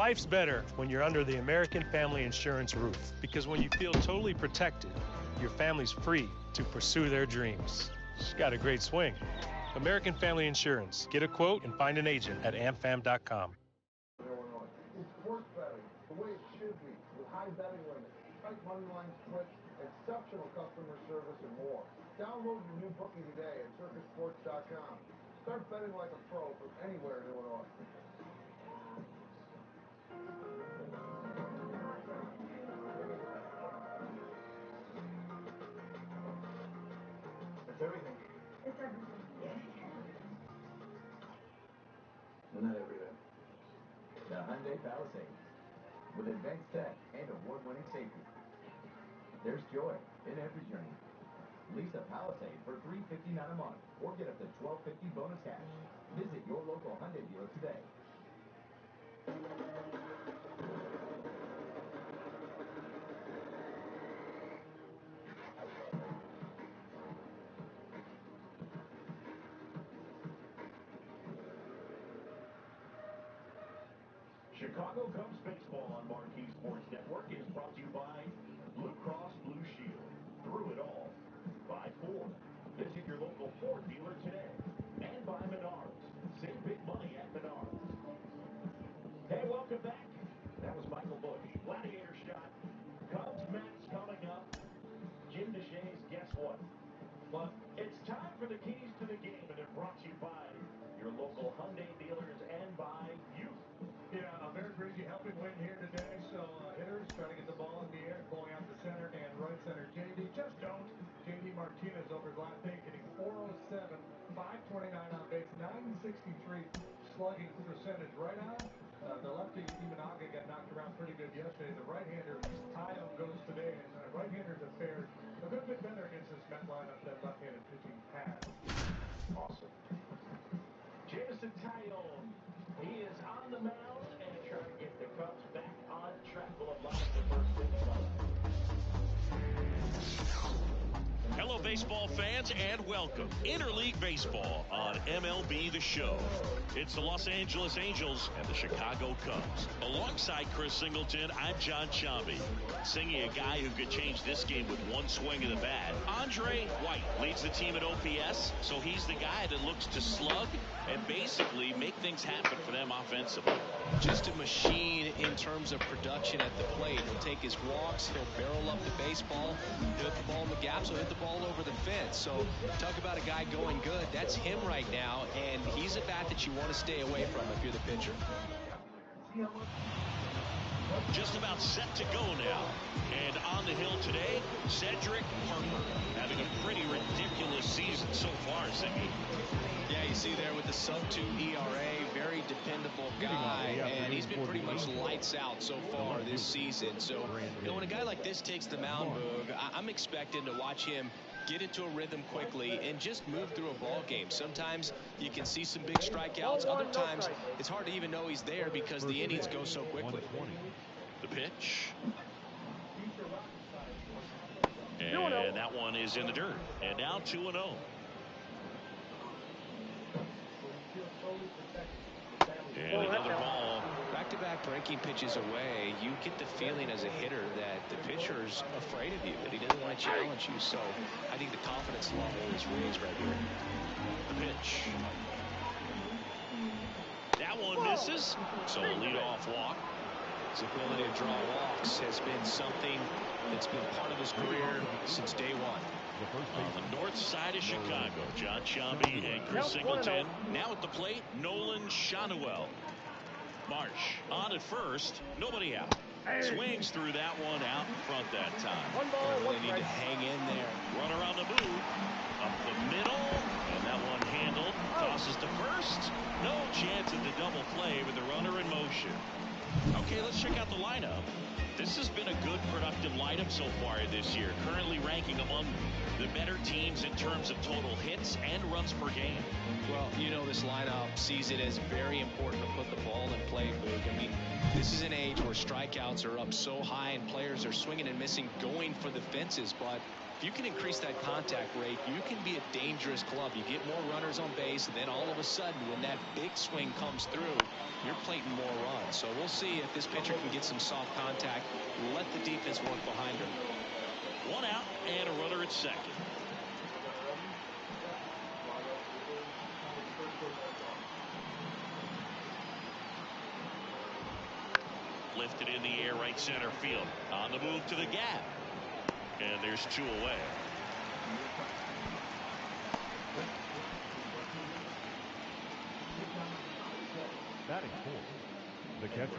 Life's better when you're under the American Family Insurance roof, because when you feel totally protected, your family's free to pursue their dreams. She's got a great swing. American Family Insurance. Get a quote and find an agent at amfam.com. It's sports betting the way it should be, with high betting limits, tight money line splits, exceptional customer service, and more. Download your new bookie today at circusports.com. Start betting like a pro from anywhere in Illinois. It's everything. It's everything. Well, not everything. The Hyundai Palisade, with advanced tech and award-winning safety. There's joy in every journey. Lease a Palisade for $359 a month, or get up to $1,250 bonus cash. Visit your local Hyundai dealer today. Chicago Cubs baseball on Marquee Sports Network is brought to you by Blue Cross Blue Shield. Through it all. By Ford. Visit your local Ford dealer today. And by Menards. Save big money at Menards. Hey, welcome back. That was Michael Bush. Gladiator shot. Cubs Mets coming up. Jim DeShay's Guess What? But it's time for the keys to the game, and they're brought to you by your local Hyundai dealers and by you. Yeah, Bear Bridgie helping win here today. So hitters trying to get the ball in the air, going out to center and right center. JD just don't. JD Martinez over glass eight, hitting .407, .529 on base, .963 slugging percentage. Right on. The lefty Imanaga got knocked around pretty good yesterday. The right-hander Tayo goes today, and right-handers have fared a good bit better against this Met lineup that left-handed pitching has. Awesome. Jameson Taillon, he is on the mound and trying to get the Cubs back on track. We'll have lots of first pitch. Hello, baseball fans, and welcome. Interleague Baseball on MLB The Show. It's the Los Angeles Angels and the Chicago Cubs. Alongside Chris Singleton, I'm John Chambi. Singing a guy who could change this game with one swing of the bat. Andre White leads the team at OPS, so he's the guy that looks to slug and basically make things happen for them offensively. Just a machine in terms of production at the plate. He'll take his walks, he'll barrel up the baseball, he'll hit the ball in the gaps, he'll hit the ball over the fence. So talk about a guy going good. That's him right now, and he's a bat that you want to stay away from if you're the pitcher. Just about set to go now. And on the hill today, Cedric Harper having a pretty ridiculous season so far, Ziggy. Yeah, you see there with the sub-2 ERA, very dependable guy, and he's been pretty much lights out so far this season. So, when a guy like this takes the mound, Boog, I'm expecting to watch him get into a rhythm quickly and just move through a ball game. Sometimes you can see some big strikeouts. Other times, it's hard to even know he's there because the innings go so quickly. The pitch. And that one is in the dirt. And now 2-0. And another ball. Back-to-back breaking pitches away, you get the feeling as a hitter that the pitcher's afraid of you, that he doesn't want to challenge you. So I think the confidence level is raised right here. The pitch. That one misses. So a leadoff walk. His ability to draw walks has been something that's been part of his career since day one. On the north side of Chicago, John Chambi and Chris Singleton. Now at the plate, Nolan Schanuel. Marsh on at first, nobody out. Swings through that one out in front that time. Really need to hang in there. Runner on the move. Up the middle. And that one handled. Tosses to first. No chance at the double play with the runner in motion. Okay, let's check out the lineup. This has been a good, productive lineup so far this year, currently ranking among the better teams in terms of total hits and runs per game. Well, you know, this lineup sees it as very important to put the ball in play, Boog. I mean, this is an age where strikeouts are up so high and players are swinging and missing, going for the fences, but If you can increase that contact rate, you can be a dangerous club. You get more runners on base, and then all of a sudden, when that big swing comes through, you're plating more runs. So we'll see if this pitcher can get some soft contact, let the defense work behind her. One out and a runner at second. Lifted in the air, right center field. On the move to the gap. And there's 2 away. Batting fourth, the catcher,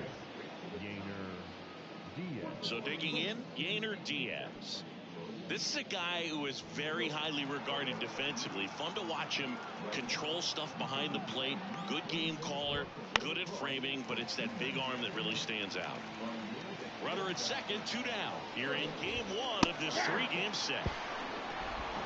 Diaz. So digging in, Yainer Diaz. This is a guy who is very highly regarded defensively. Fun to watch him control stuff behind the plate. Good game caller, good at framing, but it's that big arm that really stands out. Runner at second, 2 down. Here in game 1 of this 3-game set.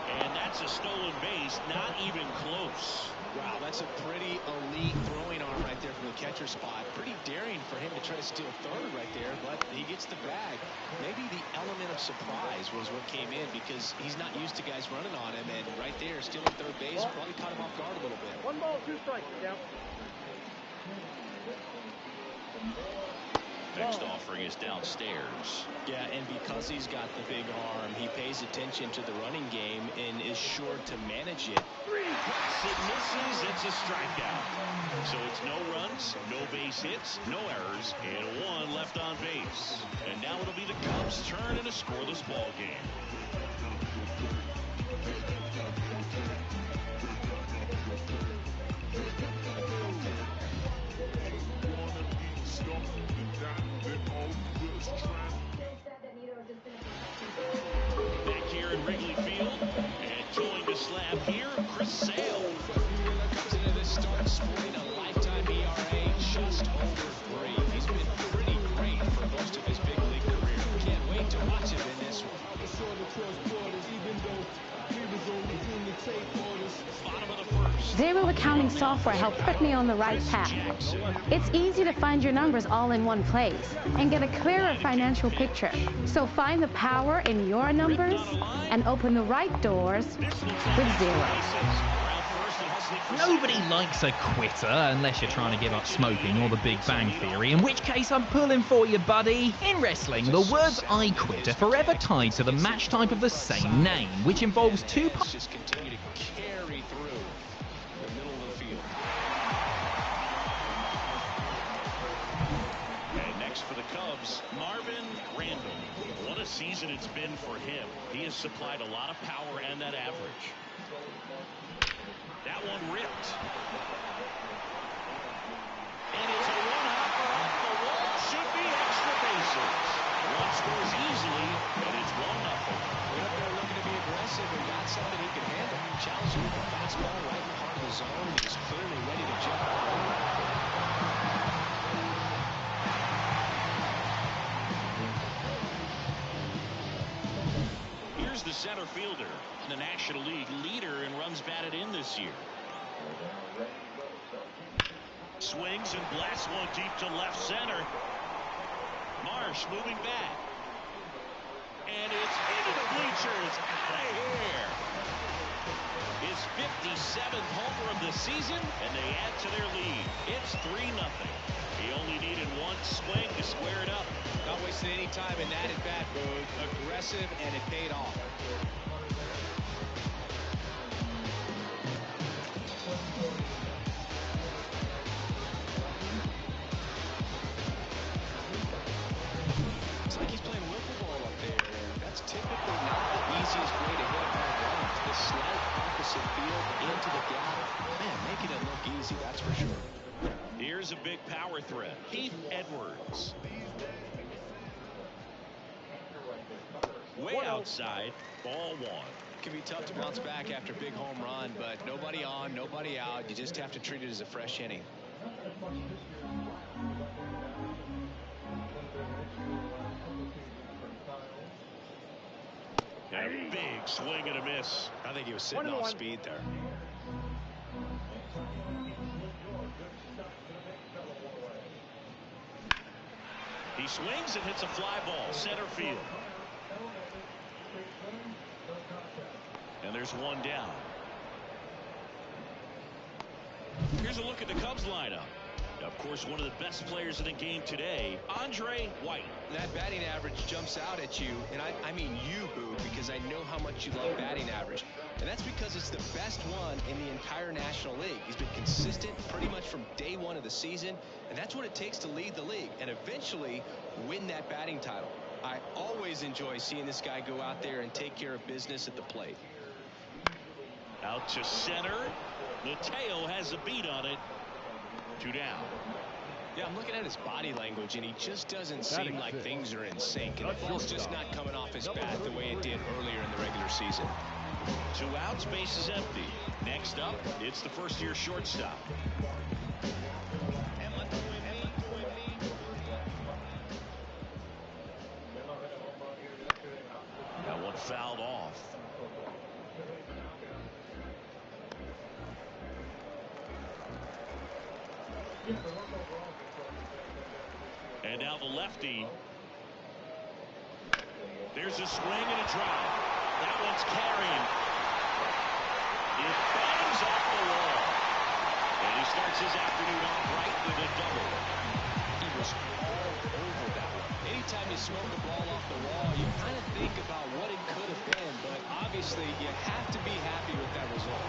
And that's a stolen base, not even close. Wow, that's a pretty elite throwing arm right there from the catcher spot. Pretty daring for him to try to steal third right there, but he gets the bag. Maybe the element of surprise was what came in because he's not used to guys running on him, and right there, stealing third base probably caught him off guard a little bit. 1 ball, 2 strikes. Down. Next offering is downstairs. Yeah, and because he's got the big arm, he pays attention to the running game and is sure to manage it. It misses, it's a strikeout. So it's no runs, no base hits, no errors, and 1 left on base. And now it'll be the Cubs' turn in a scoreless ball game. Back here in Wrigley Field, and towing the slab here, Chris Sale. Comes into this start sporting a lifetime ERA just over 3. He's been pretty great for most of his big league career. Can't wait to watch him in this one. Bottom of the first. Zero accounting software helped put me on the right path. It's easy to find your numbers all in one place and get a clearer financial picture. So find the power in your numbers and open the right doors with Zero. Nobody likes a quitter unless you're trying to give up smoking or the Big Bang Theory, in which case I'm pulling for you, buddy. In wrestling, the words "I quit" are forever tied to the match type of the same name, which involves 2 parts. Just continue to carry through the middle of the field. And next for the Cubs, Marvin Randall. What a season it's been for him. He has supplied a lot of power and that average. That one ripped. And it's a one-hopper off the wall. Should be extra bases. 1 scores easily, and it's 1-0. They're up there looking to be aggressive and got something he can handle. Challenging with a fastball right in the heart of the zone. He's clearly ready to jump out. Here's the center fielder, the National League leader in runs batted in this year. Swings and blasts one deep to left center. Marsh moving back. And it's into the bleachers. Out of here. His 57th homer of the season, and they add to their lead. It's 3-0. He only needed 1 swing to square it up. Not wasting any time in that at-bat, Boog. Aggressive, and it paid off. Looks like he's playing wiffle ball up there, and that's typically not the easiest way to hit a home run. The slight opposite field into the gap. Man, making it look easy, that's for sure. Here's a big power threat. Keith Edwards. Way outside, ball 1. Can be tough to bounce back after a big home run, but nobody on, nobody out. You just have to treat it as a fresh inning. And a big swing and a miss. I think he was sitting off speed there. He swings and hits a fly ball, center field. There's one down. Here's a look at the Cubs lineup. Of course, one of the best players in the game today, Andre White. That batting average jumps out at you, and I mean you, Boo, because I know how much you love batting average. And that's because it's the best one in the entire National League. He's been consistent pretty much from day one of the season, and that's what it takes to lead the league and eventually win that batting title. I always enjoy seeing this guy go out there and take care of business at the plate. Out to center. Mateo has a beat on it. 2 down. Yeah, I'm looking at his body language, and he just doesn't seem like things are in sync. And the ball's just not coming off his bat the way it did earlier in the regular season. 2 outs, base is empty. Next up, it's the first-year shortstop. That one fouled off. And now the lefty. There's a swing and a drive. That one's carrying. It bangs off the wall. And he starts his afternoon off right with a double. He was all over that one. Anytime you smoke a ball off the wall, you kind of think about what it could have been. But obviously, you have to be happy with that result.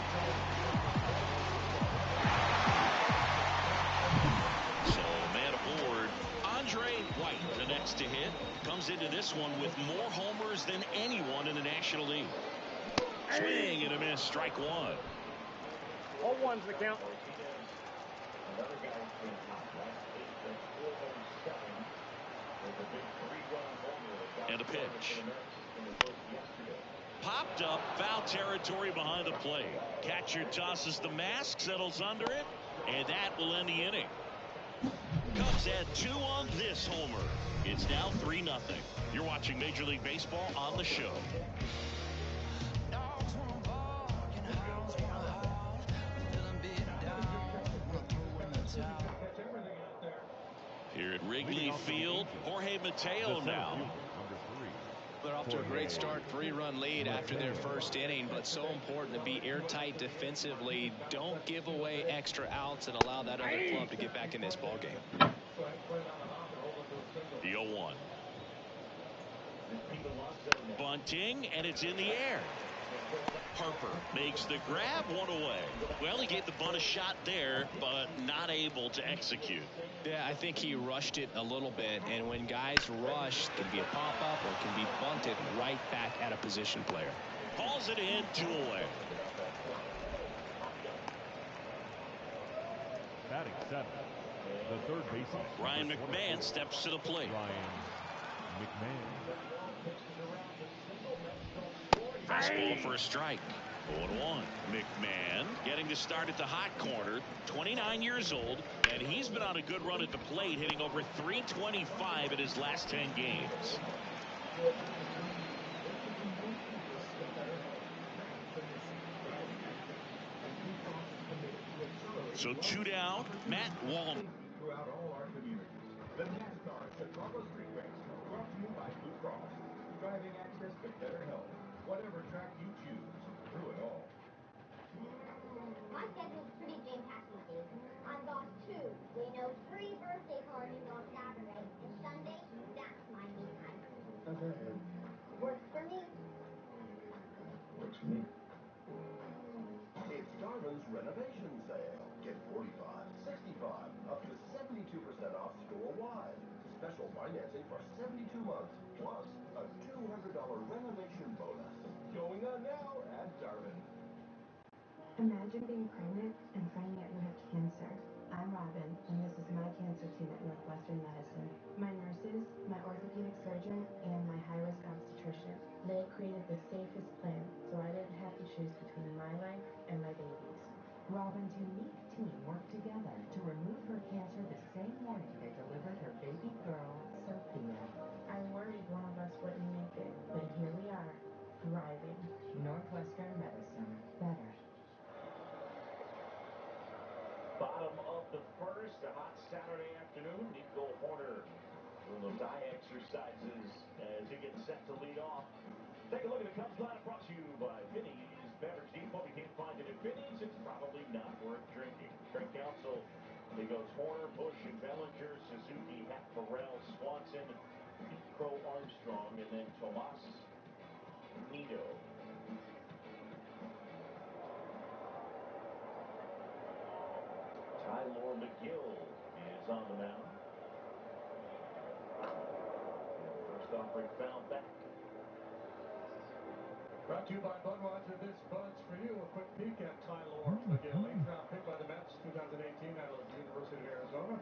So, man aboard. Andre White, the next to hit, comes into this one with more homers than anyone in the National League. Swing and a miss, strike one. All one's the count. And a pitch. Popped up, foul territory behind the plate. Catcher tosses the mask, settles under it, and that will end the inning. Cubs add 2 on this homer. It's now 3-0. You're watching Major League Baseball on the show. Here at Wrigley Field, Jorge Mateo now. They're off to a great start, 3-run lead after their first inning, but so important to be airtight defensively. Don't give away extra outs and allow that other club to get back in this ball game. The 0-1. Bunting, and it's in the air. Harper makes the grab, 1 away. Well, he gave the bunt a shot there, but not able to execute. Yeah, I think he rushed it a little bit, and when guys rush, it can be a pop-up or it can be bunted right back at a position player. Hauls it in, 2 away. Batting 7, the third baseman. Ryan McMahon steps to the plate. Ryan McMahon. Fastball for a strike. 0-1. McMahon getting to start at the hot corner. 29 years old, and he's been on a good run at the plate, hitting over .325 in his last 10 games. So 2 down, Matt Wallman. Throughout all our community. The NASCAR Chicago Street Race, brought to you by Blue Cross. Driving access to better health. Whatever track you choose, through it all. My schedule's pretty jam-packed these days. I'm boss too. We know 3 birthday parties on Saturday, and Sunday, that's my me time. Okay. Works for me. Works for me. It's Darvin's renovation sale. Get 45, 65, up to 72% off store-wide. Special financing for 72 months, plus a $200 renovation bonus. Going on now at Darvin. Imagine being pregnant and finding out you have cancer. I'm Robin, and this is my cancer team at Northwestern Medicine. My nurses, my orthopedic surgeon, and my high-risk obstetrician. They created the safest plan, so I didn't have to choose between my life and my baby's. Robin's unique team worked together to remove her cancer the same morning they delivered her baby girl, Sophia. I worried one of us wouldn't make it, but here we are, thriving. Northwestern Medicine. Better. Bottom of the first, a hot Saturday afternoon. Nico Horner doing those eye exercises as he gets set to lead off. Take a look at the Cubs lineup brought to you by Vinny's Beverage Depot. If you can't find it at Vinny's, it's probably not worth drinking. Drink Council, they go Horner, Bush, and Bellinger, Suzuki, Hack, Farrell, Swanson, Crow, Armstrong, and then Tomas Nido. Tyler McGill is on the mound. First off, Rick foul back. Brought to you by Budweiser. This Bud's for you. A quick peek at Tyler McGill, 8th round pick by the Mets, 2018, out of the University of Arizona.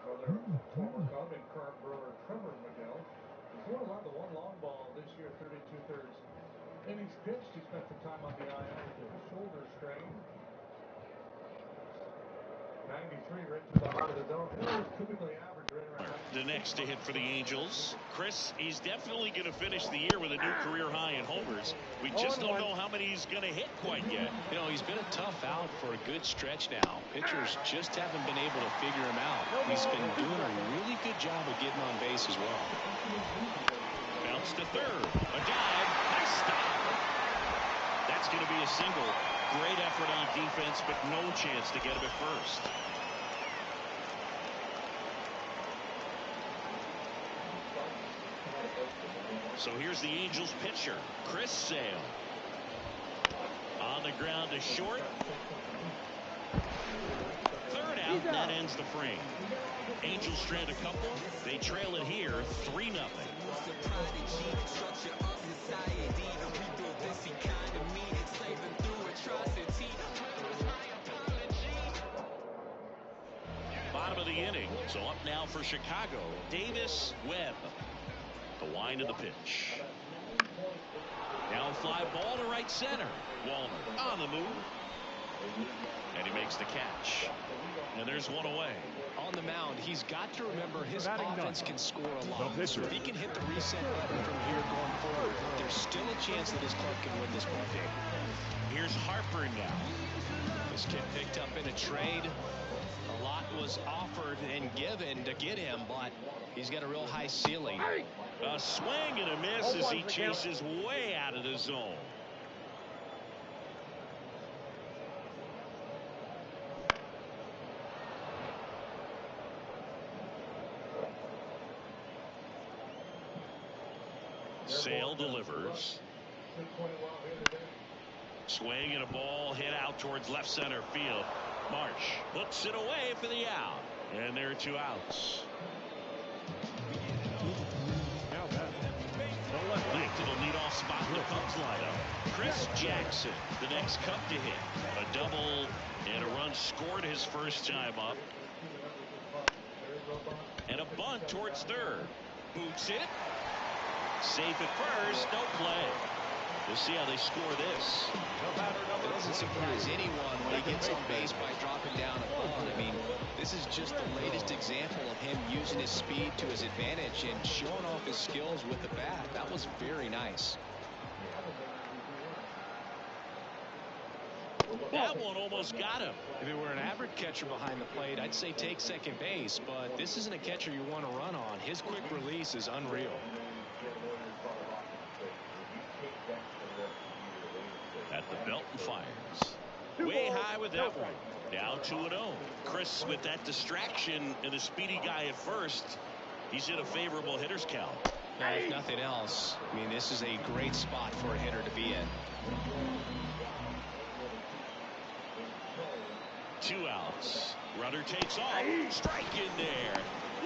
Brother, former Cub and current brother Trevor McGill. He's 4-11 to 1 long ball this year, 32/3 innings pitched. He spent some time on the IL with a shoulder strain. 93 right to the heart of the zone. Typically average right around. The next to hit for the Angels. Chris, he's definitely going to finish the year with a new career high in homers. We just don't know how many he's going to hit quite yet. You know, he's been a tough out for a good stretch now. Pitchers just haven't been able to figure him out. He's been doing a really good job of getting on base as well. Bounce to third. A dive. Nice stop. That's going to be a single. Great effort on defense, but no chance to get him at first. So here's the Angels pitcher, Chris Sale. On the ground to short. Third out, and that ends the frame. Angels strand a couple. They trail it here, 3-0. Bottom of the inning, so up now for Chicago, Davis, Webb. The wind of the pitch. Now a fly ball to right center. Wallner on the move. And he makes the catch. And there's one away. On the mound, he's got to remember his offense can score a lot. So if he can hit the reset button from here going forward, there's still a chance that his club can win this ball game. Here's Harper now. This kid picked up in a trade. A lot was offered and given to get him, but he's got a real high ceiling. A swing and a miss as he chases way out of the zone. Sale delivers. Swing and a ball hit out towards left center field. Marsh hooks it away for the out. And there are 2 outs. Back to the leadoff spot in the Cubs lineup. Chris Jackson, the next Cub to hit. A double and a run scored his first time up. And a bunt towards third. Boots it. Safe at first, no play. We'll see how they score this. It doesn't surprise anyone when he gets on base by dropping down a bunt. I mean, this is just the latest example of him using his speed to his advantage and showing off his skills with the bat. That was very nice. That one almost got him. If it were an average catcher behind the plate, I'd say take second base, but this isn't a catcher you want to run on. His quick release is unreal. At the belt and fires. Way high with that one. Down 2-0. Chris with that distraction and a speedy guy at first. He's in a favorable hitter's count. If nothing else, I mean, this is a great spot for a hitter to be in. 2 outs. Runner takes off. Strike in there.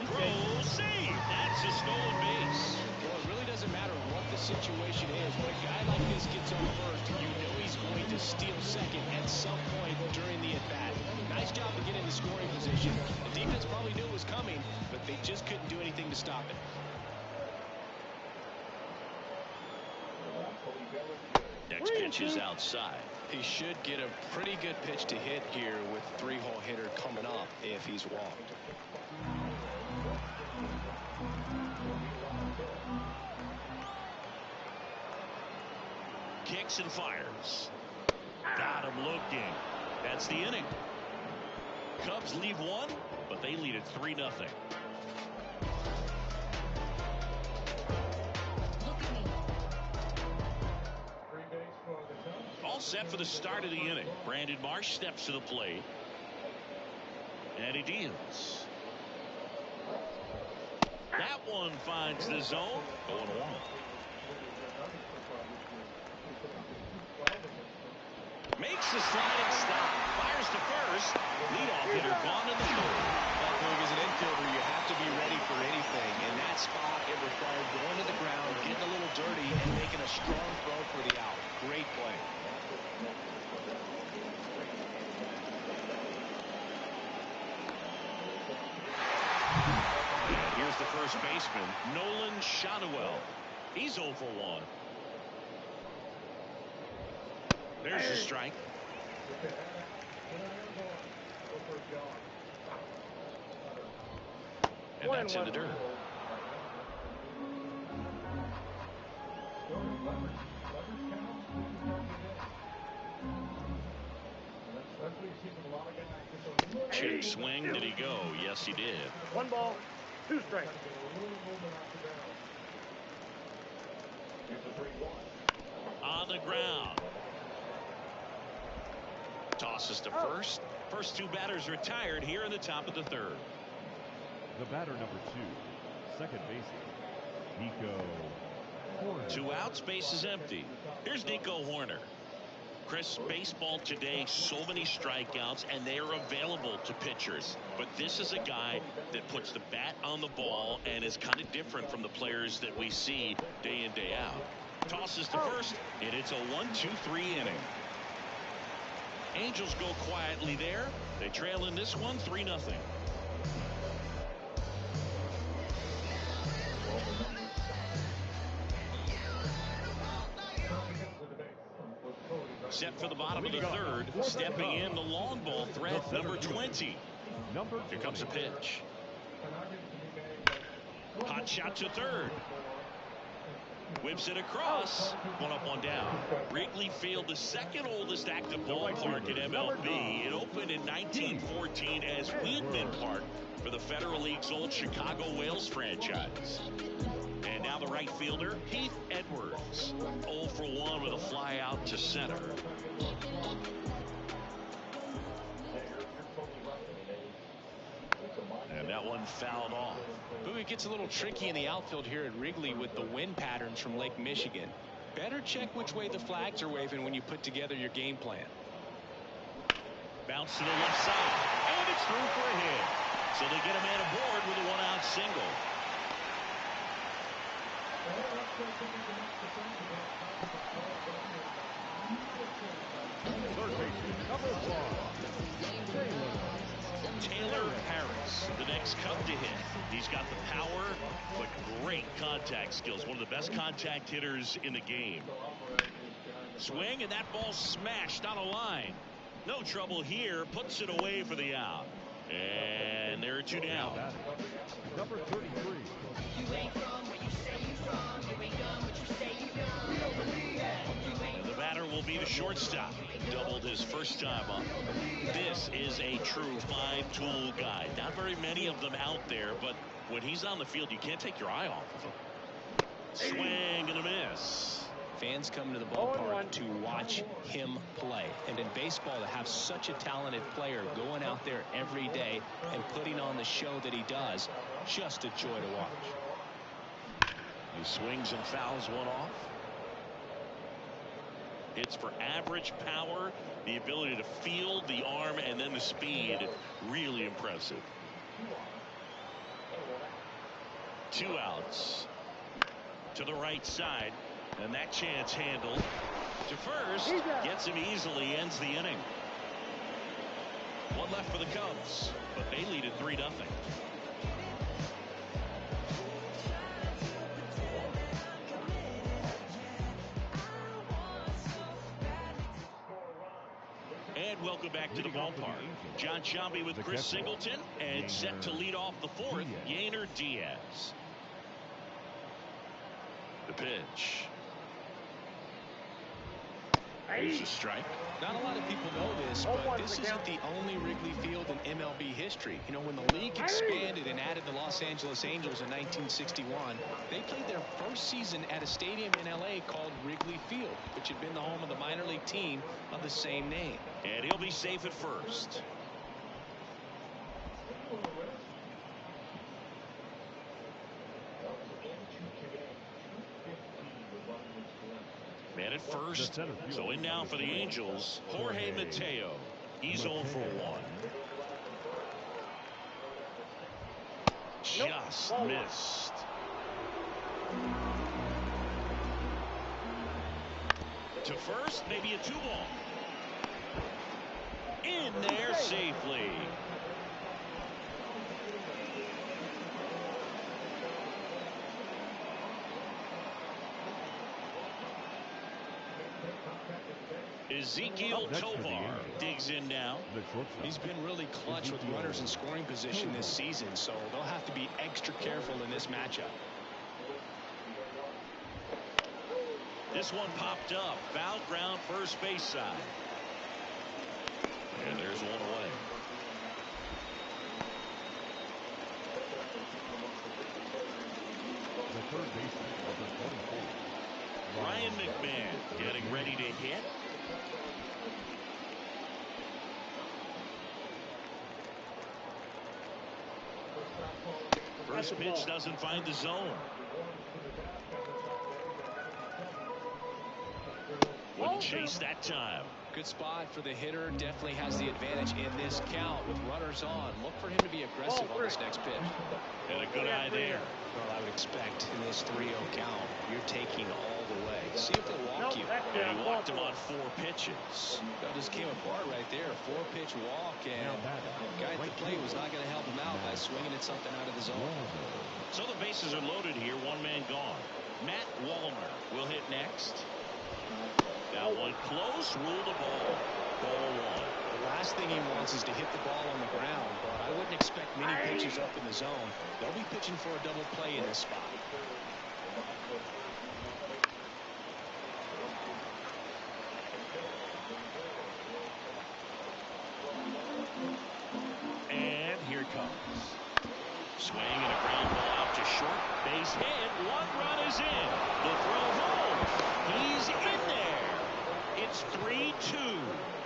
Throw, save. That's a stolen base. Well, it really doesn't matter what the situation is. When a guy like this gets on first, you know he's going to steal second at some point during the at-bat. Nice job to get into scoring position. The defense probably knew it was coming, but they just couldn't do anything to stop it. Next pitch is outside. He should get a pretty good pitch to hit here with 3-hole hitter coming up if he's walked. Kicks and fires. Got him looking. That's the inning. Cubs leave 1, but they lead at 3-0. set for the start of the inning. Brandon Marsh steps to the plate. And he deals. That one finds the zone. 0-1. Makes the sliding stop. Fires to first. Leadoff hitter gone in the third. As an infielder, you have to be ready for anything. In that spot, it required going to the ground, getting a little dirty, and making a strong throw for the out. Great play. And here's the first baseman, Nolan Shotwell. He's 0 for 1. There's the strike. And that's in the dirt. Chase swing. Did he go? Yes, he did. 1 ball, 2 strikes. On the ground. Tosses to first. First 2 batters retired here in the top of the third. The batter number 2, second baseman, Nico Horner. 2 outs, base is empty. Here's Nico Horner. Chris, baseball today, so many strikeouts, and they are available to pitchers. But this is a guy that puts the bat on the ball and is kind of different from the players that we see day in, day out. Tosses to first, and it's a 1-2-3 inning. Angels go quietly there. They trail in this one 3-0. Set for the bottom of the third. Stepping in the long ball threat, number 20. Here comes a pitch. Hot shot to third. Whips it across. 1 up, 1 down. Wrigley Field, the second oldest active ballpark in MLB. It opened in 1914 as Weedman Park for the Federal League's old Chicago Whales franchise. And now the right fielder, Heath Edwards. 0 for 1 with a fly out to center. And that one fouled off. Ooh, it gets a little tricky in the outfield here at Wrigley with the wind patterns from Lake Michigan. Better check which way the flags are waving when you put together your game plan. Bounce to the left side. And it's through for a hit. So they get a man aboard with a 1-out single. Third baseman, number 5, Taylor Harris, the next Cub to hit. He's got the power, but great contact skills. One of the best contact hitters in the game. Swing, and that ball smashed on a line. No trouble here. Puts it away for the out. And there are 2 down. number 33. You ain't from where you say you from. You ain't done what you say you done. And the batter will be the shortstop. Doubled his first time up. This is a true 5-tool guy. Not very many of them out there, but when he's on the field, you can't take your eye off of him. Swing and a miss. Fans come to the ballpark to watch him play. And in baseball, to have such a talented player going out there every day and putting on the show that he does, just a joy to watch. He swings and fouls one off. It's for average power, the ability to field, the arm, and then the speed. Really impressive. 2 outs. To the right side. And that chance handled. To first. Gets him easily. Ends the inning. 1 left for the Cubs. But they lead at 3-0. And welcome back to the ballpark. John Sciambi with Chris Singleton, and set to lead off the 4th, Yainer Diaz. The pitch. Here's a strike. Not a lot of people know this, but this isn't the only Wrigley Field in MLB history. You know, when the league expanded and added the Los Angeles Angels in 1961, they played their first season at a stadium in LA called Wrigley Field, which had been the home of the minor league team of the same name. And he'll be safe at first. Man at first. So in now for the Angels, Jorge Mateo. He's 0 for 1. Just missed. To first, maybe a 2-ball. In there safely. Ezekiel Tovar digs in now. He's been really clutch with runners in scoring position this season, so they'll have to be extra careful in this matchup. This one popped up. Foul ground, first base side. And there's one away. The third baseman, number 24. Ryan McMahon getting ready to hit. First pitch doesn't find the zone. Wouldn't chase that time. Good spot for the hitter. Definitely has the advantage in this count with runners on. Look for him to be aggressive on this next pitch. And a good eye there. Well, I would expect in this 3-0 count, you're taking all the way. See if they walk you. And he walked him on 4 pitches. That just came apart right there. 4-pitch walk, and the guy at the plate was not going to help him out by swinging at something out of the zone. So the bases are loaded here. One man gone. Matt Wallner will hit next. That one close, rule the ball. Ball 1. The last thing he wants is to hit the ball on the ground, but I wouldn't expect many pitches up in the zone. They'll be pitching for a double play in this spot. And here it comes. Swing and a ground ball out to short. Base hit. 1 run is in. The throw home. He's in there. It's 3-2.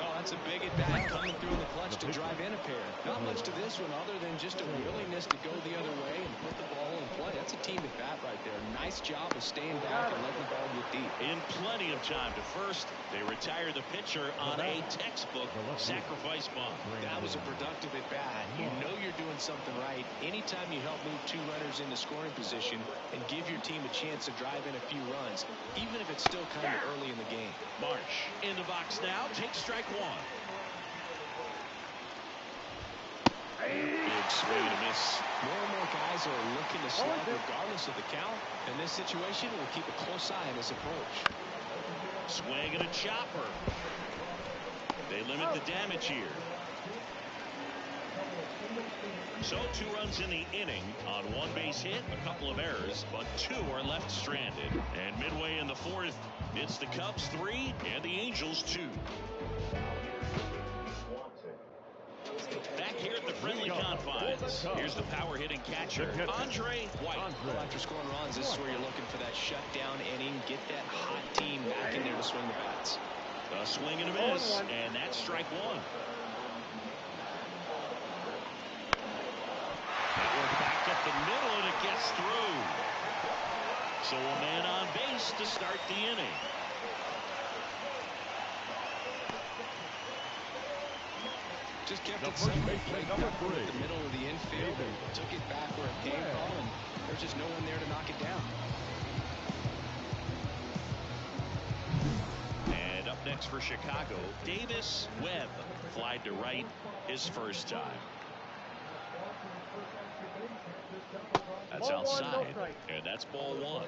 Oh, that's a big at bat coming through in the clutch to drive in a pair. Not much to this one other than just a willingness to go the other way and put the ball in play. That's a team at bat right there. Nice job of staying back and letting the ball get deep. In plenty of time to first, they retire the pitcher on a textbook sacrifice bunt. That was a productive at bat. You know you're doing something right anytime you help move 2 runners into scoring position and give your team a chance to drive in a few runs, even if it's still kind of early in the game. Marsh in the box now, takes strike 1. Big swing and a miss. More and more guys are looking to slug regardless of the count. In this situation, we'll keep a close eye on his approach. Swing and a chopper. They limit the damage here. So 2 runs in the inning on 1 base hit, a couple of errors, but 2 are left stranded. And midway in the 4th, it's the Cubs 3 and the Angels 2. Back here at the friendly confines, here's the power hitting catcher, Andre White. Well, after scoring runs, this is where you're looking for that shutdown inning. Get that hot team back in there to swing the bats. A swing and a miss, and that's strike 1. That one back up the middle, and it gets through. So a man on base to start the inning. Just kept it simple. Played number 3 at the middle of the infield and took it back where it came from, and there's just no one there to knock it down. And up next for Chicago, Davis Webb flied to right his first time. That's outside, and that's ball 1.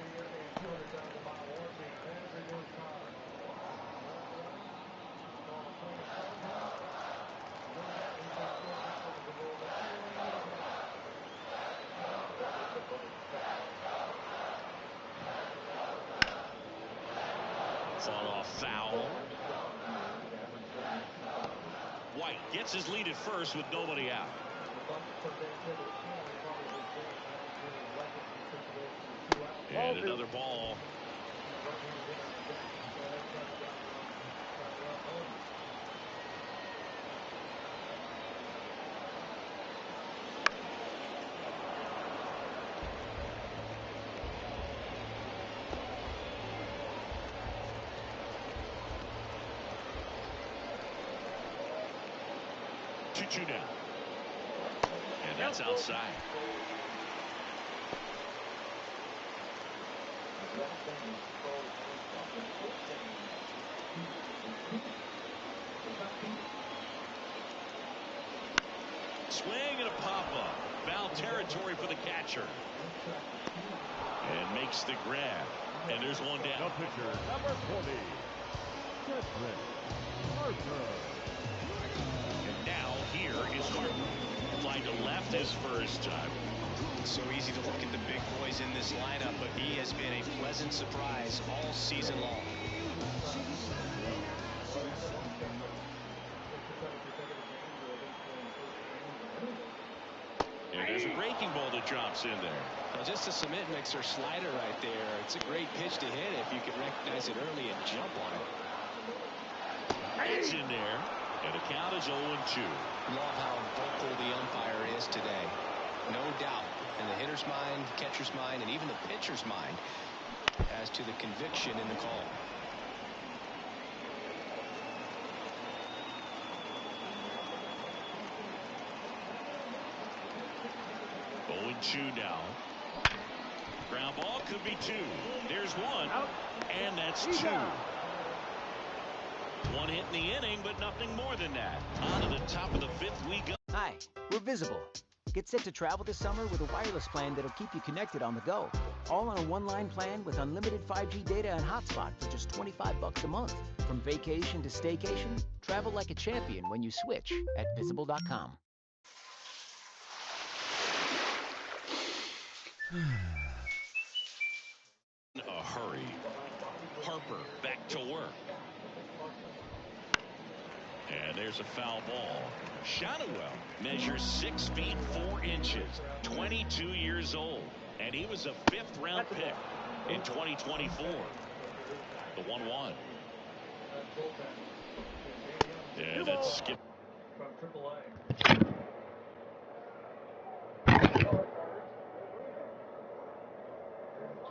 Fought off foul. White gets his lead at first with nobody out. And another ball. Two down. And that's outside. Swing and a pop-up. Foul territory for the catcher. And makes the grab. And there's one down. The pitcher, number 40, Patrick Harper. And now here is Harper. Fly to left his first time. It's so easy to look at the big boys in this lineup, but he has been a pleasant surprise all season long. And there's a breaking ball that drops in there. Well, just a cement mixer slider right there. It's a great pitch to hit if you can recognize it early and jump on it. It's in there. And the count is 0-2. Love how vocal the umpire is today. No doubt in the hitter's mind, catcher's mind, and even the pitcher's mind as to the conviction in the call. Two now. Ground ball could be two. There's one. And that's two. One hit in the inning, but nothing more than that. On to the top of the fifth we go. Hi, we're Visible. Get set to travel this summer with a wireless plan that'll keep you connected on the go. All on a one-line plan with unlimited 5G data and hotspot for just $25 a month. From vacation to staycation, travel like a champion when you switch at Visible.com. A hurry. Harper back to work. And there's a foul ball. Shadowell measures 6 feet 4 inches, 22 years old, and he was a 5th-round pick in 2024. The 1-1. And that's skip. From AAA.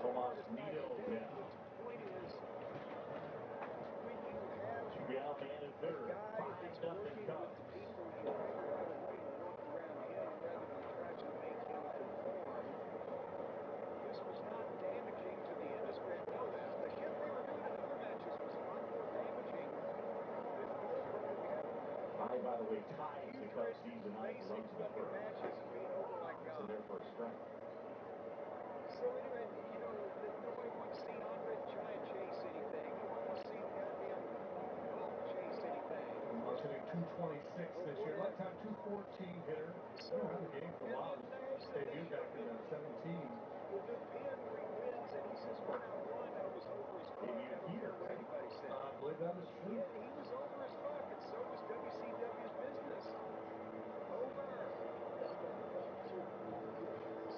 Tomas Nido again. Real man in third. 5-0 Cubs. This was not damaging to the industry. I know that. The hit we were doing in other matches was a lot more damaging. By the way, ties the Cubs season on the runs in the first. Matches being over like So they're for a strike. So anyway, you know, nobody wants to see Andre the Giant chase anything. You want to see the goddamn ball chase anything. Marks hitting 226 this year. Lifetime 214 hitter. Still out of the game for a while. Debuted back in 17. We'll do pin where he wins, and he says, when I won, I was over his fuck. Maybe a heater. Anybody said. I believe that was true. Yeah, he was over his fuck, and so was WCW's business. Over.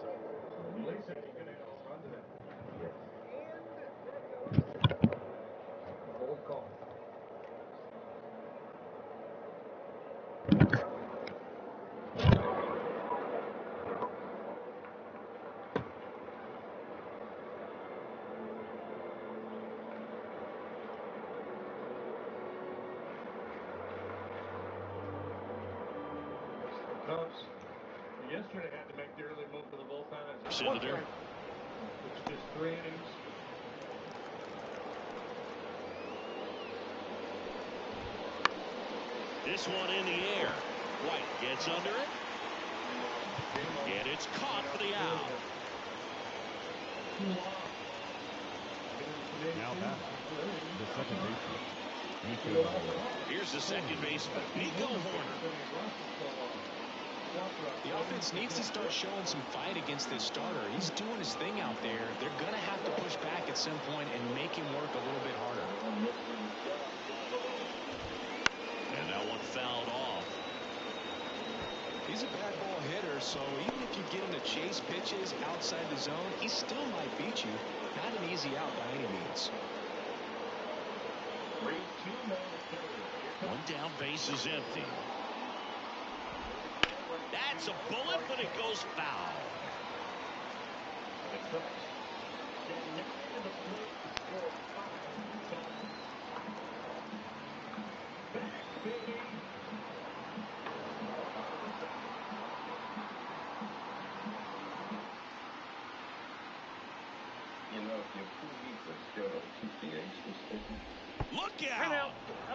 So, Lee said he could hit a home run today. Hold call. Cubs yesterday had to make the early move to the bullpen. It's just 3 innings. This one in the air. White gets under it. And it's caught for the out. Now back, the second baseman, Nico. Here's the second baseman, Nico Horner. The offense needs to start showing some fight against this starter. He's doing his thing out there. They're going to have to push back at some point and make him work a little bit harder. And that one fouled off. He's a bad ball hitter, so even if you get him to chase pitches outside the zone, he still might beat you. Not an easy out by any means. One down, base is empty. That's a bullet, but it goes foul. Look out!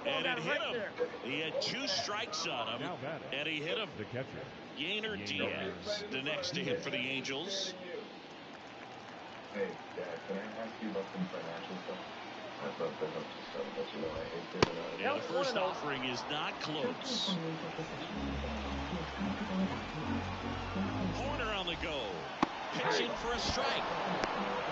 And it hit him. He had 2 strikes on him, and he hit him. The catcher. Yainer Diaz, the next to hit for the Angels. Hey, Dad, can I ask you about some financial stuff? I'd love to help you some, but you know I hate giving out. Yeah, the first offering is not close. Corner on the go. Pitching for a strike.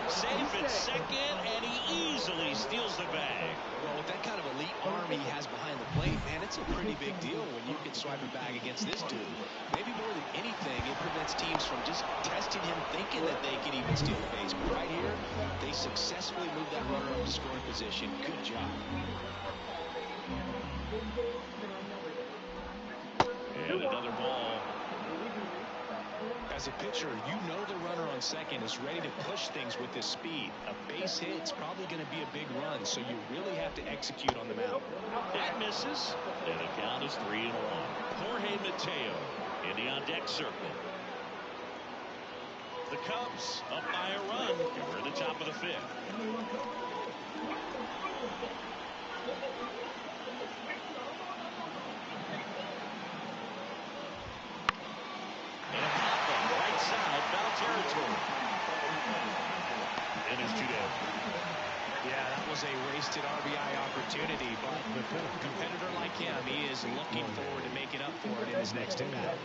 Safe at second, and he easily steals the bag. Well, with that kind of elite arm he has behind the plate, man, it's a pretty big deal when you can swipe a bag against this dude. Maybe more than anything, it prevents teams from just testing him thinking that they can even steal the base. But right here, they successfully moved that runner up to scoring position. Good job. And another ball. As a pitcher, you know the runner on second is ready to push things with his speed. A base hit's probably going to be a big run, so you really have to execute on the mound. That misses, and the count is 3-1. Jorge Mateo in the on-deck circle. The Cubs up by a run, and we're in the top of the 5th. Territory. And it's 2 down. Yeah, that was a wasted RBI opportunity, but a competitor like him, he is looking forward to making up for it in his next at-bat.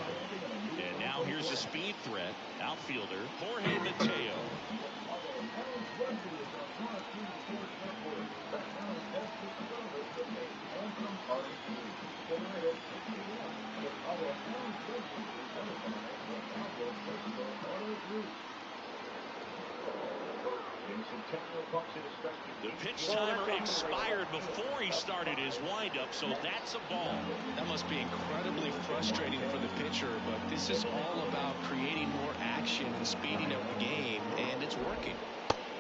And now here's a speed threat. Outfielder Jorge Mateo. The pitch timer expired before he started his windup, so that's a ball. That must be incredibly frustrating for the pitcher, but this is all about creating more action and speeding up the game, and it's working.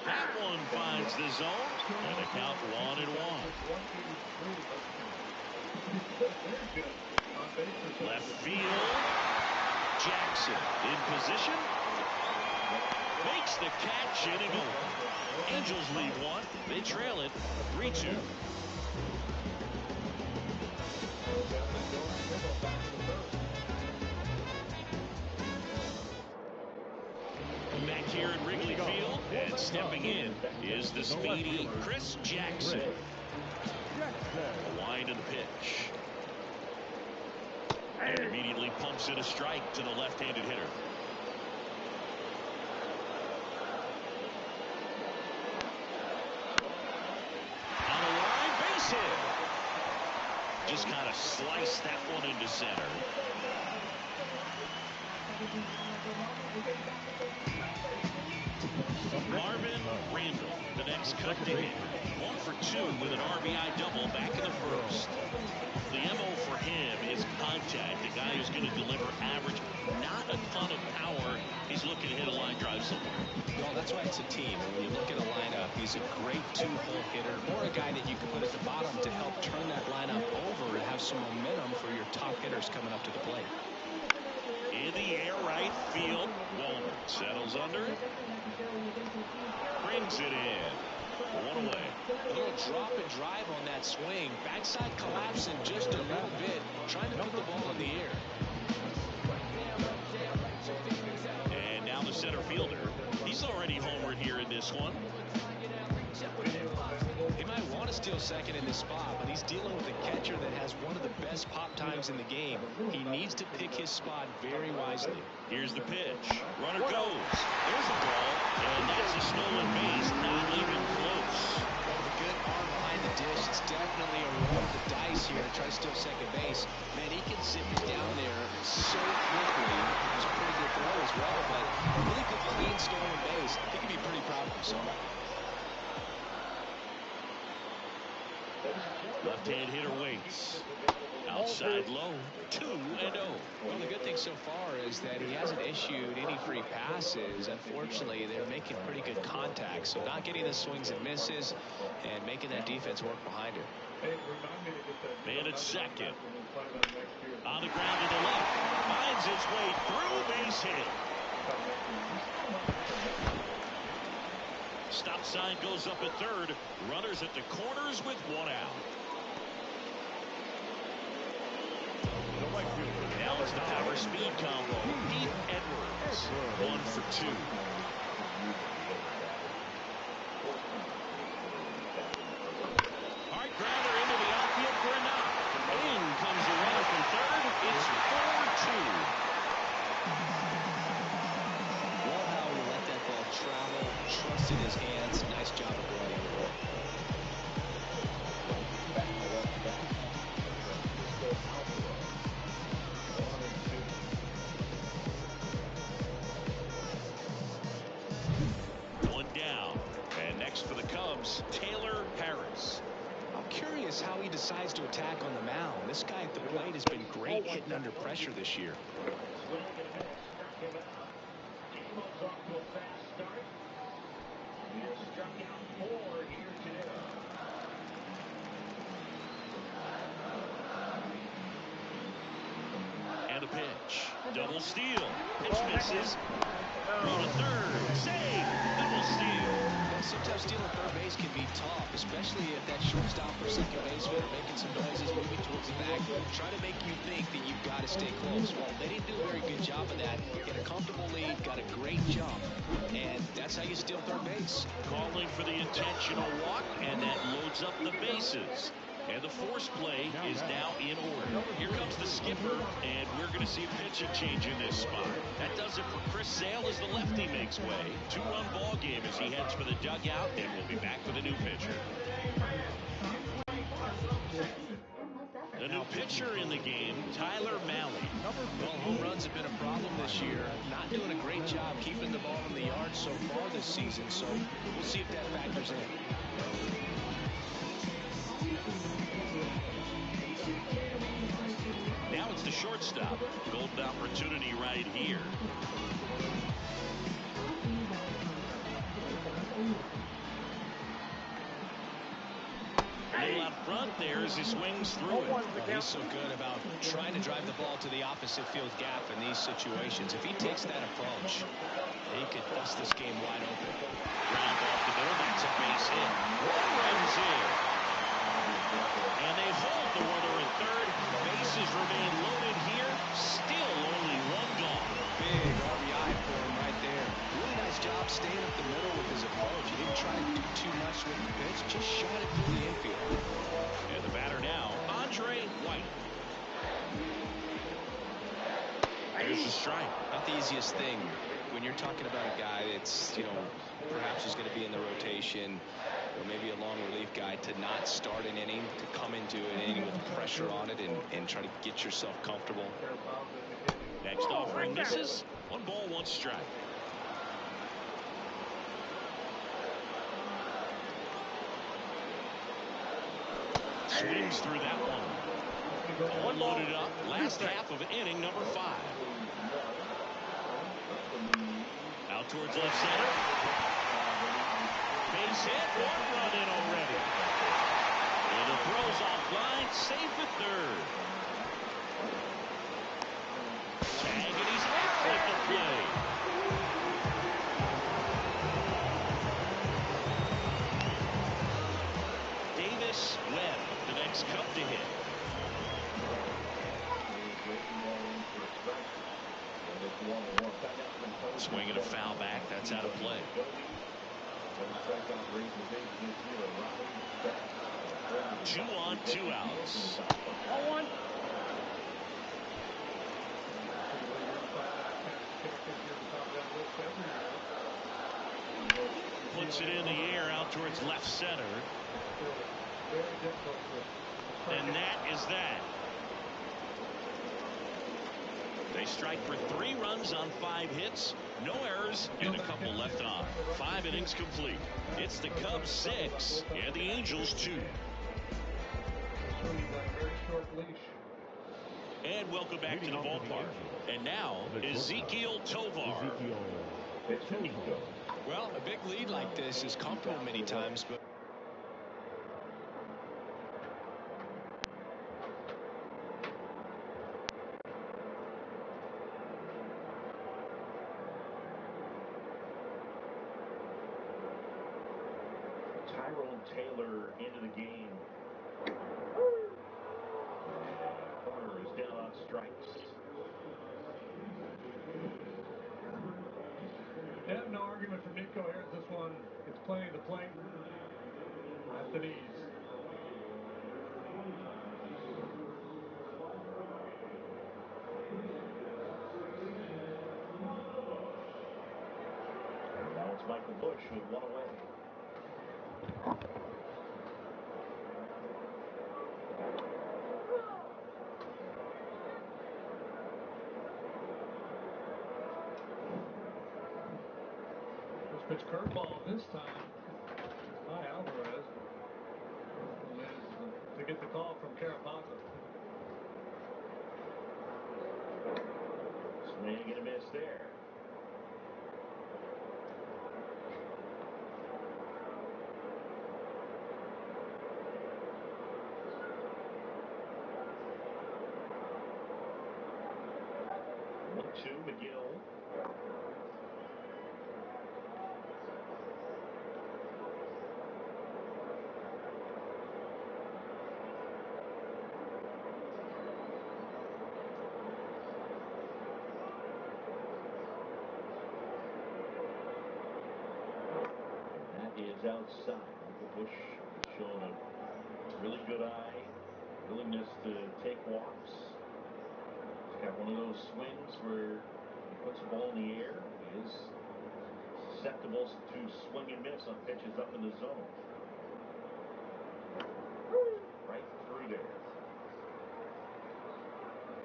That one finds the zone, and the count 1-1. Left field. Jackson in position. Makes the catch, inning over. Angels lead 1. They trail it 3-2. Back here at Wrigley Field, and stepping in is the speedy Chris Jackson. A wind of the pitch. And immediately pumps in a strike to the left-handed hitter. On the line, base hit. Just kind of sliced that one into center. Marvin Randall, the next cut to hit. 1 for 2 with an RBI double back in the first. The MO for him is contact. The guy who's going to deliver average, not a ton of power. He's looking to hit a line drive somewhere. Well, that's why it's a team. And when you look at a lineup, he's a great 2-hole hitter, or a guy that you can put at the bottom to help turn that lineup over and have some momentum for your top hitters coming up to the plate. In the air, right field. Walner settles under it. Brings it in. 1 away. A little drop and drive on that swing. Backside collapsing just a little bit. Trying to put the ball in the air. And now the center fielder. He's already homered here in this one. He might want to steal second in this spot, but he's dealing with a catcher that has one of the best pop times in the game. He needs to pick his spot very wisely. Here's the pitch. Runner goes. There's a ball, and that's a stolen base. Not even close. With a good arm behind the dish, it's definitely a run rolling the dice here to try to steal second base. Man, he can zip it down there so quickly. It was a pretty good throw as well, but a really good clean stolen base. He can be pretty proud of himself. Left-hand hitter waits. Outside low, 2-0. Well, the good thing so far is that he hasn't issued any free passes. Unfortunately, they're making pretty good contact, so not getting the swings and misses and making that defense work behind him. Man at second. On the ground to the left. Finds his way through, base hit. Stop sign goes up at third. Runners at the corners with 1 out. Now it's the power speed combo. Pete Edwards, 1 for 2. Hard grounder into the outfield for a knock. In comes the runner from third. It's 4-2. Love how he let that ball travel, trusted his hands. Nice job of running. For the Cubs, Taylor Harris. I'm curious how he decides to attack on the mound. This guy at the plate has been great hitting under pressure this year. And a pitch. Double steal. Pitch misses. Throw to third. Save. Double steal. Sometimes stealing third base can be tough, especially if that shortstop or second baseman are making some noises, moving towards the bag, try to make you think that you've got to stay close. Well, they didn't do a very good job of that. Get a comfortable lead, got a great jump, and that's how you steal third base. Calling for the intentional walk, and that loads up the bases. And the force play is now in order. Here comes the skipper, and we're going to see a pitching change in this spot. That does it for Chris Sale as the lefty makes way. 2-run ball game as he heads for the dugout, and we'll be back with a new pitcher. The new pitcher in the game, Tyler Mahle. Well, home runs have been a problem this year. Not doing a great job keeping the ball in the yard so far this season, so we'll see if that factors in. Now it's the shortstop. Golden opportunity right here. Little out front there as he swings through it. Well, he's so good about trying to drive the ball to the opposite field gap in these situations. If he takes that approach, he could bust this game wide open. Ground off the middle. That's a base hit. One runs in. And they hold the runner at third. Bases remain loaded here. Still only 1 gone. Big RBI for him right there. Really nice job staying up the middle with his approach. He didn't try to do too much with the pitch. Just shot it through the infield. And the batter now, Andre White. There's the strike. Not the easiest thing when you're talking about a guy that's, perhaps is going to be in the rotation, or maybe a long relief guy, to not start an inning, to come into an inning with pressure on it and try to get yourself comfortable. Next offering misses. 1 ball, 1 strike. Swings through that one. All loaded up. Last half of inning number 5. Out towards left center. Base hit. 1 run in already. And the throw's offline. Safe at third. Tag, and he's out at the plate. Davis Webb, the next Cub to hit. Swing and a foul back. That's out of play. 2 on, 2 outs. 1-1. Puts it in the air out towards left center. And that is that. They strike for 3 runs on 5 hits, no errors, and a couple left on. 5 innings complete. It's the Cubs 6 and the Angels 2. And welcome back to the ballpark. And now, Ezequiel Tovar. Well, a big lead like this is comfortable many times, but Taylor into the game. Corner is down on strikes. Yeah, no argument from Nico here. This one, it's playing the plate at the knees. And now it's Michael Bush with 1 away. Pitch curveball this time by Alvarez. To get the call from Carapazza. Swing and a miss there. McGill. Is outside. Uncle Bush showing a really good eye, willingness to take walks. He's got one of those swings where he puts the ball in the air. He is susceptible to swing and miss on pitches up in the zone. Right through there.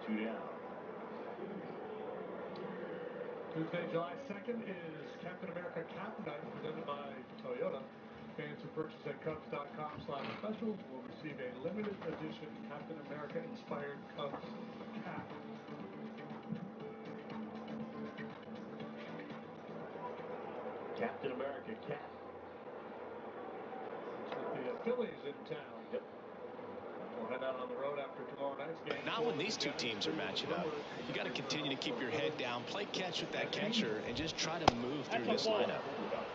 2 down. Tuesday, July 2nd is Captain America Cap Night presented by Toyota. Fans who purchase at Cubs.com/specials will receive a limited edition Captain America inspired Cubs cap. Captain America cap. With the Phillies in town. Yep. We'll head out on the road after tomorrow night's game. Not when these two teams are matching up. You got to continue to keep your head down, play catch with that catcher, and just try to move through this lineup.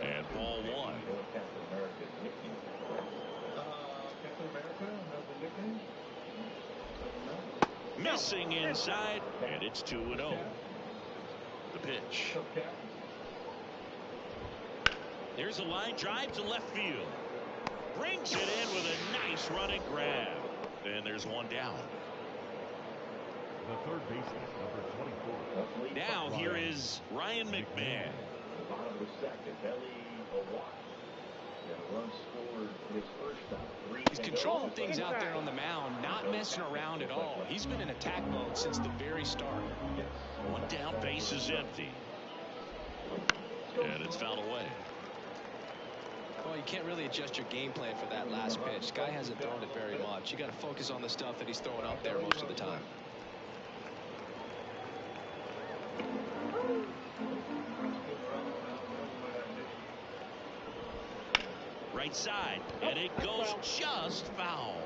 And ball 1. Captain America's nickname. Captain America has a nickname. Missing inside, and it's 2-0. The pitch. Here's a line drive to left field. Brings it in with a nice running grab. And there's 1 down. The third baseman, number 24. Now here is Ryan McMahon. Bottom of the second, Ellie Awat. Got a run scored his first time. He's controlling things out there on the mound, not messing around at all. He's been in attack mode since the very start. 1 down, base is empty. And it's fouled away. Well, you can't really adjust your game plan for that last pitch. Guy hasn't thrown it very much. You got to focus on the stuff that he's throwing out there most of the time. Right side, and it goes just foul.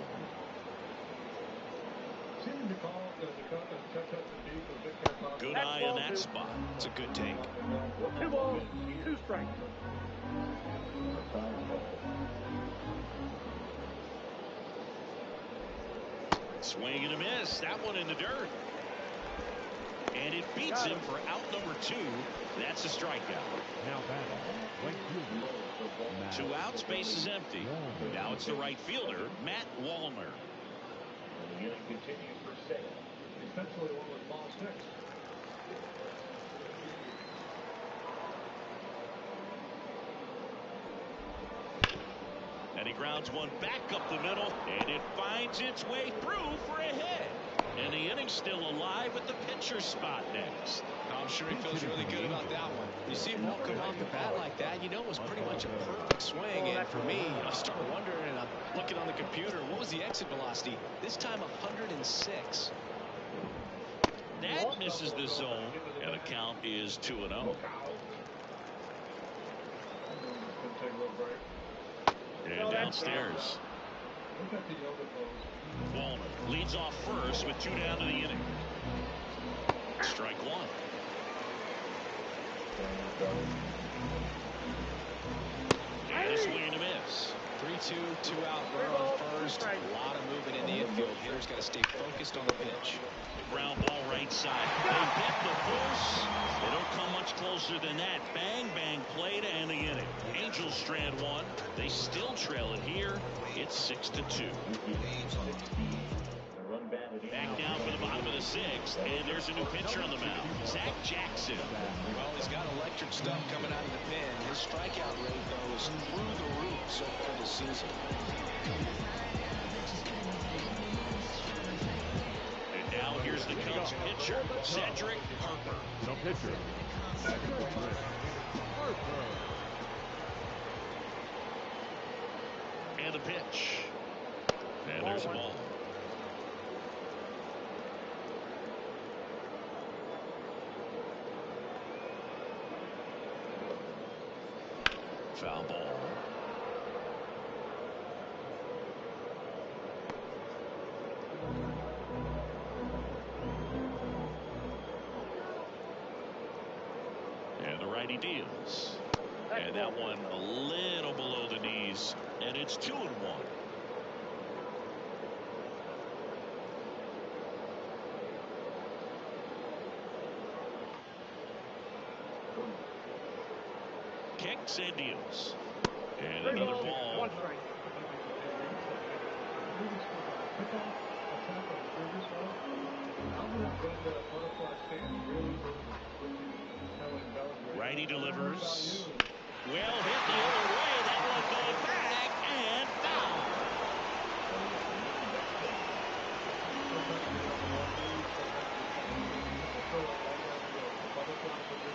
Good eye on that spot. It's a good take. 2 balls, 2 strikes. Swing and a miss. That one in the dirt. And it beats him for out number 2. That's a strikeout. Now batting, right fielder. 2 outs, base is empty. Now it's the right fielder, Matt Wallner. And the inning continues for Sale. Essentially one with ball 6. And he He grounds one back up the middle, and it finds its way through for a hit. And the inning's still alive with the pitcher spot next. I'm sure he feels really good about that one. You see a ball come off the bat like that, you know it was pretty much a perfect swing. And for me, I started wondering, and I'm looking on the computer, what was the exit velocity? This time 106. That misses the zone, and the count is 2-0. And downstairs, Walner leads off first with 2 down to the inning. Strike one. And a swing and a miss. 3-2, 2-out runner on first. A lot of movement in the infield. Hitter's got to stay focused on the pitch. Ground ball right side. They get the force. They don't come much closer than that. Bang, bang play to end the inning. Angels strand one. They still trail it here. It's 6-2. Back down for the bottom of the 6th, and there's a new pitcher on the mound, Zach Jackson. Well, he's got electric stuff coming out of the pen. His strikeout rate, though, is through the roof so far this season. And now here's the Cubs pitcher, Cedric Harper. The pitcher, Cedric Harper. And the pitch. And there's a ball. Foul ball. And the righty deals. And that one a little below the knees. And it's 2-1. Kicks and deals. And another ball. Righty delivers. Well hit the other way. That one going back and foul.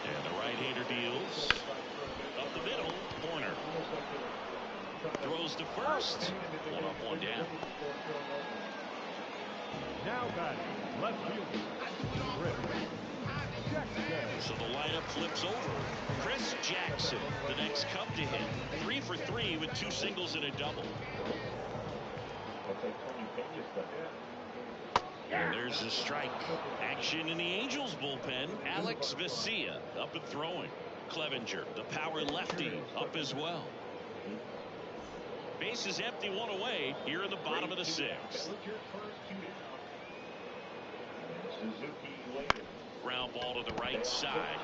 And the right-hander deals. Up the middle, Horner. Throws to first. 1 up, 1 down. Now batting, left fielder, Chris Jackson. So the lineup flips over. Chris Jackson, the next Cub to hit. 3 for 3 with 2 singles and a double. And there's a strike. Action in the Angels bullpen. Alex Vesia up and throwing. Clevenger, the power lefty, up as well. Base is empty, 1 away here in the bottom of the 6th. Ground ball to the right side.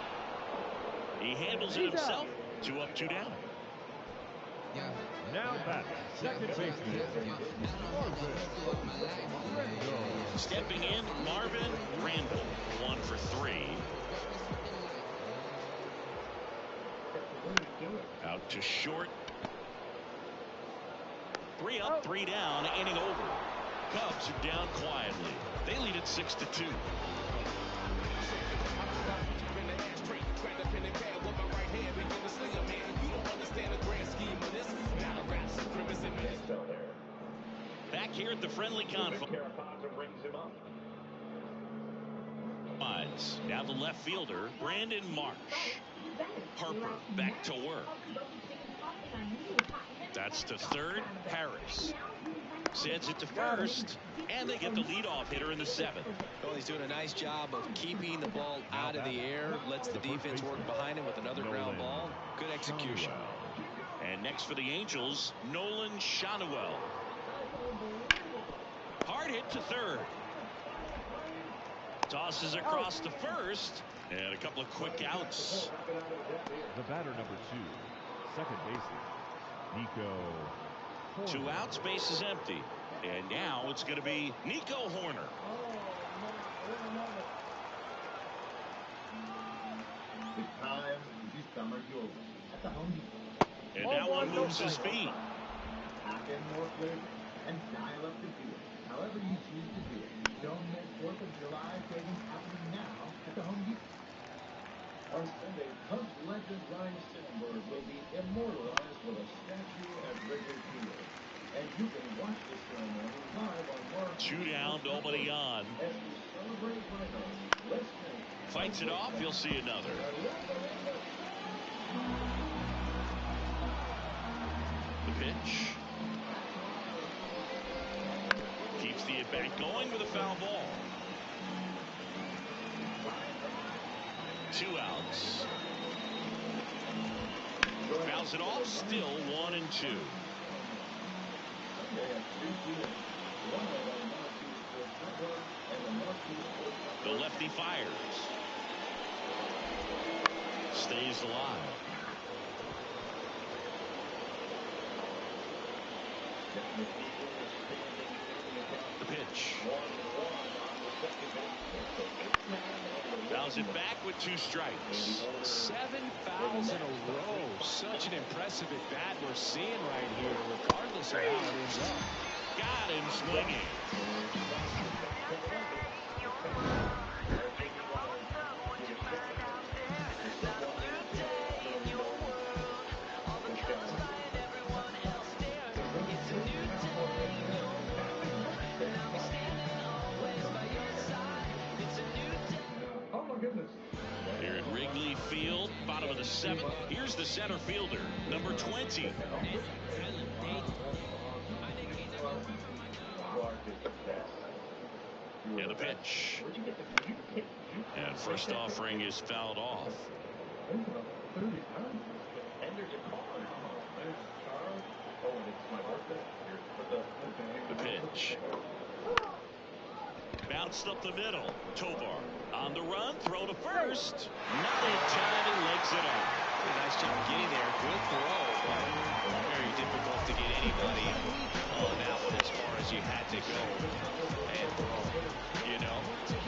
He handles it himself. 2 up, 2 down. Now back, second baseman, Marvin Randall. Stepping in, Marvin Randall. 1 for 3. Out to short. 3 up, 3 down, inning over. Cubs are down quietly. They lead at 6-2. Back here at the friendly confines. Now the left fielder, Brandon Marsh. Harper back to work. That's to third, Harris. Sends it to first, and they get the leadoff hitter in the 7th. Well, he's doing a nice job of keeping the ball out of the air, lets the defense work behind him with another ground ball. Good execution. And next for the Angels, Nolan Shanuel. Hard hit to third. Tosses across to first, and a couple of quick outs. The batter number 2, second baseman, Nico Horner. 2 outs, base is empty. And now it's going to be Nico Horner. And that one moves his feet. in more flavor and style up the deal. However you choose to do it, don't miss 4th of July savings happening now at the Home Depot. On Sunday, Cubs legend Ryan Sittenberg will be immortalized with a statue at Wrigley Field. And you can watch this ceremony live on Mark. 2 down, nobody on. As we celebrate Rhinos, let's think. Fights it off, you'll see another. The pitch. Keeps the at-bat going with a foul ball. 2 outs. Fouls it off, still 1-2. The lefty fires. Stays alive. The pitch. Fouls it back with 2 strikes. 7 fouls in a row. Such an impressive at bat we're seeing right here, regardless of how it ends up. Got him swinging. Here at Wrigley Field, bottom of the 7th. Here's the center fielder, number 20. And a pitch. And first offering is fouled off. The pitch. Bounced up the middle. Tovar on the run. Throw to first. Not in time. He legs it up. Nice job getting there. Good throw, but very difficult to get anybody on that one as far as you had to go and throw. You know?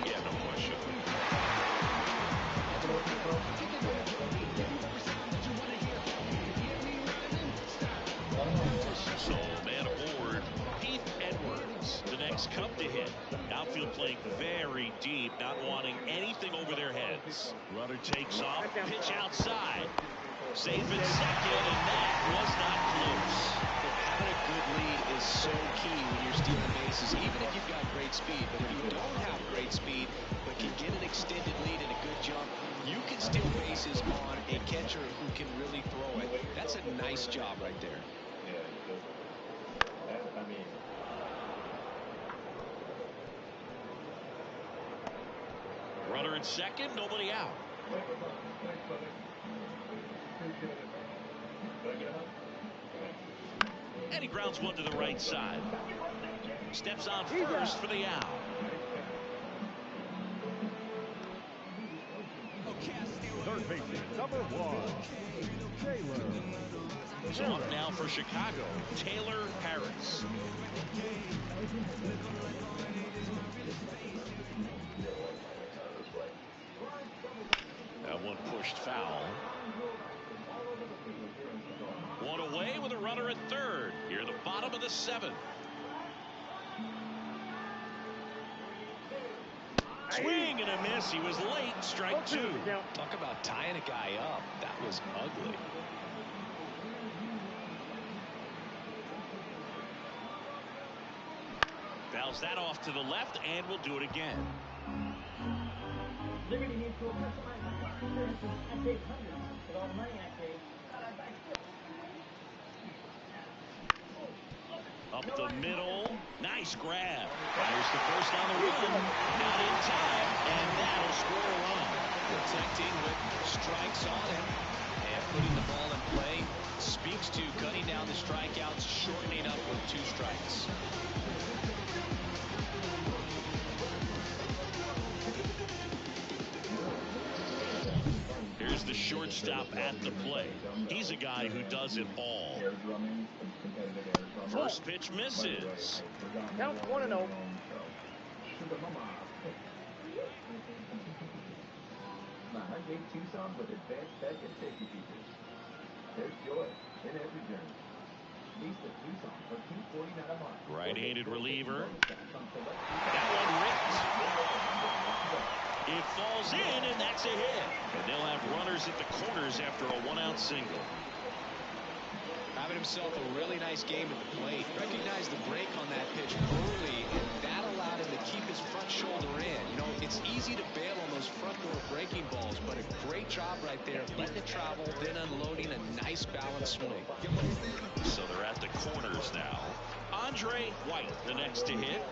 Yeah, no question. So, man aboard, Heath Edwards, the next Cub to hit. Outfield playing very deep, not wanting anything over their heads. Runner takes off, pitch outside. Safe at second, and that was not close. Having a good lead is so key when you're stealing bases, even if you've got great speed. But if you don't have great speed, but can get an extended lead and a good jump, you can steal bases on a catcher who can really throw it. That's a nice job right there. Runner at second, nobody out. And he grounds one to the right side. Steps on first for the out. Third baseman, number 1, Taylor. So up now for Chicago, Taylor Harris. That one pushed foul. One away with a runner at third. Here at the bottom of the 7th. Swing and a miss. He was late. Strike 2. Talk about tying a guy up. That was ugly. Fouls that off to the left, and will do it again. Liberty needs to maximize my cost experiences and save hundreds with all the money I save. Up the middle. Nice grab. Fires the first on the run. Not in time, and that'll score a run. Protecting with strikes on him and putting the ball in play speaks to cutting down the strikeouts, shortening up with 2 strikes. Here's the shortstop at the plate. He's a guy who does it all. First pitch misses. Count 1-0. Hyundai Tucson with advanced tech and safety features. There's joy in every journey. Lease the Tucson for Right-handed reliever. That one ripped. It falls in, and that's a hit. And they'll have runners at the corners after a one-out single. Having himself a really nice game at the plate. Recognized the break on that pitch early, and that allowed him to keep his front shoulder in. You know, it's easy to bail on those front door breaking balls, but a great job right there, letting it travel, then unloading a nice balanced swing. So they're at the corners now. Andre White, the next to hit.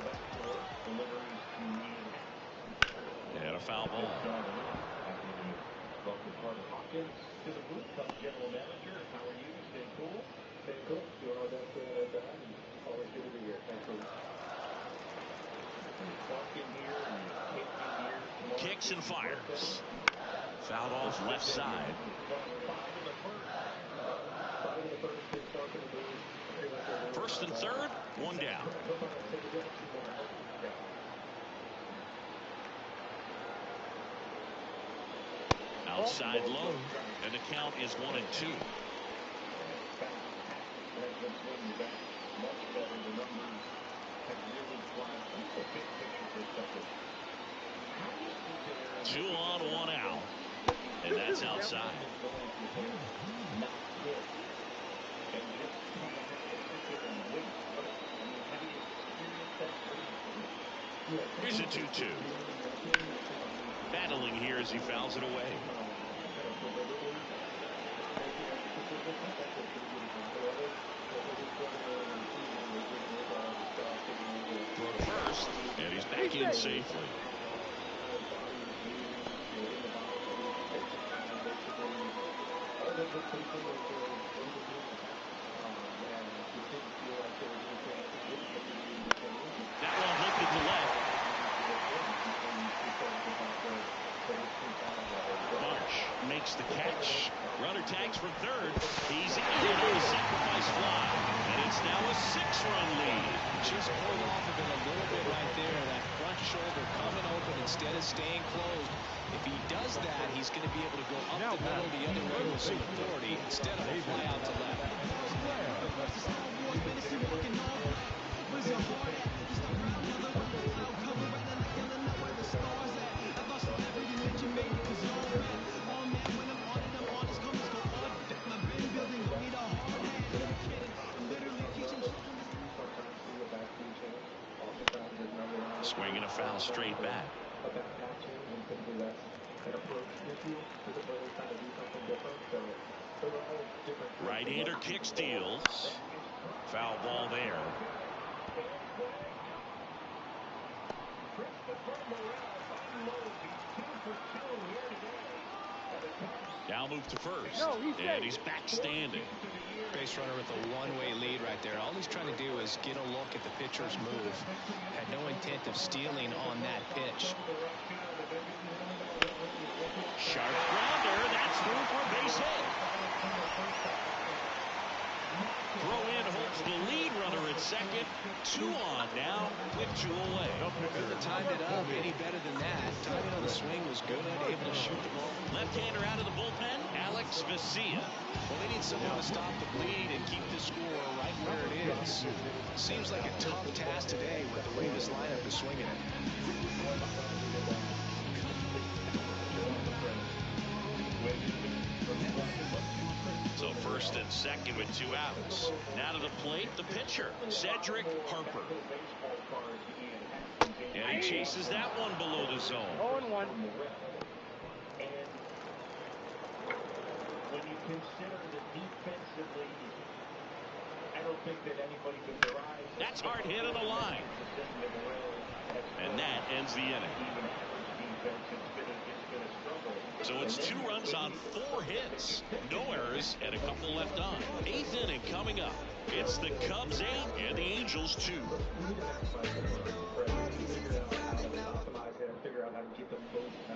And a foul ball. To the booth, comes general manager. How are you? Stay cool. Stay cool. Doing our best to get that. Always good to be here. Thanks, Luke. Kicks and fires. Fouled off left side. First and third, one down. Outside low, and the count is 1-2. Two on, one out, and that's outside. Here's a 2-2. Battling here as he fouls it away. Broke first, and he's back in safely. That one lifted to left. Bunch makes the catch. Runner tags for third. He's in on the sacrifice fly. And it's now a 6-run lead. Just pulled off of it a little bit right there. That front shoulder coming open instead of staying closed. If he does that, he's going to be able to go up the middle the other way with some authority instead of a fly out to left. Swinging a foul straight back. Right-hander kick steals. Foul ball there. Now move to first. And he's back standing. Base runner with a one-way lead right there. All he's trying to do is get a look at the pitcher's move. Had no intent of stealing on that pitch. Sharp grounder. That's through for a base hit. Throw in holds the lead runner at second. 2 on now with 2 away. Couldn't have timed it up any better than that. Timing on the swing was good. Able to shoot the ball. Left-hander out of the bullpen, Alex Vesia. Well, they need someone to stop the bleed and keep the score right where it is. Seems like a tough task today with the way this lineup is swinging it. So first and second with 2 outs. Now to the plate, the pitcher, Cedric Harper. And he chases that one below the zone. 0-1. When you consider the defensively, I don't think that anybody could drive. That's hard hit on the line. And that ends the inning. So it's 2 runs on 4 hits. No errors and a couple left on. 8th inning coming up. It's the Cubs 8 and the Angels 2.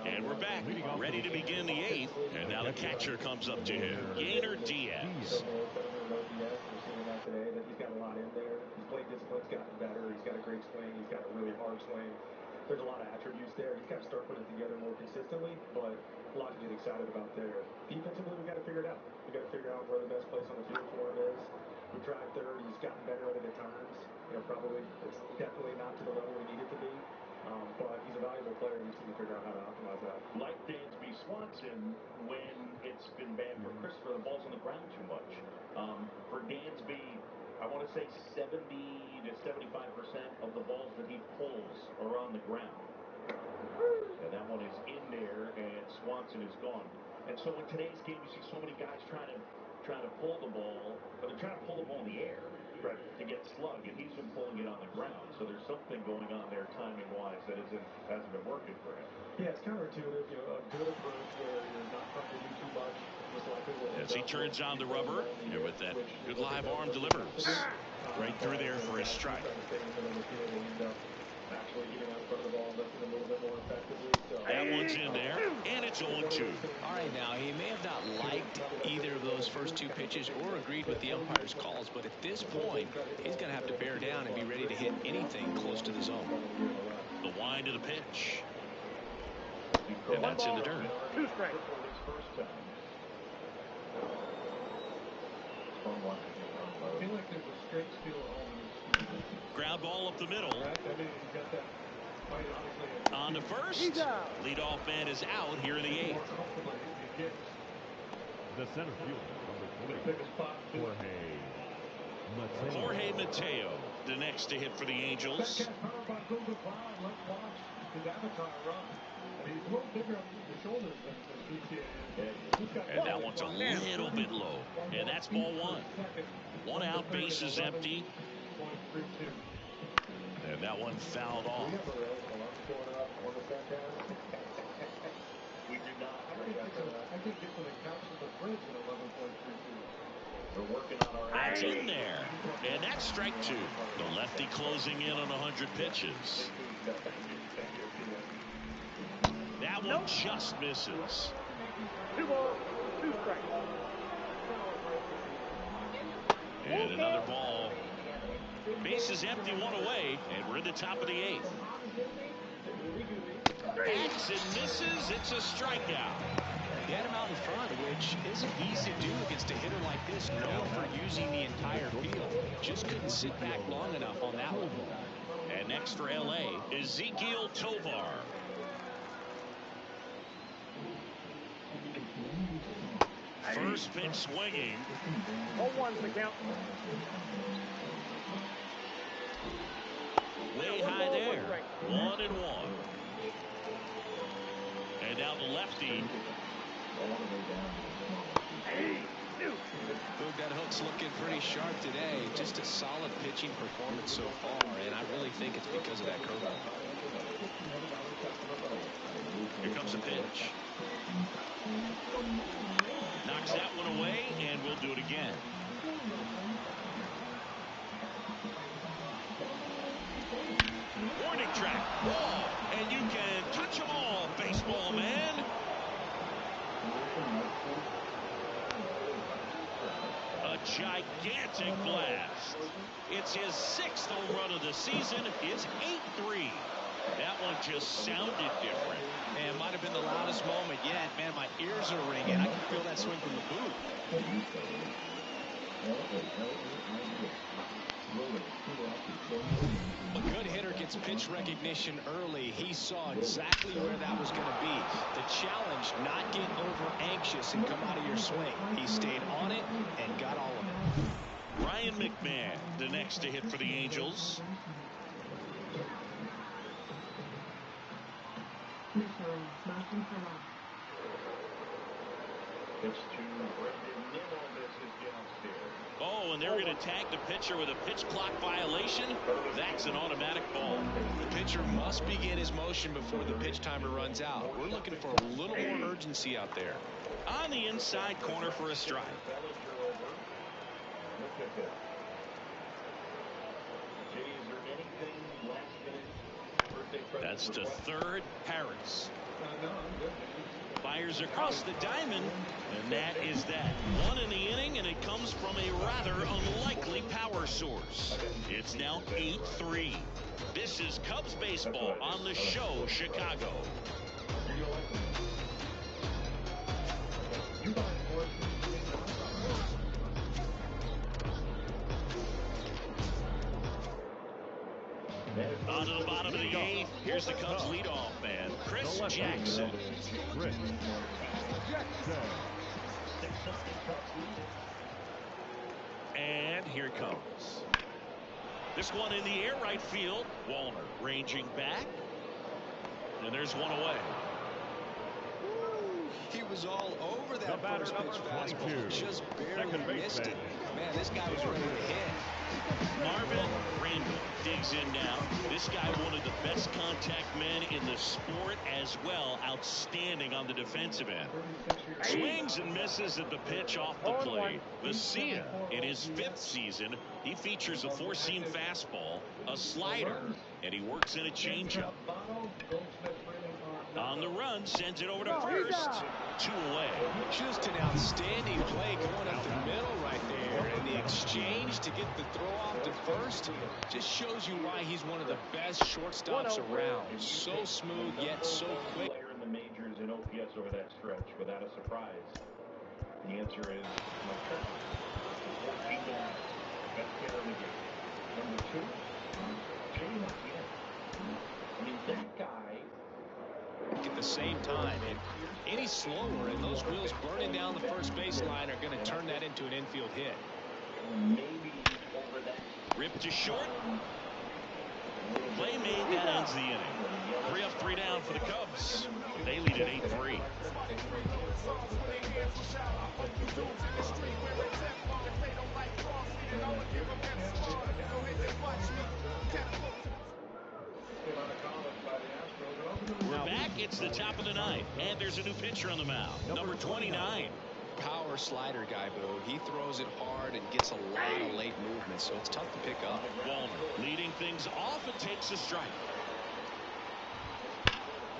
And we're back, ready to begin the 8th. And now the catcher comes up to him, Gainer Diaz. He's got a lot in there. His plate discipline's gotten better. He's got a great swing. He's got a really hard swing. There's a lot of attributes there. He's got to start putting it together more consistently, but a lot to get excited about there. Defensively, we got to figure it out. We got to figure out where the best place on the field for him is. We tried third. He's gotten better at it at times. probably it's definitely not to the level we need it to be. But he's a valuable player, and we need to figure out how to optimize that. Like Dansby Swanson, when it's been bad for Christopher, the ball's on the ground too much. For Dansby, I want to say 70 to 75% of the balls that he pulls are on the ground. And that one is in there, and Swanson is gone. And so in today's game, you see so many guys trying to pull the ball, but they're trying to pull the ball in the air to get slugged, and he's been pulling it on the ground. So there's something going on there timing-wise that hasn't been working for him. Yeah, it's counterintuitive. A good approach where you're not trying to do too much. As he turns on the rubber, and with that good live arm delivers right through there for a strike. Actually getting out in front of the ball, lifting a little bit more effectively. That one's in there, and it's 0-2. All right, now, he may have not liked either of those first two pitches or agreed with the umpire's calls, but at this point, he's going to have to bear down and be ready to hit anything close to the zone. The wind of the pitch. And that's in the dirt. 2 strikes. I feel like there's a straight steal at home. Ground ball up the middle. On to first. Leadoff man is out here in the 8th. The center fielder, number 40, Jorge Mateo, the next to hit for the Angels. And that one's a little bit low. And that's ball 1. 1 out, base is empty. And that one fouled off. We do not. I think this one accounts for the bridge at 11.32. We're working on our. That's in there. And that's strike 2. The lefty closing in on 100 pitches. That one just misses. 2 balls, 2 strikes. And another ball. Base is empty, 1 away, and we're in the top of the 8th. Hacks and misses. It's a strikeout. He had him out in front, which isn't easy to do against a hitter like this, known for using the entire field. Just couldn't sit back long enough on that one. And next for LA, Ezequiel Tovar. First pitch swinging. 0-1's the count. Way high there. 1-1. And now the lefty. Boog, that hook's looking pretty sharp today. Just a solid pitching performance so far, and I really think it's because of that curveball. Here comes a pitch. Knocks that one away, and we'll do it again. Warning track, ball, and you can touch them all, baseball man. A gigantic blast. It's his 6th home run of the season, his 8-3. That one just sounded different. And might have been the loudest moment yet. Man, my ears are ringing. I can feel that swing from the booth. A good hitter gets pitch recognition early. He saw exactly where that was going to be. The challenge, not get over anxious and come out of your swing. He stayed on it and got all of it. Ryan McMahon, the next to hit for the Angels. It's to Brendan Nimmo. This is downstairs. Oh, and they're going to tag the pitcher with a pitch clock violation. That's an automatic ball. The pitcher must begin his motion before the pitch timer runs out. We're looking for a little more urgency out there. On the inside corner for a strike. Look at this. Jay, is there anything last minute birthday present? That's to third, Harris. Fires across the diamond, and that is that. 1 in the inning, and it comes from a rather unlikely power source. It's now 8-3. This is Cubs baseball on the show, Chicago. On to the bottom of the 8th. Here's the Cubs leadoff man, Chris Jackson. And here it comes. This one in the air, right field. Wallner ranging back. And there's one away. He was all over that first pitch fastball. Just barely missed it. Man, this guy was ready to hit. Marvin Randall digs in now. This guy, one of the best contact men in the sport as well. Outstanding on the defensive end. Swings and misses at the pitch off the plate. VIA, in his 5th season, he features a 4-seam fastball, a slider, and he works in a changeup. On the run, sends it over to first. 2 away. Just an outstanding play going up the middle right there. And the exchange to get the throw off to first just shows you why he's one of the best shortstops around. So smooth, yet so quick. Player in the majors in OPS over that stretch without a surprise. The answer is no trick. 14 to 9. Best player in the game. Number 2, JD Martinez. I mean, that guy. At the same time, and any slower, and those wheels burning down the first baseline are going to turn that into an infield hit. Maybe over that. Ripped to short. Play made, that ends the inning. 3 up, 3 down for the Cubs. They lead at 8-3. We're back. It's the top of the 9th, and there's a new pitcher on the mound. Number 29. Power slider guy, Boo. He throws it hard and gets a lot of late movement, so it's tough to pick up. Wallner leading things off and takes a strike.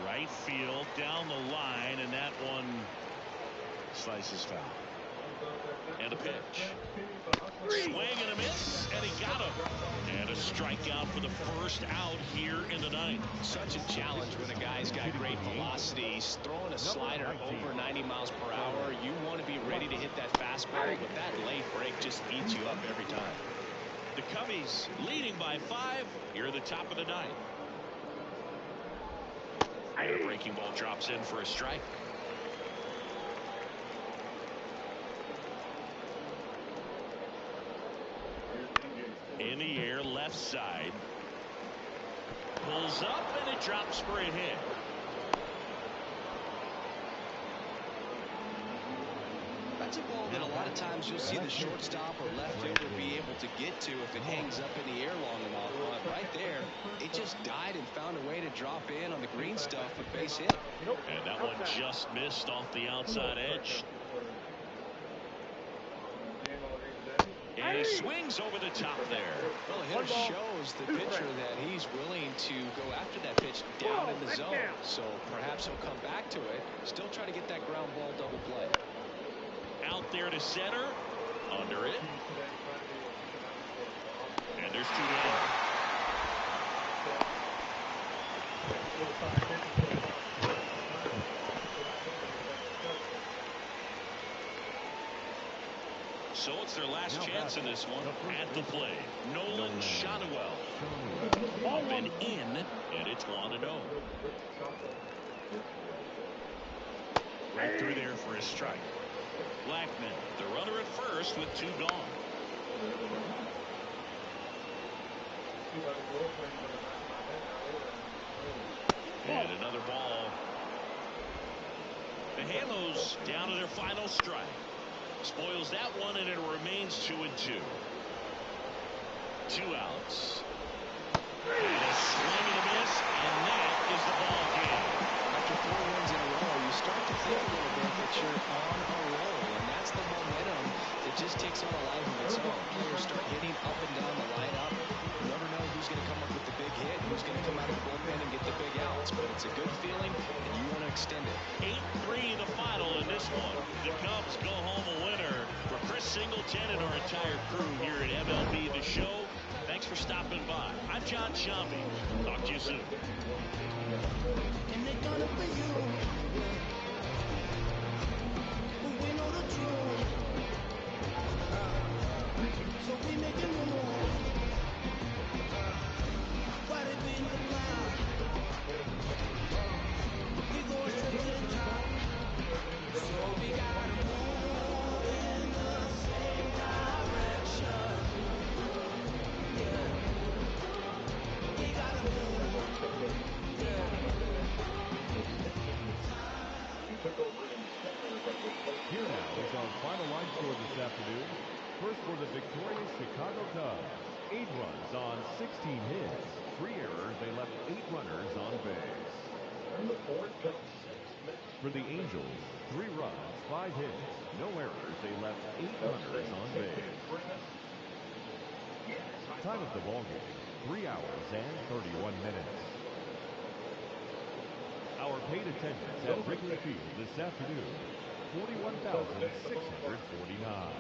Right field, down the line, and that one slices foul. And a pitch. Swing and a miss, and he got him. And a strikeout for the first out here in the 9th. Such a challenge when a guy's got great velocity. He's throwing a slider over 90 miles per hour. You want to be ready to hit that fastball, but that late break just eats you up every time. The Cubbies leading by 5 here at the top of the 9th. And a breaking ball drops in for a strike. In the air, left side. Pulls up, and it drops for a hit. That's a ball that a lot of times you'll see the shortstop or left fielder be able to get to if it hangs up in the air long enough. But right there, it just died and found a way to drop in on the green stuff, a base hit. And that one just missed off the outside edge. And he swings over the top there. Well, the hitter shows the pitcher that he's willing to go after that pitch down in the zone. So perhaps he'll come back to it, still try to get that ground ball double play. Out there to center, under it. And there's 2 down. So it's their last chance in this one. At the plate, Nolan Shotwell. Been in, and it's 1-0. Right through there for a strike. Blackman, the runner at first with 2 gone. And another ball. The Halos down to their final strike. Spoils that one, and it remains 2-2. 2 outs. And a swing and a miss, and that is the ball game. After 4 wins in a row, you start to think a little bit that you're on a roll, and that's the momentum that just takes on a life of its own. Players start hitting up and down the lineup. You never know who's going to come up with the big hit, who's going to come out of the bullpen and get the big outs, but it's a good feeling, and you want to extend it. 8-3 the final in this one. The Cubs go home a winner. For Chris Singleton and our entire crew here at MLB The Show, thanks for stopping by. I'm John Shambi. Talk to you soon. And they're gonna for you. But we know the truth. So we make it move. Why did First for the victorious Chicago Cubs. 8 runs on 16 hits. 3 errors. They left 8 runners on base. And the fourth comes for the Angels, 3 runs, 5 hits, no errors. They left 8 runners on base. Time of the ballgame, 3 hours and 31 minutes. Our paid attendance at Wrigley Field this afternoon, 41,649.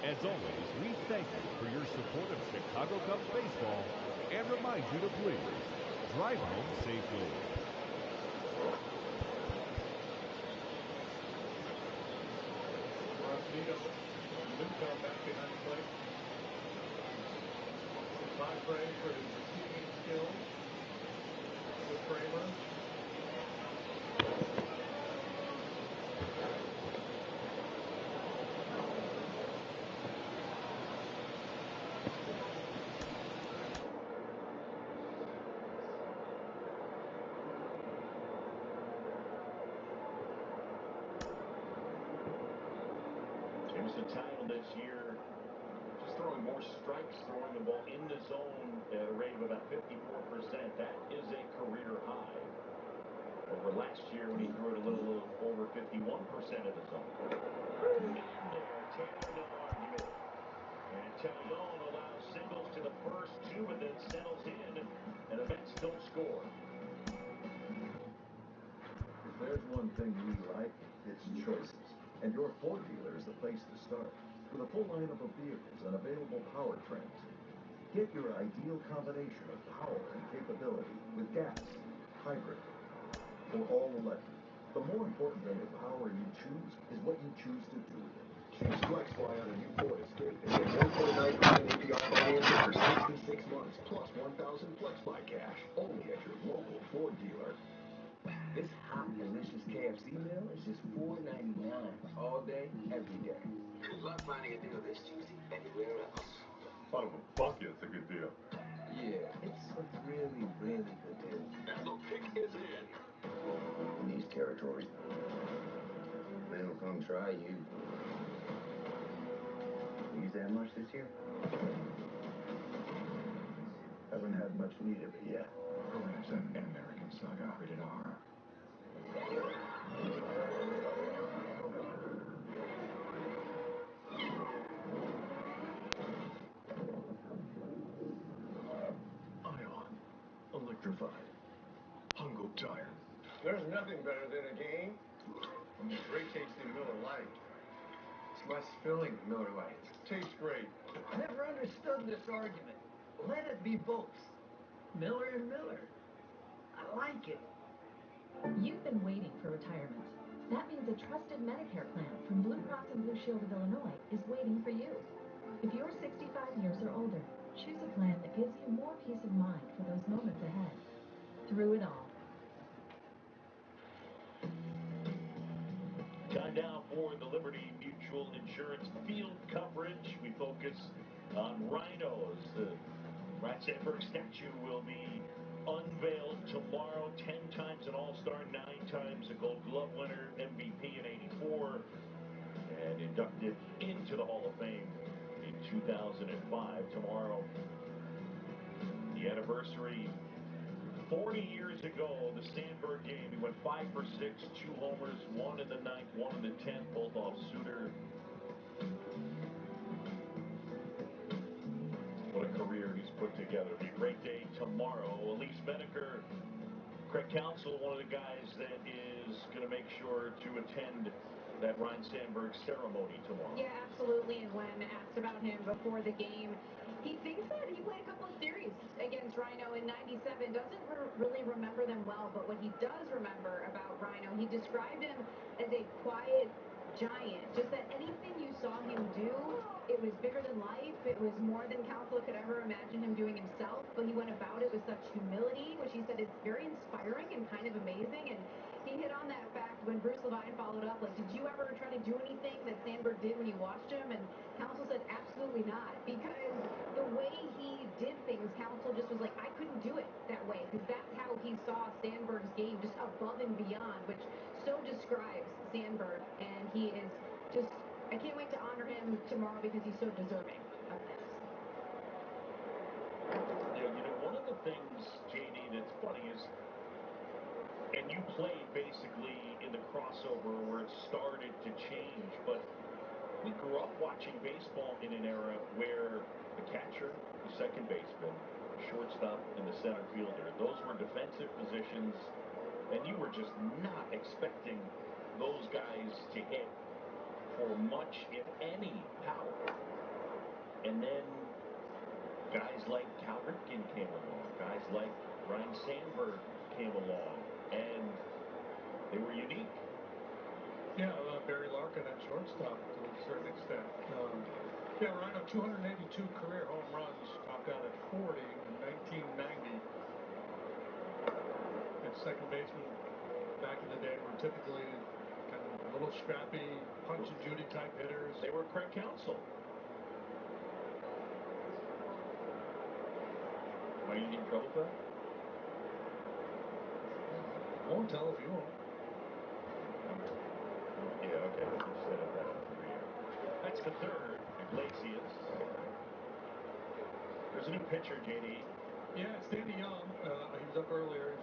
As always, we thank you for your support of Chicago Cubs baseball and remind you to please drive home safely. Newcomb back behind the plate. High praise for his receiving skills. With Kramer. Here's the title this year. Just throwing more strikes, throwing the ball in the zone at a rate of about 54%. That is a career high. Over last year when he threw it a little over 51% of the zone. And there, Taylor no argument. And Taillon allows singles to the first 2 and then settles in. And the Mets don't score. If there's one thing we like, it's choices. And your Ford dealer is the place to start. With a full lineup of vehicles and available powertrains, get your ideal combination of power and capability with gas, hybrid, or all electric. The more important than the power you choose is what you choose to do with it. Choose FlexFly on a new Ford Escape and get 1.9% APR financing for 66 months, plus 1,000 FlexFly cash, only at your local Ford dealer. This hot, delicious KFC meal is just $4.99 all day, every day. Good luck finding a deal this juicy anywhere else. Out of a bucket's a good deal. Yeah, it's a really, really good deal. And the pick is in. In these territories, they'll come try you. Use that much this year? Haven't had much need of it yet. Programs an American Saga. Rated R. Ion. Electrified. Hungo tired. There's nothing better than a game from a great tasting Miller Lite. It's less filling than Miller Lite. Tastes great. I never understood this argument. Let it be both. Miller and Miller. I like it. You've been waiting for retirement. That means a trusted Medicare plan from Blue Cross and Blue Shield of Illinois is waiting for you. If you're 65 years or older, choose a plan that gives you more peace of mind for those moments ahead. Through it all. Time now for the Liberty Mutual Insurance field coverage. We focus on rhinos. The Brad Sandberg statue will be unveiled tomorrow. 10 times an All-Star, 9 times a Gold Glove winner, MVP in '84, and inducted into the Hall of Fame in 2005. Tomorrow, the anniversary. 40 years ago, the Sandberg game, he went 5 for 6, 2 homers, 1 in the 9th, 1 in the 10th, both off Suter. What a career he's put together. It'll be a great day tomorrow. Elise Beneker, Craig Counsell, one of the guys that is going to make sure to attend that Ryne Sandberg ceremony tomorrow. Yeah, absolutely. And when asked about him before the game, he thinks that he played a couple of series against Rhino in '97. Doesn't really remember them well, but what he does remember about Rhino, he described him as a quiet giant. Just that anything you saw him do, it was bigger than life. It was more than Counsell could ever imagine him doing himself. But he went about it with such humility, which he said is very inspiring and kind of amazing. And he hit on that fact when Bruce Levine followed up, like, did you ever try to do anything that Sandberg did when you watched him? And Counsell said, absolutely not. Because the way he did things, Counsell just was like, I couldn't do it that way. Because that's how he saw Sandberg's game, just above and beyond, which so describes Sandberg. And he is just I can't wait to honor him tomorrow because he's so deserving of this. Yeah, you know, one of the things, JD, that's funny is, and you played basically in the crossover where it started to change, but we grew up watching baseball in an era where the catcher, the second baseman, the shortstop, and the center fielder, those were defensive positions, and you were just not expecting those guys to hit for much, if any, power. And then guys like Cal Ripken came along, guys like Ryan Sandberg came along, and they were unique. Yeah, Barry Larkin at shortstop to a certain extent. Yeah, Rhino, 282 career home runs, topped out at 40 in 1990. And second baseman back in the day were typically kind of a little scrappy, punch and Judy type hitters. They were Craig Counsell. Are you in trouble with that? Won't tell if you won't. Yeah, okay. You set up that up for you. That's the third. Iglesias. There's a new pitcher, JD. Yeah, it's Danny Young. He was up earlier.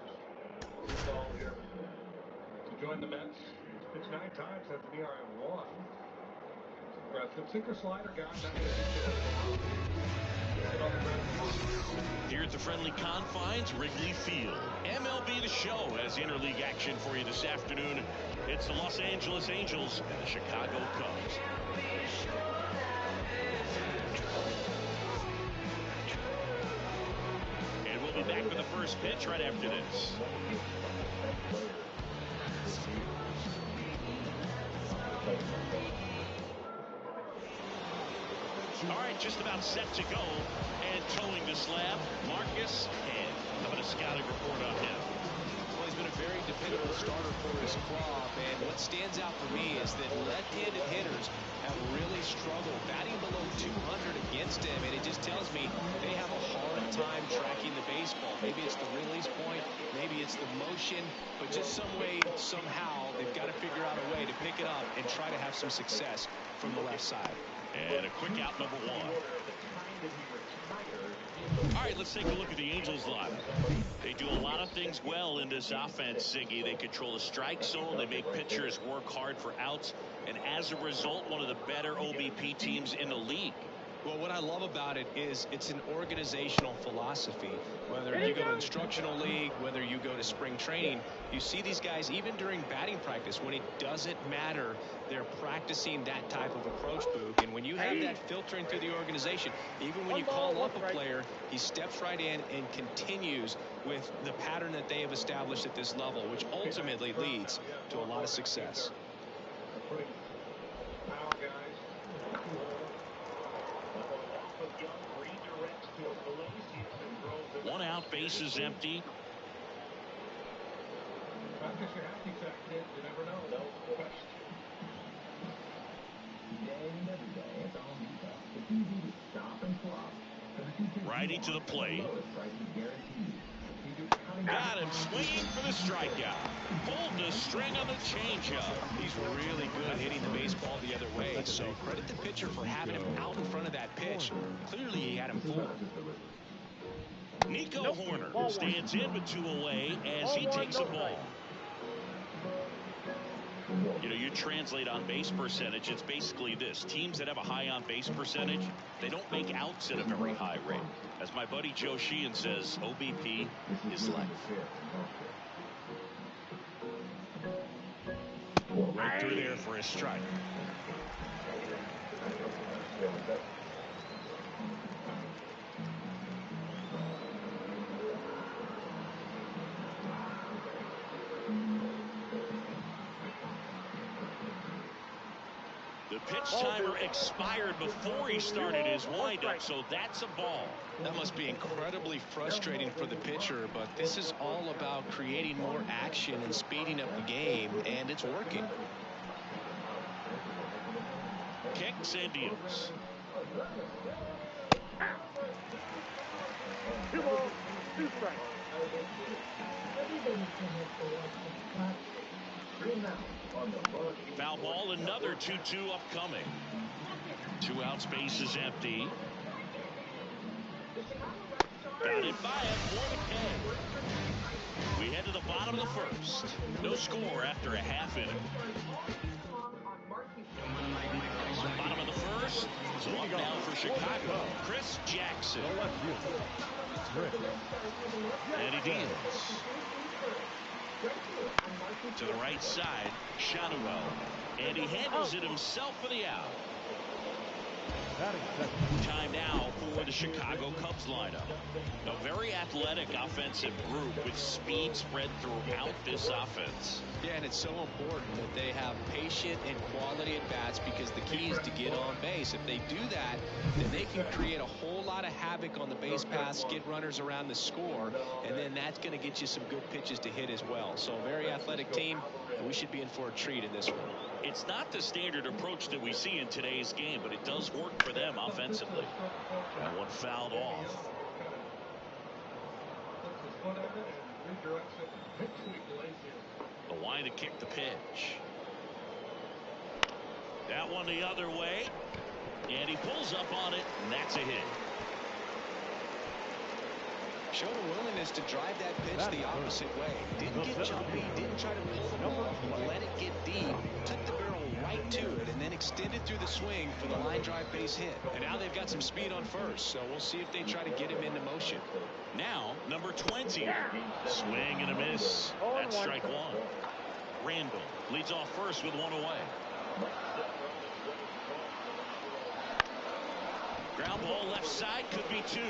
He's just all here to join the Mets. He's pitched 9 times, has an ERA of 1. It's impressive. Sinker slider guy. Here at the friendly confines, Wrigley Field. MLB The Show has interleague action for you this afternoon. It's the Los Angeles Angels and the Chicago Cubs. And we'll be back with the first pitch right after this. All right, just about set to go. And towing the slab, Marcus Head. How about a scouting report on him? Well, he's been a very dependable starter for his club, and what stands out for me is that left-handed hitters have really struggled batting below 200 against him, and it just tells me they have a hard time tracking the baseball. Maybe it's the release point, maybe it's the motion, but just some way, somehow, they've got to figure out a way to pick it up and try to have some success from the left side. And a quick out, number 1. All right, let's take a look at the Angels lineup. They do a lot of things well in this offense, Siggy. They control the strike zone. They make pitchers work hard for outs. And as a result, one of the better OBP teams in the league. Well, what I love about it is it's an organizational philosophy. Whether you go to instructional league, whether you go to spring training, you see these guys even during batting practice. When it doesn't matter, they're practicing that type of approach, Boog. And when you have that filtering through the organization, even when you call up a player, he steps right in and continues with the pattern that they have established at this level, which ultimately leads to a lot of success. Power guys. 1 out, base is empty. That's because you're happy, kid. You never know. No question. Righty to the plate. Got him swinging for the strikeout. Pulled the string on the changeup. He's really good hitting the baseball the other way, so credit the pitcher for having him out in front of that pitch. Clearly he had him fooled. Nico Horner stands in with 2 away as he takes a ball. You know, you translate on base percentage, it's basically this. Teams that have a high on base percentage, they don't make outs at a very high rate. As my buddy Joe Sheehan says, OBP is life. Right through there for a strike. The pitch timer expired before he started his windup, so that's a ball. That must be incredibly frustrating for the pitcher, but this is all about creating more action and speeding up the game, and it's working. Kicks and deals. 2 balls, 2 strikes. Foul ball, another 2-2 upcoming. 2 outs, base is empty. Batted by him, 1K. We head to the bottom of the first. No score after a half inning. Bottom of the first. So up now for Chicago, Chris Jackson. And he deals. To the right side, Shadowell. And he handles it himself for the out. Time now for the Chicago Cubs lineup. A very athletic offensive group with speed spread throughout this offense. Yeah, and it's so important that they have patient and quality at bats, because the key is to get on base. If they do that, then they can create a whole lot of havoc on the base paths, get runners around the score, and then that's going to get you some good pitches to hit as well. So a very athletic team, and we should be in for a treat in this one. It's not the standard approach that we see in today's game, but it does work for them offensively. That one fouled off. The line to kick the pitch. That one the other way. And he pulls up on it, and that's a hit. Showed a willingness to drive that pitch the opposite way. Didn't get jumpy, didn't try to pull the ball, but let it get deep, took the barrel right to it, and then extended through the swing for the line drive base hit. And now they've got some speed on first, so we'll see if they try to get him into motion. Now, number 20. Swing and a miss. That's strike one. Randall leads off first with one away. Ground ball left side, could be two.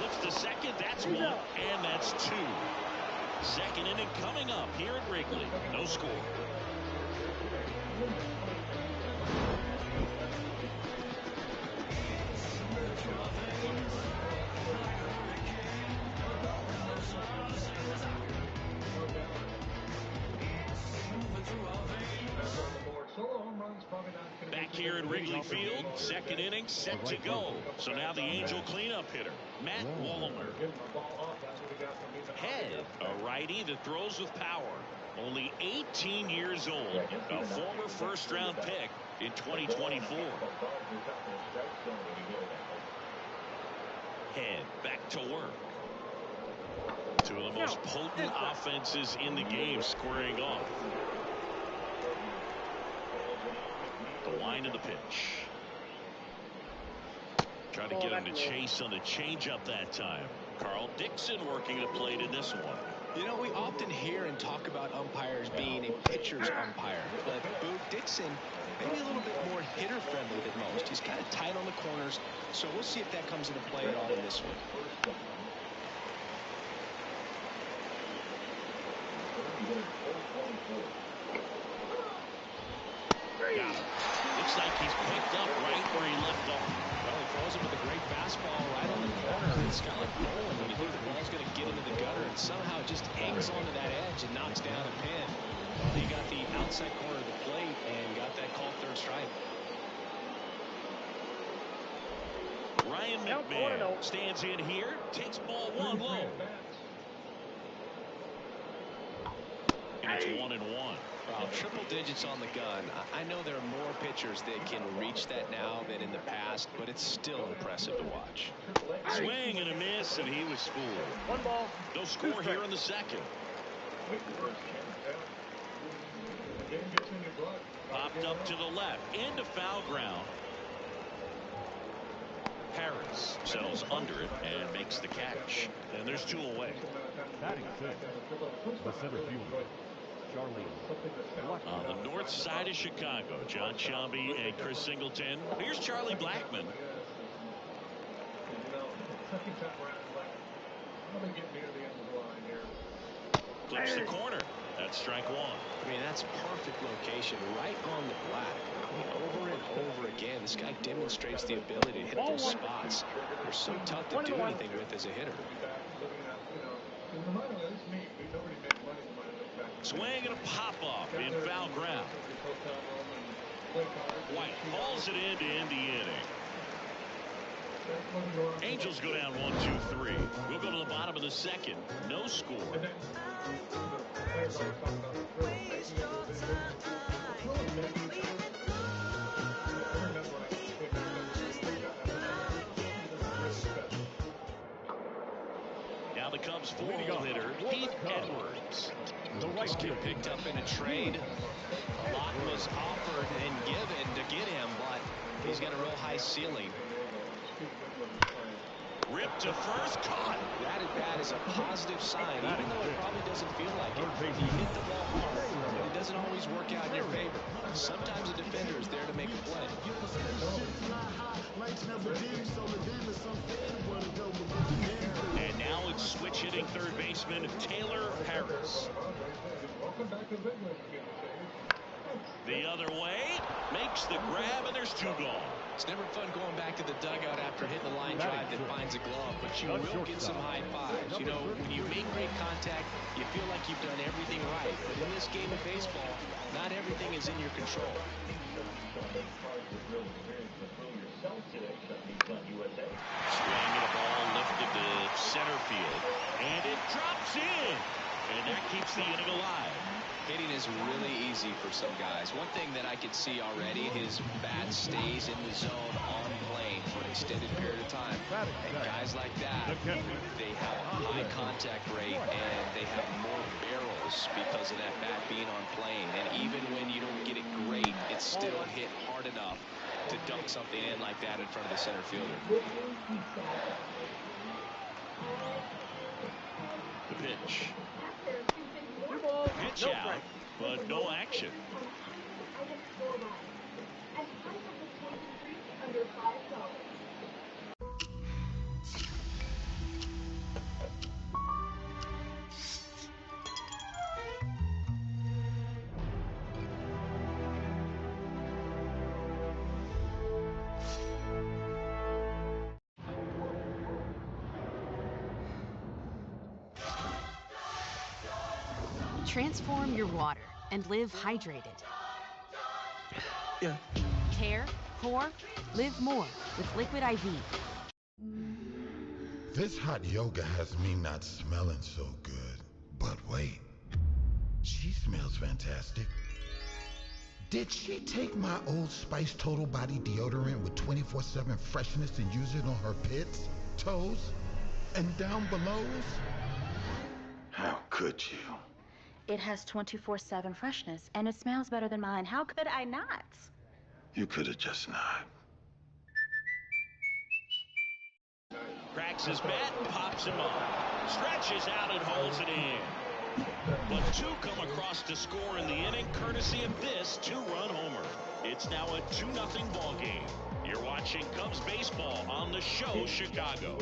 Looks to second, that's one, and that's two. Second inning coming up here at Wrigley. No score. Back here at Wrigley Field, second inning set to go. So now the Angel cleanup hitter, Matt Wallner. Head, a righty that throws with power. Only 18 years old, a former first-round pick in 2024. Head back to work. Two of the most potent offenses in the game squaring off. The line of the pitch. Trying to get him to chase on the changeup that time. Carl Dixon working the plate in this one. You know, we often hear and talk about umpires being a pitcher's umpire, but Boo Dixon maybe a little bit more hitter friendly than most. He's kind of tight on the corners, so we'll see if that comes into play at all in this one. Got him. Looks like he's picked up right where he left off. Well, he throws him with a great fastball right on the corner. It's kind of like bowling when you think the ball's going to get into the gutter, and somehow it just hangs onto that edge and knocks down a pin. Well, he got the outside corner of the plate and got that called third strike. Ryan McMahon stands in here, takes ball one low. And it's 1-1. Wow, triple digits on the gun. I know there are more pitchers that can reach that now than in the past, but it's still impressive to watch. Swing and a miss, and he was fooled. One ball. No score here in the second. Popped up to the left, into foul ground. Harris settles under it and makes the catch. And there's two away. Batting fifth, the center fielder, Charlie. On the north side of Chicago, John Shelby and Chris Singleton. Here's Charlie Blackmon. Clips the corner. That's strike one. I mean, that's perfect location, right on the black. I mean, over and over again, this guy demonstrates the ability to hit those spots. They're so tough to do anything with as a hitter. Swing and a pop-off in foul ground. White hauls it in to end the inning. Angels go down 1-2-3. We'll go to the bottom of the second. No score. Now the Cubs' four-hole hitter, Pete Edwards. This kid picked up in a trade. A lot was offered and given to get him, but he's got a real high ceiling. Ripped to first, caught. That at bat is a positive sign, even though it probably doesn't feel like it. You hit the ball hard, but it doesn't always work out in your favor. Sometimes a defender is there to make a play. And now it's switch hitting third baseman Taylor Harris. The other way, makes the grab, and there's two gone. It's never fun going back to the dugout after hitting a line drive that finds a glove, but you will get some high fives. You know, when you make great contact, you feel like you've done everything right. But in this game of baseball, not everything is in your control. Swing and a ball lifted to center field, and it drops in. And that keeps the inning alive. Hitting is really easy for some guys. One thing that I could see already, his bat stays in the zone on plane for an extended period of time. And guys like that, they have a high contact rate and they have more barrels because of that bat being on plane. And even when you don't get it great, it's still hit hard enough to dunk something in like that in front of the center fielder. The pitch. Pitch out, but no action. Transform your water and live hydrated. Yeah. Care, pour, live more with Liquid IV. This hot yoga has me not smelling so good. But wait, she smells fantastic. Did she take my Old Spice Total Body Deodorant with 24/7 freshness and use it on her pits, toes, and down belows? How could you? It has 24/7 freshness, and it smells better than mine. How could I not? You could have just not. Cracks his bat, pops him up. Stretches out and holds it in. But two come across to score in the inning, courtesy of this two-run homer. It's now a 2-0 ball game. You're watching Cubs baseball on the show Chicago.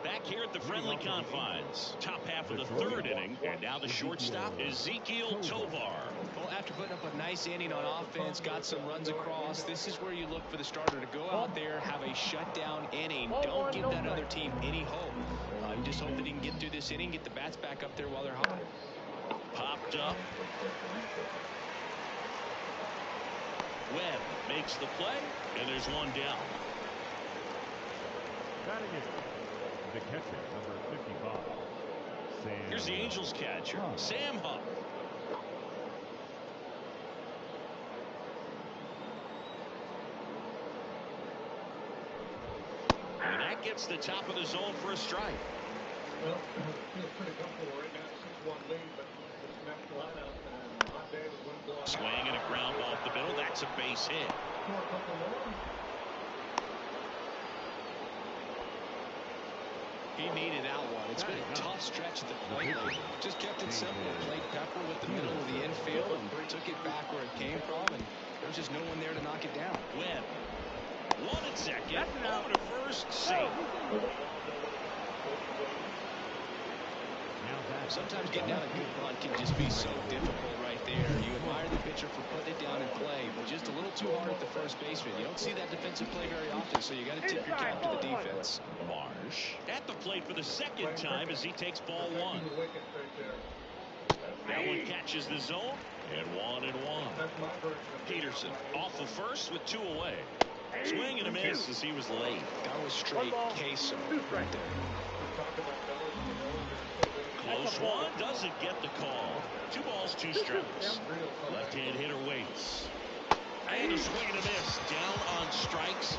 Back here at the friendly confines. Top half of the third inning, and now the shortstop, Ezequiel Tovar. Well, after putting up a nice inning on offense, got some runs across, this is where you look for the starter to go out there, have a shutdown inning. Don't give that other team any hope. You just hope that he can get through this inning, get the bats back up there while they're hot. Popped up. Webb makes the play, and there's one down. The catcher, number 55. Here's the Angels catcher, Sam Huff. And that gets the top of the zone for a strike. Well, feels pretty comfortable right now. 6-1 lead, but this next lineup and hot day with wind blowing. Swing and a ground ball up the middle. That's a base hit. Score a couple more. He needed that one. It's been a tough stretch at the plate lately. Just kept it simple. Played Pepper with the middle of the infield and took it back where it came from, and there's just no one there to knock it down. Webb. One at second. Over to first. Safe. Sometimes getting down a good bunt can just be so difficult right there. You admire the pitcher for putting it down in play, but just a little too hard at the first baseman. You don't see that defensive play very often, so you got to tip your cap to the defense. Marsh at the plate for the second time as he takes ball one. That one catches. Catches the zone, and 1-1. Peterson off the first with 2 away. Swing and a miss as he was late. That was straight queso right there. Close one, doesn't get the call. 2 balls, 2 strikes. Left-hand hitter waits. And a swing and a miss. Down on strikes.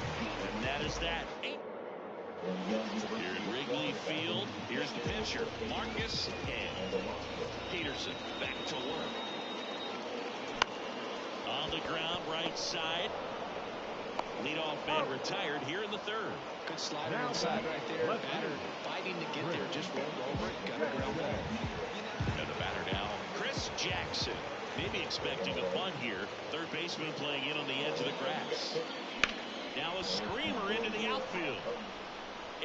And that is that. Here in Wrigley Field, here's the pitcher, Marcus and Peterson back to work. On the ground, right side. Leadoff man retired here in the 3rd. Good slider inside right there. Batter fighting to get there, just rolled over it, got a ground ball. And the batter now, Chris Jackson. Maybe expecting a bunt here. Third baseman playing in on the edge of the grass. Now a screamer into the outfield.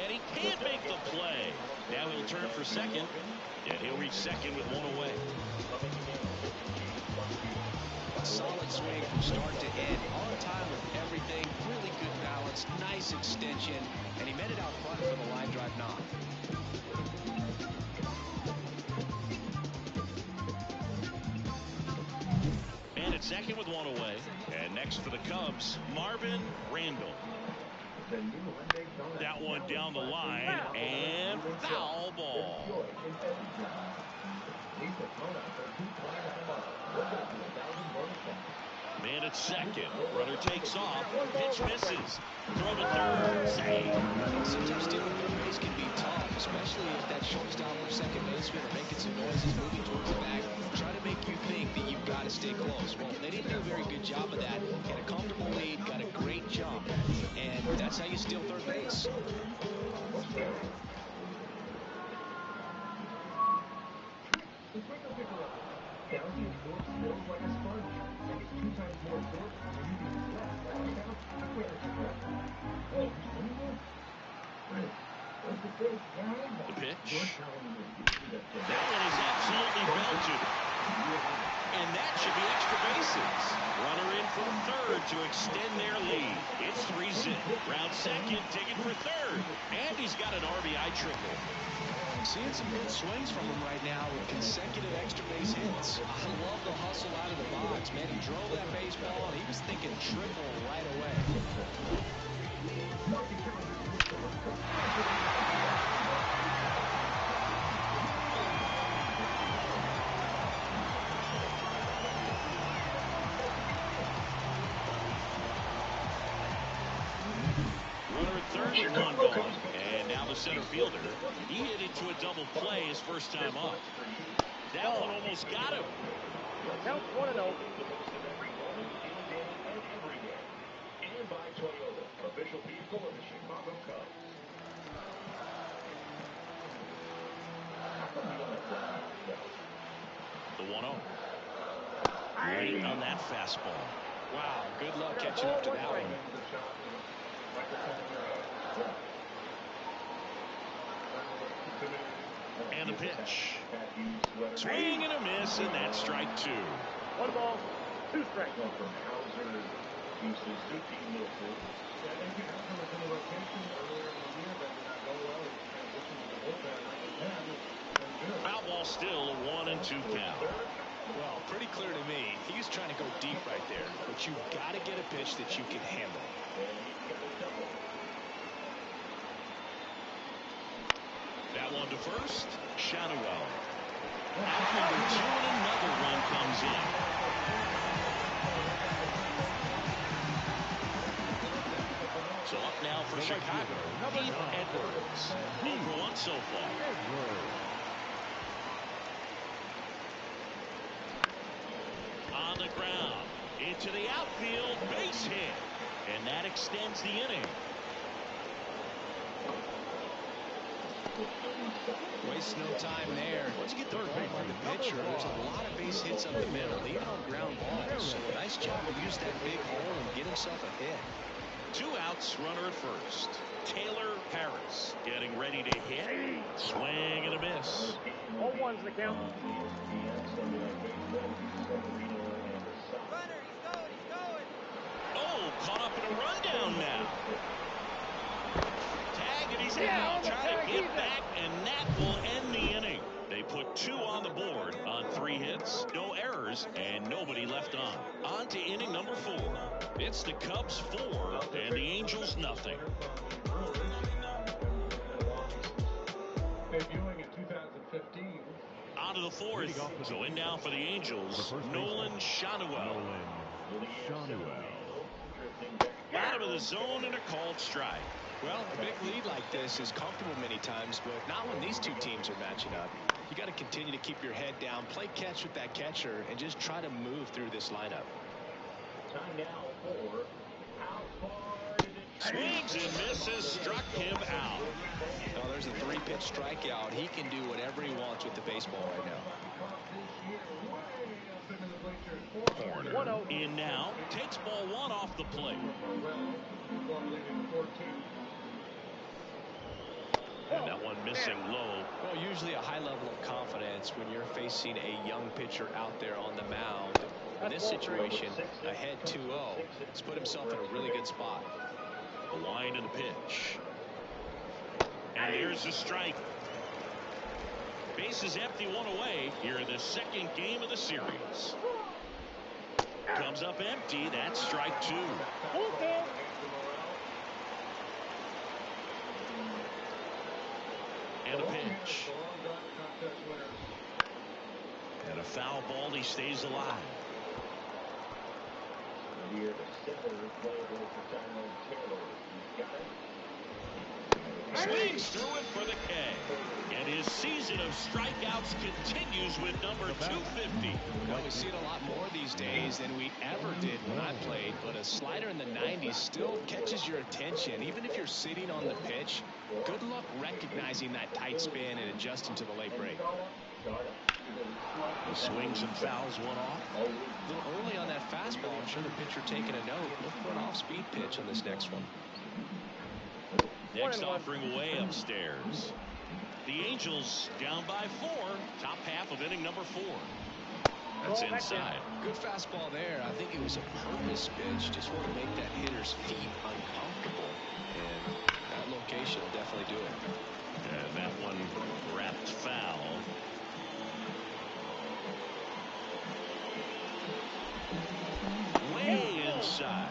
And he can't make the play. Now he'll turn for second, and he'll reach second with 1 away. A solid swing from start to end, on time with everything, really good balance, nice extension, and he met it out front for the line drive knock. And at second with 1 away. And next for the Cubs, Marvin Randall. That one down the line, and foul ball. Man at second. Runner takes off. Pitch misses. Throw to third. Save. Sometimes stealing third base can be tough, especially if that shortstop or second baseman are making some noises moving towards the bag. Try to make you think that you've got to stay close. Well, they didn't do a very good job of that. Had a comfortable lead, got a great jump, and that's how you steal third base. Downey and Ford feels like a sponge, and it's 2 times more absorbent when you're using less account. That's where it's correct. Oh, where's the pitch? The pitch. That one is absolutely belted. And that should be extra bases. Runner in for third to extend their lead. It's 3-zip. Round second, digging for third. And he's got an RBI triple. Seeing some good swings from him right now with consecutive extra base hits. I love the hustle out of the box, man. He drove that baseball, and he was thinking triple right away. Runner at third with 1 gone. And now the center fielder. He hit into a double play his first time up. That one almost got him. Count 1-0. And by Toyota, official vehicle of the Chicago Cubs. The 1-0. Late on that fastball. Wow, good luck catching up to that one. And the pitch. Swing and a miss, and that's strike 2. 1 ball, 2 strikes. From Hauser to Suzuki Milford. I think Hauser was in the rotation earlier in the year, but did not go well. He transitioned to the bullpen. Foul ball still, a 1-2 count. Well, pretty clear to me, he's trying to go deep right there, but you've got to get a pitch that you can handle. That one to first, Shadowell. Out number 2, and another run comes in. So up now for Chicago, Pete Edwards. 0 for 1 so far. On the ground, into the outfield, base hit. And that extends the inning. Waste no time there. Once you get the ball by the pitcher, there's a lot of base hits up the middle, even on ground balls. So a nice job to use that big hole and get himself a hit. 2 outs, runner at first. Taylor Harris getting ready to hit. Swing and a miss. 0-1's the count. Oh, caught up in a rundown now. Tag, and he's out. Trying to get back, and that will end the inning. They put 2 on the board on 3 hits, no errors, and nobody left on. On to inning number 4. It's the Cubs 4 and the Angels nothing. Debuting in 2015. On to the 4th. So in now for the Angels, Nolan Schanuel. Out of the zone and a called strike. Well, a big lead like this is comfortable many times, but not when these two teams are matching up. You got to continue to keep your head down, play catch with that catcher, and just try to move through this lineup. Time now for Swings and misses, struck him out. Oh, there's a 3-pitch strikeout. He can do whatever he wants with the baseball right now. Corner in now, takes ball 1 off the plate. And that one missing low. Well, usually a high level of confidence when you're facing a young pitcher out there on the mound. In this situation, ahead 2-0, he's put himself in a really good spot. The line and the pitch. And there's the strike. Base is empty, 1 away here in the 2nd game of the series. Comes up empty. That's strike 2. And a pitch. And a foul ball. He stays alive. Here, the center playable for Tyrone Taylor. He's got it. Swings through it for the K. And his season of strikeouts continues with number 250. Well, we see it a lot more these days than we ever did when I played, but a slider in the 90s still catches your attention. Even if you're sitting on the pitch, good luck recognizing that tight spin and adjusting to the late break. He swings and fouls one off. A little early on that fastball. I'm sure the pitcher taking a note. Look for an off-speed pitch on this next one. Next offering away upstairs. The Angels down by 4. Top half of inning number 4. That's inside. Good fastball there. I think it was a purpose pitch. Just want to make that hitter's feet uncomfortable. And that location will definitely do it. And that one wrapped foul. Way inside.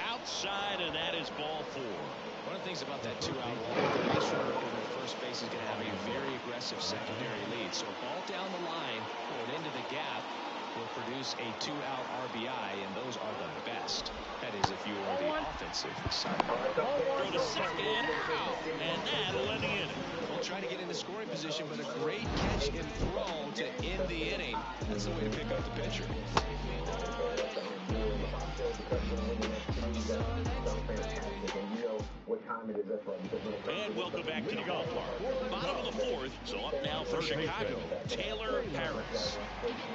Outside, and that is ball 4. One of the things about that 2-out walk, the base runner over the first base is going to have a very aggressive secondary lead. So a ball down the line or into the gap will produce a 2-out RBI, and those are the best. That is, if you are the offensive side. Throw to second, out, and that'll end the inning. We'll try to get into scoring position, but a great catch and throw to end the inning. That's the way to pick up the pitcher. And welcome back to the ballpark. Bottom of the 4th, so up now for Chicago, Taylor Harris.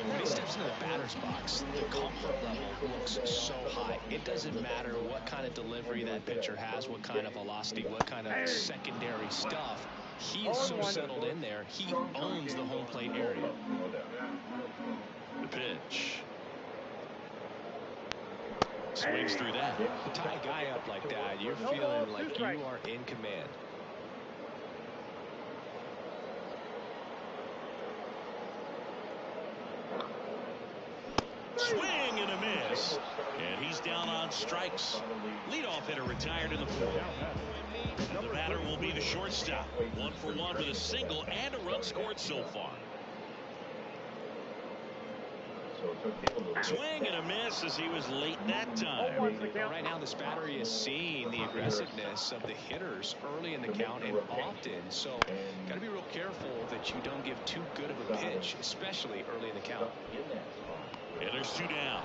When he steps into the batter's box, the comfort level looks so high. It doesn't matter what kind of delivery that pitcher has, what kind of velocity, what kind of secondary stuff. He is so settled in there, he owns the home plate area. The pitch. Swings through that. Tie a guy up like that, you're feeling like you are in command. Swing and a miss. And he's down on strikes. Leadoff hitter retired in the 4th. And the batter will be the shortstop. 1 for 1 with a single and a run scored so far. Swing and a miss as he was late that time. Right now this battery is seeing the aggressiveness of the hitters early in the count and often, so got to be real careful that you don't give too good of a pitch, especially early in the count. And there's 2 down.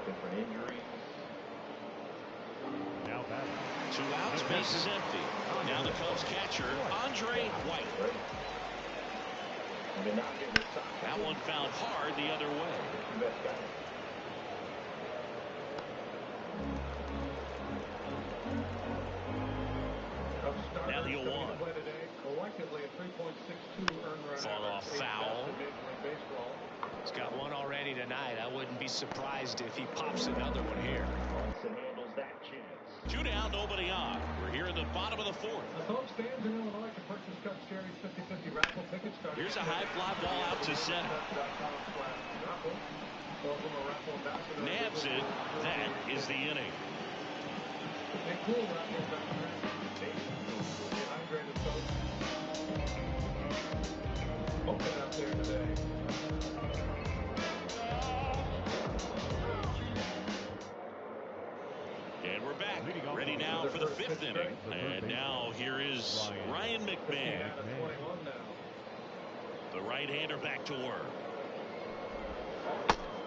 Different injuries. Now batter. 2 outs, base is empty. Now the Cubs catcher, Andre White. That one found hard the other way. Now the 0-1. Collectively a 3.62 earned run. Fall off foul. He's got one already tonight. I wouldn't be surprised if he pops another one here. Handles that chance. 2 down, nobody on. We're here in the bottom of the 4th. Folks, fans in Illinois can purchase Coach Jerry's 50/50 raffle tickets starting. Here's a high fly ball out to center. Nabs it. That is the inning. They cool raffles out there. Dehydrated folks. Open up there today. And we're back, ready now for the 5th inning. And now here is Ryan McMahon. The right-hander back to work.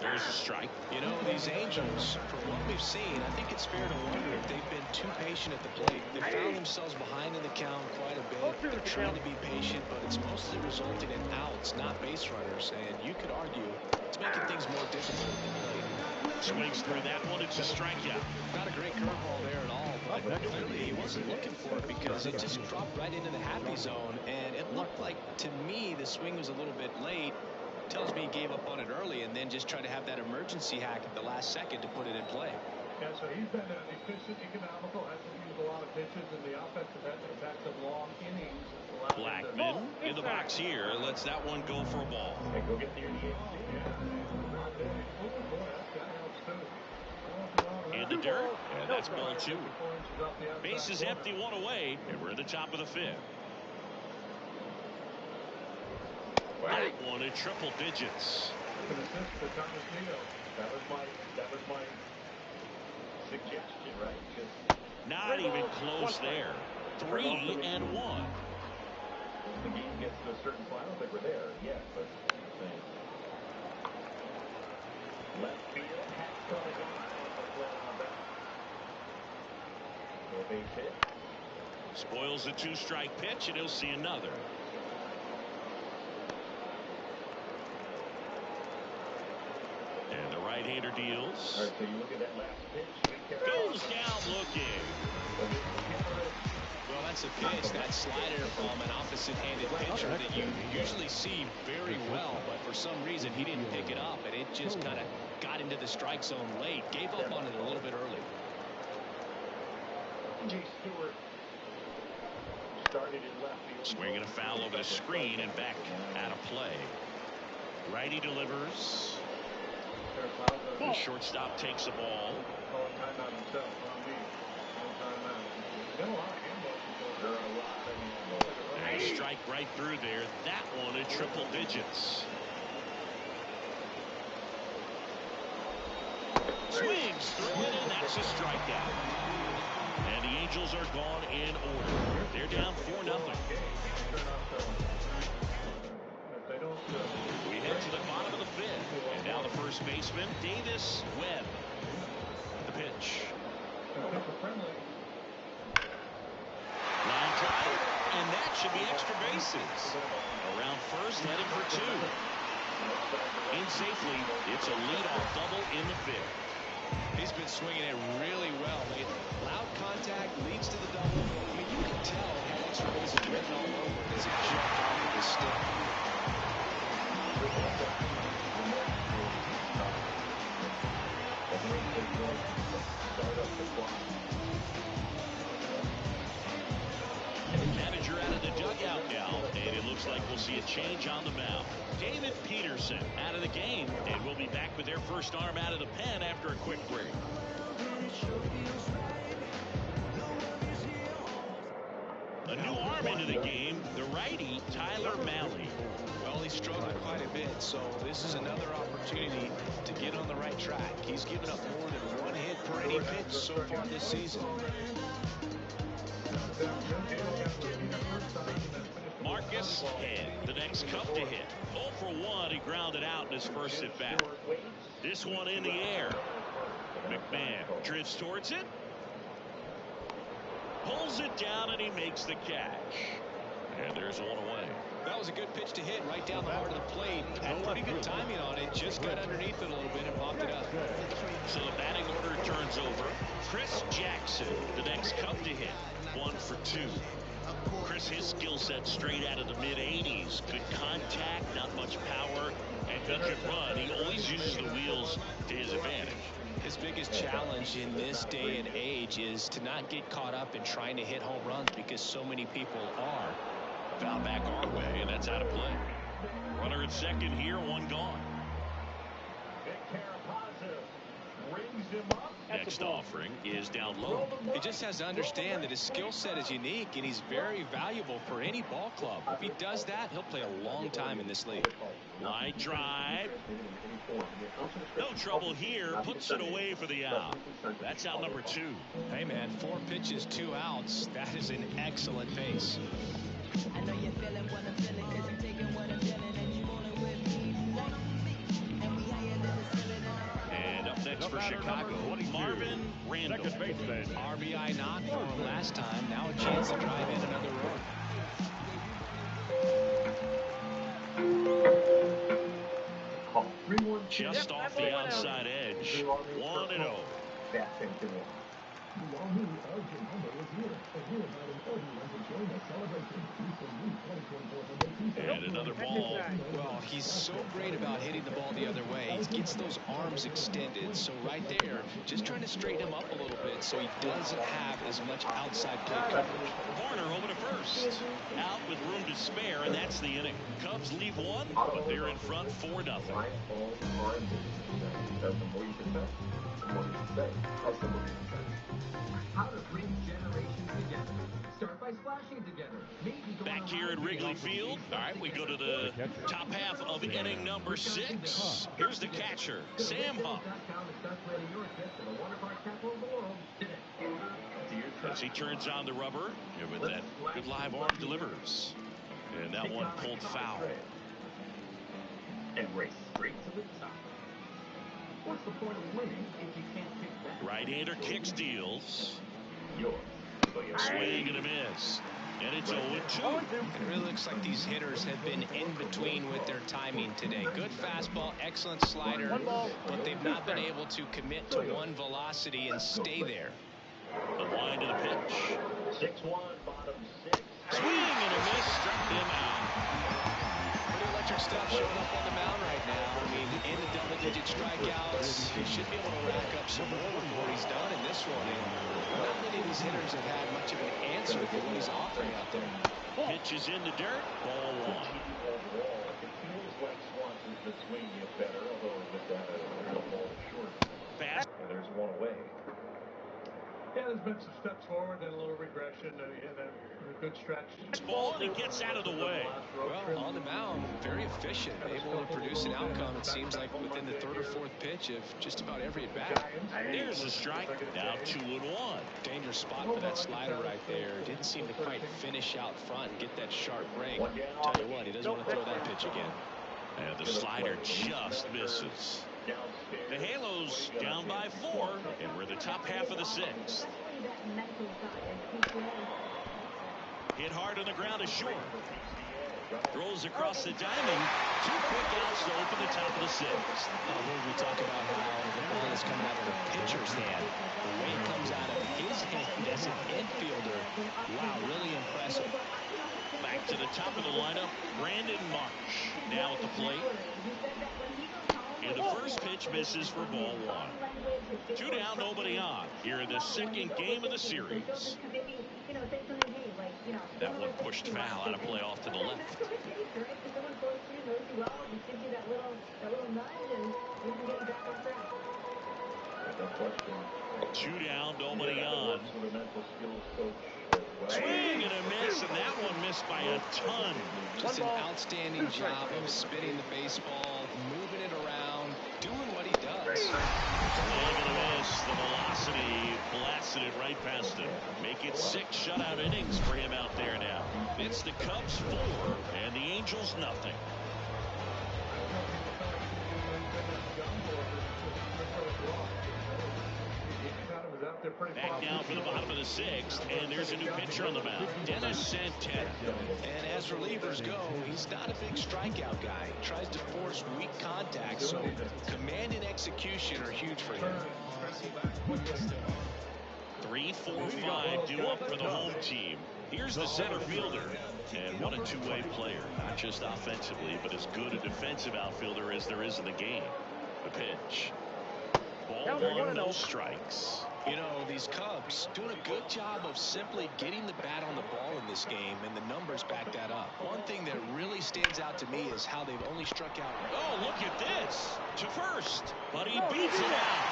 There's a strike. You know, these Angels, from what we've seen, I think it's fair to wonder if they've been too patient at the plate. They found themselves behind in the count quite a bit. They're trying to be patient, but it's mostly resulting in outs, not base runners. And you could argue it's making things more difficult at the plate. Swings through that one. It's a strikeout. Not a great curveball there at all, but clearly he wasn't looking for it because it just dropped right into the happy zone. And it looked like, to me, the swing was a little bit late. Tells me he gave up on it early and then just tried to have that emergency hack at the last second to put it in play. Yeah, so he's been economical, hasn't used a lot of pitches, and the offensive end has had some long innings. Blackman in the box here. Lets that one go for a ball. Hey, go get the NDA. In the dirt, and that's ball 2. Base is empty, 1 away, and we're at the top of the 5th. That one in triple digits. That was my suggestion, right? Just not even close there. 3 and 1. The game gets to a certain point. I don't think we're there yet, but left field has coming on. No base hit. Spoils the 2-strike pitch, and he'll see another. And the right-hander deals. All right, so you look at that last pitch. Goes down looking. Well, that's a pitch, that slider from an opposite-handed pitcher that you usually see very well, but for some reason he didn't pick it up, and it just kind of got into the strike zone late. Gave up on it a little bit early. J. Stewart started in left field. Swinging a foul over the screen and back out of play. Righty delivers. The shortstop takes the ball. And a strike right through there. That one in triple digits. Swings through it, and that's a strikeout. And the Angels are gone in order. They're down 4-0. We head to the bottom of the 5th. And now the first baseman, Davis Webb. The pitch. Line drive, and that should be extra bases. Around first, heading for 2. In safely, it's a leadoff double in the 5th. He's been swinging it really well lately. Loud contact leads to the double. I mean, you can tell how extra bases written all over it as he jumped off of his stick. Manager out of the dugout now, and it looks like we'll see a change on the mound. David Peterson out of the game, and we'll be back with their first arm out of the pen after a quick break. A new arm into the game, the righty, Tyler Malley. Well, he struggled quite a bit, so this is another opportunity to get on the right track. He's given up more than 1 hit per inning pitch so far this season. Marcus Head, the next Cub to hit. 0 for 1, he grounded out in his first at bat. This one in the air. McMahon drifts towards it. Pulls it down, and he makes the catch. And there's 1 away. That was a good pitch to hit right down the heart of the plate. Had pretty good timing on it. Just got underneath it a little bit and popped it up. So the batting order turns over. Chris Jackson, the next Cub to hit. 1 for 2. Chris, his skill set straight out of the mid-80s. Good contact, not much power, and he can run. He always uses the wheels to his advantage. His biggest challenge in this day and age is to not get caught up in trying to hit home runs because so many people are. Foul back our way, and that's out of play. Runner at second here, one gone. Next offering is down low. He just has to understand that his skill set is unique and he's very valuable for any ball club. If he does that, he'll play a long time in this league. Line drive. No trouble here. Puts it away for the out. That's out number 2. Hey, man, 4 pitches, 2 outs. That is an excellent pace. I know you're feeling what I'm feeling, cause I'm taking what I'm feeling, and you rolling with me, you want me, and we higher than the ceiling, and up next for Chicago, Marvin Randall. RBI knock for him last time. Now a chance to drive in another run. Just off the outside edge. 1-0. And another ball. Well, he's so great about hitting the ball the other way. He gets those arms extended. So right there, just trying to straighten him up a little bit so he doesn't have as much outside play coverage. Corner over to first. Out with room to spare, and that's the inning. Cubs leave one, but they're in front 4-0. How to bring generations together. Start by splashing together. Back here at Wrigley Field. All right, we go to the top half of inning number 6. Here's the catcher, Sam Huff. As he turns on the rubber, with that good live arm delivers. And that one pulled foul. And race straight to the top. What's the point of winning if you can't kick back? Right-hander kicks, deals. Yours. Swing and a miss. And it's 0-2. It really looks like these hitters have been in between with their timing today. Good fastball, excellent slider, but they've not been able to commit to one velocity and stay there. The wind of the pitch. 6-1, bottom 6. Swing and a miss, struck him out. Pretty electric stuff showing up on the mound right now. I mean, in the double-digit strikeouts, he should be able to rack up some more with what he's done in this one. And not many of these hitters have had much of an answer for what he's offering out there. Pitch is in the dirt. Ball 1. Overall, it feels like Swanson's been swinging it better, although with that a ball short. Fast. And there's one away. Yeah, there's been some steps forward and a little regression and a good stretch. Ball, and he gets out of the way. Well, on the mound, very efficient, able to produce an outcome, it seems like, within the 3rd or 4th pitch of just about every at-bat. There's a strike. Now 2-1. Dangerous spot for that slider right there. Didn't seem to quite finish out front and get that sharp break. Tell you what, he doesn't want to throw that pitch again. And the slider just misses. The Halos down by 4, and we're the top half of the 6th. Hit hard on the ground is short. Throws across the diamond. 2 quick outs to open the top of the 6th. We talk about how the ball is coming out of the pitcher's hand. The way it comes out of his hand as an infielder, wow, really impressive. Back to the top of the lineup, Brandon Marsh now at the plate. And the first pitch misses for ball 1. 2 down, nobody on. Here in the 2nd game of the series. That one pushed foul out of play off to the left. 2 down, nobody on. Swing and a miss, and that one missed by a ton. Just an outstanding job of spinning the baseball, moving it around, doing what he does. Swing and a miss. The velocity blasted it right past him. Make it 6 shutout innings for him out there now. It's the Cubs 4 and the Angels nothing. Back down for the bottom of the 6th, and there's a new pitcher on the mound, Dennis Santana. And as relievers go, he's not a big strikeout guy. He tries to force weak contact, so command and execution are huge for him. 3, 4, 5 due up for the home team. Here's the center fielder, and what a two-way player, not just offensively, but as good a defensive outfielder as there is in the game. The pitch. Ball one, no strikes. You know, these Cubs doing a good job of simply getting the bat on the ball in this game, and the numbers back that up. One thing that really stands out to me is how they've only struck out. Oh, look at this. To first, but he beats it out.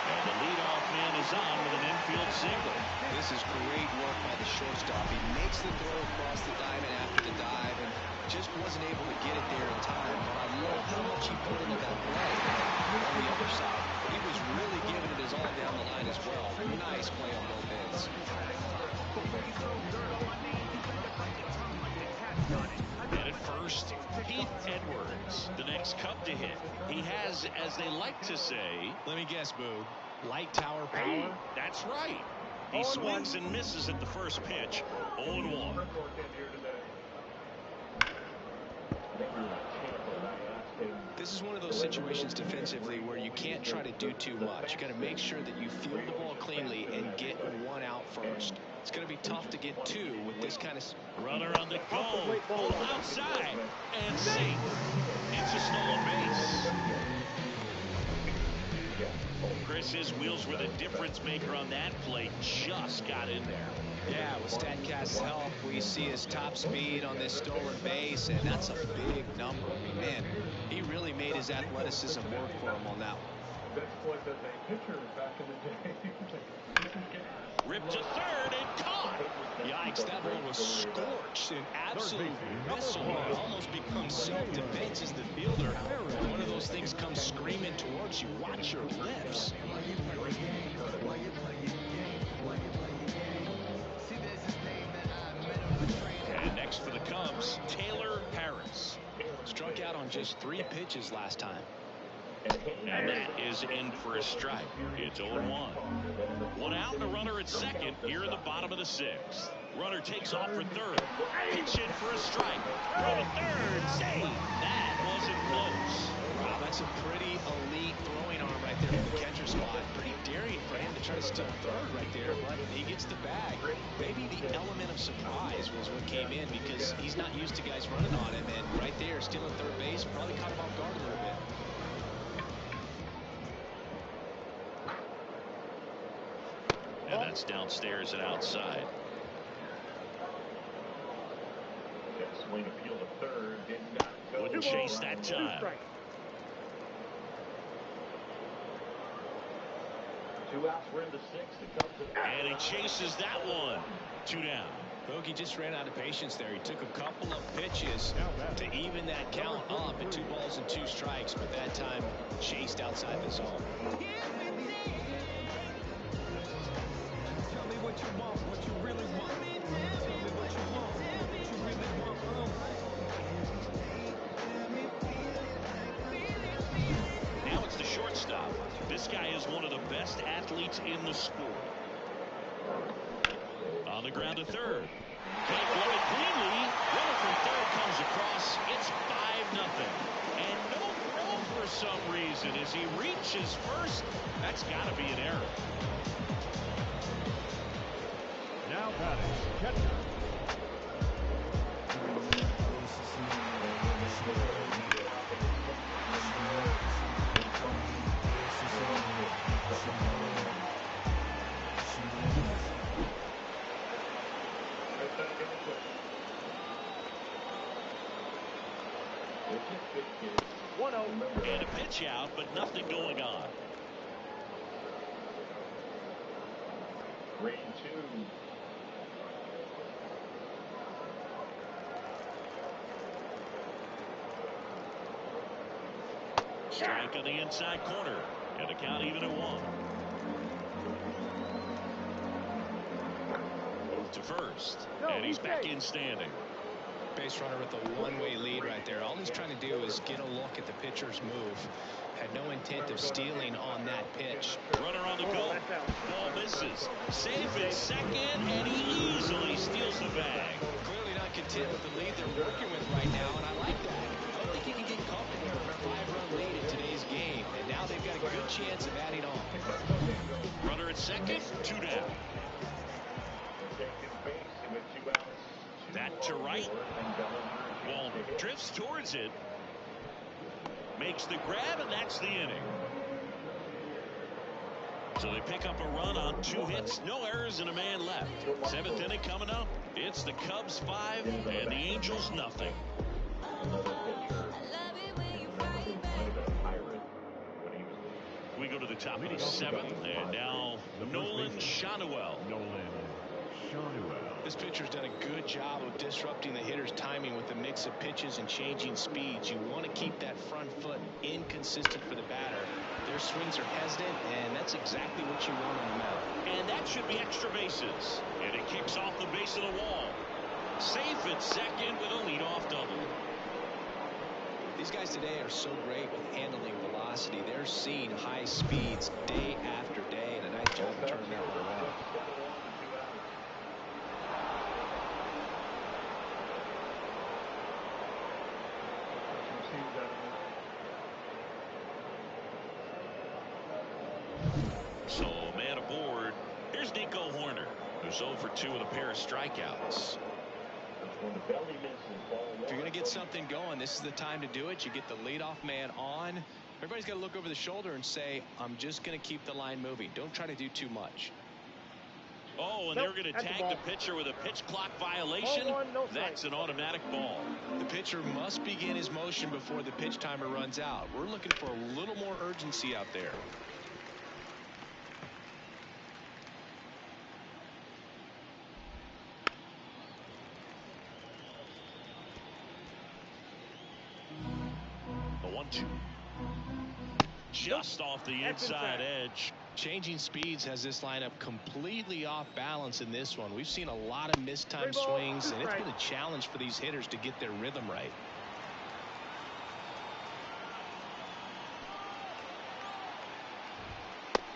And the leadoff man is on with an infield single. This is great work by the shortstop. He makes the throw across the diamond after the dive and just wasn't able to get it there in time. But I love how much he put into that play. On the other side, he was really giving it his all down the line as well. Nice play on both ends. And at first, Heath Edwards, the next Cub to hit. He has, as they like to say, let me guess, Boo, light tower power? That's right. He swings and misses at the first pitch. 0-1. This is one of those situations defensively where you can't try to do too much. You got to make sure that you field the ball cleanly and get one out first. It's going to be tough to get two with this kind of runner on the go. Full outside and safe. It's a stolen base. Chris's wheels were the difference maker on that play. Just got in there. Yeah, with StatCast's help, we see his top speed on this stolen base, and that's a big number. I mean, man, he really made his athleticism work for him on that one. This was as a pitcher back in the day. Ripped to third and caught. Yikes, that ball was scorched, an absolute missile. It almost becomes self-defense as the fielder. One of those things comes screaming towards you. Watch your lips. And next for the Cubs, Taylor Harris. Struck out on just 3 pitches last time. And that is in for a strike. It's 0-1. One out and a runner at second here in the bottom of the 6th. Runner takes off for third. Pitch in for a strike. Throw to third. Save. That wasn't close. Wow, that's a pretty elite throwing arm right there from the catcher spot. Pretty daring for him to try to steal third right there, but he gets the bag. Maybe the element of surprise was what came in because he's not used to guys running on him, and right there, stealing third base probably caught him off guard a little bit. And that's downstairs and outside. Swing appeal to third. Did not go. Wouldn't chase that time. 2 outs. We're in the 6th. And he chases that one. 2 down. Bogey just ran out of patience there. He took a couple of pitches to even that count up at 2 balls and 2 strikes, but that time chased outside the zone. Tell me what you want, what you really want. Tell me what you want, what you really want. Now it's the shortstop. This guy is one of the best athletes in the sport. On the ground to third. Can't glove it cleanly. Runner from third comes across. It's 5-0. And no throw for some reason as he reaches first. That's got to be an error. Now batting, catcher. And a pitch out, but nothing going on. Green 2. Strike on the inside corner. And the count even at 1. Move to first. And he's back in standing. Base runner with a one-way lead right there. All he's trying to do is get a look at the pitcher's move. Had no intent of stealing on that pitch. Runner on the go. Ball misses. Safe at second, and he easily steals the bag. Clearly not content with the lead they're working with right now, and I like that. I don't think he can get comfortable with a 5-run lead in today's game, and now they've got a good chance of adding on. Runner at second, 2 down. Second base with 2 outs. to right. Ball drifts towards it. Makes the grab, and that's the inning. So they pick up a run on 2 hits, no errors, and a man left. 7th inning coming up. It's the Cubs 5 and the Angels nothing. We go to the top of the 7th, and now Nolan Schanuel. This pitcher's done a good job of disrupting the hitter's timing with the mix of pitches and changing speeds. You want to keep that front foot inconsistent for the batter. Their swings are hesitant, and that's exactly what you want on the mound. And that should be extra bases. And it kicks off the base of the wall. Safe at second with a leadoff double. These guys today are so great with handling velocity. They're seeing high speeds day after day, and a nice job of turning that one around. So, man aboard. Here's Nico Horner, who's 0 for 2 with a pair of strikeouts. If you're going to get something going, this is the time to do it. You get the leadoff man on. Everybody's got to look over the shoulder and say, I'm just going to keep the line moving. Don't try to do too much. Oh, and they're going to tag the pitcher with a pitch clock violation. That's an automatic ball. The pitcher must begin his motion before the pitch timer runs out. We're looking for a little more urgency out there. The 1-2. Just off the inside edge. Changing speeds has this lineup completely off balance in this one. We've seen a lot of mistimed swings, and it's been a challenge for these hitters to get their rhythm right.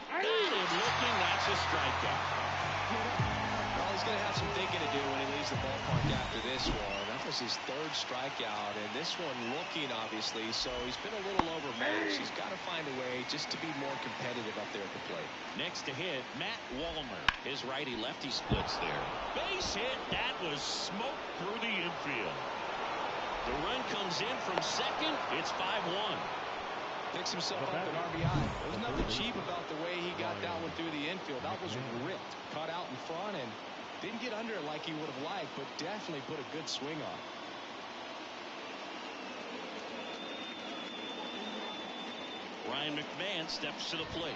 Got him looking. That's a strikeout. Well, he's going to have some thinking to do when he leaves the ballpark after this one. That was his 3rd strikeout, and this one looking, obviously, so he's been a little overmatched. He's got to find a way just to be more competitive up there at the plate. Next to hit, Matt Wallner. His righty-lefty splits there. Base hit. That was smoked through the infield. The run comes in from second. It's 5-1. Picks himself up an RBI. There's nothing cheap about the way he got that one through the infield. That was ripped. Caught out in front and didn't get under it like he would have liked, but definitely put a good swing on. Ryan McMahon steps to the plate.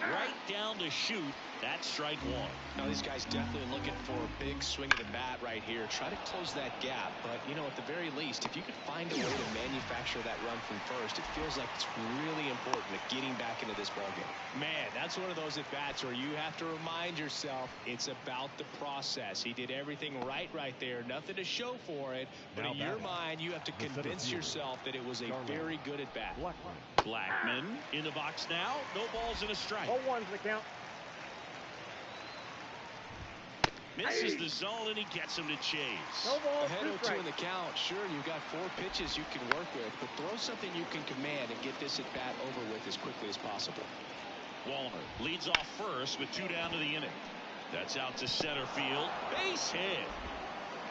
Right down to shoot. That's strike 1. Now these guys definitely looking for a big swing of the bat right here. Try to close that gap. But, you know, at the very least, if you could find a way to manufacture that run from first, it feels like it's really important to getting back into this ballgame. Man, that's one of those at-bats where you have to remind yourself it's about the process. He did everything right there. Nothing to show for it. But in your mind, you have to convince yourself that it was a very good at-bat. Blackman in the box now. No balls and a strike. 0-1's the count. Misses the zone, and he gets him to chase. No balls, Ahead 0-2 in the count. Sure, you've got 4 pitches you can work with, but throw something you can command and get this at-bat over with as quickly as possible. Wallner leads off first with 2 down to the inning. That's out to center field. Base hit.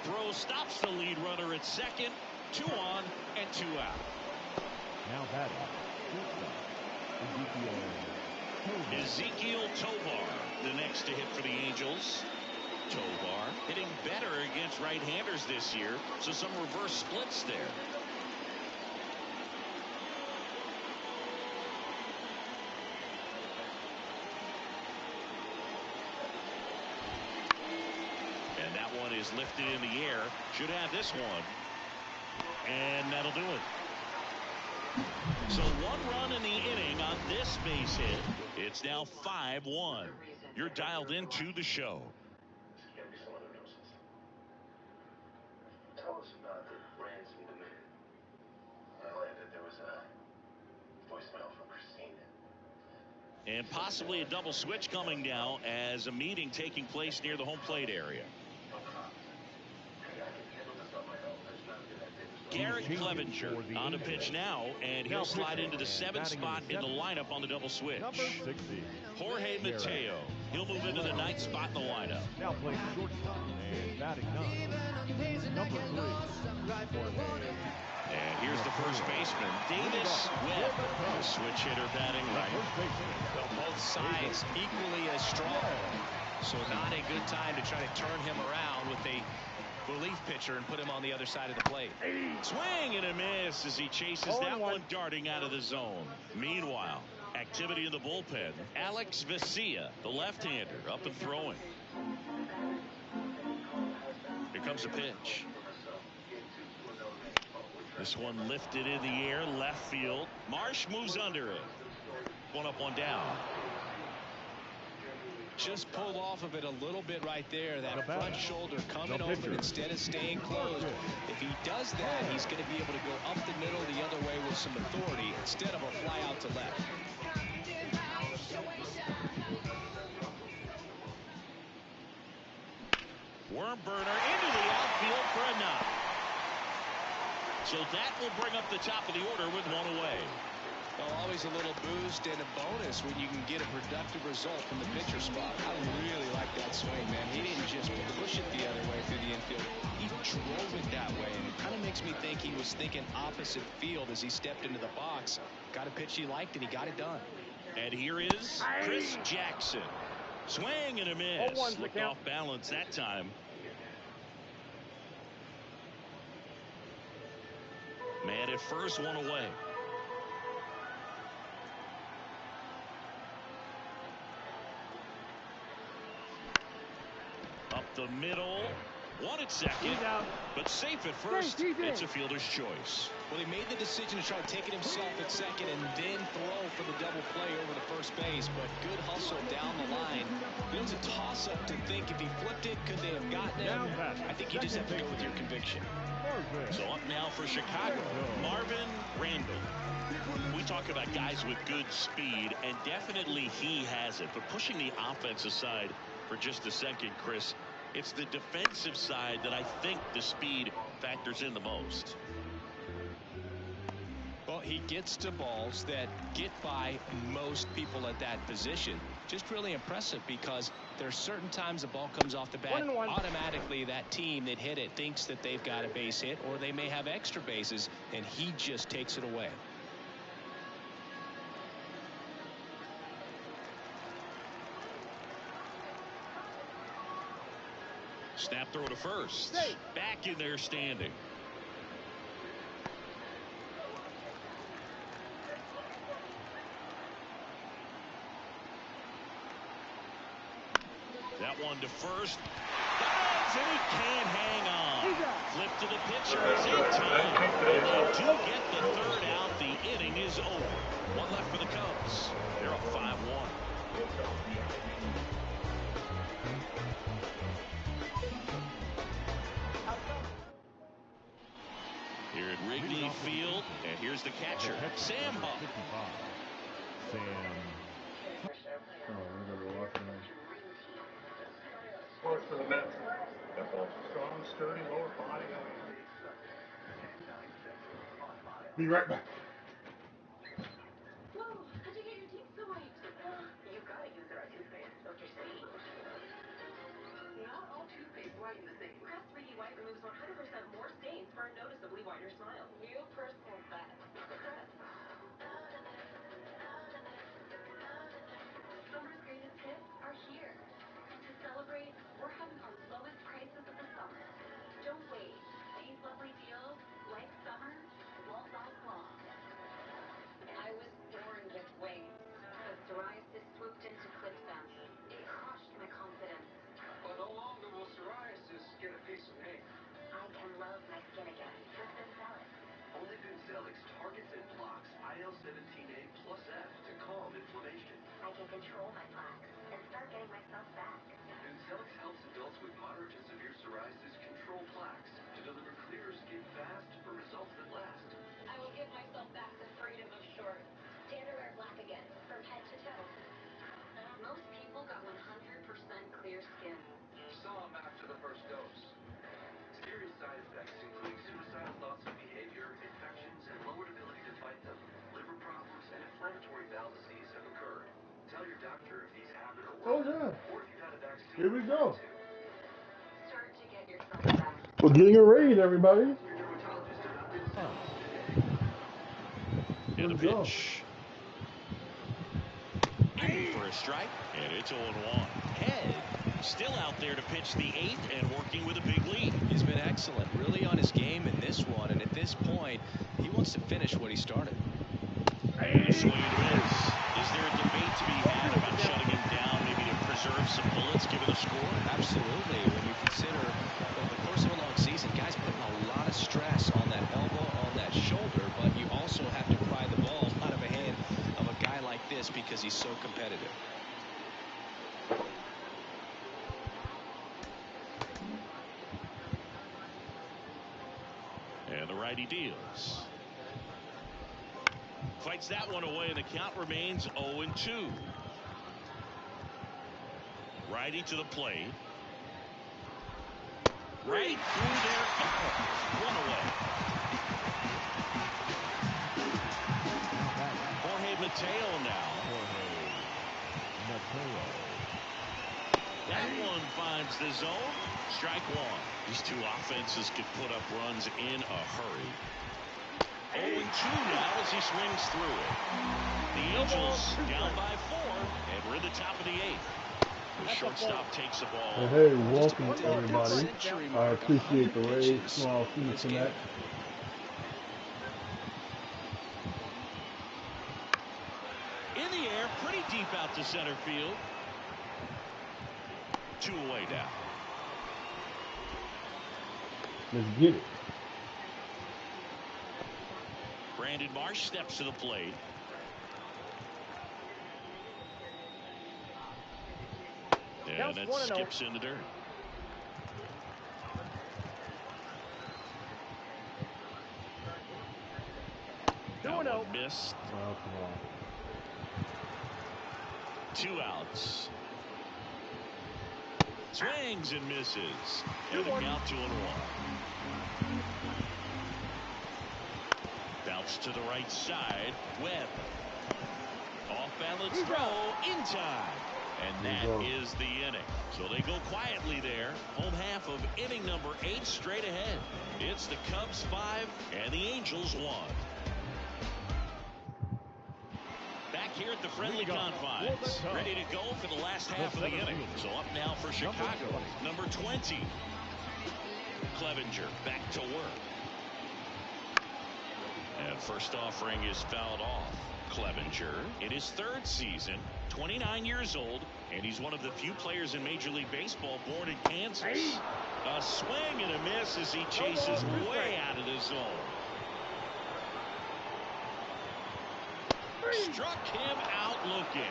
Throw stops the lead runner at second. 2 on and 2 out. Now batting. Ezekiel Tovar, the next to hit for the Angels. Tovar hitting better against right-handers this year, so some reverse splits there. And that one is lifted in the air. Should have this one. And that'll do it. So 1 run in the inning on this base hit. It's now 5-1. You're dialed into the show. Tell us about the ransom demand. I learned that there was a voicemail from Christina. And possibly a double switch coming now as a meeting taking place near the home plate area. Garrett Clevenger on the pitch now, and he'll slide into the 7th spot in the lineup on the double switch. Jorge Mateo He'll move into the ninth spot in the lineup. Now plays shortstop and batting nine. Number 3, Jorge. And here's the first baseman, Davis Webb. The switch hitter batting right. Well, both sides equally as strong. So not a good time to try to turn him around with a relief pitcher and put him on the other side of the plate. Swing and a miss as he chases that one darting out of the zone. Meanwhile, activity in the bullpen. Alex Vesia, the left-hander, up and throwing. Here comes a pitch. This one lifted in the air, left field. Marsh moves under it. One up, one down. Just pulled off of it a little bit right there. That front shoulder coming open instead of staying closed. If he does that, he's going to be able to go up the middle the other way with some authority instead of a fly out to left. Worm burner into the outfield for a knock. So that will bring up the top of the order with one away. Well, always a little boost and a bonus when you can get a productive result from the pitcher spot. I really like that swing, man. He didn't just push it the other way through the infield. He drove it that way, and it kind of makes me think he was thinking opposite field as he stepped into the box. Got a pitch he liked, and he got it done. And here is Chris Jackson. Swing and a miss. Looked off balance that time. Man at first, one away. Up the middle. One at second, but safe at first. It's a fielder's choice. Well, he made the decision to try to take it himself at second and then throw for the double play over to first base, but good hustle down the line. It was a toss-up to think if he flipped it, could they have gotten him? I think you just have to go with your conviction. So up now for Chicago, Marvin Randall. We talk about guys with good speed, and definitely he has it. But pushing the offense aside for just a second, Chris, it's the defensive side that I think the speed factors in the most. Well, he gets to balls that get by most people at that position. Just really impressive because there's certain times the ball comes off the bat, automatically that team that hit it thinks that they've got a base hit, or they may have extra bases, and he just takes it away. Snap throw to first. Back in there standing. That one to first. Dives, and he can't hang on. Flip to the pitcher. It's in time. And they do get the third out. The inning is over. One left for the Cubs. They're up 5-1. Here at Wrigley Field, and here's the catcher, Sam Huff. Sam. Course for the Mets. Strong, sturdy lower body. Be right back. Whoa, how'd you get your teeth so white? You gotta use the right toothpaste, don't you see? Not all toothpaste whiten the same. Crest 3D White removes 100% more stains for a noticeably whiter smile. Real personal fat. Crest. Summer's greatest hits are here. And to celebrate, we're having our lowest prices of the summer. Don't wait. These lovely deals, like summer, won't last long. I was born with wings, but psoriasis swooped in to clip them. It crushed my confidence. But no longer will psoriasis get a piece of me. I can love my skin again with Benzelic. Only Benzelic targets and blocks IL-17A plus F to calm inflammation. I can control my plaques and start getting myself back. Benzelic helps adults with moderate to severe psoriasis control plaques to deliver clearer skin fast for results that last. I will give myself back the freedom of shorts. Dare to wear black again, from head to toe. Most people got 100% clear skin. Some after the first dose. Serious side effects include suicidal thoughts and behavior, infections, and lowered ability to fight them. Liver problems and inflammatory bowel disease have occurred. Tell your doctor if Oh, yeah. Here we go. Start to get yourself back. We're getting a raid, everybody. And a pitch. In for a strike, and it's 0-1. Head still out there to pitch the 8th and working with a big lead. He's been excellent, really on his game in this one, and at this point, he wants to finish what he started. And a swing and a miss. Is there a debate to be had about shutting him down, maybe to preserve some bullets given the score? Absolutely. When you consider over the course of a long season, guys putting a lot of stress on that elbow, on that shoulder, but you also have to pry the ball out of a hand of a guy like this because he's so competitive. And the righty deals. Fights that one away, and the count remains 0-2. Righty to the plate. Right through there. One away. Jorge Mateo now. That one finds the zone. Strike one. These two offenses could put up runs in a hurry. 0-2 now as he swings through it. The Angels down by 4, and we're in the top of the 8th. The shortstop takes the ball. Hey, welcome everybody. I appreciate the raid. Small Phoenix Connect. In the air, pretty deep out to center field. 2 away now. Let's get it. Brandon Marsh steps to the plate. And that skips in the dirt. That one missed. Oh, come on. 2 outs. Swings and misses. And the count 2-1. Bounce to the right side. Webb. Off balance throw in time. And that is the inning. So they go quietly there. Home half of inning number 8 straight ahead. It's the Cubs 5 and the Angels 1. Back here at the friendly confines. Ready to go for the last half of the inning. So up now for Chicago. Number 20. Clevenger back to work. And first offering is fouled off. Clevenger in his 3rd season, 29 years old, and he's one of the few players in Major League Baseball born in Kansas. A swing and a miss as he chases way out of the zone. Struck him out looking.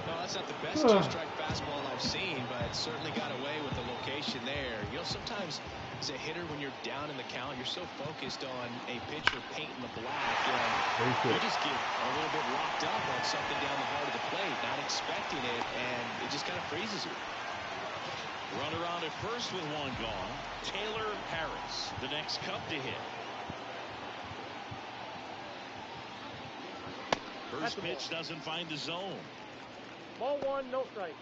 No, that's not the best two-strike fastball I've seen, but certainly got away with the location there. You know, sometimes as a hitter, when you're down in the count, you're so focused on a pitcher painting the black, you just get a little bit locked up on something down the heart of the plate, not expecting it, and it just kind of freezes you. Runner on at first with 1 gone. Taylor Harris, the next Cub to hit. First pitch doesn't find the zone. Ball 1, no strike.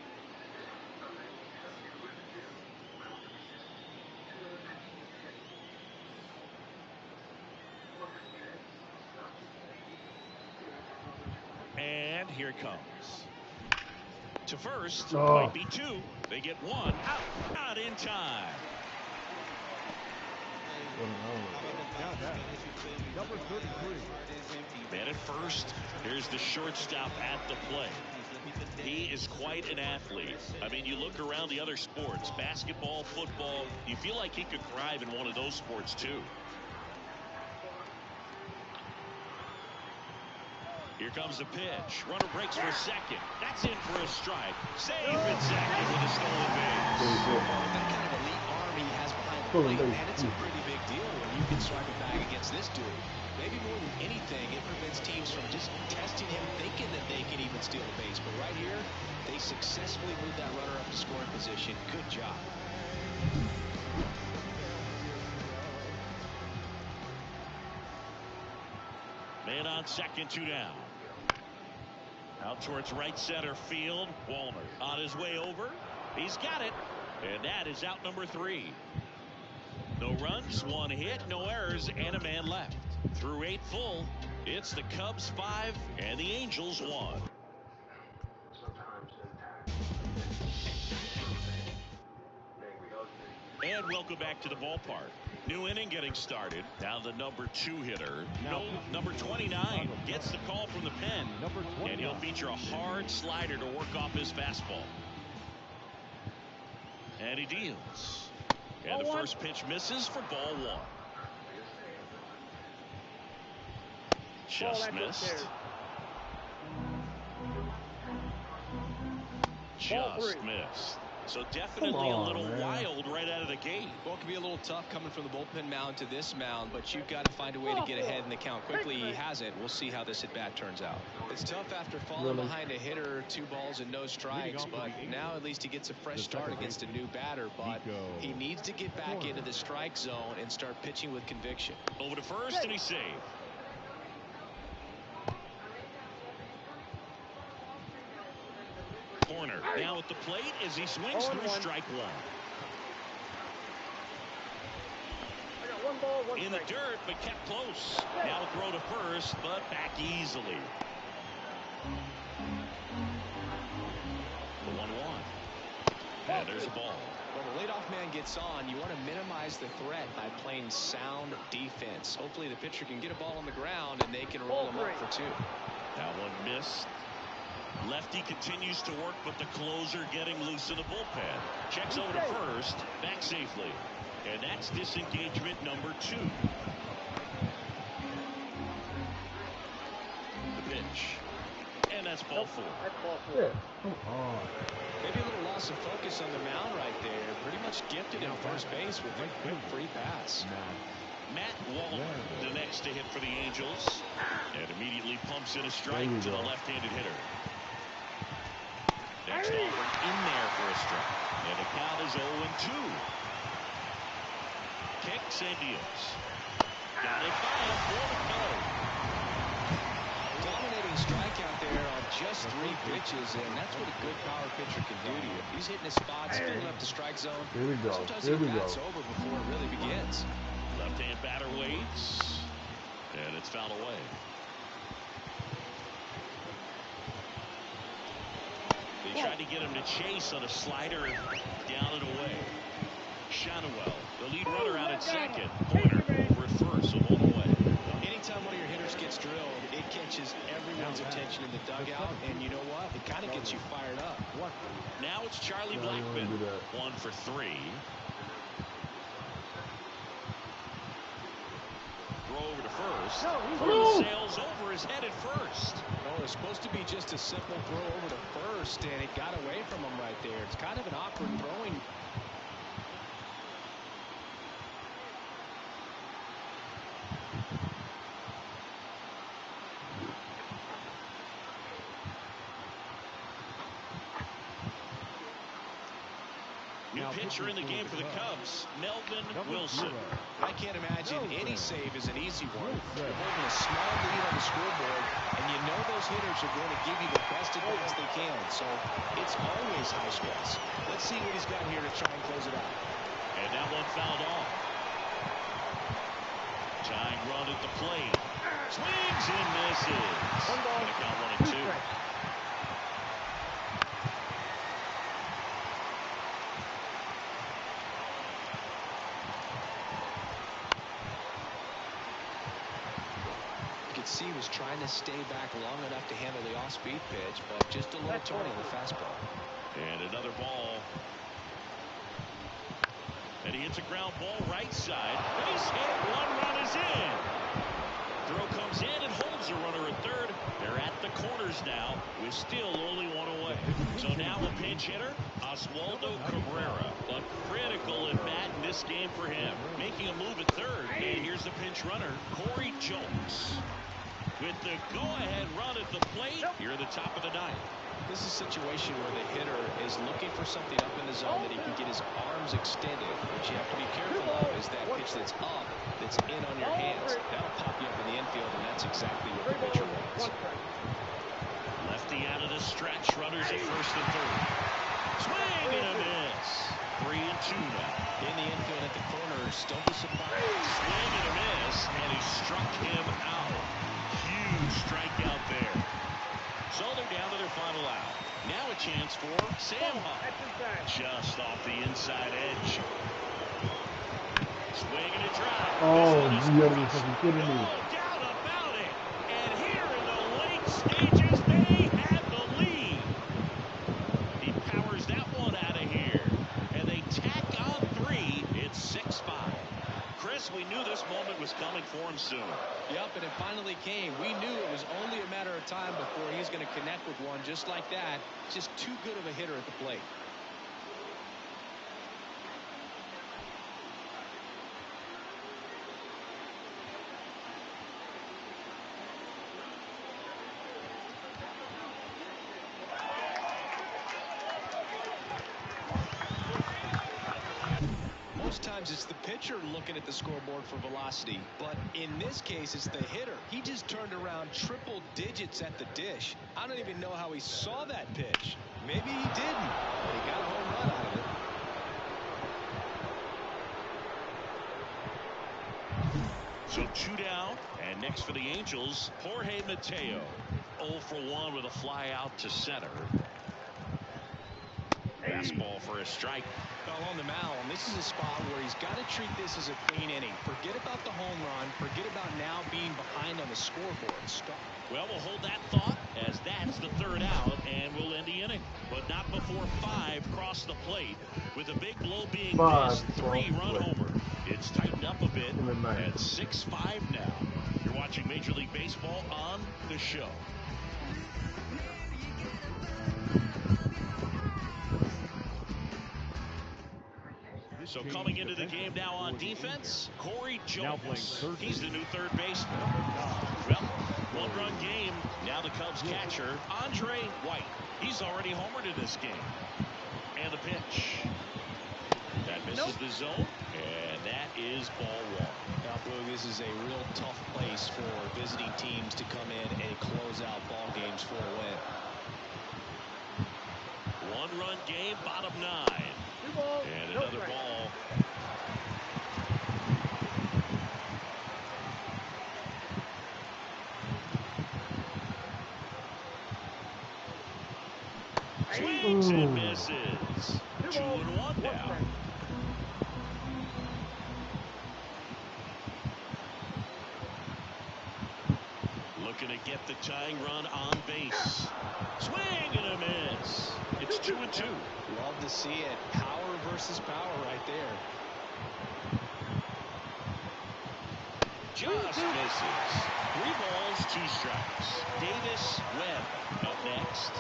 And here it comes. To first, might be 2. They get 1 out. Not in time. Number 33. Man at first, here's the shortstop at the plate. He is quite an athlete. I mean, you look around the other sports, basketball, football, you feel like he could thrive in one of those sports too. Here comes the pitch. Runner breaks for second. That's in for a strike. Save at second with a stolen base. That kind of elite arm he has behind the plate, man, it's a pretty big deal when you can strike a bag against this dude. Maybe more than anything, it prevents teams from just testing him, thinking that they can even steal a base. But right here, they successfully moved that runner up to scoring position. Good job. Man on second, 2 down. Out towards right center field. Walner on his way over. He's got it. And that is out number 3. No runs, 1 hit, no errors, and a man left. Through 8 full, it's the Cubs 5 and the Angels 1. And welcome back to the ballpark. New inning getting started. Now the number 2 hitter. Number 29 gets the call from the pen. And he'll feature a hard slider to work off his fastball. And he deals. And the first pitch misses for ball 1. Just missed. Just missed. So definitely a little wild right out of the gate. Well, it can be a little tough coming from the bullpen mound to this mound, but you've got to find a way to get ahead in the count quickly. He hasn't. We'll see how this at-bat turns out. It's tough after falling behind a hitter, 2 balls and no strikes, but now at least he gets a fresh start against a new batter, but he needs to get back into the strike zone and start pitching with conviction. Over to first, and he's saved. Corner now at the plate as he swings through strike 1. I got 1 ball, 1 in the dirt, but kept close. Now a throw to first, but back easily. The 1-1. And there's a ball. When the leadoff man gets on, you want to minimize the threat by playing sound defense. Hopefully the pitcher can get a ball on the ground and they can roll him up for 2. That one missed. Lefty continues to work, but the closer getting loose in the bullpen. Checks over to first, back safely. And that's disengagement number 2. The pitch. And that's ball 4. Maybe a little loss of focus on the mound right there. Pretty much gifted him first base with a quick free pass. Matt Walner, the next to hit for the Angels. And immediately pumps in a strike to the left-handed hitter. Next offering in there for a strike. And the count is 0-2. Kicks and deals. Got it by him for the code. Dominating strikeout there on just 3 pitches, and that's what a good power pitcher can do to you. If he's hitting his spots, filling up the strike zone, sometimes he bats over before it really begins. Left-hand batter waits, and it's fouled away. They tried to get him to chase on a slider down and away. Shanawell, the lead runner out at second. Corner over at first, so 1 away. Anytime one of your hitters gets drilled, it catches everyone's attention in the dugout, and you know what? It kind of gets you fired up. Now it's Charlie Blackmon, 1 for 3. Throw over to first. Sails over his head at first. Oh, it's supposed to be just a simple throw over to first, and it got away from him right there. It's kind of an awkward throwing. New pitcher in the game for the Cubs, Melvin Wilson. I can't imagine any save is an easy one. You're holding a small lead on the scoreboard, and you know those hitters are going to give you the best advance they can. So it's always high stress. Let's see what he's got here to try and close it out. And that one fouled off. Tying run at the plate. Swings and misses. Gonna count 1-2. See, was trying to stay back long enough to handle the off-speed pitch, but just a little turn on the fastball. And another ball. And he hits a ground ball right side. Base hit. 1 run is in. Throw comes in and holds the runner at third. They're at the corners now with still only 1 away. So now a pinch hitter, Oswaldo Cabrera. A critical at bat in this game for him. Making a move at third. And here's the pinch runner, Corey Jones. With the go-ahead run at the plate here at the top of the 9th. This is a situation where the hitter is looking for something up in the zone that he can get his arms extended. What you have to be careful of is that pitch that's up, that's in on your hands. That'll pop you up in the infield, and that's exactly what the pitcher wants. Lefty out of the stretch. Runners at first and third. Swing and a miss. 3-2 now. In the infield at the corners. Don't be surprised. Swing and a miss, and he struck him out. Huge strikeout there. So they're down to their final out. Now a chance for Sam Hunt. Just off the inside edge. Swing and a drive. Oh, you gotta be fucking kidding me. No doubt about it. And here in the late stages, they have the lead. He powers that one out of here. And they tack on 3. It's 6-5. Chris, we knew this moment was coming for him soon. Yep, and it finally came. We knew it was only a matter of time before he's going to connect with one just like that. Just too good of a hitter at the plate. Most times it's the pitcher looking at the scoreboard for velocity, but in this case it's the hitter. He just turned around triple digits at the dish. I don't even know how he saw that pitch. Maybe he didn't, but he got a home run out of it. So 2 down, and next for the Angels, Jorge Mateo. 0 for 1 with a fly out to center. Fastball for a strike. Well, on the mound, this is a spot where he's got to treat this as a clean inning. Forget about the home run. Forget about now being behind on the scoreboard. Well, we'll hold that thought as that's the 3rd out, and we'll end the inning. But not before 5 cross the plate, with a big blow being missed. 3-run homer. It's tightened up a bit at 6-5 now. You're watching Major League Baseball on the show. So coming into the game now on defense, Corey Jones. He's the new third baseman. Well, 1-run game. Now the Cubs catcher, Andre White. He's already homered in this game. And the pitch. That misses the zone, and that is ball 1. Now, Boog, this is a real tough place for visiting teams to come in and close out ball games for a win. 1-run game, bottom 9. And another ball. Swings and misses. 2-1 now. Looking to get the tying run on base. Swing and a miss. It's 2-2. Love to see it. Power versus power right there. Just misses. 3 balls, 2 strikes. Davis Webb up next.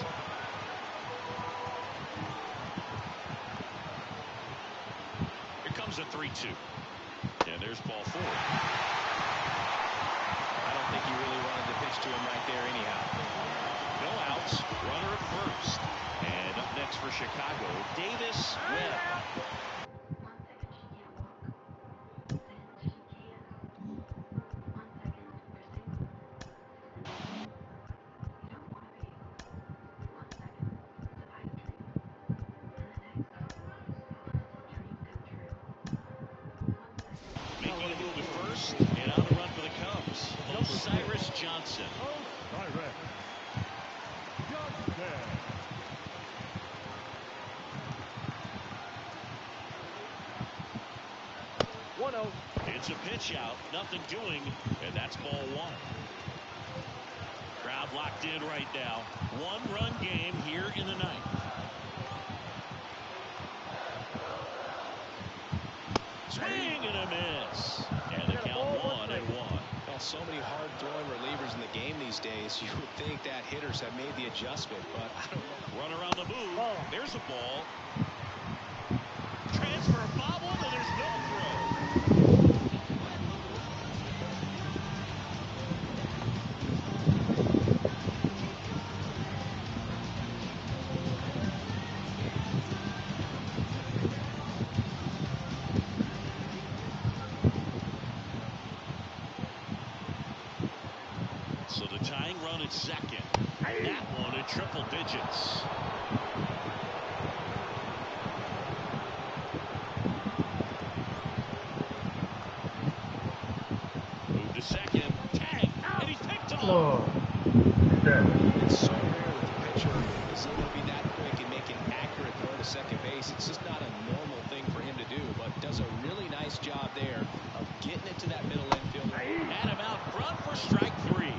Here comes a 3-2. And there's ball 4. I don't think he really wanted to pitch to him right there anyhow. No outs. Runner at first. And up next for Chicago, Davis Webb. Making a move at first, and on the run for the Cubs, Osiris Johnson. It's a pitch out, nothing doing, and that's ball 1. Crowd locked in right now. 1-run game here in the 9th. Swing and a miss. And the count 1-1. Well, so many hard-throwing relievers in the game these days. You would think that hitters have made the adjustment, but I don't know. Runner on the move. There's a ball. Transfer bobbled, and there's no throw. So the tying run at second. That one in triple digits. Move to second. Tag. And he's picked off. It's so rare that the pitcher is able to be that quick and make an accurate throw to second base. It's just not a normal thing for him to do, but does a really nice job there of getting it to that middle infielder. Had him out front for strike 3.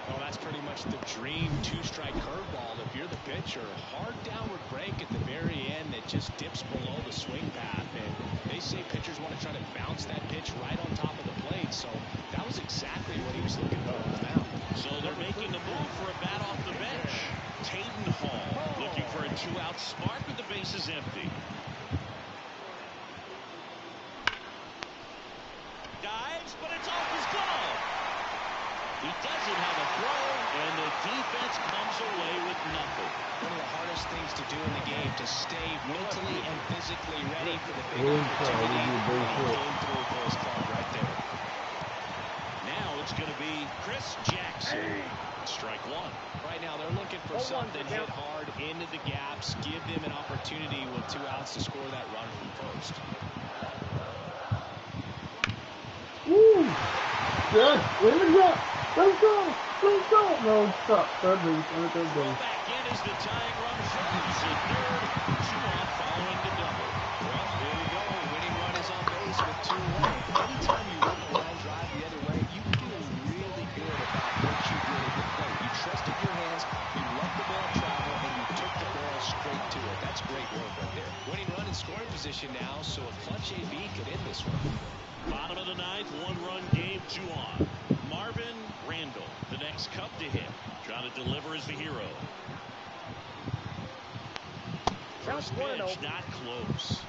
Oh, that's pretty much the dream two-strike curveball if you're the pitcher. Hard downward break at the very end that just dips below the swing path. And they say pitchers want to try to bounce that pitch right on top of the plate. So that was exactly what he was looking for on the mound. So they're making a move for a bat off the bench. Taden Hall looking for a 2-out smart with the bases empty. Dives, but it's off his glove. He doesn't have a throw, and the defense comes away with nothing. One of the hardest things to do in the game, to stay mentally and physically ready for the big opportunity. He came through for his club right there. Now it's going to be Chris Jackson. Strike 1. Right now they're looking for something hit hard into the gaps, give them an opportunity with 2 outs to score that run from first. Woo! Yes, in the gap. Let's go. Let's go. No, stop. Third base. Third base. Back in is the tying run first. And third, 2 off following the double. Well, there you go. Winning run is on base with 2 away. Anytime you work a line drive the other way, you feel really good about what you did at the plate. You trusted your hands, you let the ball travel, and you took the ball straight to it. That's great work right there. Winning run in scoring position now, so a clutch AB could end this one. Bottom of the 9th, 1-run game, 2 on. Marvin Randall, the next Cub to hit. Trying to deliver as the hero. First pitch, not close.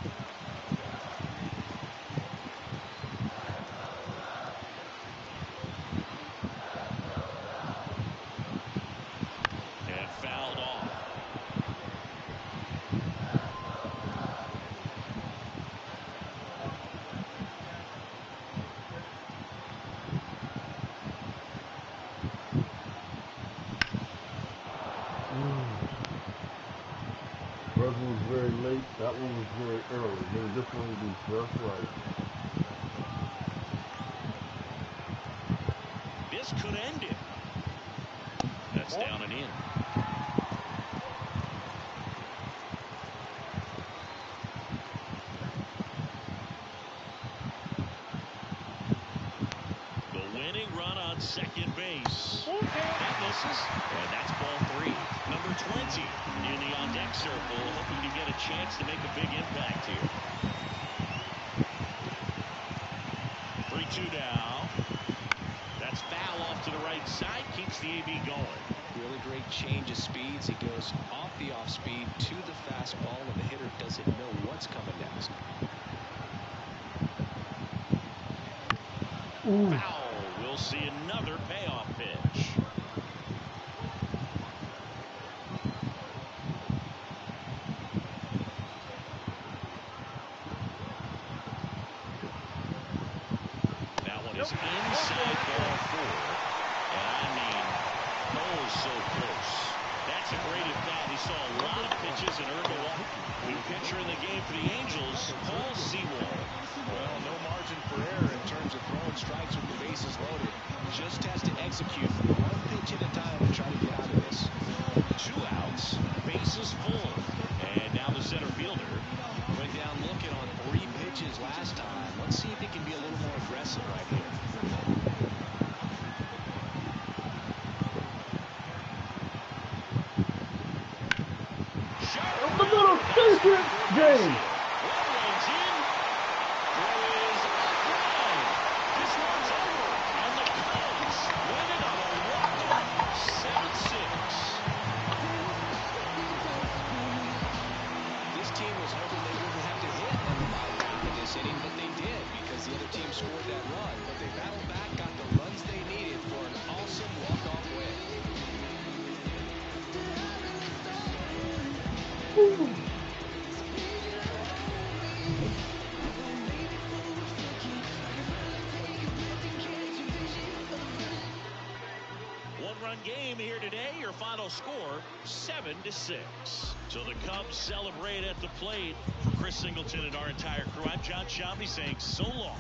And fouled off. First one was very late. That one was very early. This one will be just right. This could end it. That's down and in. The winning run on second base. That misses, and that's ball 3. Number 20 in the on-deck circle, hoping to get a chance to make a big impact here. 3-2 now. That's foul off to the right side, keeps the AB going. Really great change of speeds. He goes off the off-speed to the fastball, and the hitter doesn't know what's coming next. Foul. We'll see another payoff pitch. That one is inside ball 4. And I mean, oh, so close. That's a great at bat. He saw a lot of pitches and earned a walk. New pitcher in the game for the Angels, Paul Sewell. Well, no margin for error in terms of throwing strikes with the bases loaded. Just has to execute one pitch at a time to try to get out of this. 2 outs, bases full. And now the center fielder went down looking on 3 pitches last time. Let's see if he can be a little more aggressive right here. Up the middle, second game. Scored that run, but they battled back, got the runs they needed for an awesome walk-off win. Woo. game here today. Your final score, 7-6. So the Cubs celebrate at the plate. For Chris Singleton and our entire crew, I'm John Shambi saying so long.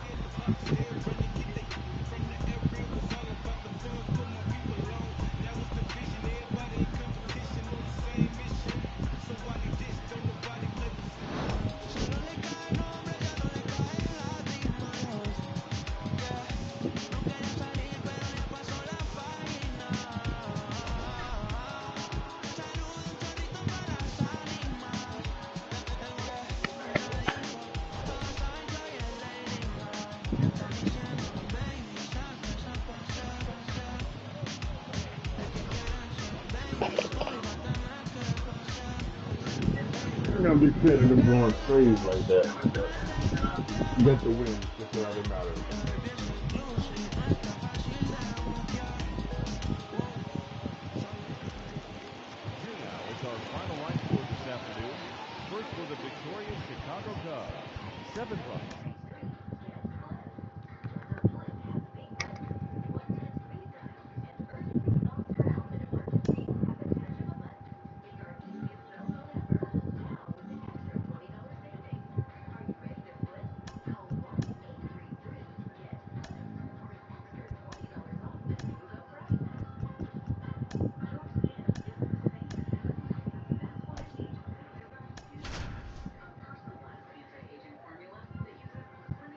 They're gonna be pissed at them going crazy like that. Get the win, just so it matters. Here now is our final line score this afternoon. First for the victorious Chicago Cubs, 7 runs.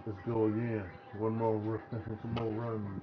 Let's go again. One more some more runs.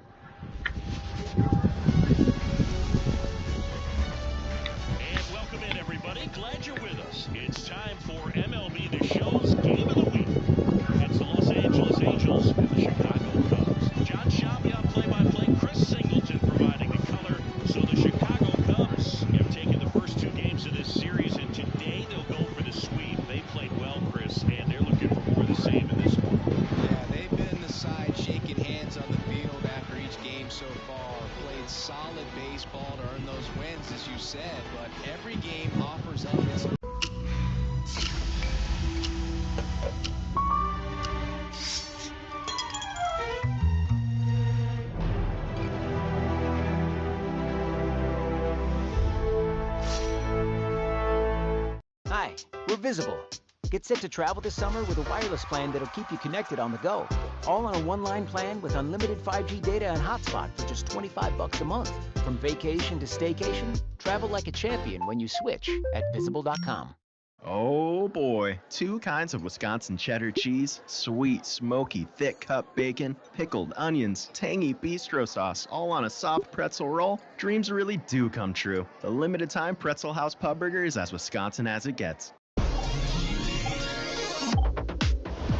And welcome in, everybody. Glad you're with us. It's time for MLB The Show's Game of the Week. It's the Los Angeles Angels and the Chicago Cubs. John Shambi on play-by-play. Chris Singleton providing the color. So the Chicago Cubs have taken the first 2 games of this series, and today they'll go for the sweep. They played well, Chris, and they're looking for more of the same in this one. Yeah, they've been the side shaking hands on the field after each game so far. Played solid baseball to earn those wins, as you said, but every game offers up its... Hi, we're Visible. Get set to travel this summer with a wireless plan that'll keep you connected on the go. All on a one-line plan with unlimited 5G data and hotspot for just $25 a month. From vacation to staycation, travel like a champion when you switch at Visible.com. Oh boy, 2 kinds of Wisconsin cheddar cheese, sweet, smoky, thick cup bacon, pickled onions, tangy bistro sauce, all on a soft pretzel roll. Dreams really do come true. The limited time Pretzel House Pub Burger is as Wisconsin as it gets.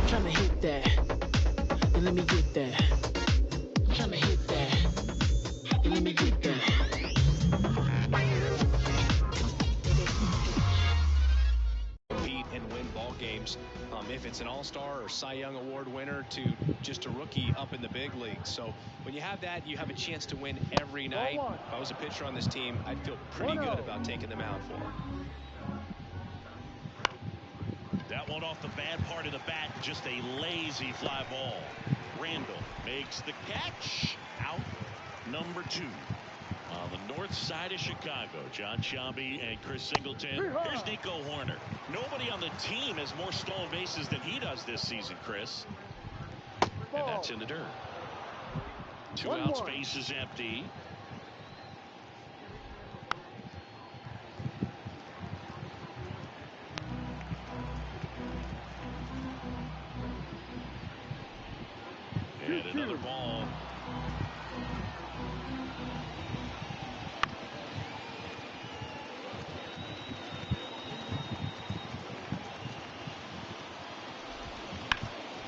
Tryna hit that, and let me get that. Tryna hit that, and let me get that. Compete and win ball games. If it's an all-star or Cy Young Award winner to just a rookie up in the big leagues. So when you have that, you have a chance to win every night. If I was a pitcher on this team, I'd feel pretty good about taking them out for it. That one off the bad part of the bat, just a lazy fly ball. Randall makes the catch. Out number 2. On the north side of Chicago, John Shambi and Chris Singleton. Here's Nico Horner. Nobody on the team has more stolen bases than he does this season, Chris. And that's in the dirt. 2 outs, base is empty. And another ball.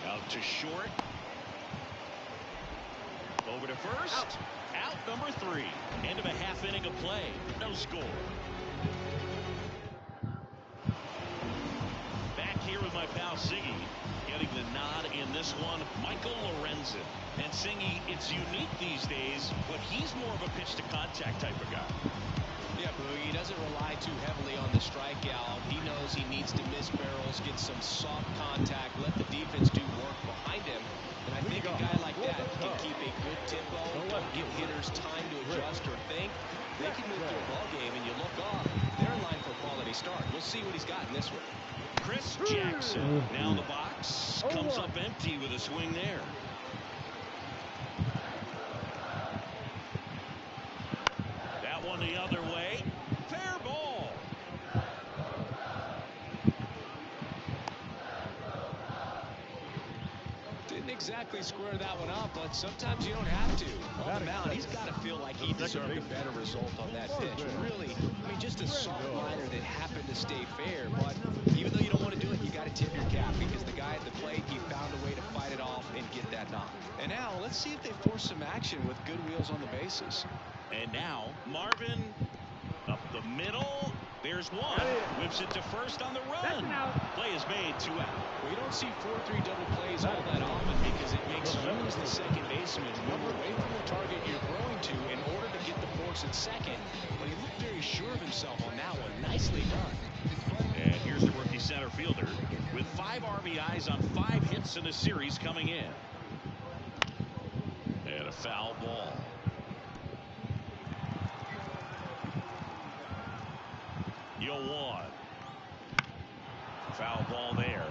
Out to short. Over to first. Out number 3. End of a half inning of play. No score. Back here with my pal Siggy. Getting the nod in this one, Michael Lorenzen. And Singy, it's unique these days, but he's more of a pitch-to-contact type of guy. Yeah, Boogie, he doesn't rely too heavily on the strikeout. He knows he needs to miss barrels, get some soft contact, let the defense do work behind him. And I think a guy like that can keep a good tempo, don't give hitters time to adjust or think. They start. We'll see what he's got in this one. Chris Jackson now in the box. Comes up empty with a swing there. That one the other way. Fair ball. Didn't exactly square that one up, but sometimes you don't have to. On the mound, he's got to feel like he deserved a better result on that pitch. Really, I mean, just a soft liner that happened to stay fair, but even though you don't want to do it, you got to tip your cap because the guy at the plate, he found a way to fight it off and get that knock. And now, let's see if they force some action with good wheels on the bases. And now, Marvin up the middle. There's one. Whips it to first on the run. Play is made, 2 out. Well, you don't see 4-3 double plays all that often because it makes you as the second baseman move away from the target you're throwing to in order to get the force at second. But he looked very sure of himself on that one. Nicely done. And here's the rookie center fielder with 5 RBIs on 5 hits in the series coming in. And a foul ball. Yo, 1. Foul ball there.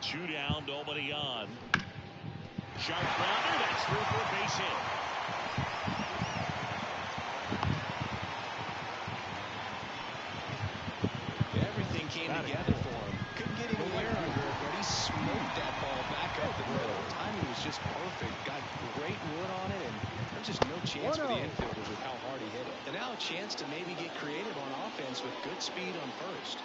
Two down, nobody on. Sharp grounder, that's through for a base hit. Everything came together for him. Couldn't get any air under it, but he smoked that ball back up the middle. Timing was just perfect. Got great wood on it, and there's just no chance for the infielders with how hard he hit it. And now a chance to maybe get creative on offense with good speed on first.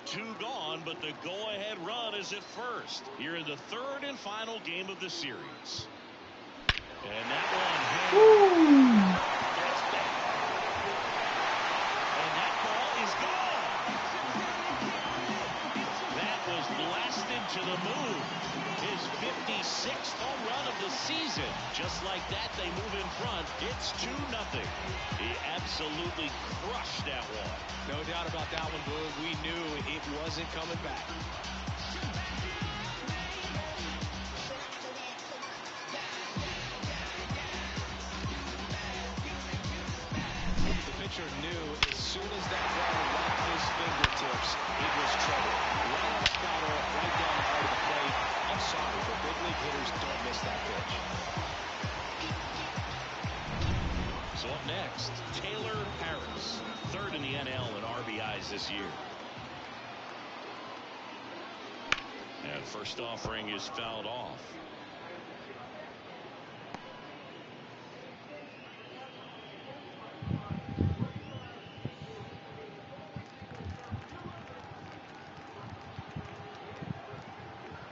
Two gone, but the go-ahead run is at first. Here in the 3rd and final game of the series. And that one gets back. And that ball is gone. That was blasted to the moon. His 56th home run of the season. Just like that, they move in front. It's 2-0. He absolutely crushed that one. No doubt about that one, Boog. We knew it wasn't coming back. The pitcher knew as soon as that ball left his fingertips, it was trouble. Right on spot or right down the heart of the plate. I'm sorry, but big league hitters don't miss that pitch. So up next, Taylor Harris, 3rd in the NL in RBIs this year. And first offering is fouled off.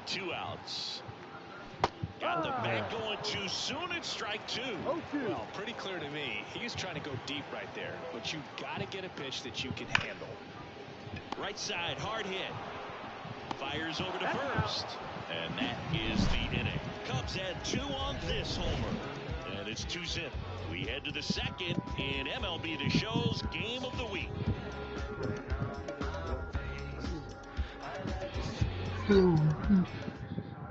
Two outs. Got the bat going too soon. It's strike 2. Well, pretty clear to me. He was trying to go deep right there, but you got to get a pitch that you can handle. Right side, hard hit. Fires over to first. And that is the inning. Cubs had 2 on this homer. And it's 2-0. We head to the 2nd in MLB The Show's Game of the Week.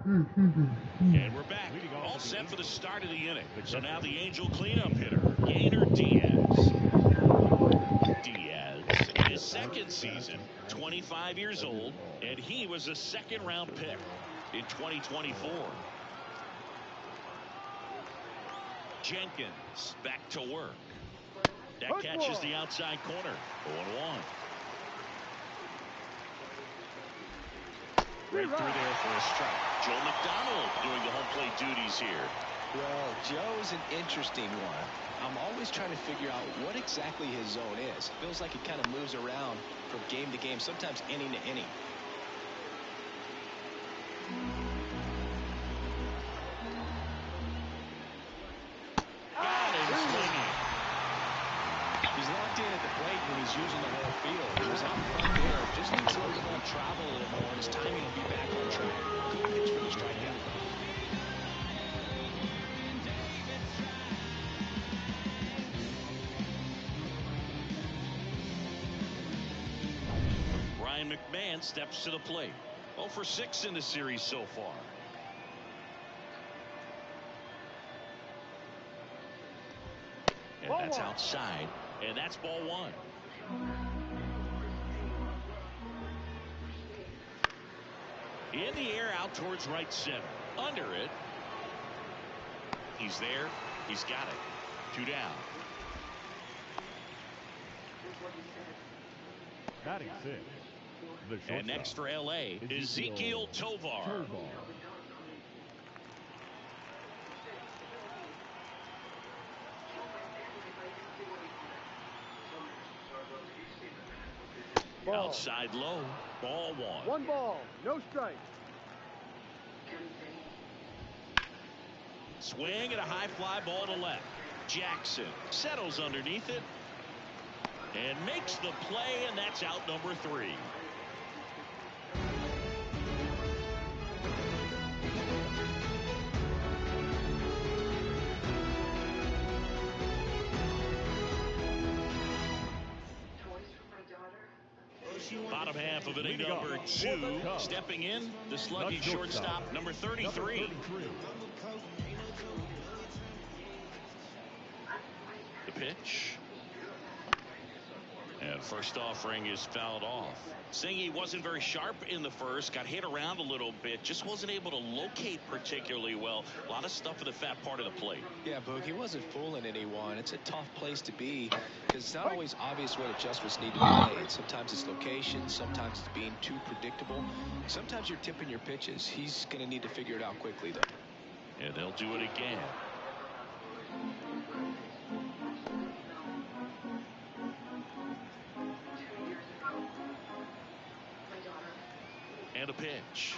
And we're back, all set for the start of the inning. So now the Angel cleanup hitter, Gainer Diaz. Diaz, in his 2nd season, 25 years old, and he was a 2nd-round pick in 2024. Jenkins back to work. That catches the outside corner. 0-1. Right through there for a strike. Joe McDonald doing the home plate duties here. Well, Joe's an interesting one. I'm always trying to figure out what exactly his zone is. It feels like he kind of moves around from game to game, sometimes inning to inning. Got him swinging. He's locked in at the plate when he's using the whole field. He was out front there. Just needs to let the ball travel a little more, and his timing will be back on track. Good pitch for the strikeout. Ryan McMahon steps to the plate. 0 for 6 in the series so far. And that's outside, and that's ball 1. In the air, out towards right center. Under it. He's there. He's got it. 2 down. Batting 6. And next for LA, Ezequiel Tovar. Ball. Outside low, ball 1. 1 ball, no strike. Swing and a high fly ball to left. Jackson settles underneath it and makes the play, and that's out number 3. Bottom half of inning number 2. Stepping in, the sluggy shortstop, number 33. The pitch. And first offering is fouled off. Singy wasn't very sharp in the first, got hit around a little bit, just wasn't able to locate particularly well. A lot of stuff in the fat part of the plate. Yeah, Boog, he wasn't fooling anyone. It's a tough place to be because it's not always obvious what adjustments need to be made. Sometimes it's location, sometimes it's being too predictable. Sometimes you're tipping your pitches. He's going to need to figure it out quickly, though. And they'll do it again. And a pitch.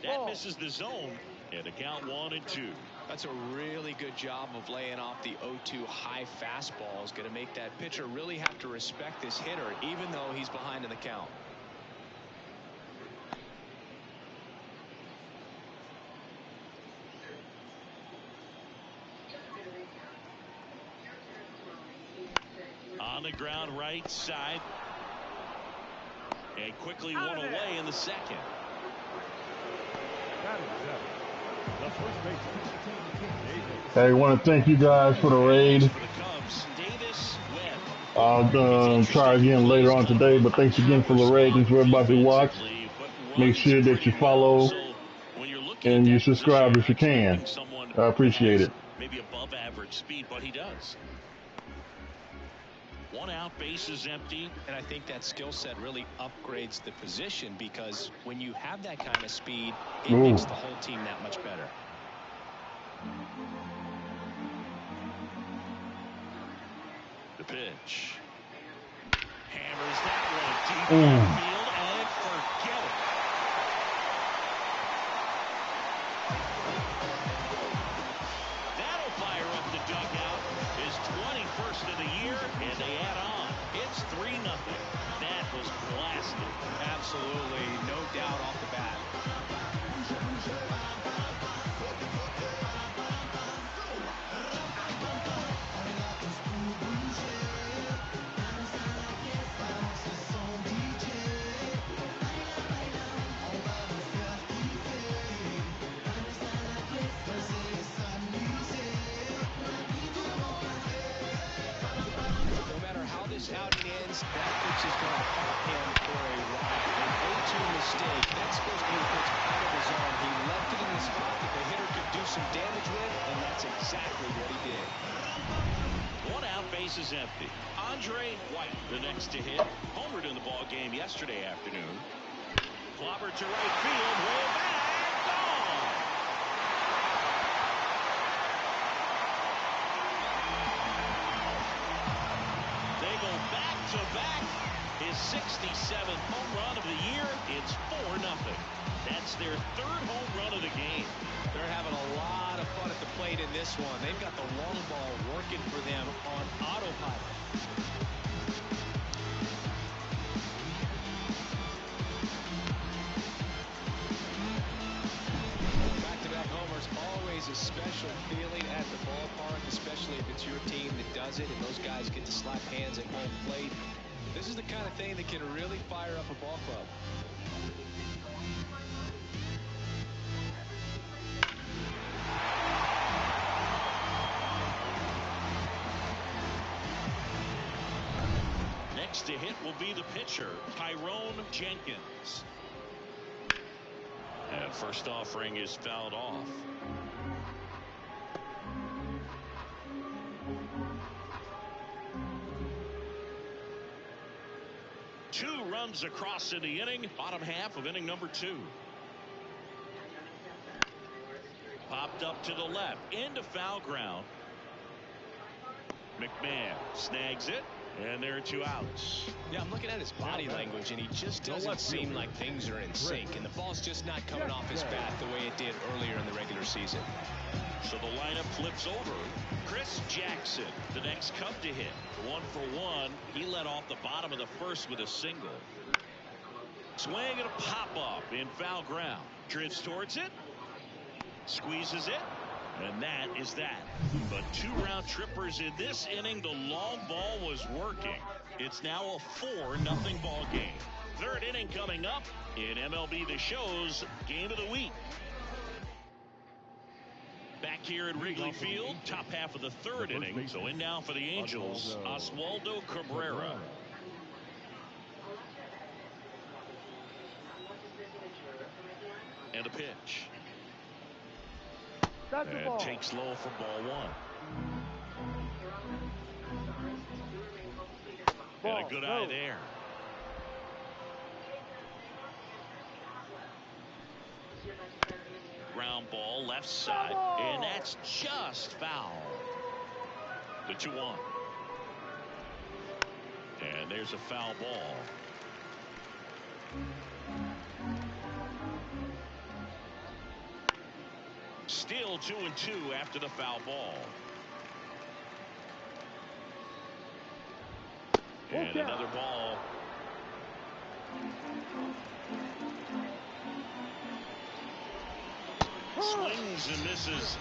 That misses the zone. And a count 1-2. That's a really good job of laying off the 0-2 high fastball. Is going to make that pitcher really have to respect this hitter, even though he's behind in the count. On the ground right side. And quickly one away in the second. Hey, I want to thank you guys for the raid. I'll try again later on today, but thanks again for the raid and for everybody who watched. Make sure that you follow and you subscribe if you can. I appreciate it. Maybe above average speed, but he does. 1 out, base is empty. And I think that skill set really upgrades the position because when you have that kind of speed, it makes the whole team that much better. The pitch. Hammers that one deep left field and forget it. That'll fire up the dugout. His 21st of the year, and they add on. It's 3-0. That was blasted. Absolutely, no doubt off the bat. Outing ends, that pitch is going to haunt him for a while. An 0-2 mistake. That's supposed to be a pitch out of the zone. He left it in the spot that the hitter could do some damage with, and that's exactly what he did. 1 out, base is empty. Andre White, the next to hit. Homered in the ball game yesterday afternoon. Clobber to right field, way back, gone. Back-to-back, his 67th home run of the year. It's 4-0. That's their 3rd home run of the game. They're having a lot of fun at the plate in this one. They've got the long ball working for them on autopilot. Back-to-back homers, always a special feeling at the ballpark, especially if it's your team that does it and those guys get to slap hands at home plate. This is the kind of thing that can really fire up a ball club. Next to hit will be the pitcher, Tyrone Jenkins. And first offering is fouled off. Two runs across in the inning, bottom half of inning number 2. Popped up to the left, into foul ground. McMahon snags it, and there are 2 outs. Yeah, I'm looking at his body language, and he just doesn't seem like things are in sync, and the ball's just not coming off his bat the way it did earlier in the regular season. So the lineup flips over. Chris Jackson, the next Cub to hit. 1 for 1. He led off the bottom of the first with a single. Swing and a pop-up in foul ground. Drifts towards it. Squeezes it. And that is that. But 2 round trippers in this inning. The long ball was working. It's now a 4-0 ball game. Third inning coming up in MLB The Show's Game of the Week. Back here at Wrigley Field, top half of the third inning. So in now for the Angels, Oswaldo Cabrera. And a pitch. And takes low for ball 1. And a good eye there. Ground ball left side, and that's just foul. The 2-1. And there's a foul ball. Still 2-2 after the foul ball. And another ball. Swings and misses.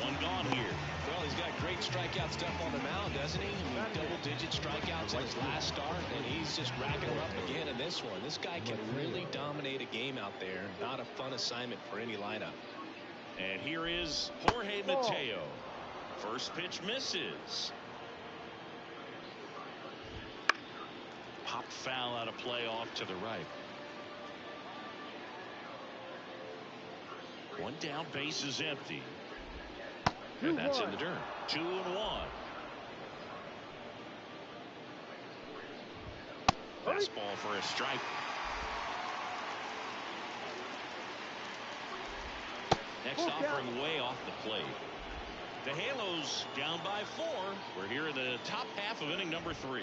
1 gone here. Well, he's got great strikeout stuff on the mound, doesn't he? I mean, double-digit strikeouts in his last start, and he's just racking them up again in this one. This guy can really dominate a game out there. Not a fun assignment for any lineup. And here is Jorge Mateo. First pitch misses. Popped foul out of play off to the right. 1 down, base is empty. And that's in the dirt. 2-1. Fastball for a strike. Next offering way off the plate. The Halos down by 4. We're here in the top half of inning number 3.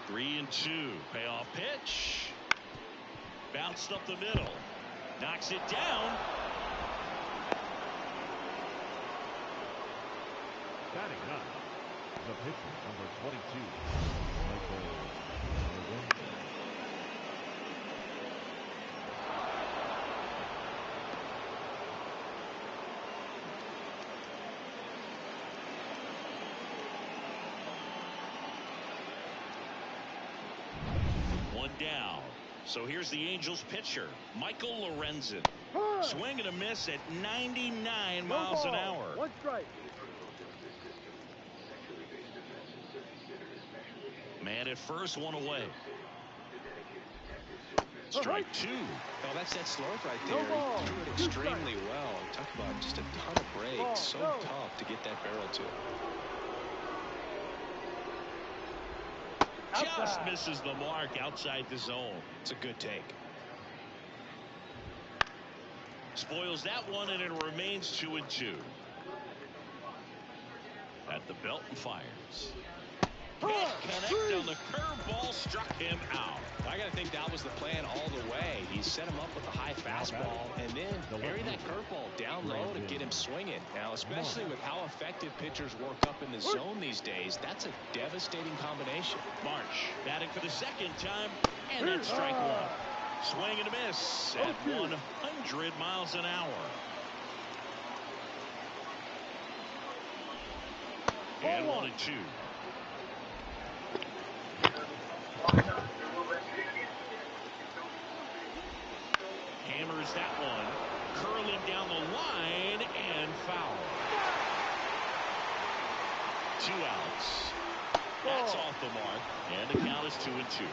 Three and 2. Payoff pitch. Bounced up the middle. Knocks it down. Batting up, the pitcher, number 22, Michael Lorenzen. One down. So here's the Angels pitcher, Michael Lorenzen. Swing and a miss at 99 miles an hour. 1 strike. Man at first, 1 away. Strike 2. Oh, that's that slope right there. He threw it extremely well. Talk about just a ton of breaks. So tough to get that barrel to. Just misses the mark outside the zone. It's a good take. Spoils that one, and it remains 2-2. At the belt and fires. Can't connect on the curveball, struck him out. I got to think that was the plan all the way. He set him up with a high fastball and then bury that curveball down low to get him swinging. Now, especially with how effective pitchers work up in the zone these days, that's a devastating combination. Marsh batting for the second time, and that's strike one. Swing and a miss at 100 miles an hour. And 1-2. Hammers that one, curling down the line and foul. 2 outs. That's off the mark, and the count is 2-2.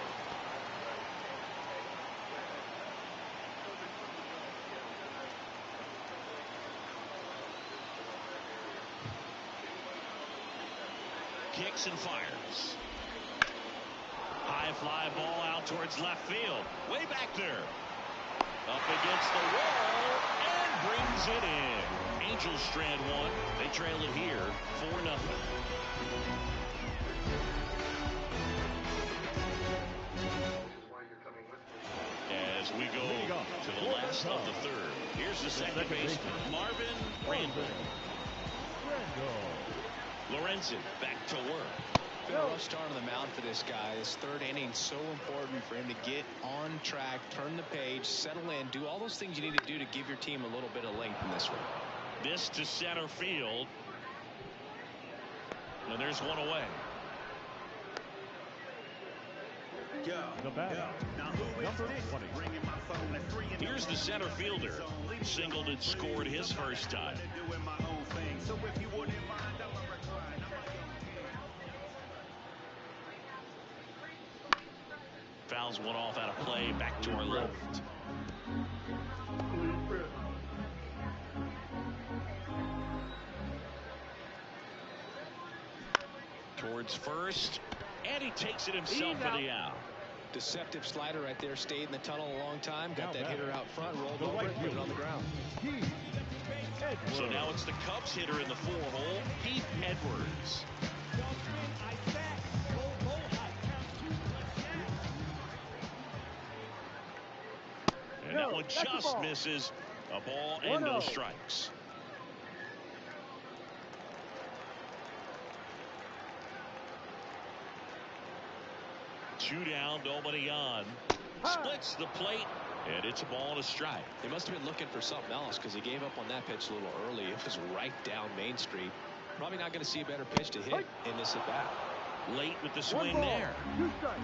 Kicks and fires. High fly ball out towards left field. Way back there. Up against the wall and brings it in. Angels strand one. They trail it here 4-0. As we go to the last of the third. Here's the second baseman, Marvin Randall. Lorenzen back to work. Been a rough start on the mound for this guy. This third inning so important for him to get on track, turn the page, settle in, do all those things you need to do to give your team a little bit of length in this one. This to center field. And there's one away. The batter, number 20. Here's the center fielder. Singled and scored his first time. Fouls one off out of play. Back to our left. Towards first, and he takes it himself for the out. Deceptive slider right there. Stayed in the tunnel a long time. Got that hitter out front. Rolled over it. Put it on the ground. So now it's the Cubs hitter in the 4-hole, Heath Edwards. And that one just misses. A ball and no strikes. Two down, nobody on. Splits the plate, and it's a ball and a strike. He must have been looking for something else because he gave up on that pitch a little early. It was right down Main Street. Probably not going to see a better pitch to hit in this at bat. Late with the swing there. 2 strikes.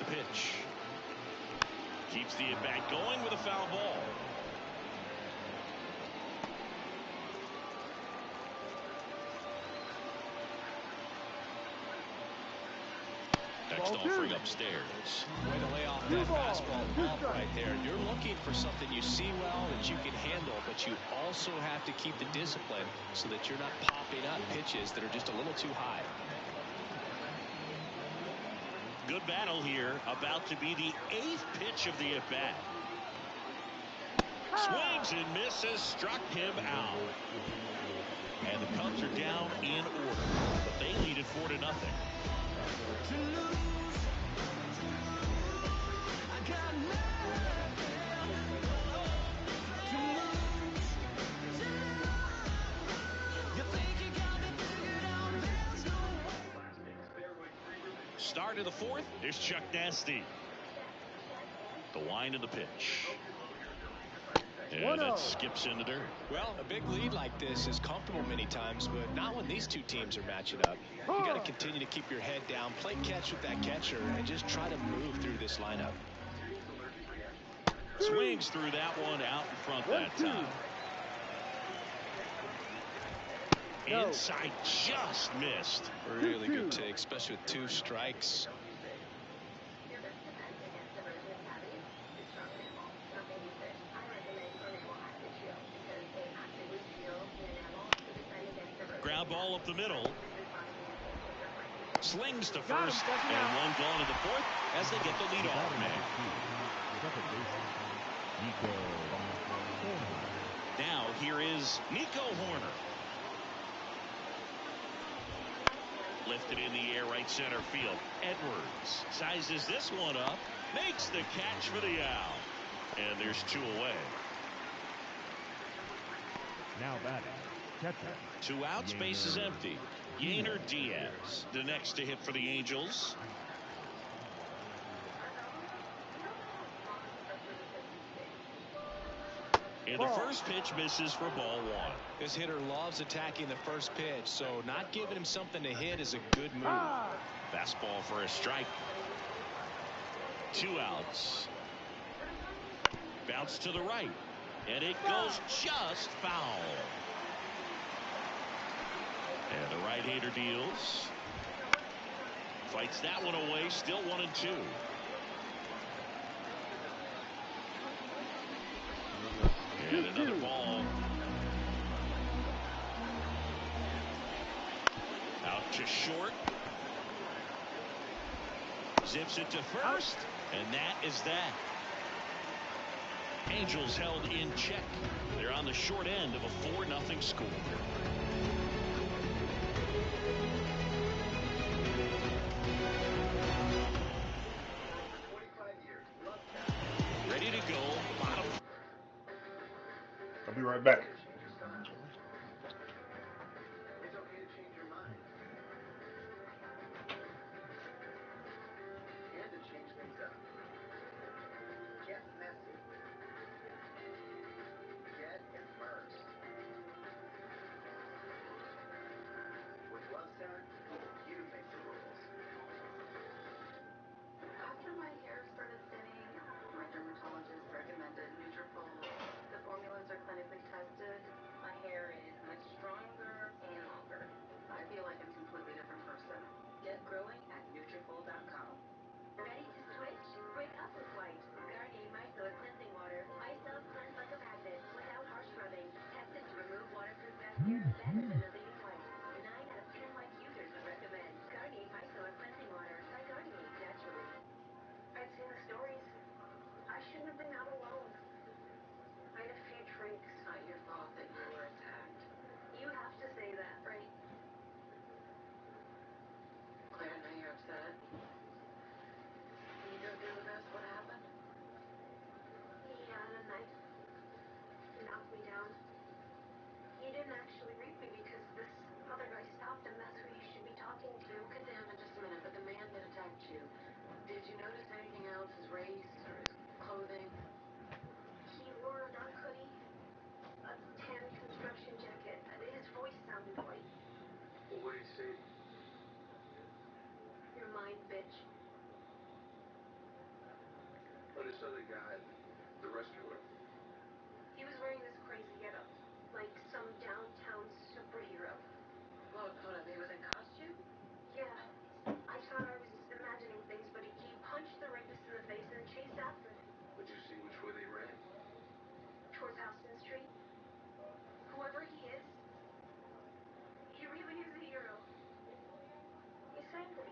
Pitch. Keeps the at-bat going with a foul ball. Next offering upstairs. Way to lay off that fastball bump right there. You're looking for something you see well that you can handle, but you also have to keep the discipline so that you're not popping up pitches that are just a little too high. Good battle here. About to be the 8th pitch of the at-bat. Swings and misses. Struck him out. And the Cubs are down in order. But they lead it 4-0. Start of the 4th. Here's Chuck Nasty. The wind of the pitch. And that skips into dirt. Well, a big lead like this is comfortable many times, but not when these two teams are matching up. You got to continue to keep your head down, play catch with that catcher, and just try to move through this lineup. Swings through that one out in front that time. Inside just missed. Really good take, especially with 2 strikes. Ground ball up the middle. Slings to first, and one gone in the 4th as they get the leadoff man. is Nico Horner. Lifted in the air, right center field. Edwards sizes this one up, makes the catch for the out. And there's 2 away. Now batting, catcher. 2 outs, base is empty. Yainer Diaz, the next to hit for the Angels. And the first pitch misses for ball 1. This hitter loves attacking the first pitch, so not giving him something to hit is a good move. Fastball for a strike. 2 outs. Bounce to the right. And it goes just foul. And the right-hander deals. Fights that one away. Still 1-2. And another ball. Out to short. Zips it to first. And that is that. Angels held in check. They're on the short end of a 4-0 score. Ready to go. Bottom. I'll be right back. After my hair started thinning, my dermatologist recommended Nutrafol. The formulas are clinically tested. My hair is much stronger and longer. I feel like I'm a completely different person. Get growing at Nutrafol.com. Ready to switch? Wake up with white. Garnier Micellar Cleansing Water. My cells cleanse like a magnet without harsh rubbing. Tested to remove waterproof bacteria better than the leading white. 9 out of 10 white users would recommend Garnier Micellar Cleansing Water by Garnier naturally. I've seen the stories. I shouldn't have been out alone. I had a few drinks. It's not your fault that you were attacked. You have to say that, right? Claire, now you're upset. Can you go through with us what happened? Yeah, the knife knocked me down. He didn't actually rape me because this other guy stopped him. That's who you should be talking to. We'll get to him in just a minute, but the man that attacked you, did you notice anything else? His race or his clothing? He wore a dark hoodie, a tan construction jacket. His voice sounded white. Well, what did he say? You're mine, bitch. But this other guy, the rescuer. He was wearing this crazy getup, like some downtown superhero. Well, hold on, he was in costume? Yeah. I thought I was imagining things, but he punched the rapist in the face and chased after him. Did you see which way they ran? Towards Houston Street. Whoever he is, he really is a hero. He saved me.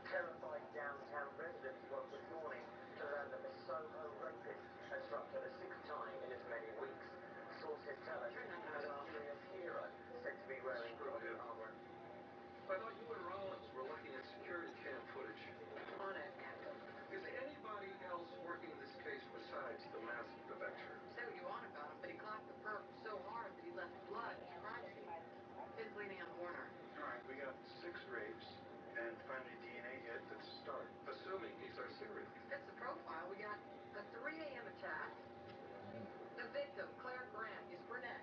Terrified downtown residents woke this morning to learn that the Soho rapist has struck for the 6th time in as many weeks. Sources tell us an illustrious hero said to be wearing body armor. I thought you and Rollins were looking at security cam footage. On it. Is anybody else working this case besides the massive defection? Say what you want about him, but he clocked the perp so hard that he left blood in his crime scene. His leaning on Warner. All right, we got 6 rapes and finally DNA hit at the start. Assuming he's our serial. Fits the profile. We got a 3 a.m. attack. The victim, Claire Grant, is brunette.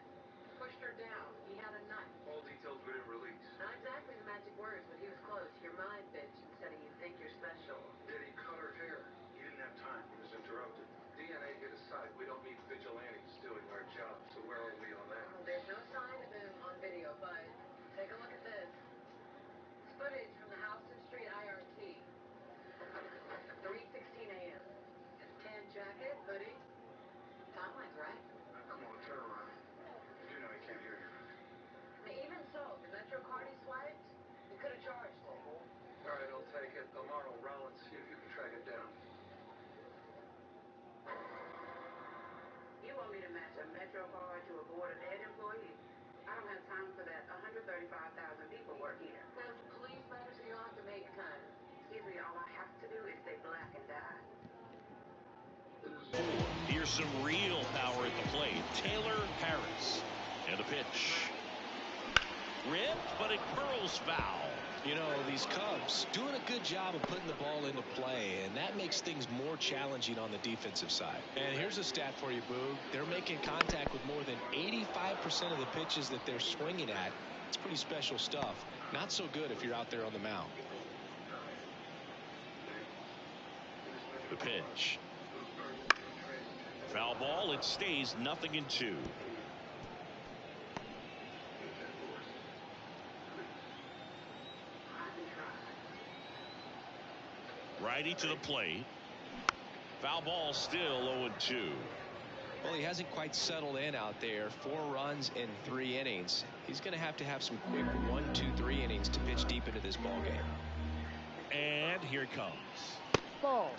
35,000 people work here. Does police matter to you? I have to make time. Excuse me, all I have to do is stay black and die. Here's some real power at the plate. Taylor Harris. And the pitch. Ripped, but it curls foul. You know, these Cubs doing a good job of putting the ball into play, and that makes things more challenging on the defensive side. And here's a stat for you, Boog. They're making contact with more than 85% of the pitches that they're swinging at. It's pretty special stuff. Not so good if you're out there on the mound. The pitch. Foul ball. It stays 0-2. Righty to the plate. Foul ball, still 0-2. Well, he hasn't quite settled in out there. 4 runs in 3 innings. He's going to have some quick 1, 2, 3 innings to pitch deep into this ball game. And here it comes. Ball.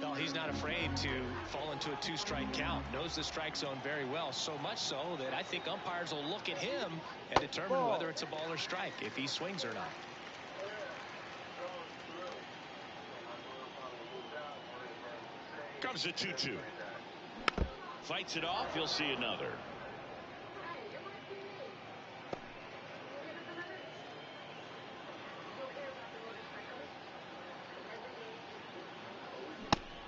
Well, he's not afraid to fall into a 2-strike count. Knows the strike zone very well. So much so that I think umpires will look at him and determine whether it's a ball or strike, if he swings or not. Comes a 2-2. Fights it off. He'll see another.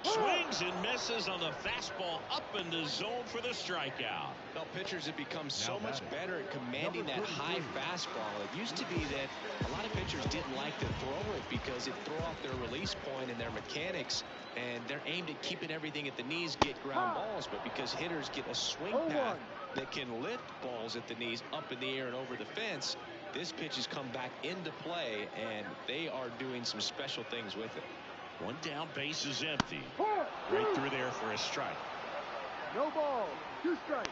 Swings and misses on the fastball up in the zone for the strikeout. Well, pitchers have become so much better at commanding that high fastball. It used to be that a lot of pitchers didn't like to throw it because it'd throw off their release point and their mechanics, and they're aimed at keeping everything at the knees, get ground balls. But because hitters get a swing path that can lift balls at the knees up in the air and over the fence, this pitch has come back into play, and they are doing some special things with it. 1 down, base is empty. Right through there for a strike. No ball. 2 strikes.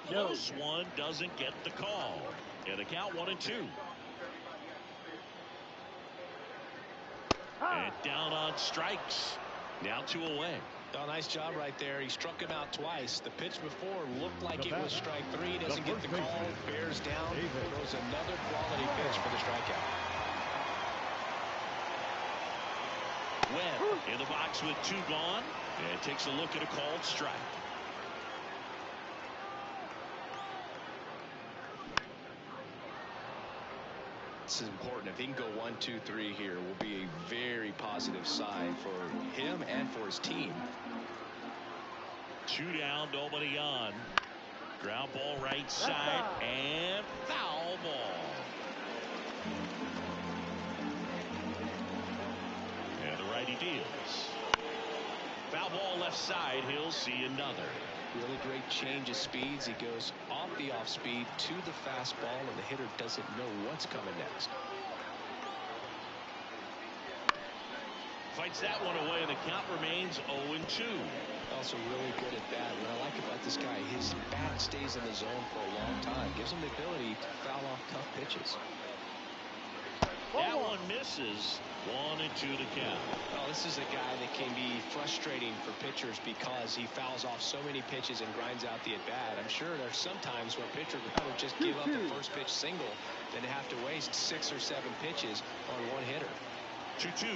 Close one, doesn't get the call. And the count 1-2. And down on strikes. Now 2 away. Oh, nice job right there. He struck him out twice. The pitch before looked like it was strike 3. Doesn't get the call. Bears down. Throws another quality pitch for the strikeout. Webb in the box with 2 gone. And takes a look at a called strike. This is important. If he can go 1, 2, 3 here, will be a very positive sign for him and for his team. 2 down, nobody on. Ground ball right side and foul ball. And the righty deals. Foul ball left side. He'll see another. Really great change of speeds. He goes off the off speed to the fastball, and the hitter doesn't know what's coming next. Fights that one away, and the count remains 0-2. Also really good at bat. What I like about this guy, his bat stays in the zone for a long time. Gives him the ability to foul off tough pitches. That one misses. 1-2 to count. Oh, this is a guy that can be frustrating for pitchers because he fouls off so many pitches and grinds out the at-bat. I'm sure there's some times where a pitcher would rather just give up the first pitch single than have to waste 6 or 7 pitches on one hitter. 2-2.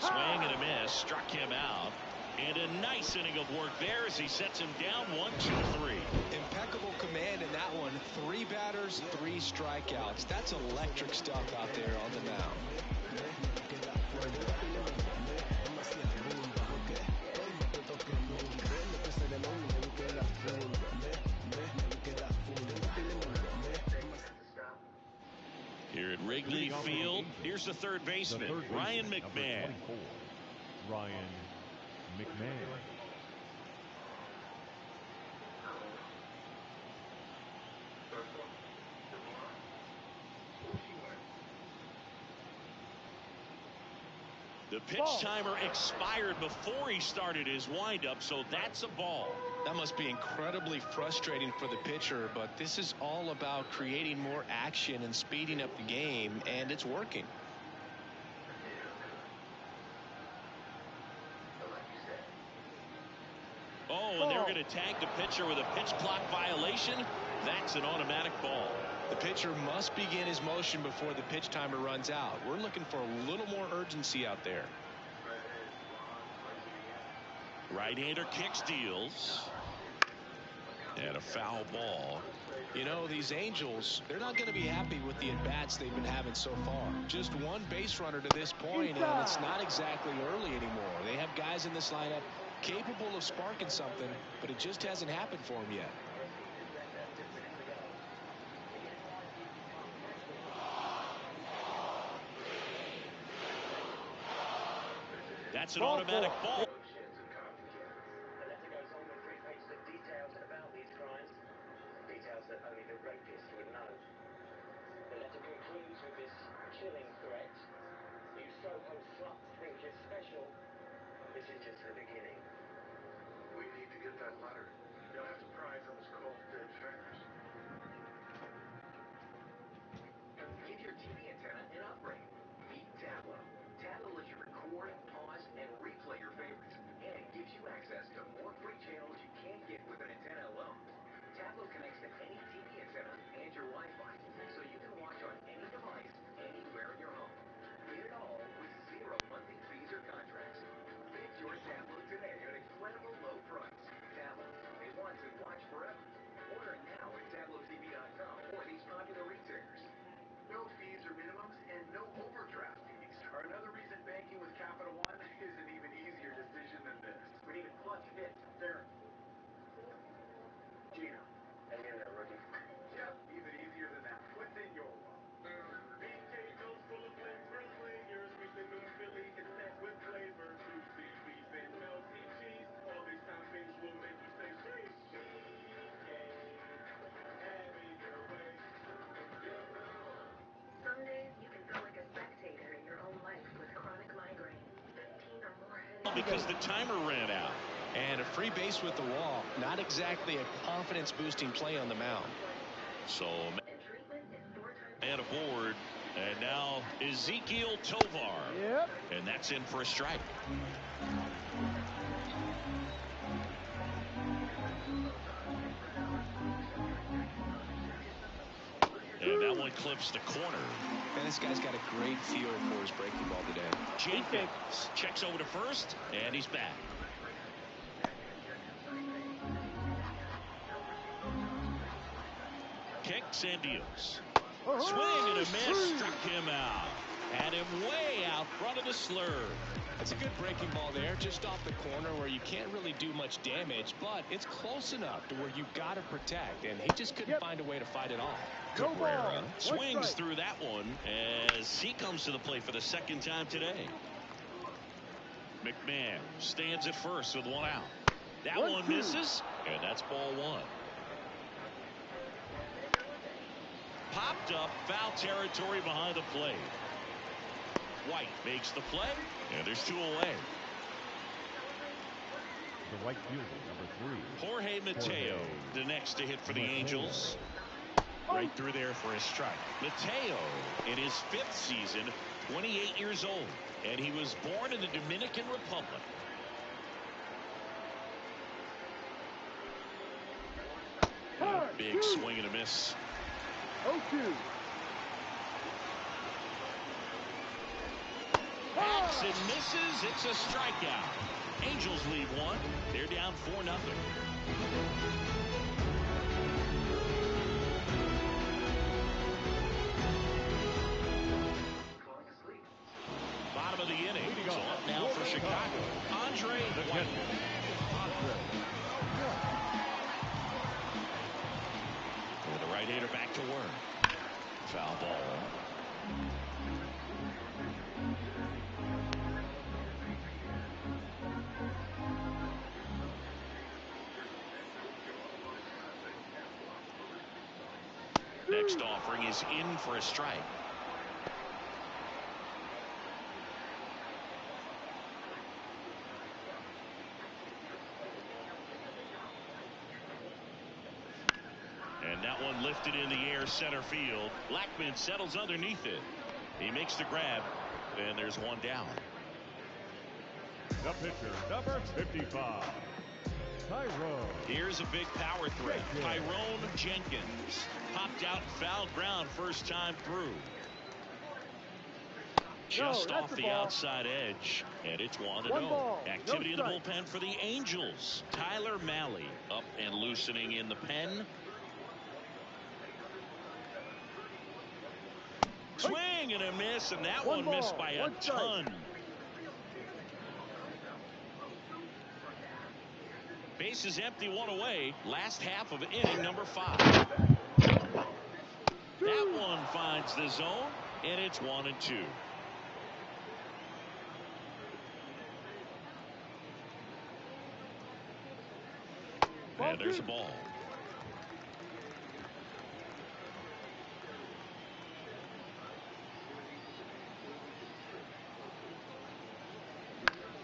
Swing and a miss. Struck him out. And a nice inning of work there as he sets him down 1, 2, 3. Impeccable command in that one. 3 batters, 3 strikeouts. That's electric stuff out there on the mound. Here at Wrigley Field, here's the third baseman, Ryan McMahon. Ryan McMahon. The pitch timer expired before he started his windup, so that's a ball. That must be incredibly frustrating for the pitcher, but this is all about creating more action and speeding up the game, and it's working. Oh, tag the pitcher with a pitch clock violation. That's an automatic ball. The pitcher must begin his motion before the pitch timer runs out. We're looking for a little more urgency out there. Right-hander kicks, deals. And a foul ball. You know, these Angels, they're not going to be happy with the at-bats they've been having so far. Just one base runner to this point, and it's not exactly early anymore. They have guys in this lineup capable of sparking something, but it just hasn't happened for them yet. That's an automatic ball. Details that only the rapist would know. The letter concludes with this chilling threat. You Soho sluts think you're special. This is just the beginning. We need to get that letter. You'll have to pry from his cold, dead fingers. Give your TV antenna an upgrade. Meet Tablo. Tablo lets you record, pause, and replay your favorites, and gives you access to more free channels you can't get with an antenna alone. Tablo connects to any TV antenna and your Wi-Fi, so you can watch on any device, anywhere in your home. Get it all with 0 monthly fees or contracts. Get your Tablo today at an incredible low price. Tablo, they want to watch forever. Order now at TabloTV.com or these popular retailers. No fees or minimums and no overdraft fees are another reason banking with Capital One is an even easier decision than this. We need a clutch hit. There. Gina. And you're there, rookie. Yep, even easier than that. What's in your wallet? BK goes full of flavor for slingers. We think of Philly is set with flavor. Juicy beef and melty cheese. All these toppings will make you say sweet. BK, having your way. Some days you can feel like a spectator in your own life with chronic migraine. 15 or more headaches. Because the timer ran out. And a free base with the wall. Not exactly a confidence-boosting play on the mound. So, man aboard. And now Ezekiel Tovar. Yep. And that's in for a strike. And that one clips the corner. And this guy's got a great feel for his breaking ball today. Jenkins checks over to first, and he's back. Kicks and deals. Swing and a miss, struck him out. Had him way out front of the slur. That's a good breaking ball there, just off the corner where you can't really do much damage, but it's close enough to where you've got to protect, and he just couldn't find a way to fight it off. Cabrera swings through that one as he comes to the plate for the second time today. McMahon stands at first with one out. That one misses, and that's ball one. Popped up, foul territory behind the plate. White makes the play, and there's 2 away. The right fielder, number 3. Jorge Mateo, the next to hit for the Angels. Right through there for a strike. Mateo, in his 5th season, 28 years old, and he was born in the Dominican Republic. A big swing and a miss. 0-2. Hacks and misses. It's a strikeout. Angels lead 1. They're down 4-0. Bottom of the inning. So up now for Chicago. Andre White. And the right-hander back to work. Foul ball. Next offering is in for a strike. And that one lifted in the air center field. Blackman settles underneath it. He makes the grab, and there's one down. The pitcher, number 55. Here's a big power threat. Tyrone Jenkins popped out and fouled ground first time through. Just off the outside edge, and it's 1-0. Activity in the bullpen for the Angels. Tyler Malley up and loosening in the pen. Swing and a miss, and that one missed by a ton. Bases empty, one away. Last half of inning number 5. That one finds the zone, and it's 1-2. And there's a ball.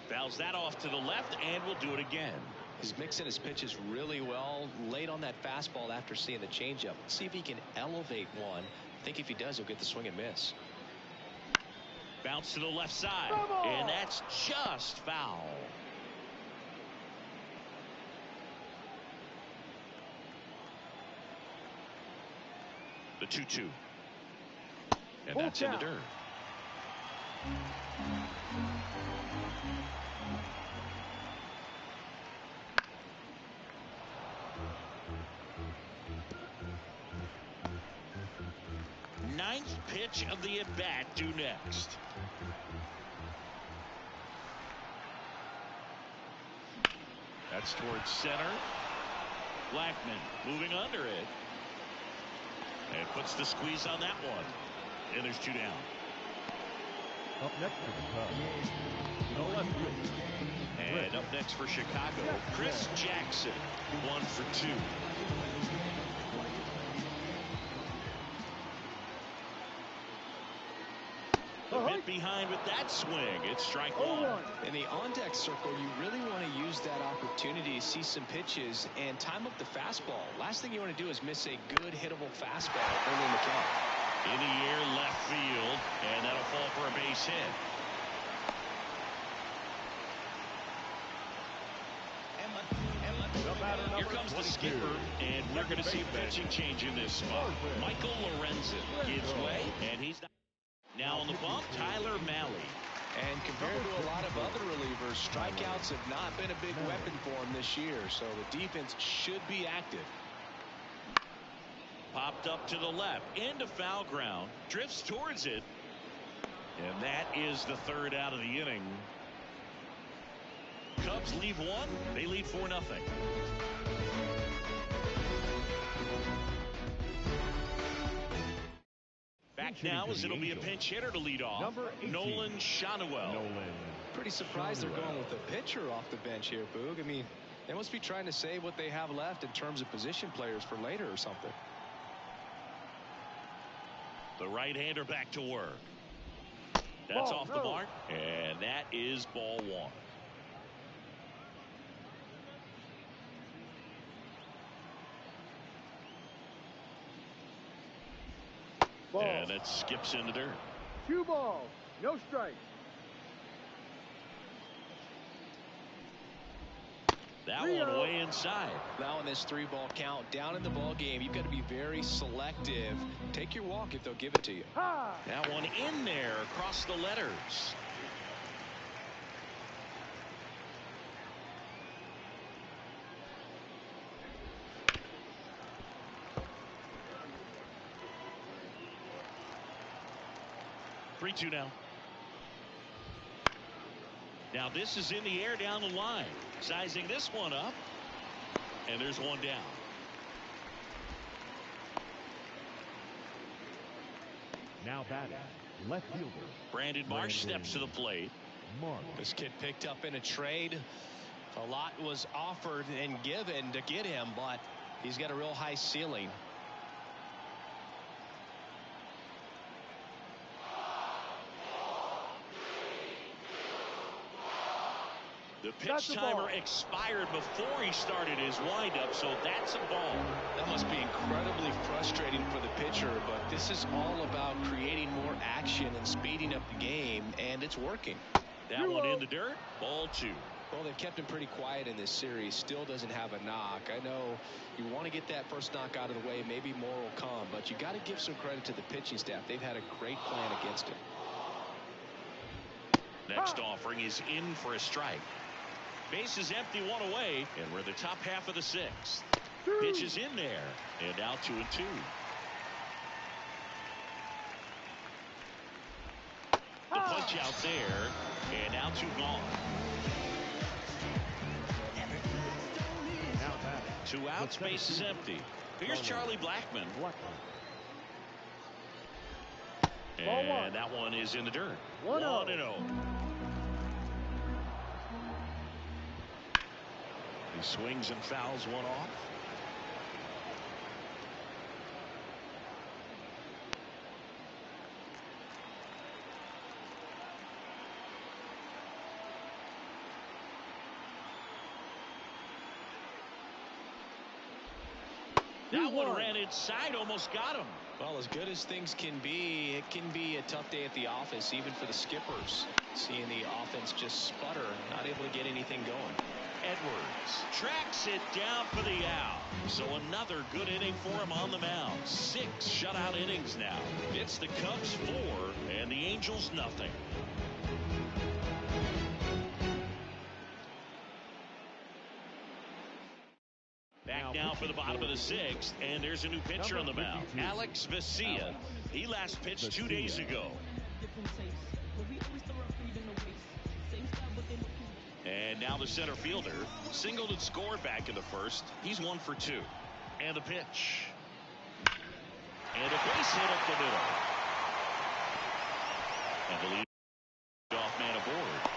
Fouls that off to the left, and we'll do it again. He's mixing his pitches really well. Late on that fastball after seeing the changeup. See if he can elevate one. I think if he does, he'll get the swing and miss. Bounce to the left side, and that's just foul. The 2-2. And that's in the dirt. Ninth pitch of the at-bat due next. That's towards center. Blackman moving under it. And puts the squeeze on that one. And there's 2 down. Up next for the Cubs, no left fielder. And up next for Chicago, Chris Jackson, 1 for 2. The hit behind with that swing. It's strike 1. In the on-deck circle, you really want to use that opportunity to see some pitches and time up the fastball. Last thing you want to do is miss a good hittable fastball early in the count. In the air, left field, and that'll fall for a base hit. Here comes the skipper, and we're going to see a pitching change in this spot. Michael Lorenzen gives way, and he's not. Now on the bump, Tyler Malley. And compared to a lot of other relievers, strikeouts have not been a big weapon for him this year, so the defense should be active. Popped up to the left, into foul ground, drifts towards it, and that is the 3rd out of the inning. Cubs leave 1, they lead 4-0. Back now as it'll be a pinch hitter to lead off. Number 18, Nolan Shonowell. Pretty surprised they're going with a pitcher off the bench here, Boog. I mean, they must be trying to save what they have left in terms of position players for later or something. The right-hander back to work. That's off the mark, and that is ball 1. And that skips in the dirt. 2 balls, no strikes. That one way inside. Now in this 3-ball count, down in the ball game, you've got to be very selective. Take your walk if they'll give it to you. That one in there across the letters. Three-two now. Now this is in the air down the line. Sizing this one up. And there's 1 down. Now batting, left fielder Brandon Marsh steps to the plate. This kid picked up in a trade. A lot was offered and given to get him, but he's got a real high ceiling. The pitch timer expired before he started his windup, so that's a ball. That must be incredibly frustrating for the pitcher, but this is all about creating more action and speeding up the game, and it's working. That one in the dirt, ball 2. Well, they've kept him pretty quiet in this series. Still doesn't have a knock. I know you want to get that first knock out of the way. Maybe more will come, but you got to give some credit to the pitching staff. They've had a great plan against him. Next offering is in for a strike. Base is empty, one away, and we're the top half of the sixth. Pitch is in there, and now 2-2. The punch out there, and now 2 gone. 2 outs, base is empty. Here's Charlie Blackmon. And that one is in the dirt. 1-0. He swings and fouls one off. That one ran inside, almost got him. Well, as good as things can be, it can be a tough day at the office, even for the skippers. Seeing the offense just sputter, not able to get anything going. Edwards tracks it down for the out. So another good inning for him on the mound. 6 shutout innings now. It's the Cubs 4 and the Angels nothing. Back now for the bottom of the 6th, and there's a new pitcher on the mound, Alex Vesia. He last pitched 2 days ago. And now the center fielder singled and scored back in the first. He's 1 for 2. And the pitch. And a base hit up the middle. And the lead-off man aboard.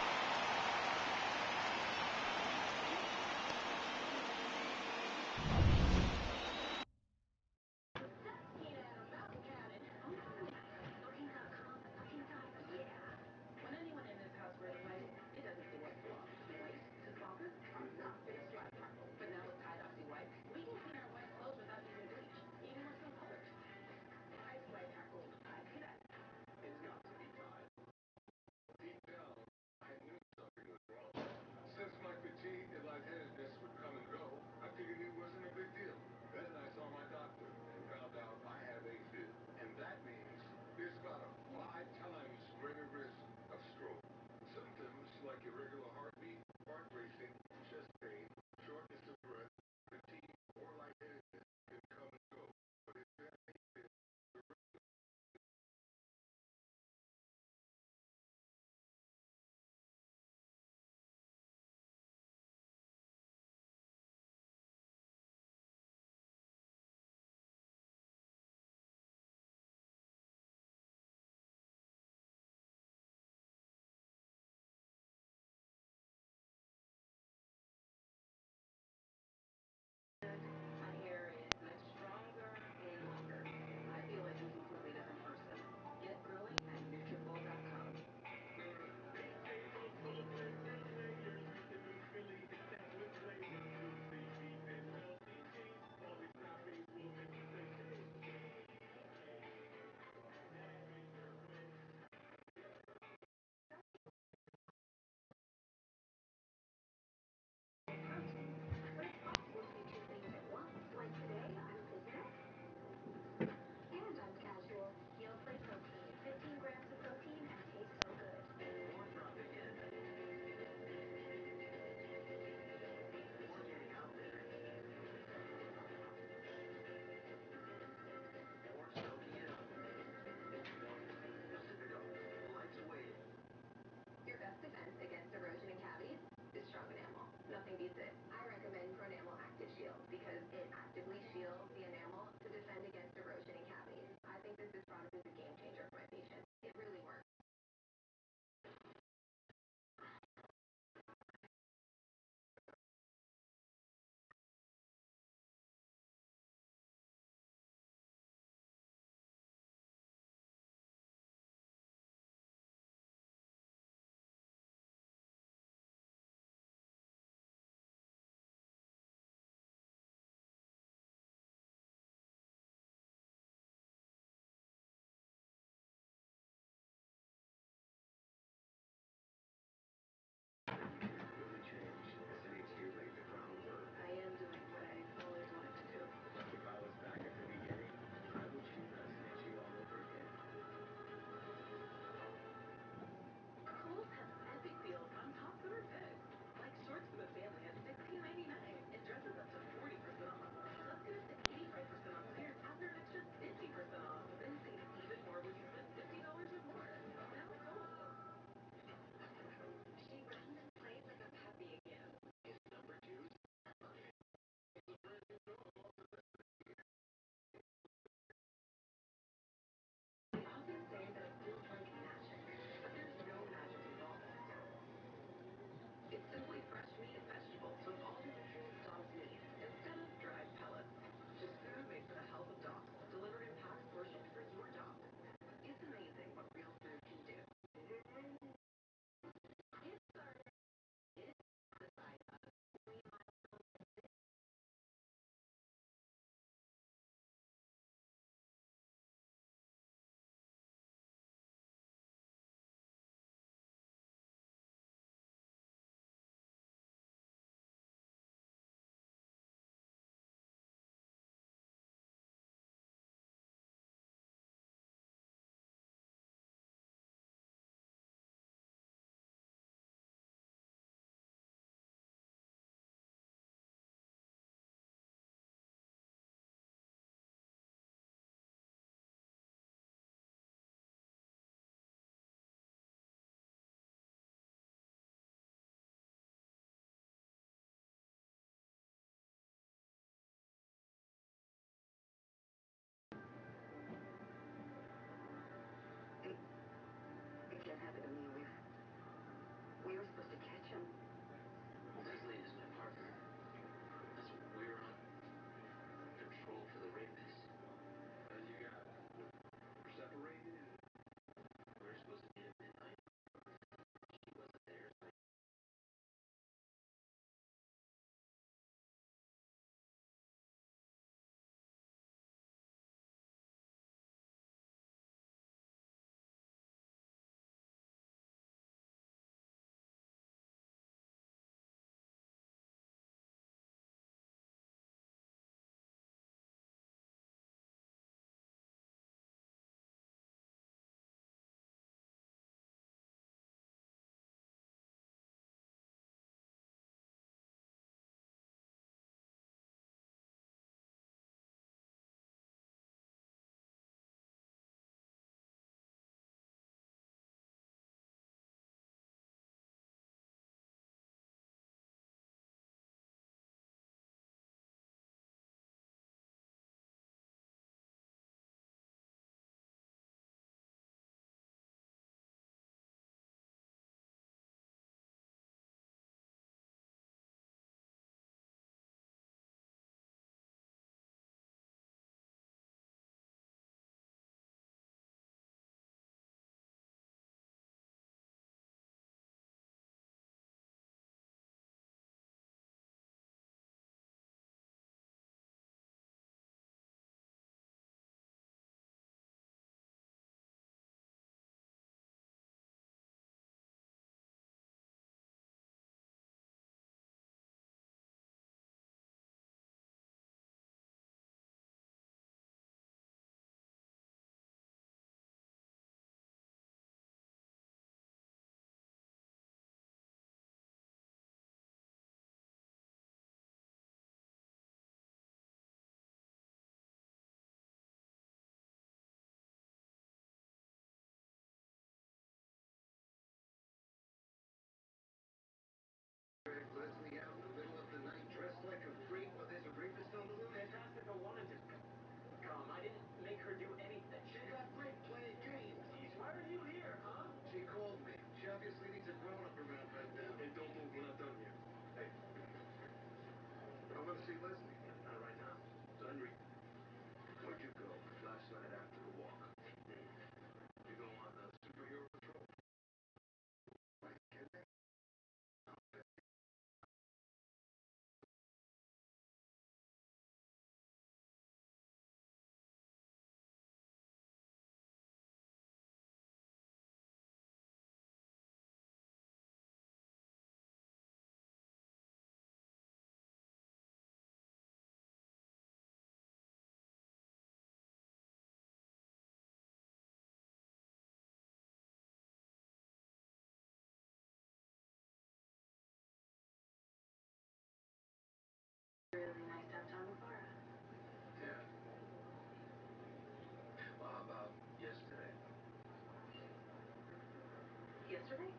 yesterday?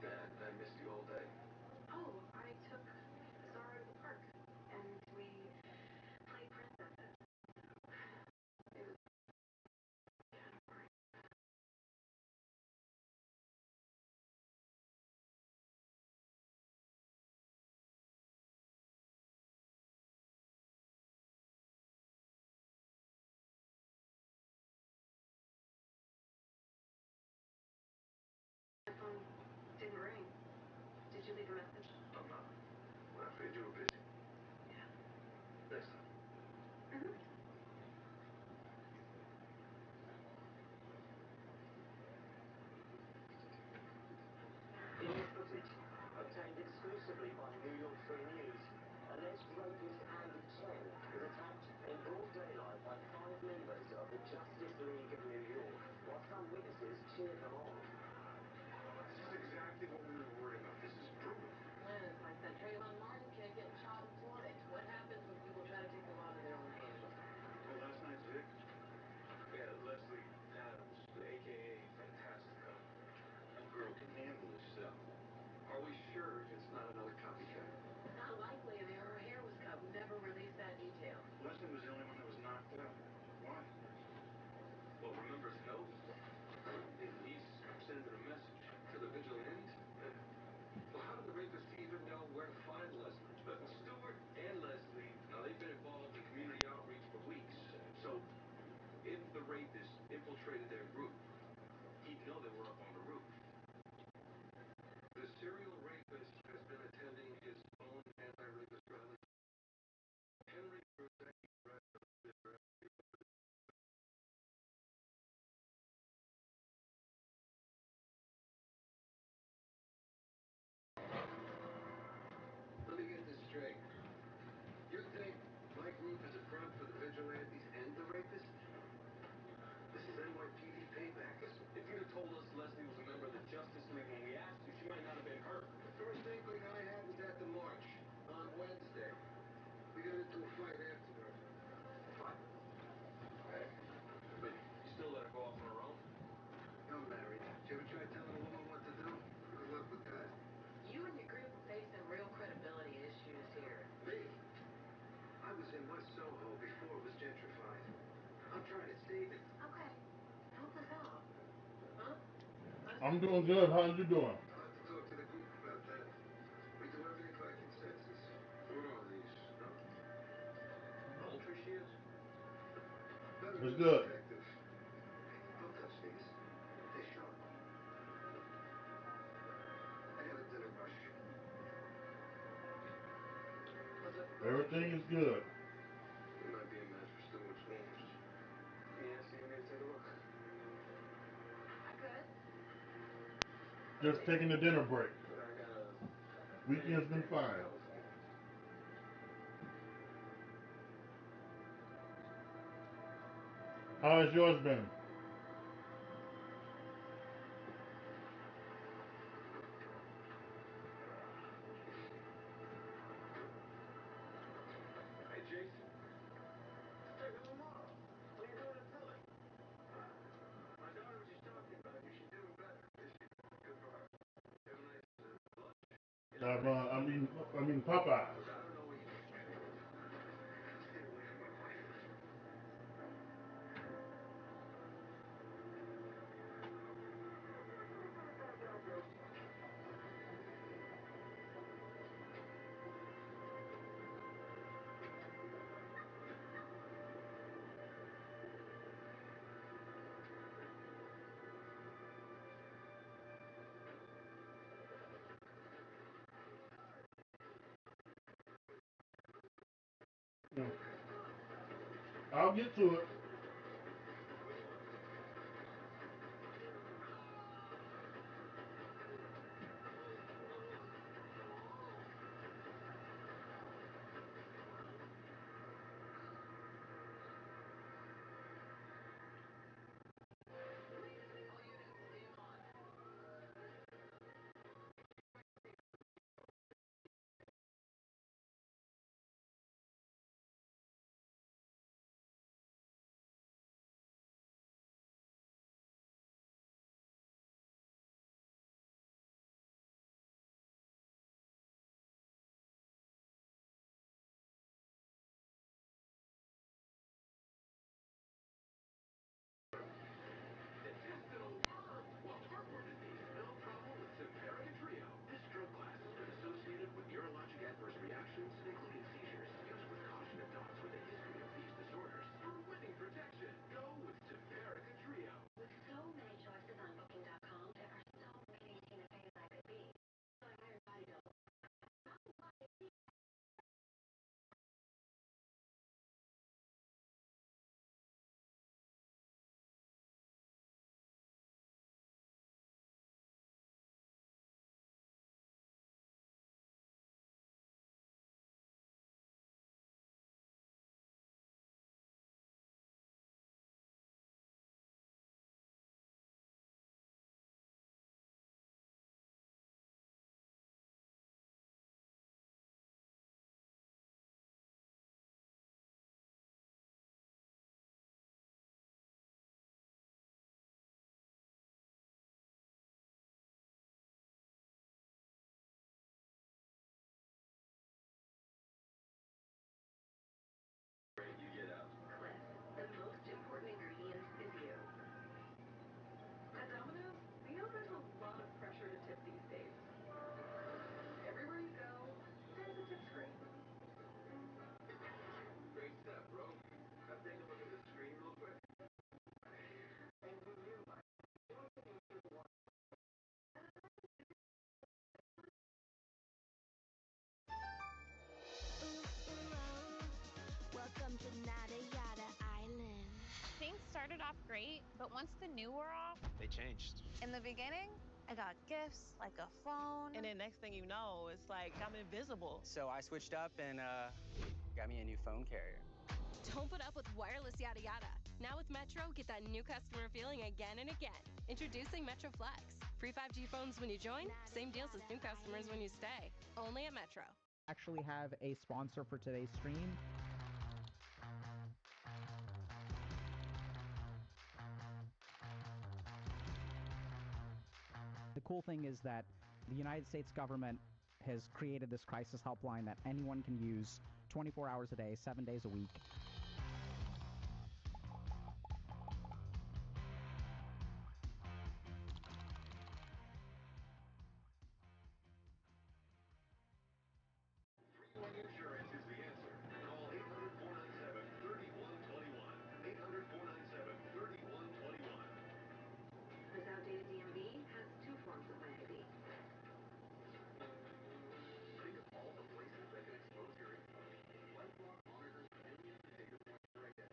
Yeah, I missed you all day. Oh, I took Zara to the park, and we played princesses. It was my phone didn't ring. Did you leave a message? Oh, no. Well, I figured you were busy. Yeah. Next time. Mm-hmm. New footage obtained exclusively by New York Free News. Alleged rapist Andy Chen was attacked in broad daylight by 5 members of the Justice League of New York, while some witnesses cheered them on. This is exactly what we were worried about. This is brutal. Yeah, it's like that Trayvon Martin kid getting shot in Floyd. What happens when people try to take the law into their own hands? Well, last night's Vic. Yeah, Leslie Adams, a.k.a. Fantastica. That girl can handle herself. Are we sure it's not another copycat? Not likely. Her hair was cut. We never released that detail. Leslie was the only one that was knocked out. Why? Well, remember Snowden? He's sending a message to the vigilantes. Well, how did the rapist even know where to find Leslie? Stewart and Leslie, now they've been involved in community outreach for weeks. So, if the rapist infiltrated their group, he'd know they were up on the roof. The serial rapist has been attending his own anti-rapist rally. Henry Let me get this straight. You think my group is a front for the vigilantes and the rapists? This is NYPD payback. If you'd have told us Leslie was a member of the Justice League when we asked you, she might not have been hurt. The first inkling I had was at the march on Wednesday. We got into a fight afterward. Fine. Okay. But you still let her go off on her own? I'm married. Did you ever try telling a woman what to do? Good luck with that. You and your group are facing real credibility issues here. Me? I was in West Soho before it was gentrified. I'm trying to save it. Okay. Help us out. Huh? I'm doing good. How you doing? I'll have to talk to the group about that. We do everything by consensus. What are these? Ultra shears? Better It's be good. detective. Don't touch these. They're sharp. I got a dinner rush. Everything is good. It might be a match for Stewart's warmers. Yeah, so you want me to take a look? I could. Just taking a dinner break. But I got a... Weekend's been fine. How has yours been? Hey, Jason. Hey, Lamar. What are you doing in Philly? My daughter was just talking about you. She's doing better. Is she? Good for her. You have a nice lunch? I mean Popeye. Look, I don't know what you... Stay away from my wife. I'll get to it. off great, but once the new wore off, They changed. in the beginning, I got gifts like a phone. And then next thing you know, it's like I'm invisible. So I switched up and got me a new phone carrier. Don't put up with wireless yada yada. Now with Metro, get that new customer feeling again and again. Introducing Metro Flex. Free 5G phones when you join, same deals as new customers when you stay. Only at Metro. Actually have a sponsor for today's stream. The cool thing is that the United States government has created this crisis helpline that anyone can use 24 hours a day, 7 days a week. Insurance is the answer. Call 800-497-3121. 800-497-3121. This outdated DMV has two forms of ID. Think of all the places that could expose your info. Lifelong monitors millions of data points per day.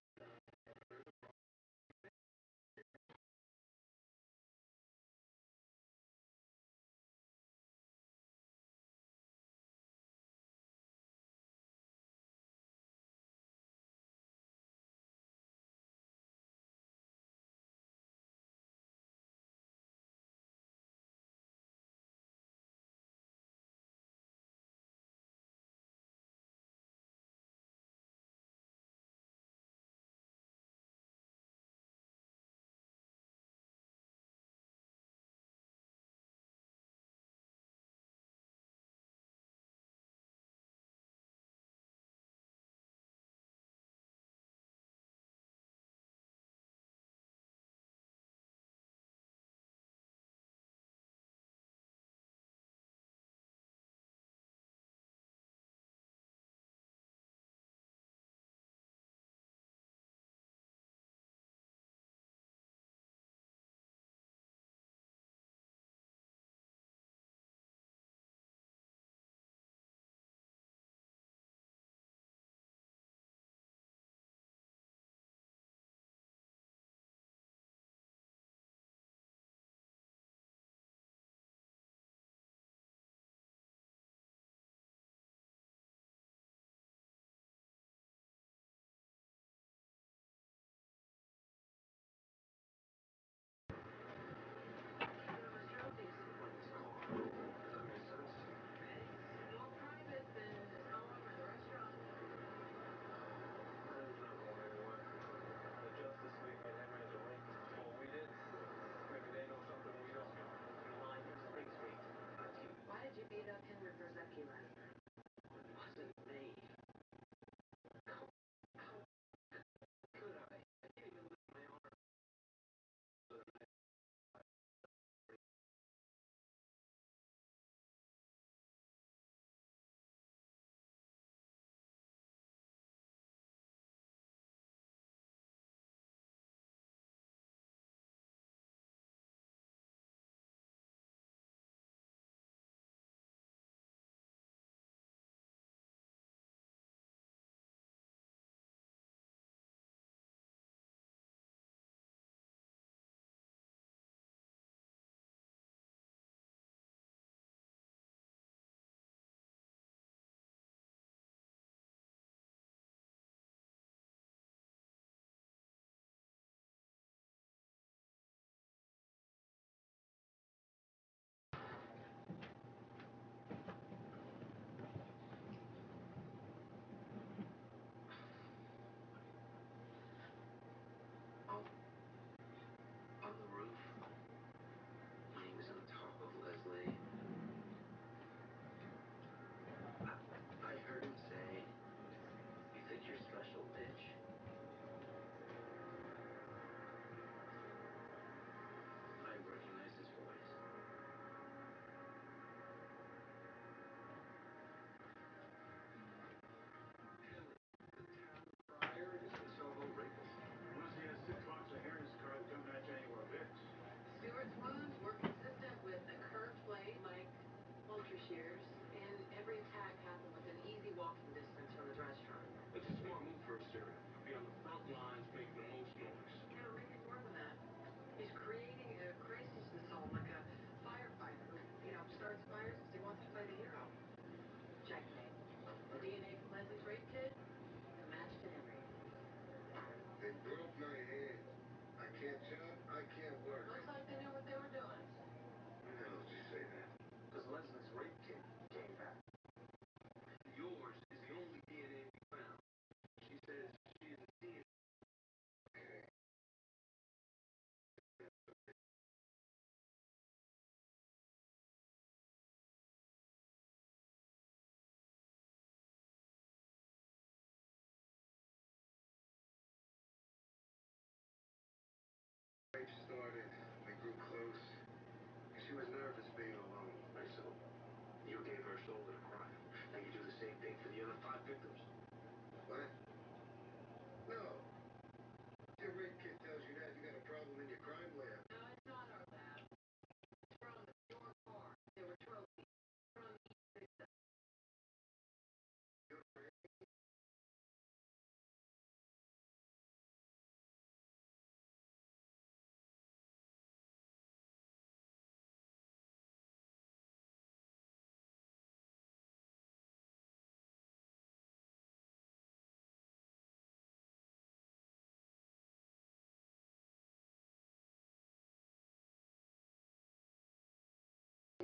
Why did you beat up Henry Berzecchi last night? It wasn't me. How could I? I can't even lift my arm. On the roof, he was on top of Leslie. I heard him say, "You think you're special, bitch?" I recognize his voice. Prior is the Soho rapist. Louisiana's $6 a Harris card don't match anywhere, bitch. Stewart's wounds were consistent with a curved blade like ultra shears, and every attack happened within easy walking distance from his restaurant. It's a smart move for a serial. Be on the front lines making the most noise. It'll make it was nervous being alone. I saw. You gave her a shoulder to cry on. Now you do the same thing for the other 5 victims. What? No. Your rape kit tells you that. You got a problem in your crime lab. No, it's not our lab. It's from your car. There were trophies. From the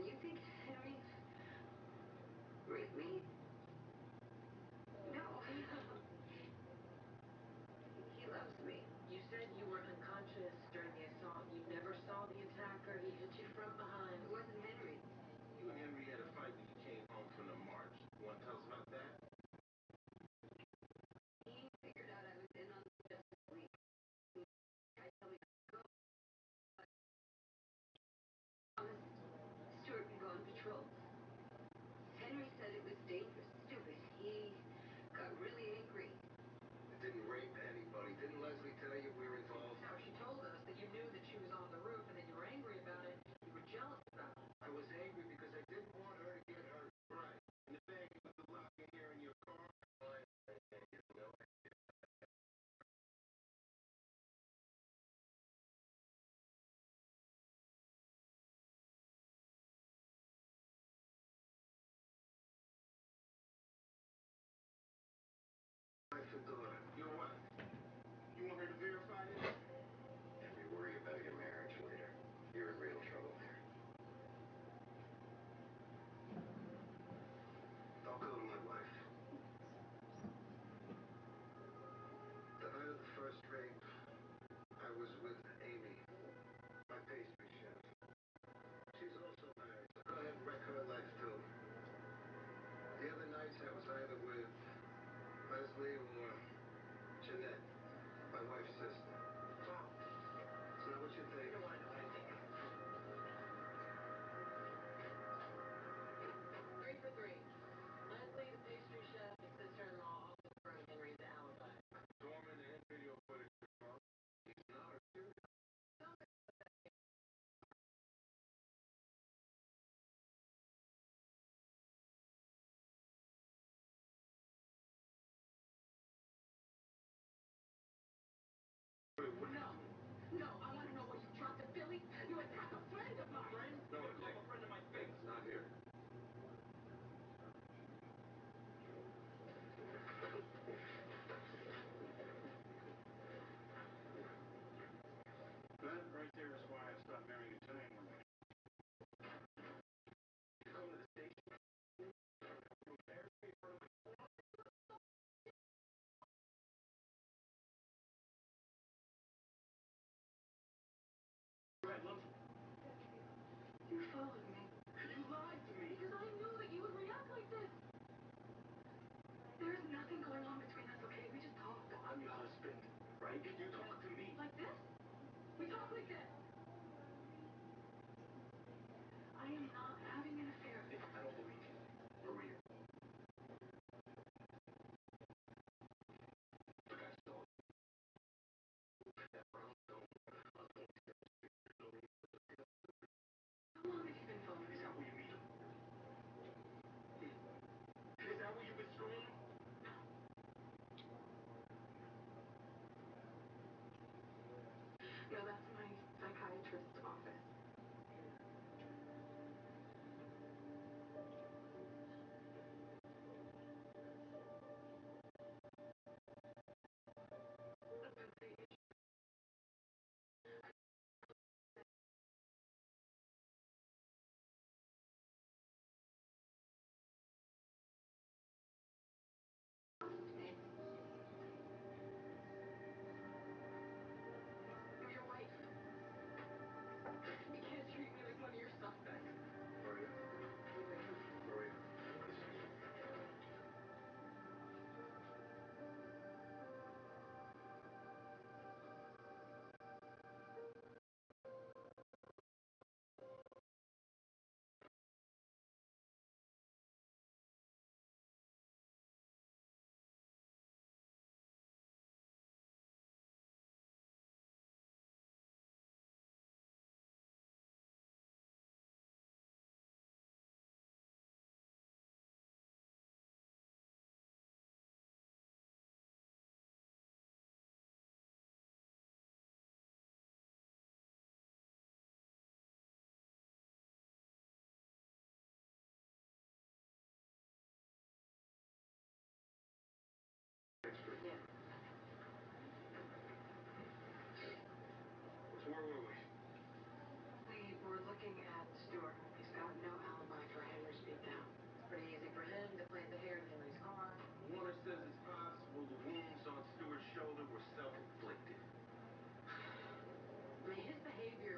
You think Henry raped me? No. He loves me. You said you were unconscious during the assault. You never saw the attacker. He hit you from behind. It wasn't Henry. You and Henry had a fight when you came home from the march. You want to tell us about that? He figured out I was in on the Justice League. I told him to go. But Stuart could go on patrol. Henry said it was dangerous, stupid. He got really angry. Didn't rape anybody. Didn't Leslie tell you we were involved? Now she told us that you knew that she was on the roof and that you were angry about it. You were jealous about it. I was angry because I didn't want her to get hurt. Right. And the bag was the lock in here in your car. You know. Wife and daughter. Your what? You want her to verify it? If you worry about your marriage later, you're in real trouble there. I'll go to my wife. The night of the first rape, I was with Amy, my pastry chef. She's also married, so go ahead and wreck her life too. The other nights I was either with Leslie or Jeanette, my wife's sister. Wow. It's not what you think. You don't want to know anything. 3 for 3. Leslie, the pastry chef, and sister-in-law all confirmed Henry's alibi. Dorman and video footage. He's not a serial. No. No, I want to know where you dropped a Billy. You attack a friend of mine. Friend? No, it's a friend of my face. Not here. That right there is why I stopped marrying Italian women. You come to the station. Red, love. You followed me. You lied to me. Because I knew that you would react like this. There's nothing going on between us, okay? We just talk. Well, I'm your husband, right? You talk to me. Like this? We talk like this. I am not having an affair. I don't believe you, Maria. Look, I saw you. That brown stone.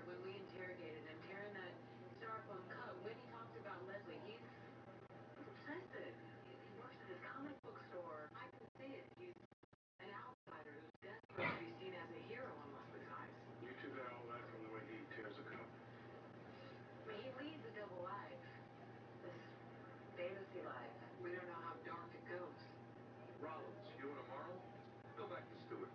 when we interrogated him, tearing that styrofoam cup, when he talked about Leslie, he's obsessive. He works at his comic book store. I can see it. He's an outsider who's desperate to be seen as a hero in Leslie's eyes. You two got all that from the way he tears a cup. But he leads a double life. This fantasy life. We don't know how dark it goes. Rollins, you and Amaro, go back to Stewart.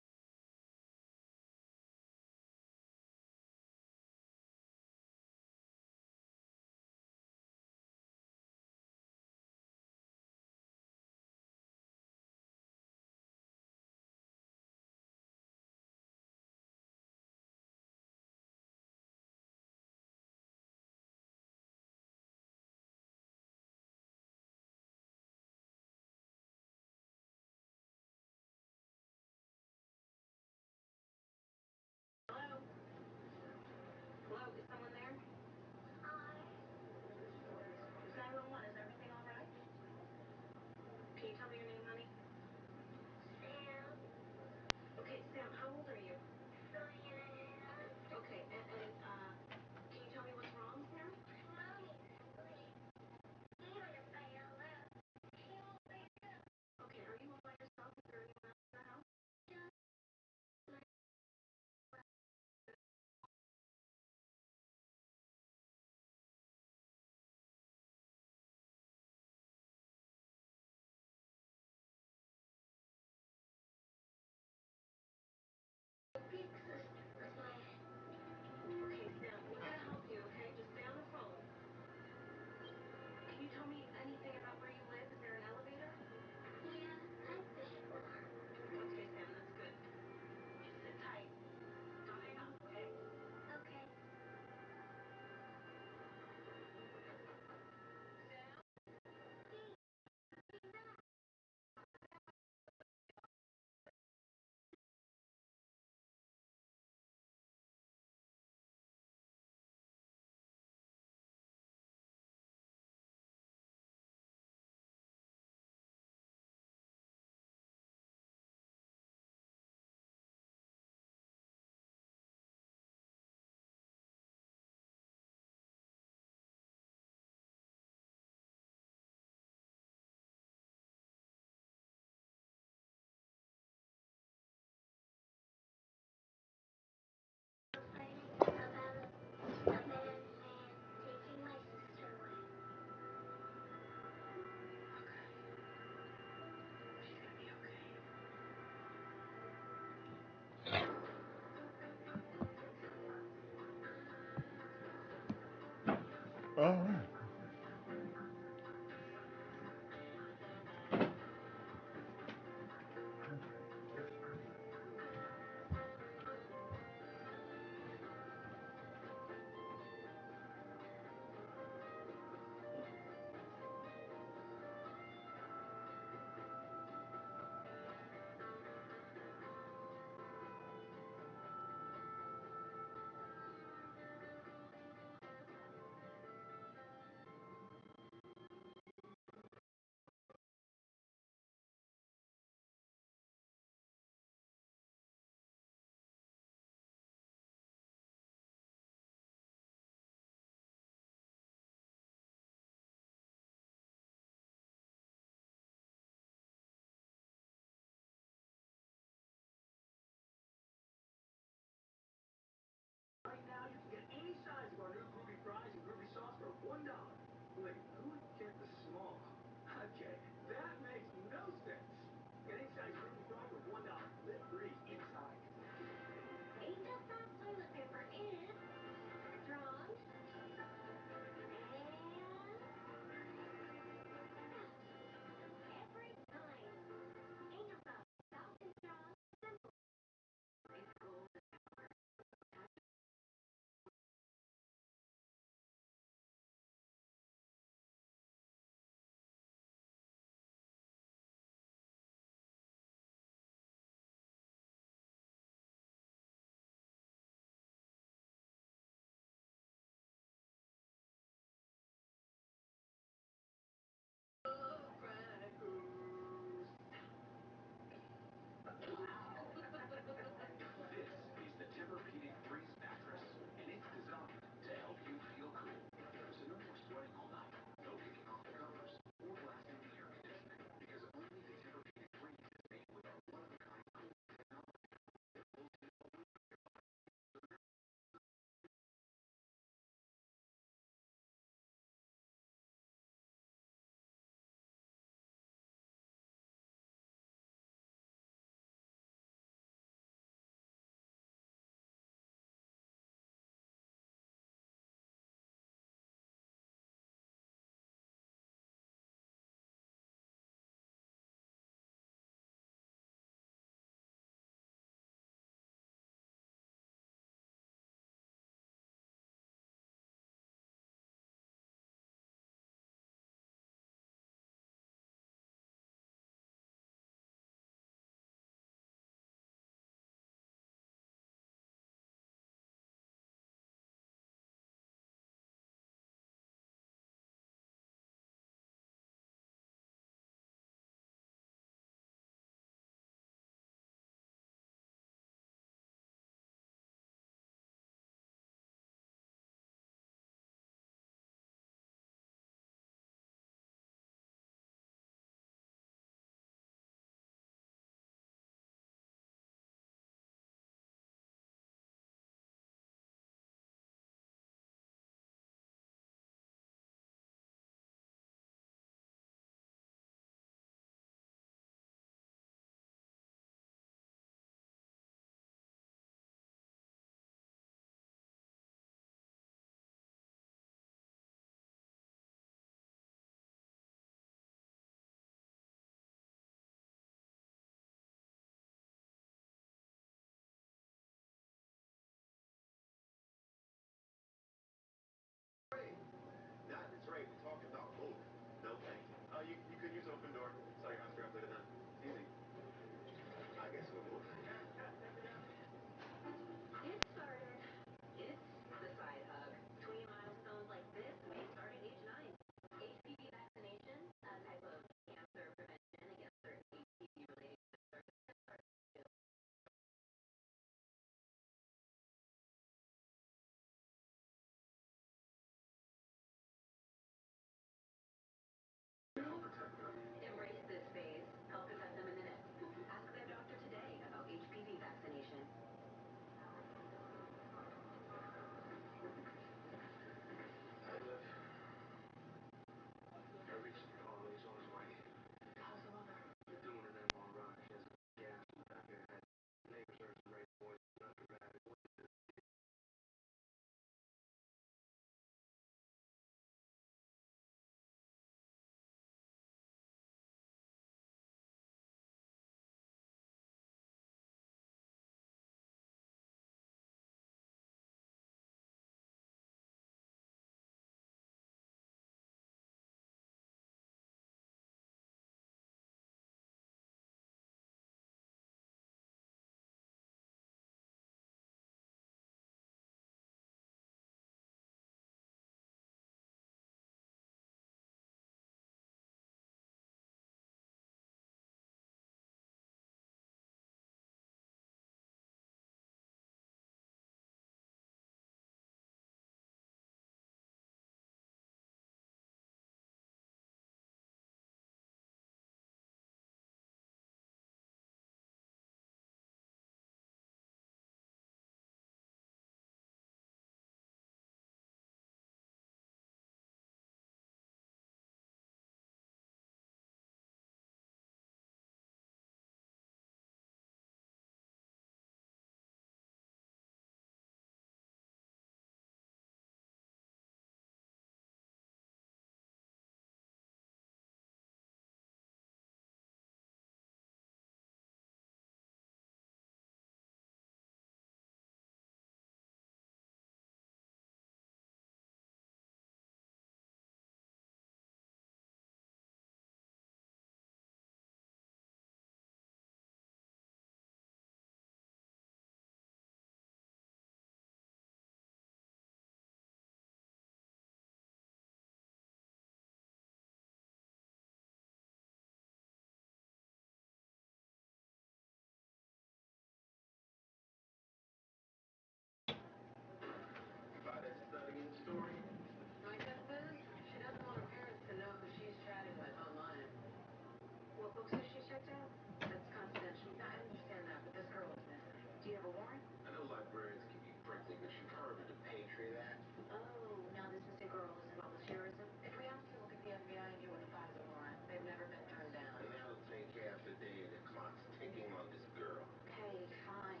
tree that? Oh, now this missing girl is volunteerism. If we ask to look at the FBI and you with a FISA warrant, they've never been turned down. And that'll take half the day. The clock's ticking on this girl. Okay, fine.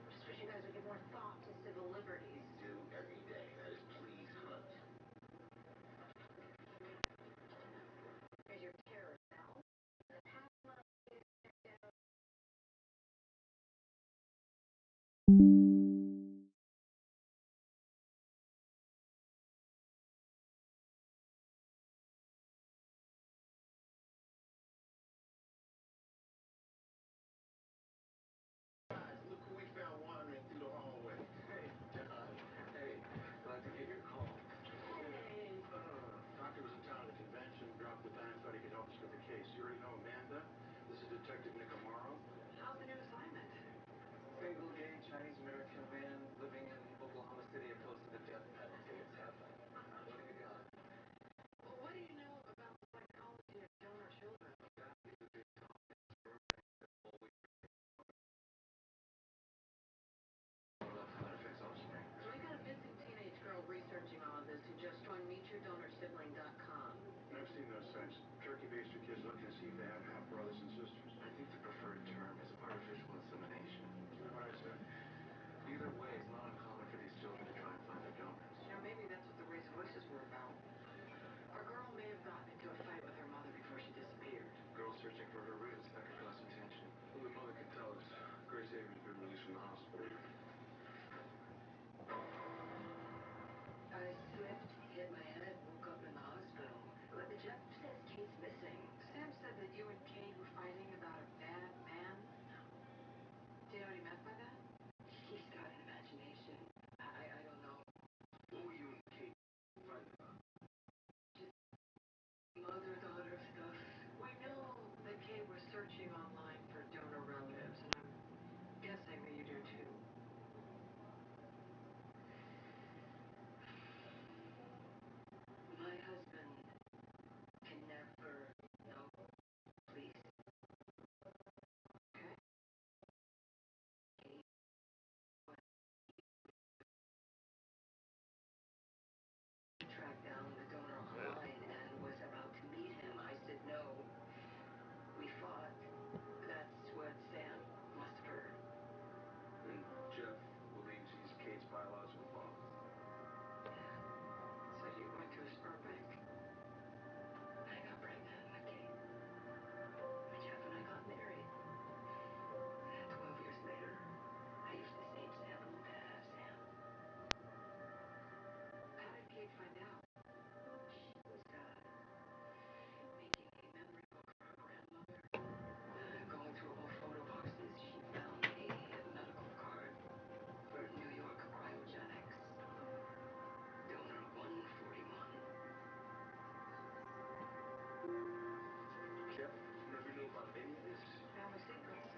Just wish you guys would give more thought to civil liberties. Do every day. That is please hunt. Here's your terror cell. The past month is down. Look who we found wandering through the hallway. Hey, John. Hey, glad to get your call. Hey. Doctor was in town at a convention, dropped the dime, thought he could help us with the case. You already know Amanda? This is Detective Nick Amaro. How's the new assignment? Single gay Chinese American man living in Oklahoma City opposed to the death penalty. It's happening. What do you got? Well, what do you know about the psychology of donor children? So we got a missing teenage girl researching all of this who just joined MeetYourDonorSibling.com. I've seen those sites. Turkey-based for kids looking to see if they have half brothers and sisters. I think the preferred term is artificial insemination. That's what I said. Either way, it's not uncommon for these children to try and find their donors. You know, maybe that's what the raised voices were about. Our girl may have gotten into a fight with her mother before she disappeared. Girl searching for her roots. That could cause some tension. Well, the mother could tell us. Grace Avery's been released from the hospital. A swift hit my head, woke up in the hospital. But the judge says Kate's missing. Sam said that you and Kate were fighting about a bad man. Do you know what he meant by that? He's got an imagination. I don't know. What were you and Kate fighting about? Mother-daughter stuff. We know that Kate was searching online for donor relatives, and I'm guessing that you do too. My husband can never know. Please. Okay? Tracked down the donor online and was about to meet him. I said no. We fought. That's what Sam must have heard. And Jeff believes he's Kate's biological father. Said he went to a sperm bank. I got pregnant with Kate. Jeff and I got married. 12 years later, I used the same sample to have Sam. How did Kate find out? She was, making a memory book for her grandmother. Going through old photo boxes, she found a medical card for New York cryogenics. Donor 141. Jeff never knew about any of this. Family secrets.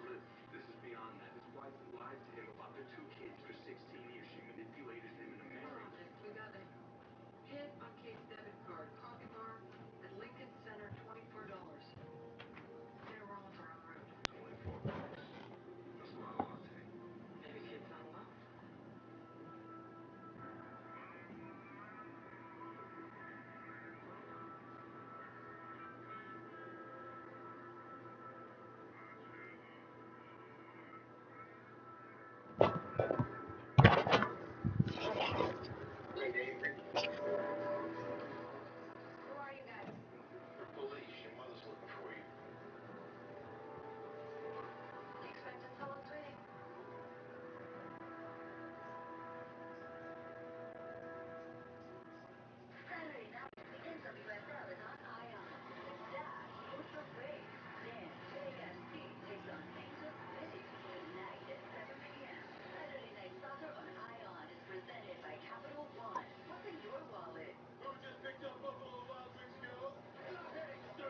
Liz, this is beyond that. His wife lied to him about their 2 kids for 16 years. She manipulated him into marrying. We got a hit on Kate's debit card. Coffee bar at Lincoln Center, $24. They're rolling for our road. $24. That's a lot of latte. Maybe Kate's not alone. Who are you guys? The police. Your mother's looking for you. Expect us fellows waiting. Saturday night, NWSL is on ION. Dash, What's the Wave? Then JSC takes on Angel City tonight at 7 p.m. Saturday Night Soccer on ION is presented by Capital One. What's in your wallet? Who just picked up Buffalo Wild Wings Go? Hey, sir!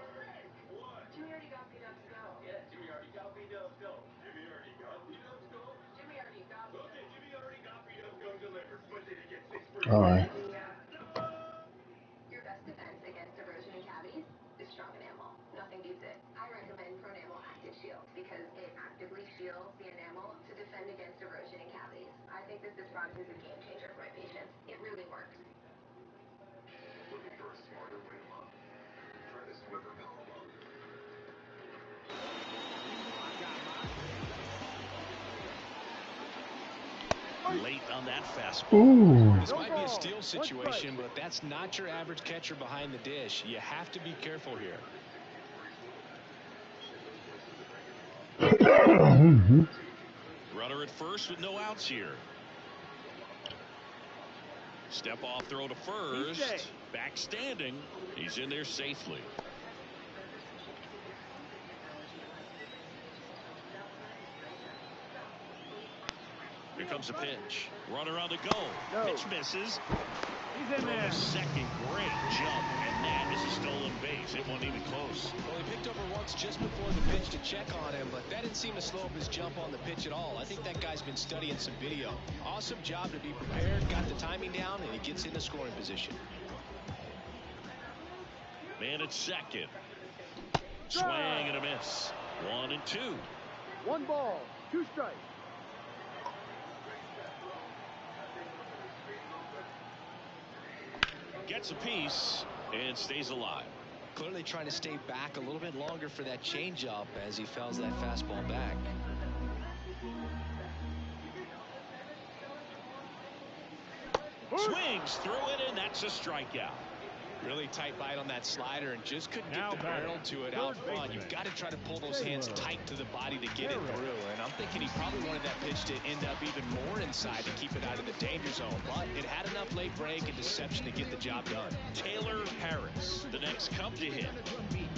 What? Jimmy already got B-Dubs Go. Yeah, Jimmy already got B-Dubs Go. Jimmy already got B-Dubs Go? Jimmy already got B-Dubs. Okay, Jimmy already got B-Dubs Go delivered. But did he get 6 free? All right. Your best defense against erosion and cavities is strong enamel. Nothing beats it. I recommend Pronamel Active Shield because it actively shields the enamel to defend against erosion and cavities. I've think this product is a game changer for my patients. It really works. Looking for a smarter way to love? Try this Swiffer Pillow Love. Late on that fastball. This might be a steal situation, but that's not your average catcher behind the dish. You have to be careful here. Runner at first with no outs here. Step off throw to first. Back standing. He's in there safely. Here comes a pitch. Runner on the go. Pitch misses. He's in there. Second, great jump, and that is a stolen base. It wasn't even close. Well, he picked over once just before the pitch to check on him, but that didn't seem to slow up his jump on the pitch at all. I think that guy's been studying some video. Awesome job to be prepared, got the timing down, and he gets into scoring position. Man at second. Swing and a miss. 1-2. 1 ball, 2 strikes. Gets a piece and stays alive. Clearly trying to stay back a little bit longer for that changeup as he fouls that fastball back. Swings through it, and that's a strikeout. Really tight bite on that slider and just couldn't get the barrel to it out front. You've got to try to pull those hands tight to the body to get it through. And I'm thinking he probably wanted that pitch to end up even more inside to keep it out of the danger zone. But it had enough late break and deception to get the job done. Taylor Harris, the next Cub to hit.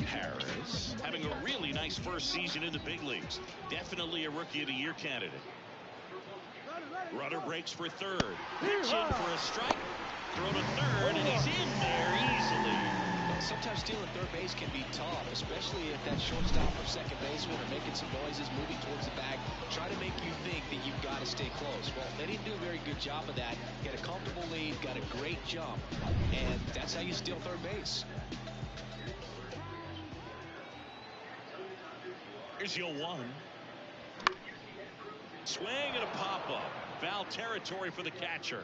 Harris having a really nice first season in the big leagues. Definitely a Rookie of the Year candidate. Runner breaks for third. Pitch in for a strike. Throw to third, and he's in there easily. Sometimes stealing third base can be tough, especially if that shortstop or second baseman are making some noises, moving towards the bag, try to make you think that you've got to stay close. Well, they didn't do a very good job of that. Get a comfortable lead, got a great jump, and that's how you steal third base. Here's your 1. Swing and a pop-up. Foul territory for the catcher.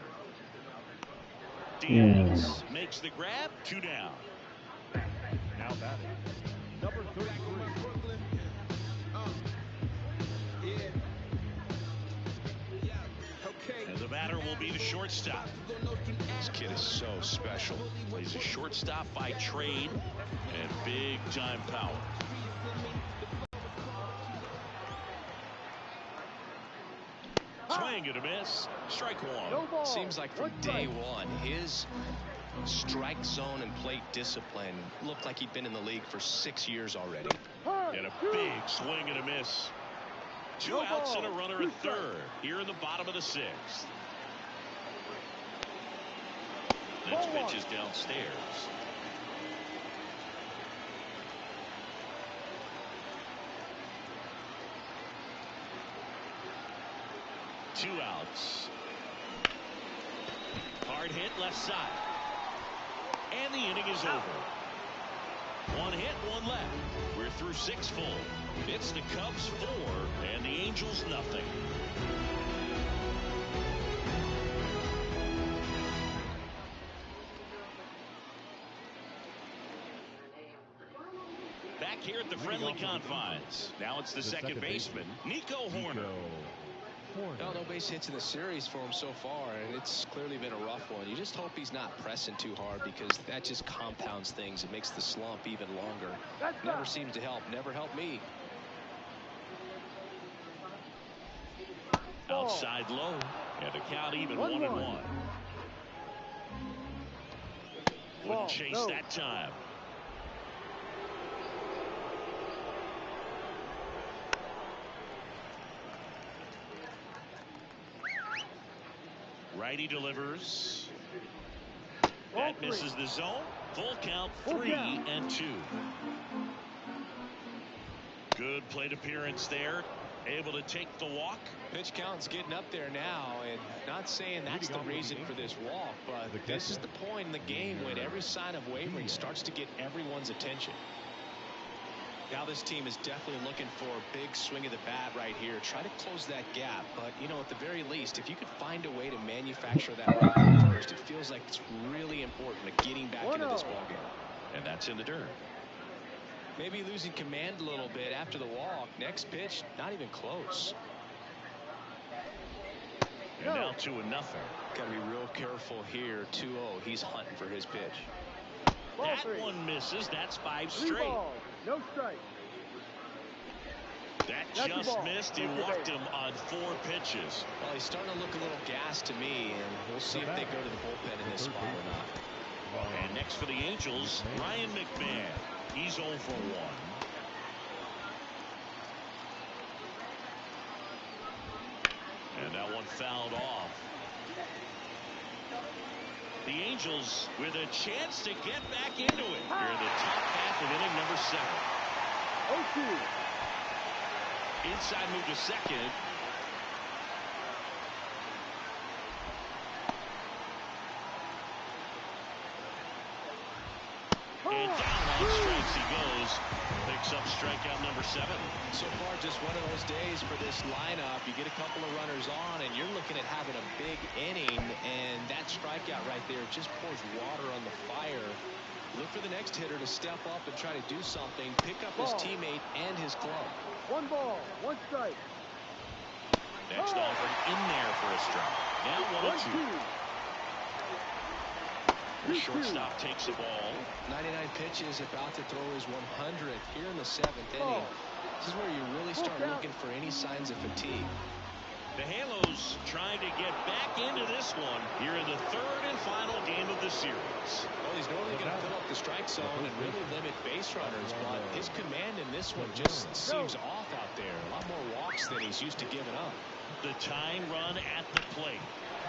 Diaz makes the grab. 2 down. Now batting, number 33. And the batter will be the shortstop. This kid is so special. He's a shortstop by trade and big-time power. Swing and a miss. Strike 1. Seems like from day one, his strike zone and plate discipline looked like he'd been in the league for 6 years already. And a big swing and a miss. 2 outs and a runner at third here in the bottom of the 6th. Next pitch is downstairs. Two outs. Hard hit left side. And the inning is over. 1 hit, 1 left. We're through 6 full. It's the Cubs 4 and the Angels nothing. Back here at the friendly confines. Now it's the second baseman, Nico Horner. No base hits in the series for him so far, and it's clearly been a rough one. You just hope he's not pressing too hard because that just compounds things. It makes the slump even longer. Never seems to help. Never helped me. Outside low, and the count even 1-1. Wouldn't chase that time. Righty delivers. That misses the zone. Full count, 3-2. Good plate appearance there. Able to take the walk. Pitch count's getting up there now, and not saying that's the reason for this walk, but this is the point in the game when every sign of wavering starts to get everyone's attention. Now this team is definitely looking for a big swing of the bat right here. Try to close that gap. But, you know, at the very least, if you could find a way to manufacture that run from first, it feels like it's really important to getting back into this ballgame. And that's in the dirt. Maybe losing command a little bit after the walk. Next pitch, not even close. And now 2-0. Got to be real careful here. 2-0. He's hunting for his pitch. That one misses. That's 5 straight. No strike. That just missed. He walked him on 4 pitches. Well, he's starting to look a little gassed to me, and we'll see if they go to the bullpen in this spot or not. And next for the Angels, Ryan McMahon. He's 0 for 1. And that one fouled off. The Angels with a chance to get back into it. Here in the top half of inning number 7. 0-2. Inside move to second. And down on strikes he goes. Picks up strikeout number 7. So far, just one of those days for this lineup. You get a couple of runners on, and you're looking at having a big inning, and that strikeout right there just pours water on the fire. Look for the next hitter to step up and try to do something, pick up his teammate and his glove. 1 ball, 1 strike. Next offering in there for a strike. Now 1-2. The shortstop takes the ball. 99 pitches, about to throw his 100th here in the 7th inning. This is where you really start looking for any signs of fatigue. The Halos trying to get back into this one here in the 3rd and final game of the series. Well, he's normally going to fill up the strike zone and really limit base runners, but his command in this one just seems off out there. A lot more walks than he's used to giving up. The tying run at the plate.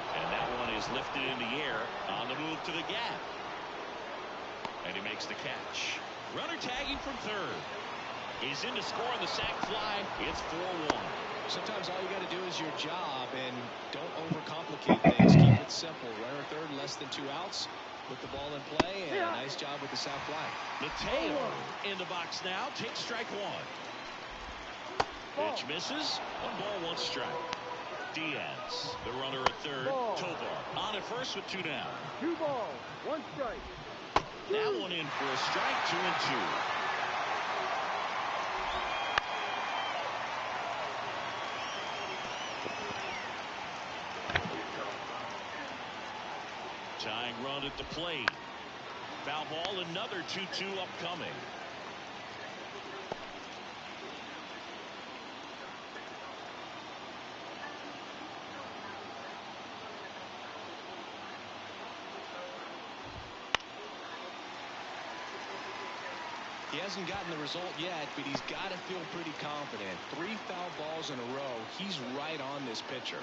And that one is lifted in the air on the move to the gap. And he makes the catch. Runner tagging from 3rd. He's in to score on the sac fly. It's 4-1. Sometimes all you got to do is your job and don't overcomplicate things. Keep it simple. Runner 3rd, less than 2 outs. Put the ball in play, and a nice job with the sac fly. Mateo in the box now. Takes strike 1. Pitch misses. 1 ball, 1 strike. Diaz, the runner at 3rd. Tovar on at first with 2 down. 2 balls, 1 strike. That one in for a strike. 2-2. Tying run at the plate. Foul ball, another 2-2 upcoming. He hasn't gotten the result yet, but he's got to feel pretty confident. 3 foul balls in a row. He's right on this pitcher.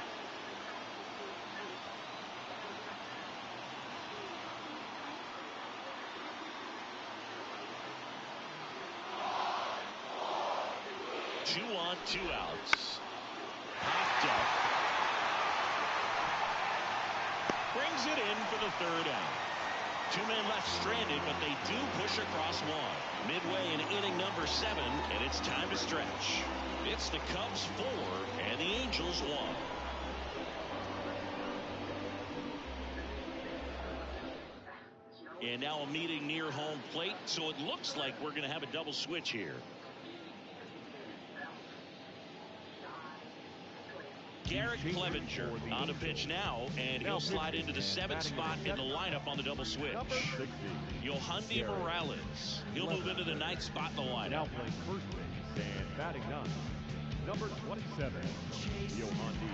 Two on, 2 outs. Popped up. Brings it in for the 3rd out. 2 men left stranded, but they do push across 1. Midway in inning number 7, and it's time to stretch. It's the Cubs 4 and the Angels 1. And now a meeting near home plate, so it looks like we're going to have a double switch here. Garrett Clevenger on the pitch now, and he'll slide into the 7th spot in the lineup on the double switch. Yohandy Morales, he'll move into the 9th spot in the lineup. Now playing first base and batting 9, number 27, Yohandy.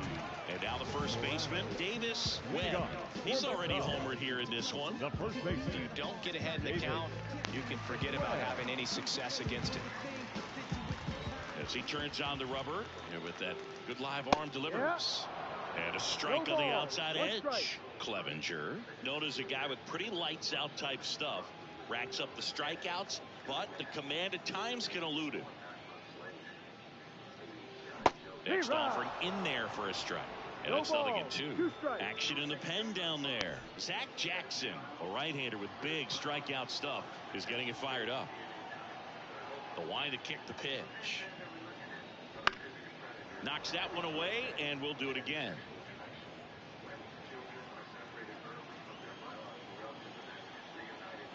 And now the first baseman, Davis Webb. He's already homered here in this one. The first baseman. If you don't get ahead in the count, you can forget about having any success against him. As he turns on the rubber, and with that good live arm delivers. And a strike on the outside edge. Clevenger, known as a guy with pretty lights out type stuff, racks up the strikeouts, but the command at times can elude him. Next offering in there for a strike. And it's nothing at 2. Action in the pen down there. Zach Jackson, a right-hander with big strikeout stuff, is getting it fired up. The line to kick the pitch. Knocks that one away, and we'll do it again.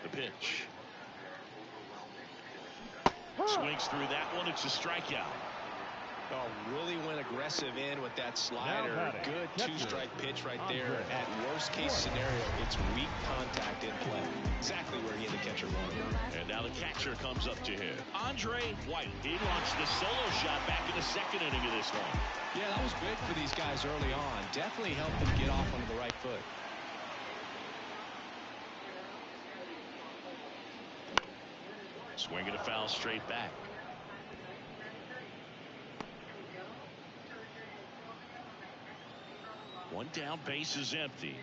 The pitch. Swings through that one. It's a strikeout. Oh, really went aggressive in with that slider. Good two-strike pitch right there. At worst-case scenario, it's weak contact in play. Exactly where he and the catcher wanted. And now the catcher comes up to hit. Andre White. He launched the solo shot back in the second inning of this one. Yeah, that was big for these guys early on. Definitely helped them get off onto the right foot. Swinging a foul straight back. One down, base is empty.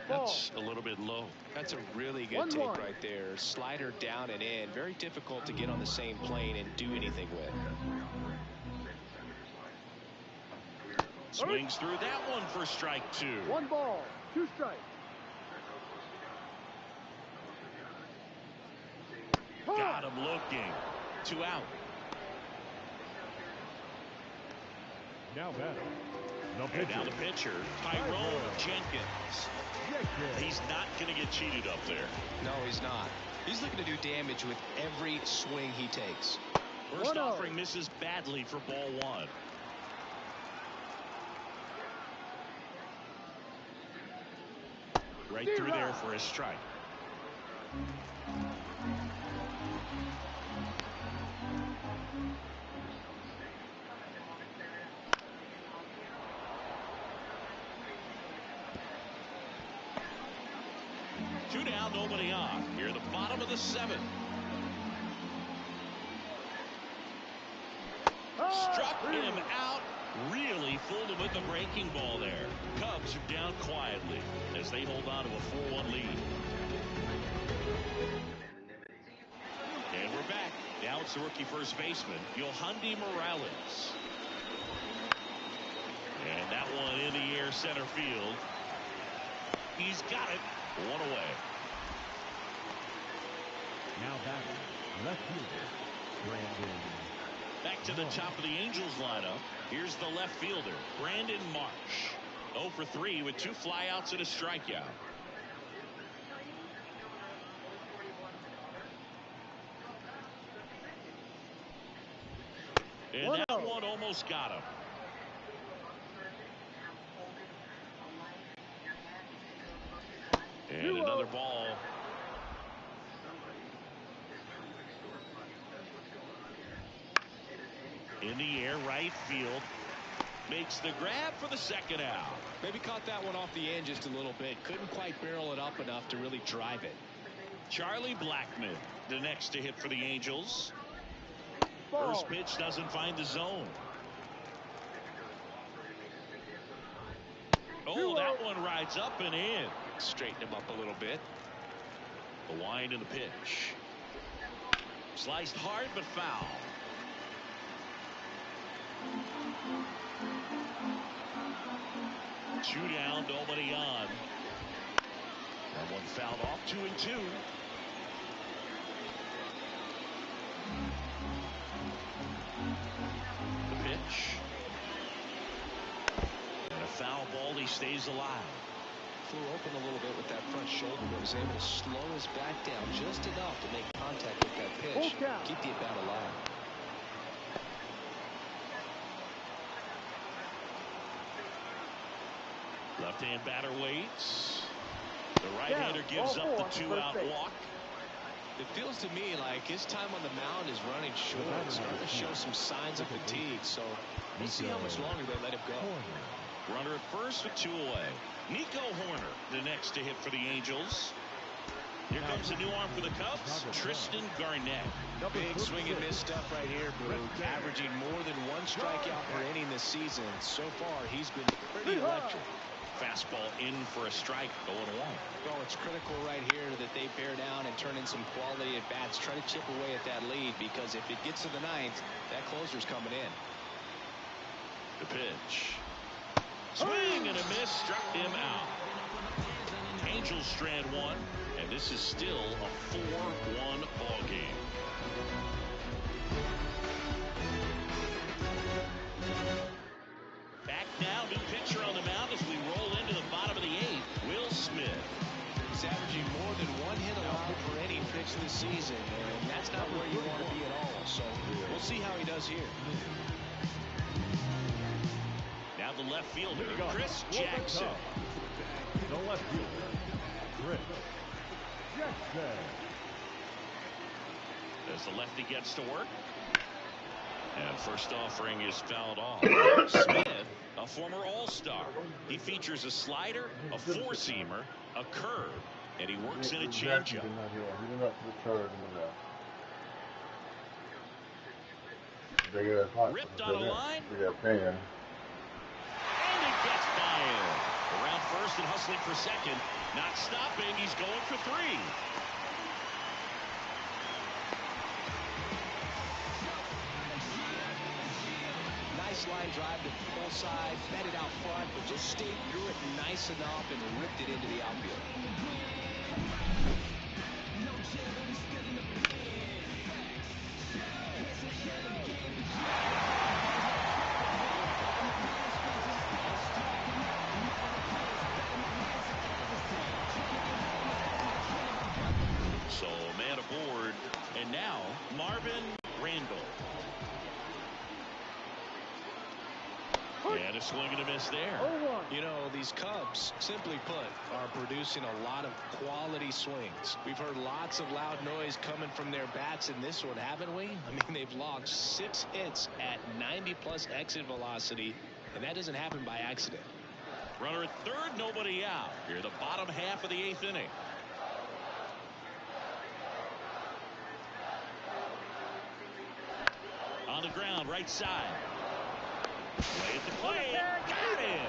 That's a little bit low. That's a really good take right there. Slider down and in. Very difficult to get on the same plane and do anything with. Swings through that one for strike 2. 1 ball, 2 strikes. Got him looking. 2 out. Now batting. And now the pitcher, Tyrone Jenkins. He's not going to get cheated up there. No, he's not. He's looking to do damage with every swing he takes. First offering misses badly for ball 1. Right through there for a strike. Two down, nobody on. Here, the bottom of the 7th. Struck him out. Really fooled him with the breaking ball there. Cubs are down quietly as they hold on to a 4-1 lead. And we're back. Now it's the rookie first baseman, Yohandy Morales. And that one in the air center field. He's got it. 1 away. Now batting. Left fielder, Brandon. Back to the top of the Angels lineup. Here's the left fielder, Brandon Marsh. 0 for 3 with 2 flyouts and a strikeout. And that one almost got him. And another ball. In the air, right field. Makes the grab for the 2nd out. Maybe caught that one off the end just a little bit. Couldn't quite barrel it up enough to really drive it. Charlie Blackmon, the next to hit for the Angels. First pitch doesn't find the zone. Oh, that one rides up and in. Straighten him up a little bit. The wind and the pitch. Sliced hard but foul. Two down, nobody on. That one fouled off. 2-2. The pitch. And a foul ball. He stays alive. Flew open a little bit with that front shoulder, but was able to slow his back down just enough to make contact with that pitch. Keep the at-bat alive. Left-hand batter waits. The right-hander gives up the 2-out walk. It feels to me like his time on the mound is running short. It's starting to show some signs of fatigue, so we'll see how much longer they let him go. Runner at first with 2 away. Nico Horner, the next to hit for the Angels. Here comes a new arm for the Cubs, Tristan Garnett. Big swing and miss stuff right here, Boog. Averaging more than 1 strikeout per inning this season. So far, he's been pretty electric. Fastball in for a strike, 0-1. Oh, it's critical right here that they bear down and turn in some quality at bats. Try to chip away at that lead, because if it gets to the 9th, that closer's coming in. The pitch. Swing and a miss, struck him out. Angels strand 1. And this is still a 4-1 ball game. Back now, new pitcher on the mound as we roll into the bottom of the 8th. Will Smith. He's averaging more than 1 hit allowed per inning pitch this season, and that's not where you want to be at all. So we'll see how he does here. Now the left fielder, Chris Jackson. The left fielder, Chris Jackson. As the lefty gets to work. And first offering is fouled off. Smith, a former All-Star. He features a slider, a four-seamer, a curve, and he works in a changeup. Ripped on a line. And it gets by him. Around first and hustling for second. Not stopping. He's going for 3. Nice line drive to full side, fed it out front, but just stayed through it nice enough and ripped it into the outfield. So a man aboard, and now Marvin Randall. And a swing and a miss there. You know, these Cubs, simply put, are producing a lot of quality swings. We've heard lots of loud noise coming from their bats in this one, haven't we? I mean, they've logged 6 hits at 90+ exit velocity, and that doesn't happen by accident. Runner at third, nobody out. Here, the bottom half of the 8th inning. On the ground, right side. Way at the plate. Got him.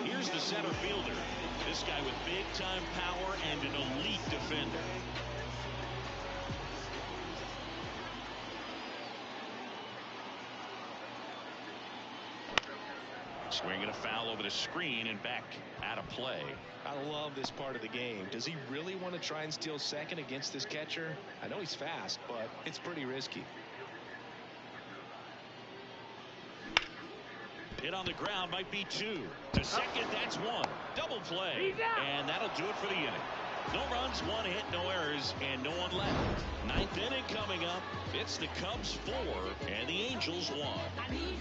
Here's the center fielder. This guy with big-time power and an elite defender. Swinging a foul over the screen and back out of play. I love this part of the game. Does he really want to try and steal second against this catcher? I know he's fast, but it's pretty risky. Hit on the ground might be 2. To second, that's 1. Double play. And that'll do it for the inning. No runs, 1 hit, no errors, and no one left. 9th inning coming up. It's the Cubs 4 and the Angels 1. I need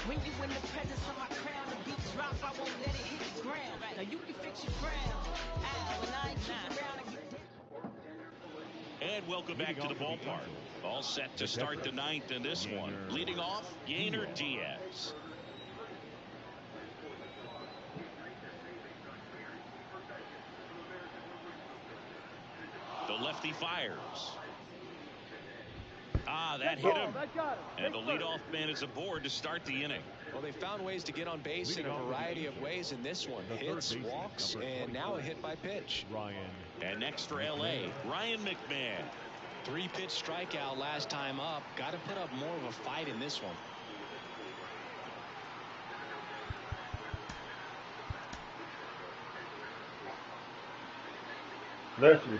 when you in the presence of my crown, the beat drops, I won't let it hit the ground. Now you can fix your crown. And I ain't keep around and get And welcome back to the ballpark. All set to start the 9th in this one. Leading off, Yainer Diaz. The lefty fires. That hit him. And the leadoff man is aboard to start the inning. Well, they found ways to get on base in a variety of ways in this one. Hits, walks, and now a hit by pitch. And next for L.A., Ryan McMahon. 3-pitch strikeout last time up. Got to put up more of a fight in this one. Bless you.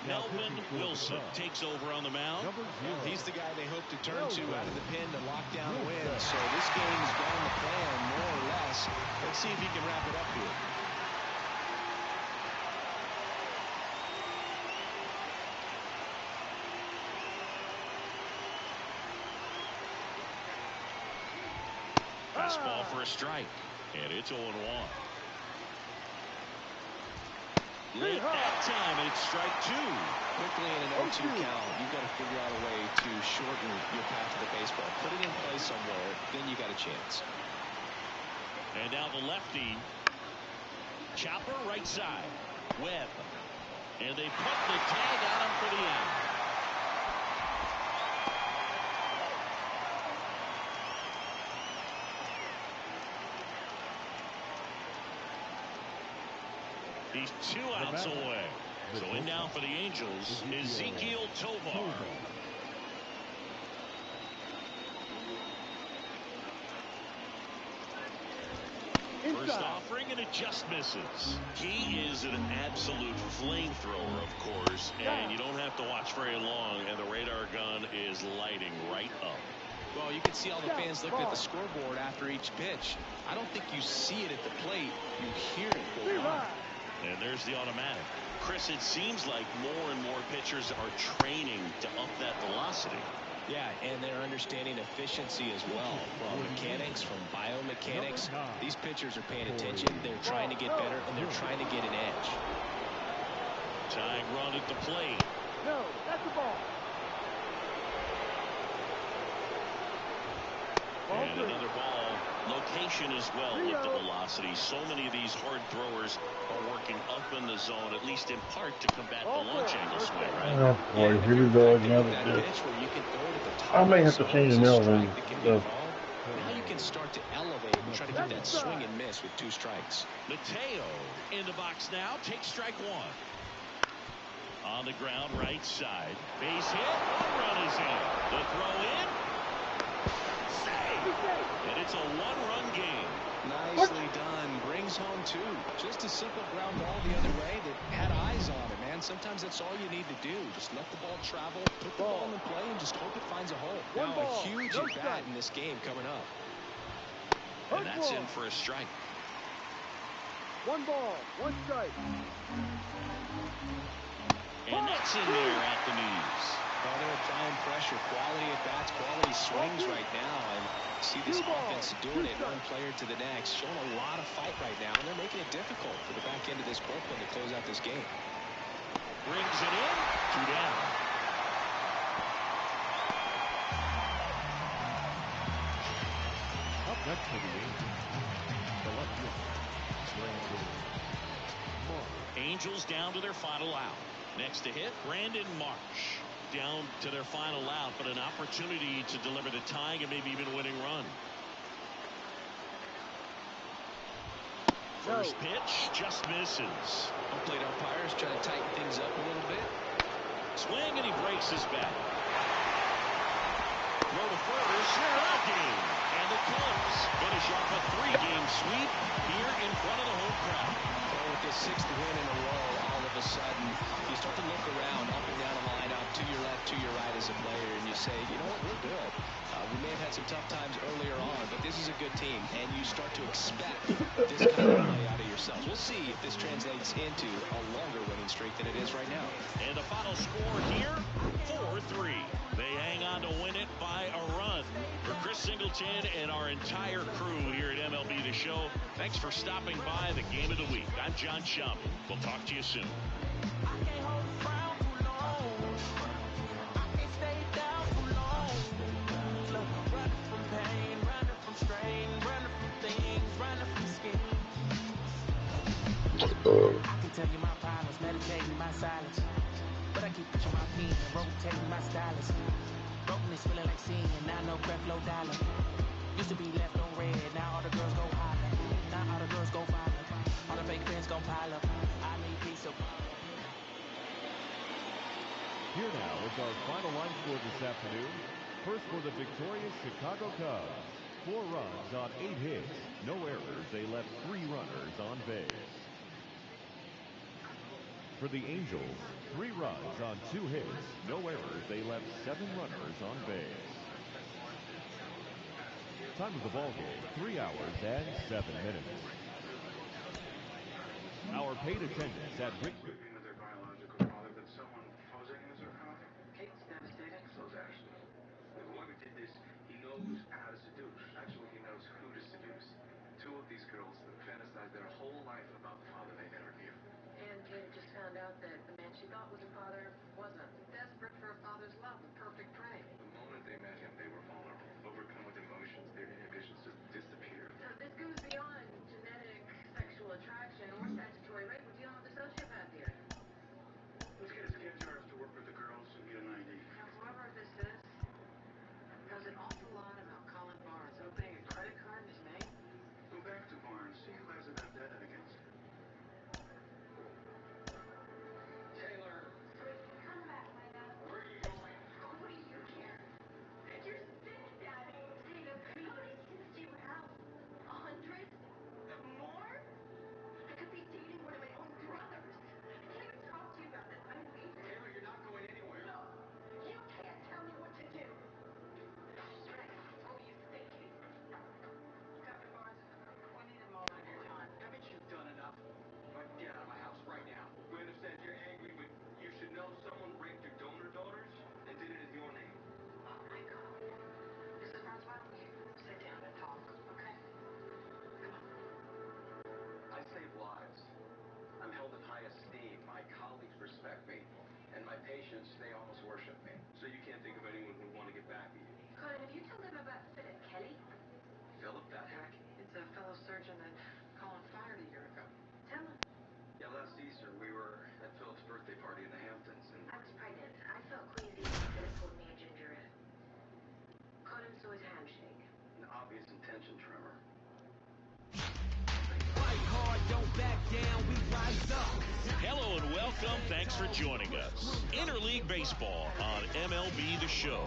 Melvin Wilson takes over on the mound. Well, he's the guy they hope to turn to out of the pen to lock down a win. So this game has gone to plan more or less. Let's see if he can wrap it up here. Fastball for a strike, and it's 0-1. Late that time, and it's strike 2. Quickly in an 0-2 count, you've got to figure out a way to shorten your path to the baseball. Put it in play somewhere, then you got a chance. And now the lefty. Chopper right side. Webb. And they put the tag on him for the out. He's 2 outs away. So in now for the Angels, Ezekiel Tovar. First offering, and it just misses. He is an absolute flamethrower, of course, and you don't have to watch very long, and the radar gun is lighting right up. Well, you can see all the fans looking at the scoreboard after each pitch. I don't think you see it at the plate. You hear it go by. And there's the automatic. Chris, it seems like more and more pitchers are training to up that velocity. Yeah, and they're understanding efficiency as well. From mechanics, from biomechanics. These pitchers are paying attention. They're trying to get better, and they're trying to get an edge. Tying run at the plate. No, that's the ball. And another ball. Location as well with the velocity. So many of these hard throwers are working up in the zone, at least in part to combat the launch angle swing, right? Oh boy, here we go again. I may have to change the elevator. Now you can start to elevate and try to get that swing and miss with 2 strikes. Mateo in the box now. Takes strike 1. On the ground, right side. Base hit. 1 run is in. The throw in. And it's a 1-run game. Nicely done. Brings home 2. Just a simple ground ball the other way that had eyes on it, man. Sometimes that's all you need to do. Just let the ball travel, put the ball in play, and just hope it finds a hole. Now a huge at-bat in this game coming up. And that's in for a strike. 1 ball, 1 strike. And that's in there at the knees. Well, they're applying pressure. Quality at-bats, quality swings right now. And see this offense doing it one player to the next. Showing a lot of fight right now. And they're making it difficult for the back end of this bullpen to close out this game. Brings it in. 2 down. Up next for the Angels, the left fielder, Angels down to their final out. Next to hit, Brandon Marsh. Down to their final out, but an opportunity to deliver the tying and maybe even winning run. First pitch just misses. Home plate umpires trying to tighten things up a little bit. Swing, and he breaks his bat. Throw to first, ball game. And the Cubs finish off a 3-game sweep here in front of the home crowd. Well, with this 6th win in a row, all of a sudden, you start to look around, up and down the lineup, to your left, to your right as a player, and you say, you know what, we're good. We may have had some tough times earlier on, but this is a good team, and you start to expect this kind of play out of yourselves. We'll see if this translates into a longer winning streak than it is right now. And the final score here, 4-3. They hang on to win it by a run. For Chris Singleton and our entire crew here at MLB The Show, thanks for stopping by the Game of the Week. I'm John Schaub. We'll talk to you soon. I can tell you my problems, meditating my silence. But I keep pushing my pen, rotating my stylus. Brokenness feeling like sin, now no breath, low dollar. Used to be left on red, now all the girls go holler. Now all the girls go violent. All the fake fans gon' pile up. I need peace of. Here now is our final line score this afternoon. First for the victorious Chicago Cubs. 4 runs on 8 hits. No errors. They left 3 runners on base. For the Angels, 3 runs on 2 hits. No errors. They left 7 runners on base. Time of the ball game, 3 hours and 7 minutes. Our paid attendance at Rick. Their biological father, but someone posing as her father? Kate's devastating. So's Ashley. Whoever did this, he knows how to seduce. Actually, he knows who to seduce. 2 of these girls fantasize their whole life about the father they never knew. And Kate just found out that the man she thought was her father wasn't. Desperate for a father's love, the perfect prey. The moment they met him, they were vulnerable. Overcome with emotions, their inhibitions just disappeared. So this goes beyond genetic sexual attraction or statutory rape. We're dealing with a sociopath here. Let's get a scan jar to work with the girls and get an ID. Now, whoever this is knows an awful lot about Colin Barnes opening a credit card in his name. Go back to Barnes, see who has a vendetta against him. Hello and welcome. Thanks for joining us. Interleague Baseball on MLB The Show.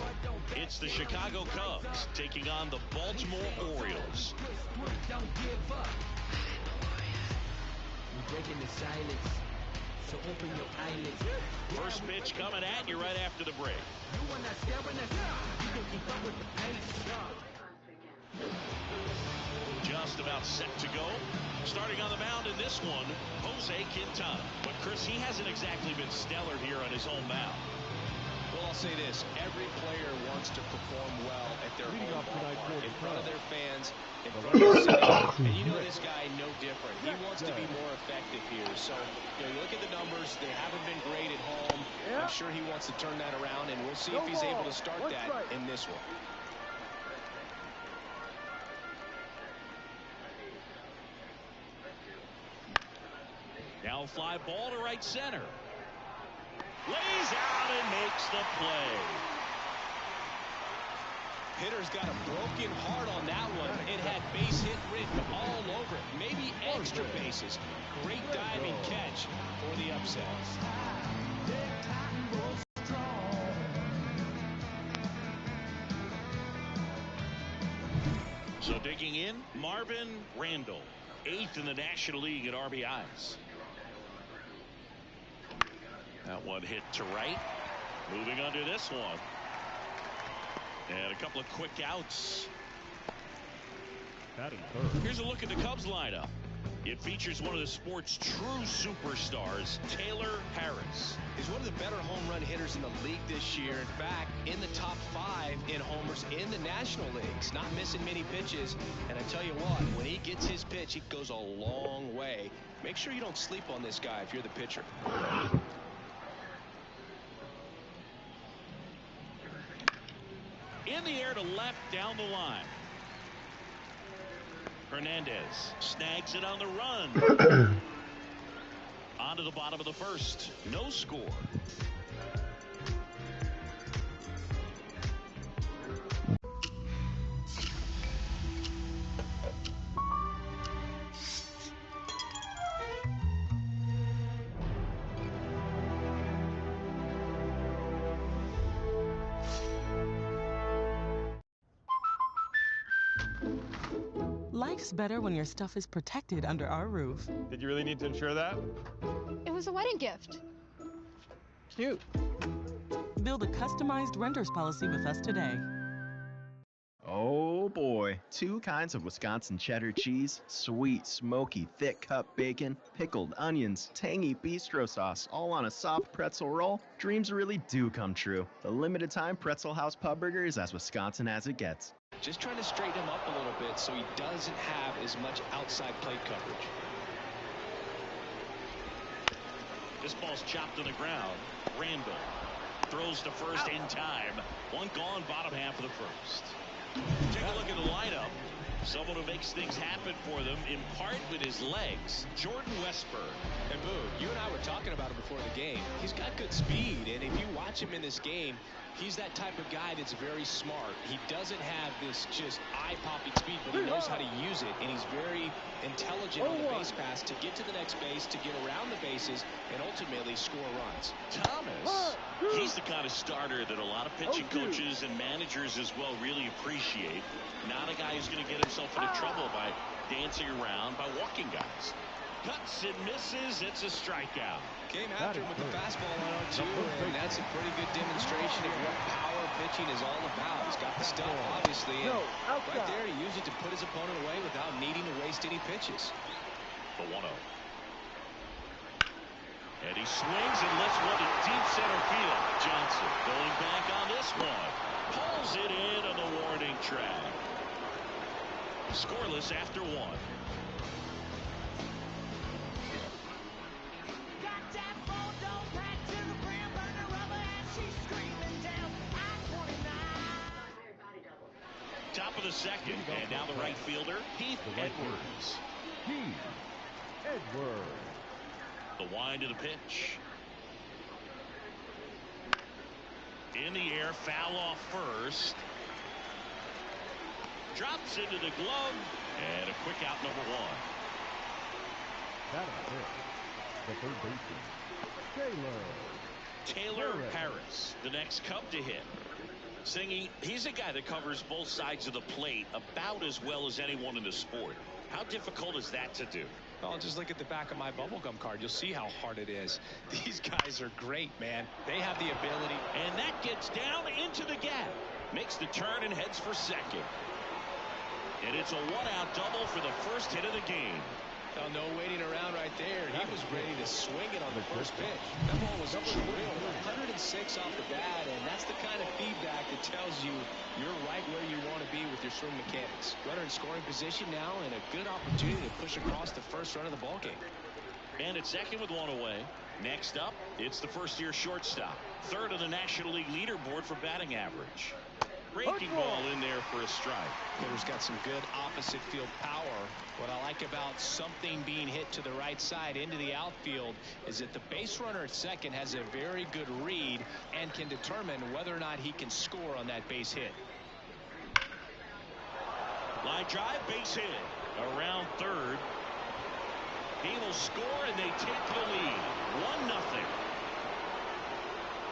It's the Chicago Cubs taking on the Baltimore Orioles. Breaking the silence, so open your eyelids. First pitch coming at you right after the break. You are not scaring us. You can keep up with the pace. Just about set to go. Starting on the mound in this one, Jose Quintana. But Chris, he hasn't exactly been stellar here on his home mound. Well, I'll say this. Every player wants to perform well at their home ballpark, in front of their fans, in front of the city. And you know this guy no different. He wants to be more effective here. So, you look at the numbers. They haven't been great at home. I'm sure he wants to turn that around, and we'll see if he's able to start that in this one. Now fly ball to right center. Lays out and makes the play. Hitter's got a broken heart on that one. It had base hit written all over it. Maybe extra bases. Great diving catch for the upset. So digging in, Marvin Randall, 8th in the National League at RBIs. That one hit to right. Moving under this one. And a couple of quick outs. Here's a look at the Cubs lineup. It features one of the sport's true superstars, Taylor Harris. He's one of the better home run hitters in the league this year. In fact, in the top 5 in homers in the National Leagues. Not missing many pitches. And I tell you what, when he gets his pitch, it goes a long way. Make sure you don't sleep on this guy if you're the pitcher. In the air to left down the line. Hernandez snags it on the run. On to the bottom of the first. No score. Life's better when your stuff is protected under our roof. Did you really need to insure that? It was a wedding gift. Cute. Build a customized renter's policy with us today. Oh boy, 2 kinds of Wisconsin cheddar cheese, sweet, smoky, thick cut bacon, pickled onions, tangy bistro sauce, all on a soft pretzel roll. Dreams really do come true. The limited time Pretzel House Pub Burger is as Wisconsin as it gets. Just trying to straighten him up a little bit so he doesn't have as much outside plate coverage. This ball's chopped to the ground. Randall throws to first in time. One gone, bottom half of the first. Take a look at the lineup. Someone who makes things happen for them, in part with his legs, Jordan Westburg. And Boog, you and I were talking about him before the game. He's got good speed, and if you watch him in this game, he's that type of guy that's very smart. He doesn't have this just eye-popping speed, but he knows how to use it, and he's very intelligent on the base pass to get to the next base, to get around the bases, and ultimately score runs. Thomas, he's the kind of starter that a lot of pitching coaches and managers as well really appreciate. Not a guy who's going to get himself into trouble by dancing around, by walking guys. Cuts and misses. It's a strikeout. Came after him with the fastball on 0-2, and that's a pretty good demonstration of what power pitching is all about. He's got the stuff, obviously, and right there he used it to put his opponent away without needing to waste any pitches. The 1-0. And he swings and lifts one to deep center field. Johnson going back on this one. Pulls it in on the warning track. Scoreless after 1. Top of the second, and now the right fielder, Heath Edwards. The wind of the pitch. In the air, foul off first. Drops into the glove, and a quick out, number 1. Batting fifth, the third baseman, Taylor Harris, the next Cub to hit. Singing, he's a guy that covers both sides of the plate about as well as anyone in the sport. How difficult is that to do? Oh, just look at the back of my bubblegum card. You'll see how hard it is. These guys are great, man. They have the ability. And that gets down into the gap. Makes the turn and heads for second. And it's a one-out double for the first hit of the game. Oh, no waiting around right there. He was ready to swing it on the first pitch. That ball was real. 106 off the bat, and that's the kind of feedback that tells you you're right where you want to be with your swing mechanics. Runner in scoring position now, and a good opportunity to push across the first run of the ball game. And at second with one away. Next up, it's the first-year shortstop. Third on the National League leaderboard for batting average. Breaking ball in there for a strike. Hitter's got some good opposite field power. What I like about something being hit to the right side into the outfield is that the base runner at second has a very good read and can determine whether or not he can score on that base hit. Line drive, base hit. Around third. He will score, and they take the lead. 1-0.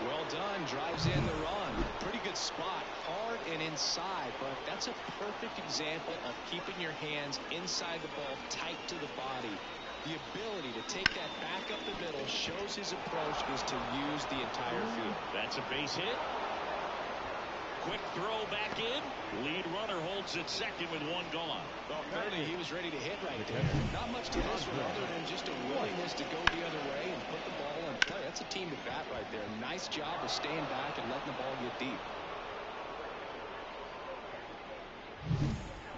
Well done. Drives in the run. Pretty good spot. Hard and inside, but that's a perfect example of keeping your hands inside the ball, tight to the body. The ability to take that back up the middle shows his approach is to use the entire field. That's a base hit. Quick throw back in. Lead runner holds at second with one gone. Well, clearly he was ready to hit right there. Not much to this one other than just a willingness to go the other way and put the ball in play. That's a team at bat right there. Nice job of staying back and letting the ball get deep.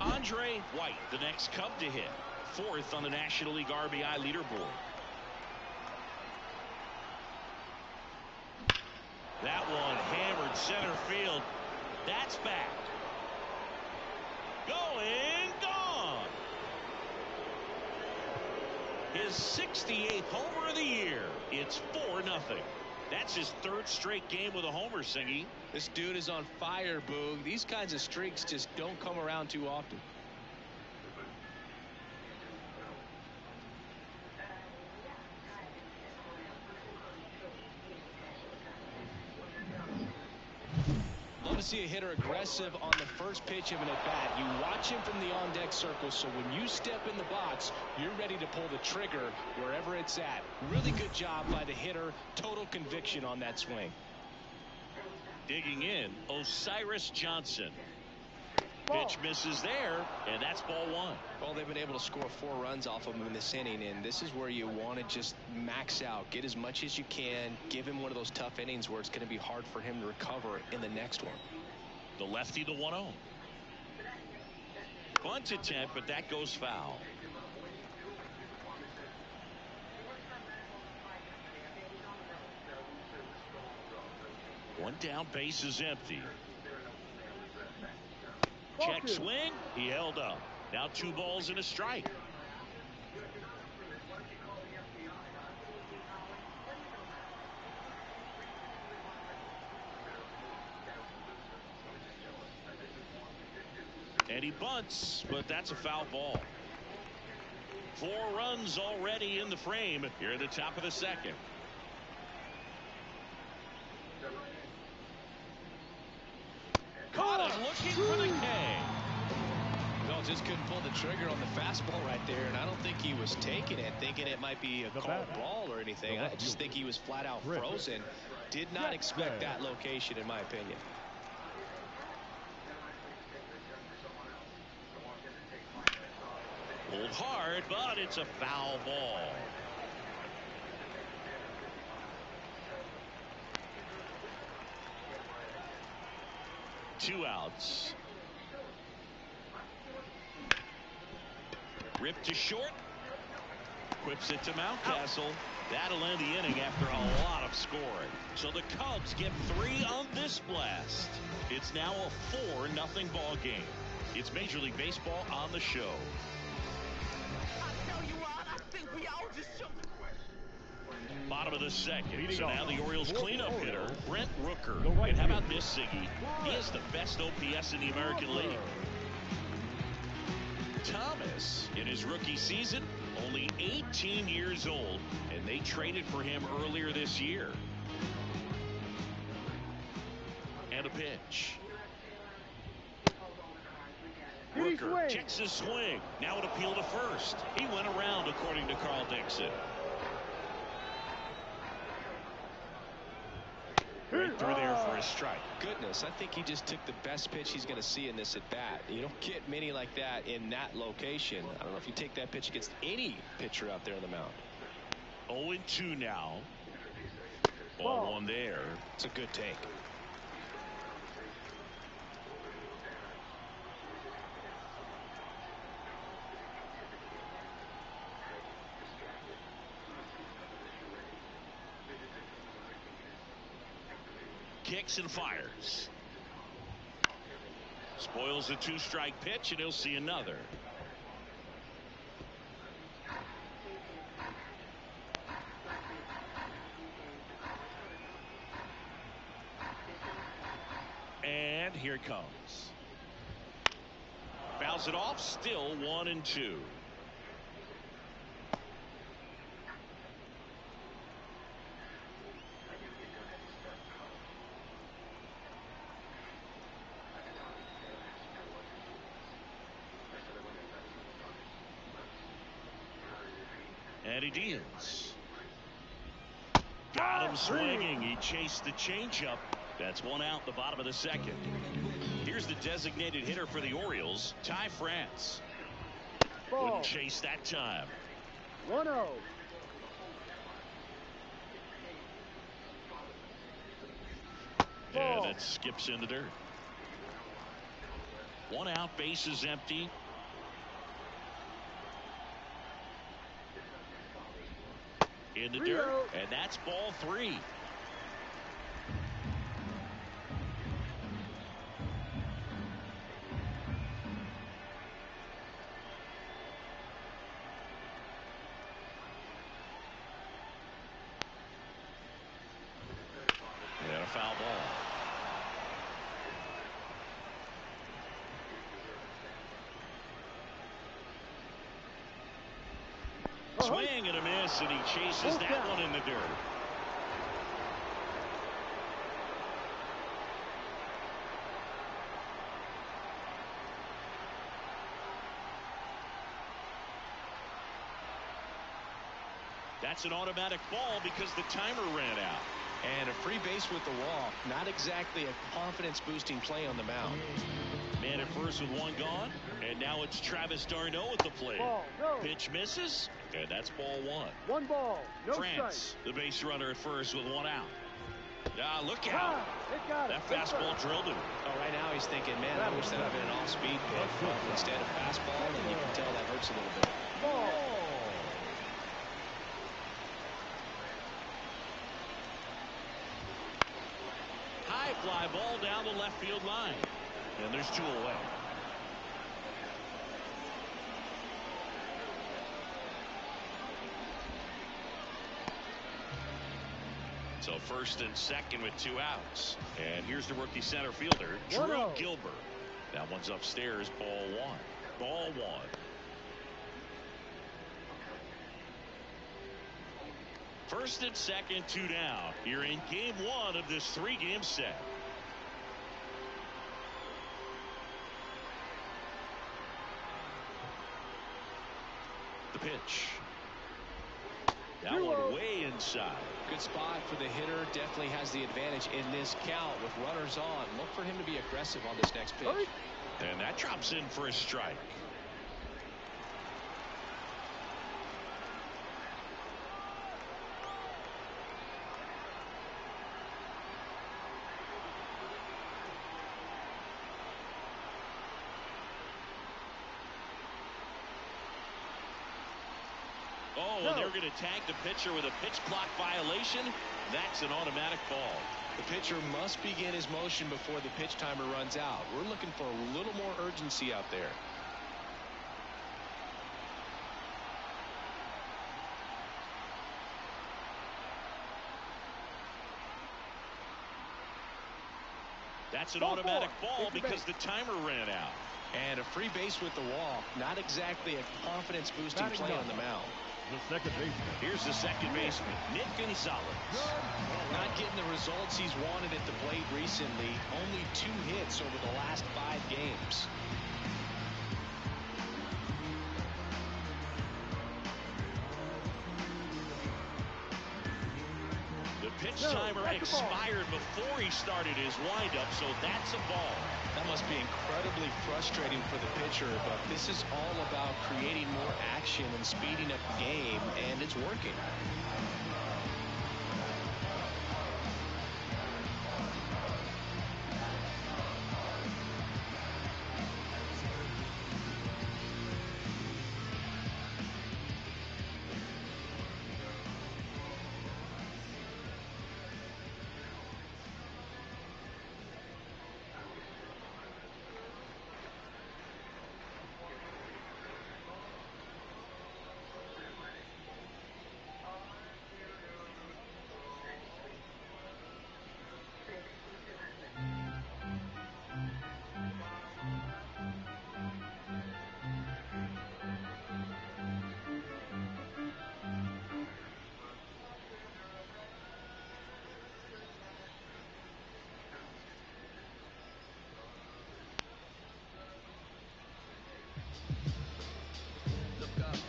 Andre White, the next Cub to hit. Fourth on the National League RBI leaderboard. That one hammered center field. That's back. Going, gone. His 68th homer of the year. It's 4-0. That's his third straight game with a homer, Singy. This dude is on fire, Boog. These kinds of streaks just don't come around too often. Love to see a hitter aggressive on the first pitch of an at-bat. You watch him from the on-deck circle, so when you step in the box, you're ready to pull the trigger wherever it's at. Really good job by the hitter. Total conviction on that swing. Digging in, Osiris Johnson. Pitch misses there, and that's ball one. Well, they've been able to score 4 runs off of him in this inning, and this is where you want to just max out. Get as much as you can. Give him one of those tough innings where it's going to be hard for him to recover in the next one. The lefty, the 1-0. Bunt attempt, but that goes foul. One down, base is empty. Check swing. He held up. Now 2 balls and a strike. And he bunts, but that's a foul ball. 4 runs already in the frame here at the top of the second. Caught him looking for the K. No, just couldn't pull the trigger on the fastball right there, and I don't think he was taking it, thinking it might be a called ball or anything. I just think he was flat out frozen. Did not expect that location, in my opinion. Pulled hard, but it's a foul ball. Two outs. Ripped to short. Quips it to Mountcastle. That'll end the inning after a lot of scoring. So the Cubs get 3 on this blast. It's now a 4-0 ball game. It's Major League Baseball on the show. Bottom of the second. So now the Orioles cleanup hitter, Brent Rooker. And how about this, Siggy? He has the best OPS in the American League. Thomas, in his rookie season, Only 18 years old, and they traded for him earlier this year. And a pitch. Rooker checks his swing. Now an appeal to first. He went around, according to Carl Dixon. Right through there for a strike. Goodness, I think he just took the best pitch he's going to see in this at bat. You don't get many like that in that location. I don't know if you take that pitch against any pitcher out there on the mound. 0-2 now. Ball one there. It's a good take. Kicks and fires. Spoils the 2-strike pitch, and he'll see another. And here it comes. Fouls it off, still 1-2. And he deals. Got him swinging. He chased the changeup. That's one out, the bottom of the second. Here's the designated hitter for the Orioles, Ty France. Wouldn't chase that time. 1-0. And it skips in the dirt. One out, base is empty. In the dirt, and that's ball 3. And a foul ball. Swing and a miss, and he chases that one in the dirt. That's an automatic ball because the timer ran out. And a free base with the walk. Not exactly a confidence-boosting play on the mound. Man at first with one gone, and now it's Travis d'Arnaud at the plate. Pitch misses, and that's ball 1. 1 ball, no France, strike. the base runner at first with 1 out. Look out. That fastball drilled him. Oh, right now he's thinking, man, I wish that had been an off-speed pitch. But instead of fastball, and you can tell that hurts a little bit. High fly ball down the left field line. And there's 2 away. So first and second with 2 outs. And here's the rookie center fielder, Drew Gilbert. That one's upstairs, ball 1. Ball 1. First and second, 2 down. You're in game 1 of this 3-game set. The pitch. That one way inside. Good spot for the hitter. Definitely has the advantage in this count with runners on. Look for him to be aggressive on this next pitch. And that drops in for a strike. Oh, and they're going to tag the pitcher with a pitch clock violation. That's an automatic ball. The pitcher must begin his motion before the pitch timer runs out. We're looking for a little more urgency out there. That's an automatic ball because the timer ran out. And a free base with the walk. Not exactly a confidence-boosting play on the mound. The second baseman. Here's the second baseman, Nick Gonzalez. Not getting the results he's wanted at the plate recently. Only 2 hits over the last 5 games. The pitch timer expired before he started his windup, so that's a ball. That must be incredibly frustrating for the pitcher, but this is all about creating more action and speeding up the game, and it's working.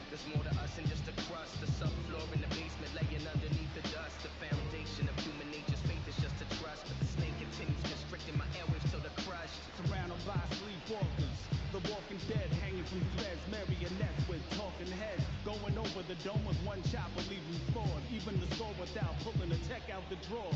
There's more to us than just a crust. The subfloor in the basement laying underneath the dust. The foundation of human nature's faith is just a trust. But the snake continues constricting my airwaves till they're crushed. Surrounded by sleepwalkers, the walking dead hanging from threads. Marionettes with talking heads. Going over the dome with one chopper leaving floored. Even the score without pulling the tech out the drawers.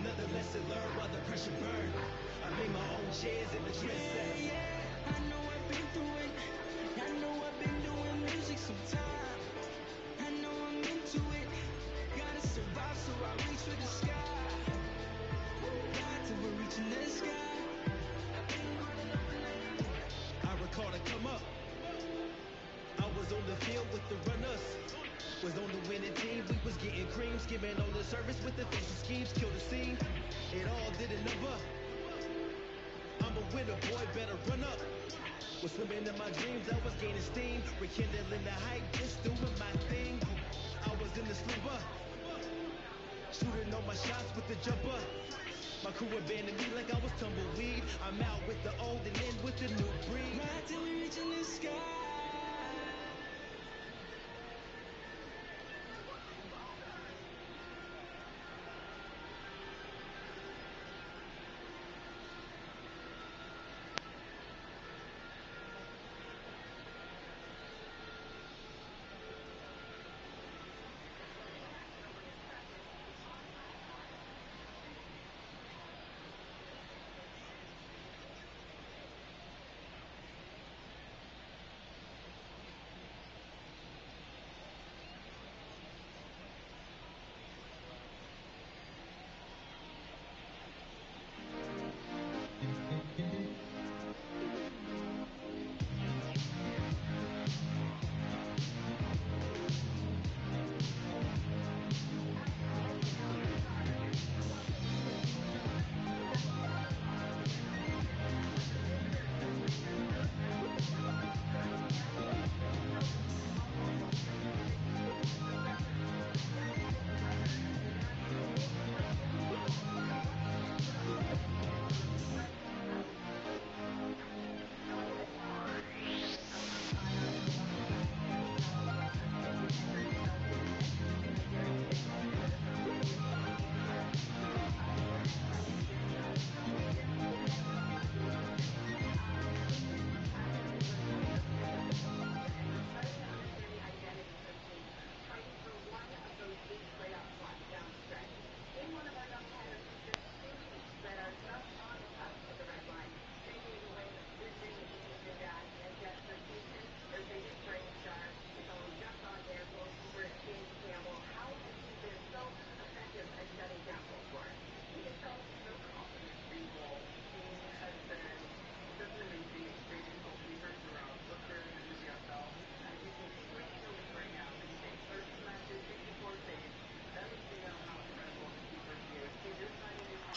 Another lesson learned while the pressure burned. I made my own chairs in the trendsetter. I know I've been through it. I know I've been doing music some time. I know I'm into it. Gotta survive, so I reach for the sky. God till we're reaching the sky. I recall to come up. I was on the field with the runners. Was on the winning team, we was getting cream, skimming on the surface with the facial schemes, kill the scene. It all did a number. I'm a winner, boy, better run up. Was swimming in my dreams, I was gaining steam, rekindling the hype, just doing my thing. I was in the slumber, shooting all my shots with the jumper. My crew abandoned me like I was tumbleweed. I'm out with the old and in with the new breed. Right till we're reaching the sky.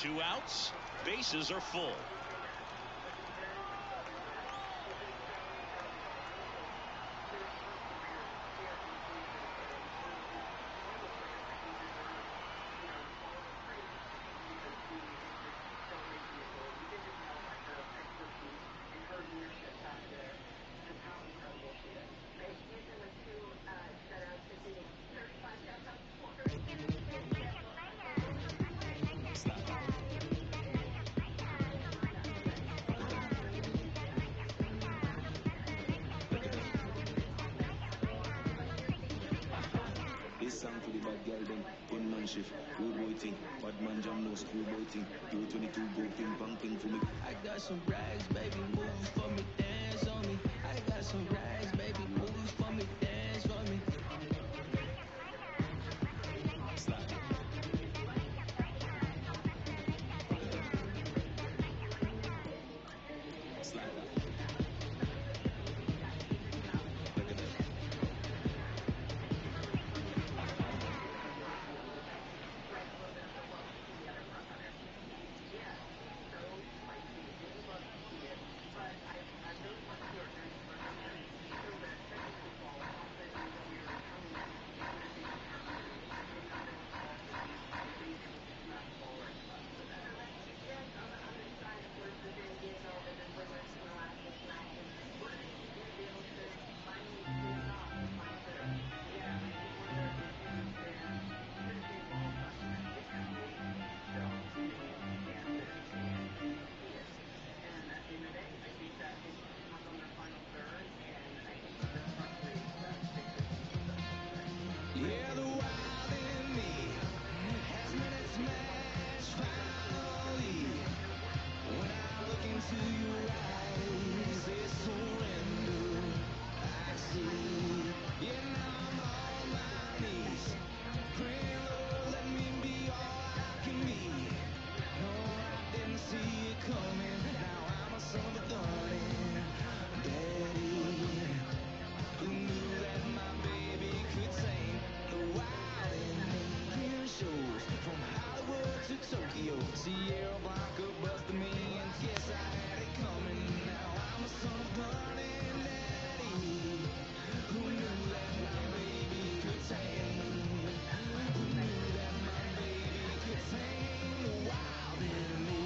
2 outs. Bases are full. This song for the bad girl then, gunman shift, rude boy thing, bad man jam no school boy thing, you 22 go ping pong ping for me. I got some rags, baby, move for me, dance on me. I got some rags, baby, move for me, dance for me. Yeah, the wild in me has met its match finally. When I look into your eyes, they surrender. I see. Yeah, now I'm on my knees, praying, Lord, let me be all I can be. No, I didn't see it coming. Now I'm a son of a gun and daddy, who knew that my baby could sing. The wild in me, premiere shows from Hollywood to Tokyo. Sierra Blanca busted me and guess I had it coming. Now I'm a son of gun and daddy, who knew that my baby could sing. Who knew that my baby could sing. The wild in me.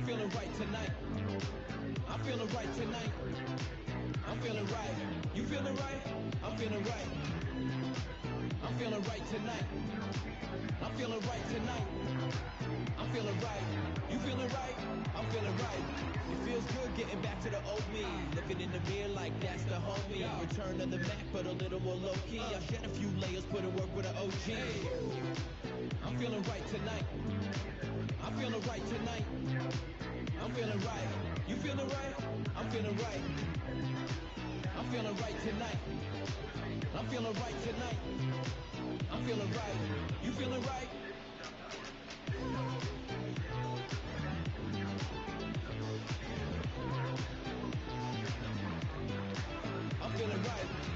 feeling right tonight. I'm feeling right tonight. I'm feeling right. You feeling right? I'm feeling right. I'm feeling right tonight. I'm feeling right tonight. I'm feeling right. You feeling right? I'm feeling right. It feels good getting back to the old me. Looking in the mirror like that's the homie. Return of the Mac, but a little more low key. I shed a few layers, put in work with an OG. I'm feeling right tonight. I'm feeling right tonight. I'm feeling right. You feeling right? I'm feeling right. I'm feeling right tonight. I'm feeling right tonight. I'm feeling right. You feeling right? I'm feeling right.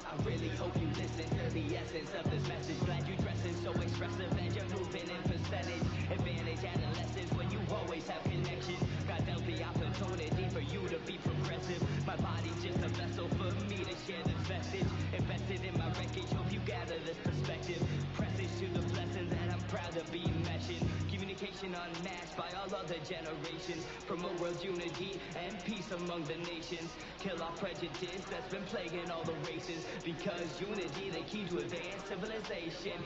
I really hope you listen to the essence of this message. Glad you dressing so expressive and you're moving in percentage. Advantage adolescence when you always have connections. God dealt the opportunity for you to be progressive. My body's just a vessel for me to share this message. Invested in my wreckage, hope you gather this perspective. Presage to the blessings that I'm proud to be mentioned. Communication unmatched by all other generations. Promote world unity and peace among the nations. Kill off prejudice that's been plaguing all the races. Because unity, the key to advanced civilization.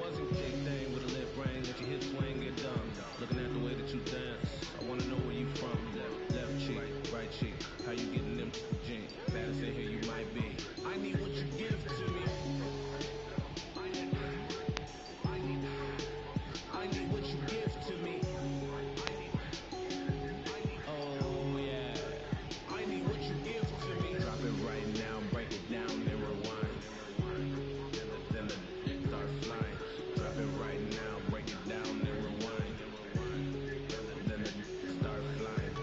buzzing kick thing with a lip ring, let your hips swing, get dumb. Looking at the way that you dance, I wanna know where you from. Left cheek, right cheek, how you getting them jeans? Baddest in here you might be. I need what you give to me. I need what you give to me. Oh yeah, I need what you give to me. Drop it right now, break it down, then rewind. Then the start flying. Drop it right now, break it down, then rewind. Then the start flying.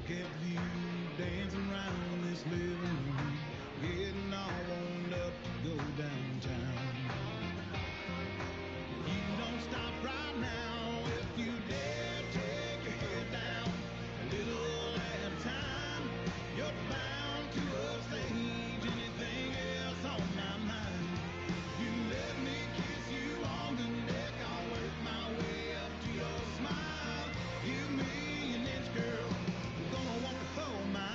Look at you dancing around this living room, getting all warmed up to go downtown. You don't stop right now if you dare take your head down a little at a time. You're bound to upstage anything else on my mind. You let me kiss you on the neck, I'll work my way up to your smile. Give me an inch, girl, I'm gonna walk a whole mile.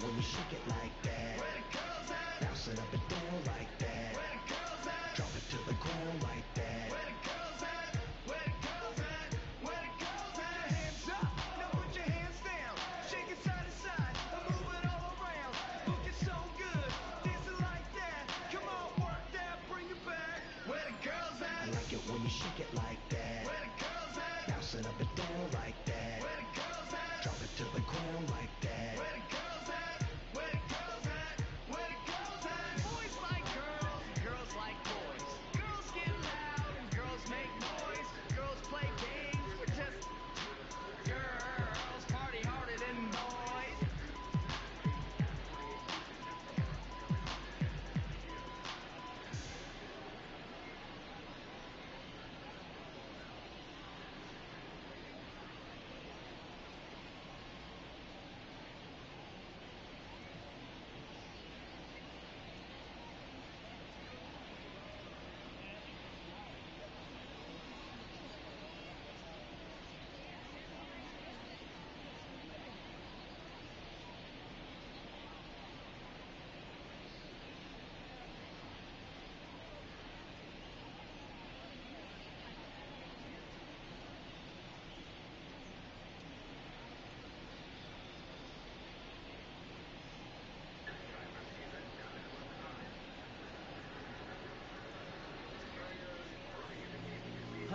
When you shake it like that, bounce it up and down like that, drop it to the ground like that. Where the girls at? Where the girls at? Where the girls at? Hands up, now put your hands down, shake it side to side, and move it all around. Looking so good, dancing like that. Come on, work that, bring it back. Where the girls at? I like it when you shake it like that. Where the girls at? Bounce it up and down like that. Where the girls at? Drop it to the ground like that. Where the girls at? Where the girls at? Where the girls at? Boys like girls, and girls like boys. Girls get loud and girls make noise. Girls play games, we're just girls. Party harder than boys.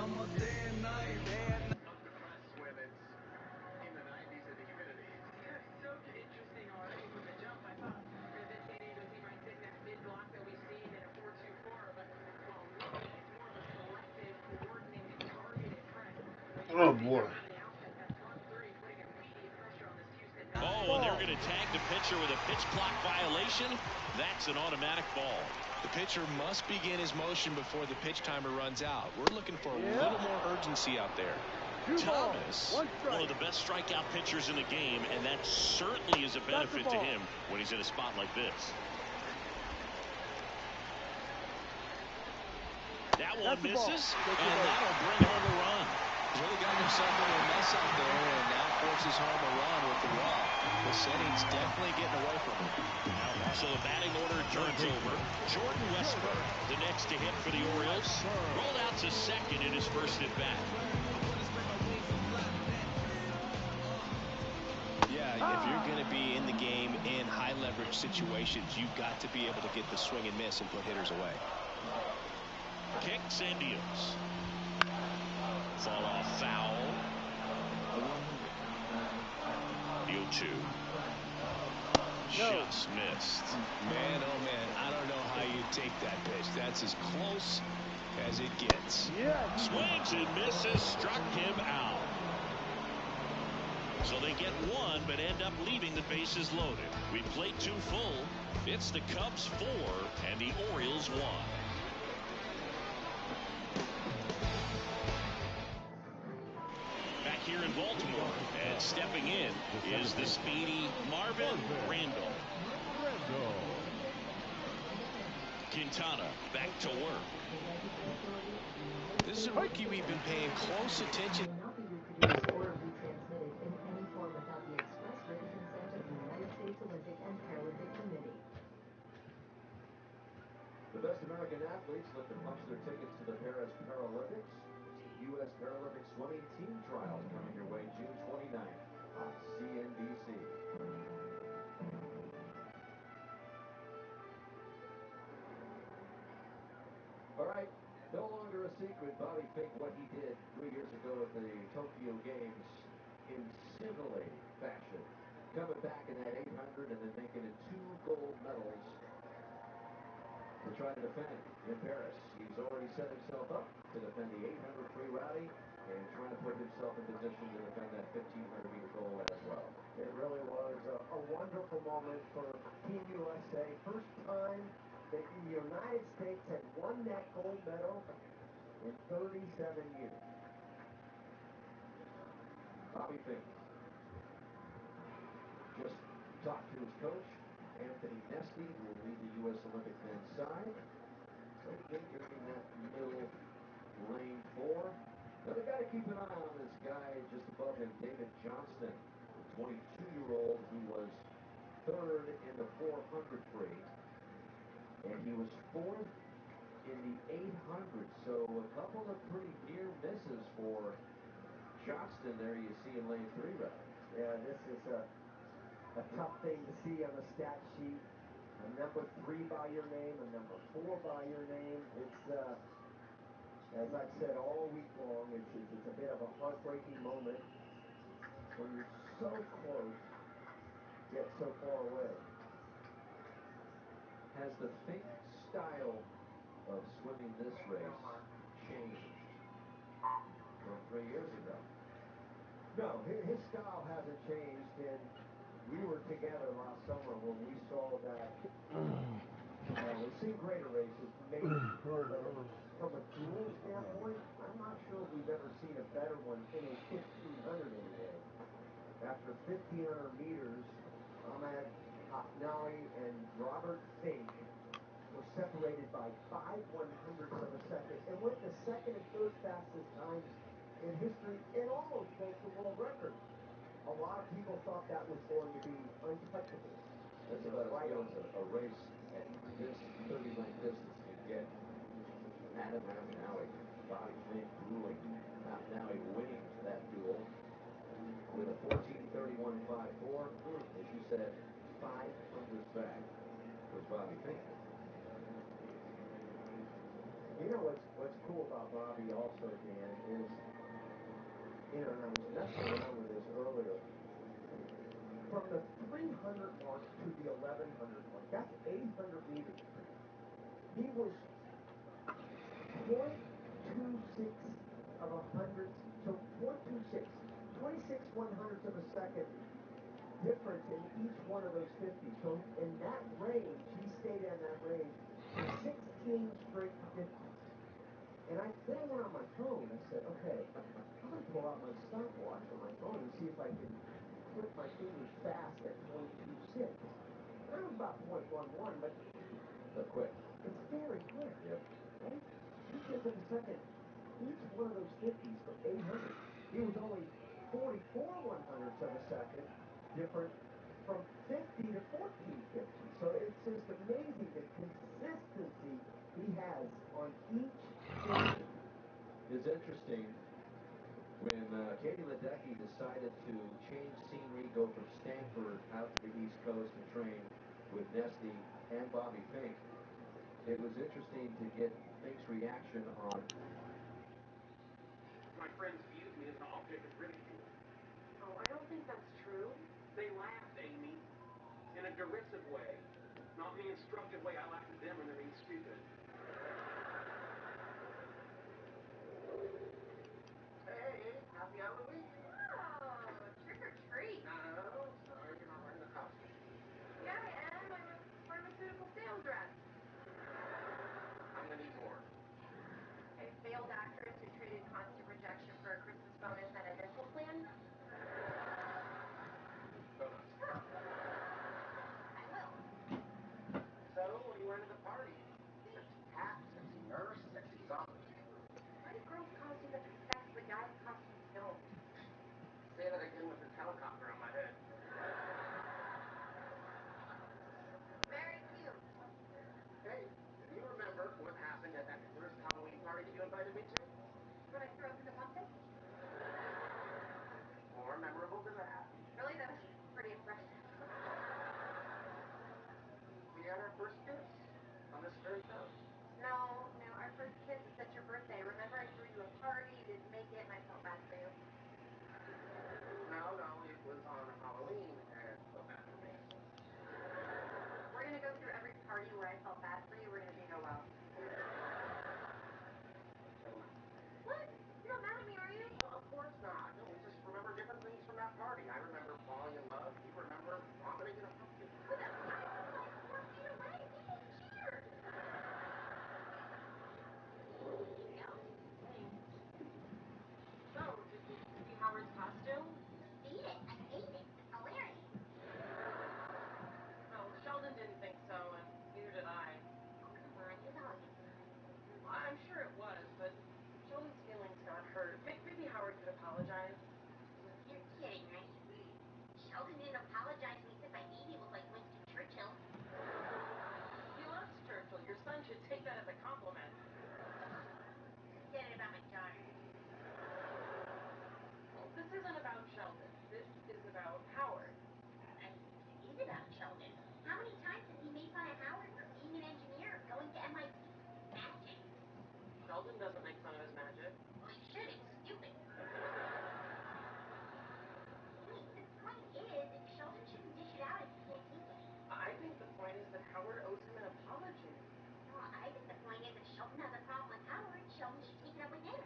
when it's in the 90s and the humidity. So interesting already from the jump. I thought Vincenzo he might take that mid-block that we've seen in a 4-2-4, but well, really, it's more of a selective, coordinated, targeted press. Oh boy. Oh, and they're going to tag the pitcher with a pitch clock violation. That's an automatic ball. The pitcher must begin his motion before the pitch timer runs out. We're looking for a little more urgency out there. Thomas, one of the best strikeout pitchers in the game, and that certainly is a benefit to him when he's in a spot like this. That one misses, and that'll bring home a run. He's really gotten himself into a mess out there, and now forces home a run with the walk. The setting's definitely getting away from him. So the batting order turns over. Jordan Westburg, the next to hit for the Orioles, rolled out to second in his first at bat. Yeah, if you're going to be in the game in high leverage situations, you've got to be able to get the swing and miss and put hitters away. Kicks and deals. Fall off foul. The 0-2. Just missed. Man, oh man, I don't know how you take that pitch. That's as close as it gets. Swings and misses, struck him out. So they get one, but end up leaving the bases loaded. We played 2 full. It's the Cubs 4 and the Orioles 1. Back here in Baltimore, and stepping in is the speedy Marvin Randall. Quintana back to work. This is a rookie we've been paying close attention. The best American athletes look to punch their tickets to the Paris Paralympics. U.S. Paralympic swimming team trials coming your way June 29th on CNBC. All right, no longer a secret. Bobby Fink, what he did 3 years ago at the Tokyo Games in scintillating fashion. Coming back in that 800 and then making it 2 gold medals to try to defend in Paris. He's already set himself up to defend the 800 free rally and trying to put himself in position to defend that 1,500-meter goal as well. It really was a wonderful moment for Team USA. First time that the United States had won that gold medal in 37 years. Bobby Fink just talked to his coach, Anthony Nesty, who will lead the U.S. Olympic men's side. So Fink in that middle lane 4. Another guy to keep an eye on, this guy just above him, David Johnston, the 22-year-old. He was 3rd in the 400 free, and he was 4th in the 800. So a couple of pretty near misses for Johnston there. You see in lane 3, right? Yeah, this is a tough thing to see on a stat sheet. A number 3 by your name, a number 4 by your name. It's as I've said all week long, it's a bit of a heartbreaking moment when you're so close, yet so far away. Has the Fink style of swimming this race changed from 3 years ago? No, his style hasn't changed, and we were together last summer when we saw that. We've seen greater races, maybe. From a duel standpoint, I'm not sure if we've ever seen a better one in a 1,500 anyway. After 1,500 meters, Ahmed Haknawi and Robert Fink were separated by 5/100ths of a second and went the second and third fastest times in history and almost broke the world record. A lot of people thought that was going to be untouchable. That's about as good as a race at this 30-length distance can get. Adam Haknawi, Bobby Fink dueling. Haknawi winning that duel with a 14:31.54. As you said, 500 back was Bobby Fink. You know what's cool about Bobby also, Dan, is, you know, and I was messing around with this earlier. From the 300 mark to the 1100 mark, that's 800 meters. He was 0.26 of a hundredth, so 0.26, 26 one-hundredths of a second difference in each one of those 50s. So in that range, he stayed in that range for 16 straight 50s. And then I went on my phone. I said, okay, I'm going to pull out my stopwatch on my phone and see if I can flip my fingers fast at 0.26. That was about 0.11, but quick. It's very quick. Yep. Right? 2 tenths of a second. Each one of those 50s for 800. He was only 44 one-hundredths of a second different from 50 to 1450. So it's just amazing the consistency he has on each 50. It's interesting when Katie Ledecky decided to change scenery, go from Stanford out to the East Coast and train with Nesty and Bobby Fink. It was interesting to get Fink's reaction on. My friends viewed me as an object of ridicule. Oh, I don't think that's true. They laughed, Amy, in a derisive way, not the instructive way I laughed at them when they're being stupid. Hey, happy Halloween. Oh, trick or treat. No, sorry, you're not wearing the costume. Yeah, I am. I'm a pharmaceutical sales rep. I'm gonna need more. A failed actress who traded constant rejection for a Christmas bonus and a dental plan. Donuts. I will. So, what are you wearing to the party? Sexy cat, sexy nurse, sexy zombie. Why do girls' costumes have to be sex, but guys' costumes don't? Say that again with a helicopter on my head. Very cute. Hey, do you remember what happened at that first Halloween party you invited me to? When I threw up in the pumpkin? More memorable than that. Really? That was pretty impressive. We had our first kiss on this very couch. No, our first kiss is at your birthday. Remember I threw you a party, you didn't make it, and I felt bad for you. No, it was on Halloween and felt bad for me. We're gonna go through every party where I felt bad for you. We're gonna do no well. What? You're not mad at me, are you? Well, of course not. No, we just remember different things from that party. I remember falling in love. You remember vomiting in a pumpkin. But that's like 4 feet away. We both cheered. Yeah. So, did you see Howard's costume? Beat it. I hate it. It's hilarious. No, Sheldon didn't think so, and neither did I. Come on, he's awesome. I'm sure it was, but Sheldon's feelings got hurt. Maybe Howard could apologize. You're kidding, right? Sheldon didn't apologize when he said my baby looked like Winston Churchill. He loves Churchill. Your son should take that as a compliment. He said it about my daughter. Well, this isn't about Sheldon. This is about Howard. It is about Sheldon. How many times has he made fun of Howard for being an engineer, going to MIT? Magic. Sheldon doesn't make fun of his magic. Well, he should. It's stupid. The point is, Sheldon shouldn't dish it out if he can't take it. I think the point is that Howard owes him an apology. No, I think the point is if Sheldon has a problem with Howard, Sheldon should take it up with him.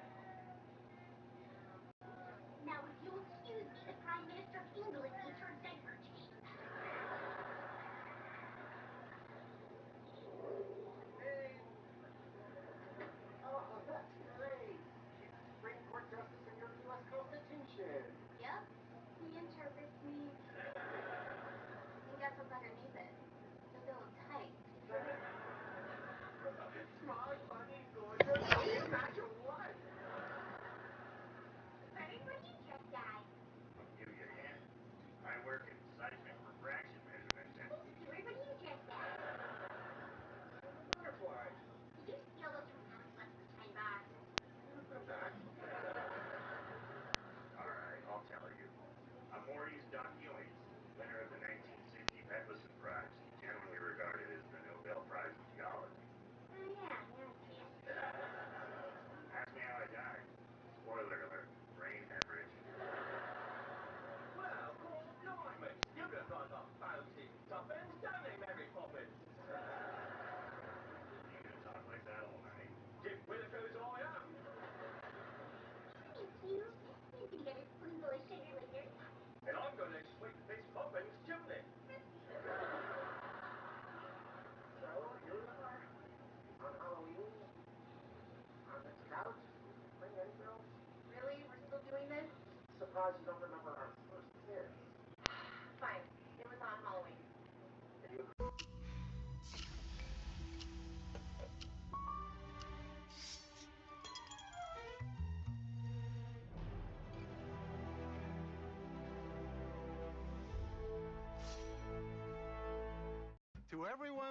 Now, if you'll excuse me, the Prime Minister of England needs her diaper changed. Hey! Oh, that's great! She's a Supreme Court Justice in your U.S. Constitution. Yep. He interprets me. He got what's underneath it. It's a little tight. Smart, buddy.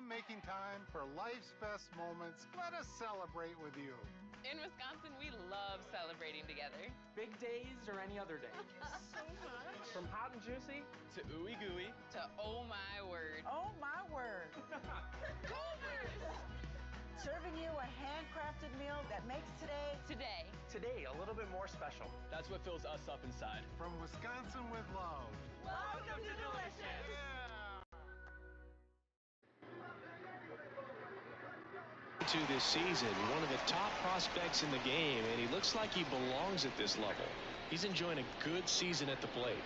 making time for life's best moments. Let us celebrate with you. In Wisconsin, we love celebrating together. Big days or any other day. So much. From hot and juicy to ooey gooey to oh my word. Oh my word. Serving you a handcrafted meal that makes Today a little bit more special. That's what fills us up inside. From Wisconsin with love. Welcome to Delicious. To this season, one of the top prospects in the game, and he looks like he belongs at this level. He's enjoying a good season at the plate.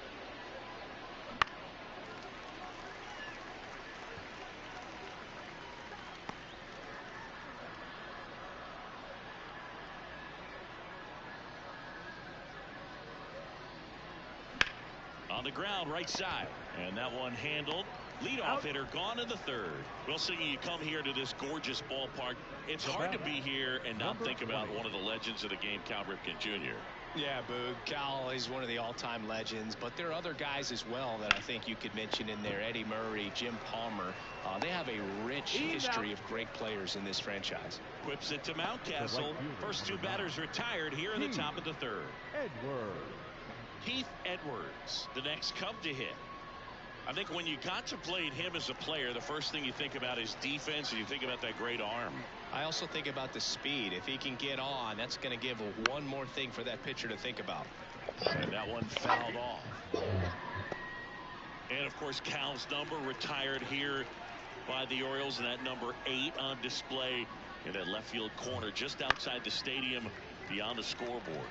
On the ground, right side. And that one handled. Leadoff hitter gone in the third. Well, Siggy, you come here to this gorgeous ballpark. It's hard to be here and not think about one of the legends of the game, Cal Ripken Jr. Yeah, Boog. Cal is one of the all-time legends, but there are other guys as well that I think you could mention in there. Eddie Murray, Jim Palmer. They have a rich history of great players in this franchise. Whips it to Mountcastle. First two batters retired here in the top of the third. Keith Edwards, the next Cub to hit. I think when you contemplate him as a player, the first thing you think about is defense, and you think about that great arm. I also think about the speed. If he can get on, that's going to give one more thing for that pitcher to think about. And that one fouled off. And, of course, Cal's number retired here by the Orioles, and that number 8 on display in that left field corner just outside the stadium beyond the scoreboard.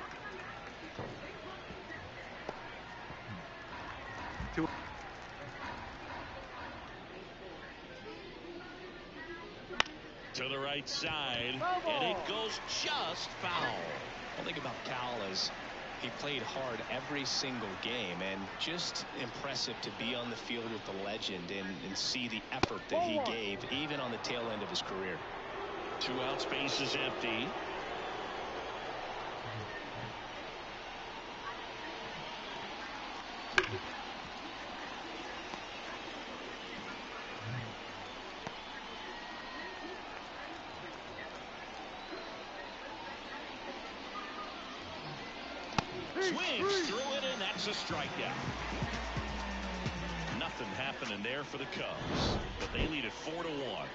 To the right side, and it goes just foul. One thing about Cal is he played hard every single game, and just impressive to be on the field with the legend and see the effort that he gave even on the tail end of his career. 2 out, space is empty. Swings through it, and that's a strikeout. Nothing happening there for the Cubs, but they lead it 4-1.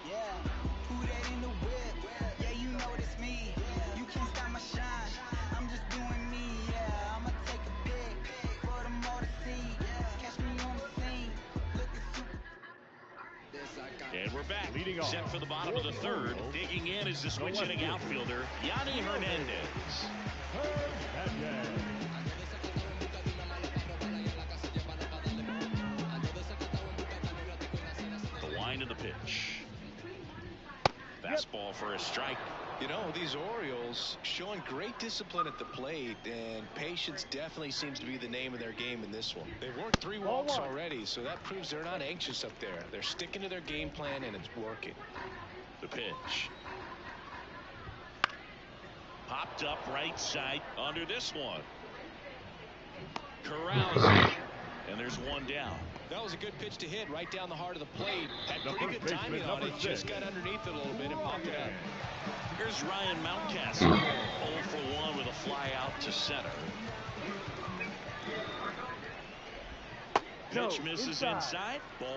Yeah, who that in the whip? Yeah, you know it's me. You can't stop my shine. I'm just doing me. Yeah, I'ma take a pic for them all to see. Catch me on the scene. Looking super. And we're back. Leading off. Set for the bottom of the third. Digging in is the switch-hitting outfielder, Yanni Hernandez. The line of the pitch. Fastball for a strike. You know, these Orioles showing great discipline at the plate, and patience definitely seems to be the name of their game in this one. They've worked 3 walks already, so that proves they're not anxious up there. They're sticking to their game plan, and it's working. The pitch. Popped up right side under this one. Corrals it. And there's one down. That was a good pitch to hit right down the heart of the plate. Had pretty good timing on it. Just got underneath it a little bit and popped it up. Here's Ryan Mountcastle. 0 for 1 with a fly out to center. Pitch misses inside. Ball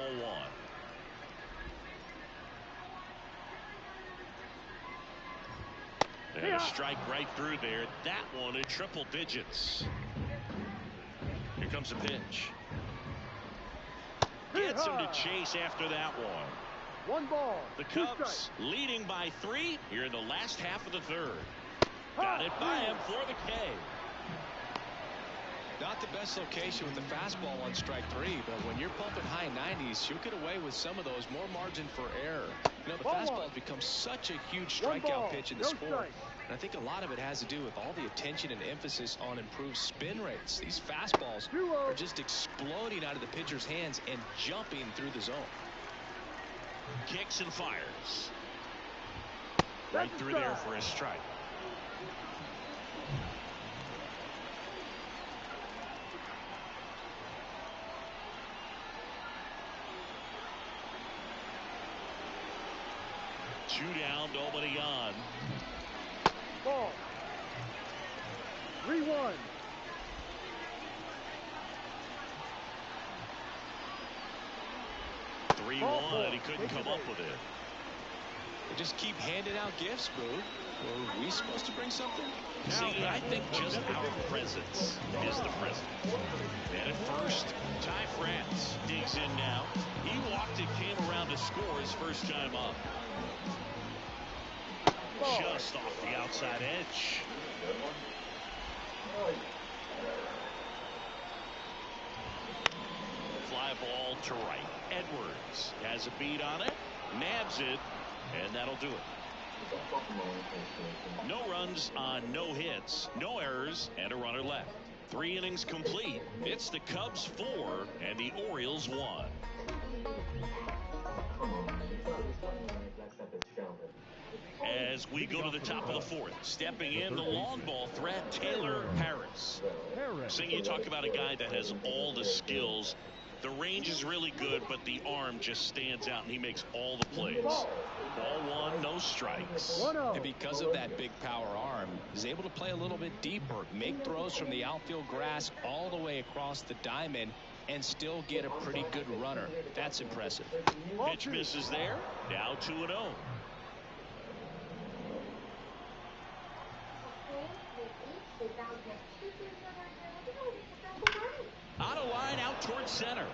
1. And a strike right through there. That one in triple digits. Here comes the pitch. Gets him to chase after that one. 1 ball. The Cubs leading by 3 here in the last half of the third. Got it by him for the K. Not the best location with the fastball on strike 3, but when you're pumping high 90s, you'll get away with some of those. More margin for error. You know, the fastball has become such a huge strikeout pitch in the sport. And I think a lot of it has to do with all the attention and emphasis on improved spin rates. These fastballs are just exploding out of the pitcher's hands and jumping through the zone. Kicks and fires. Right through there for a strike. 2 down, nobody on. Ball. 3-1. 3-1, and he couldn't come up with it. They just keep handing out gifts, Boo. Were we supposed to bring something? See, I think just our presence is the present. And at first, Ty France digs in now. He walked and came around to score his first time up. Just off the outside edge. Fly ball to right. Edwards has a beat on it, nabs it, and that'll do it. No runs on no hits, no errors, and a runner left. 3 innings complete. It's the Cubs 4 and the Orioles 1. As we go to the top of the 4th, stepping in the long ball threat, Taylor Harris. Seeing you talk about a guy that has all the skills. The range is really good, but the arm just stands out, and he makes all the plays. Ball 1, no strikes. And because of that big power arm, he's able to play a little bit deeper, make throws from the outfield grass all the way across the diamond, and still get a pretty good runner. That's impressive. Pitch misses there. Now 2-0. On a line out towards center.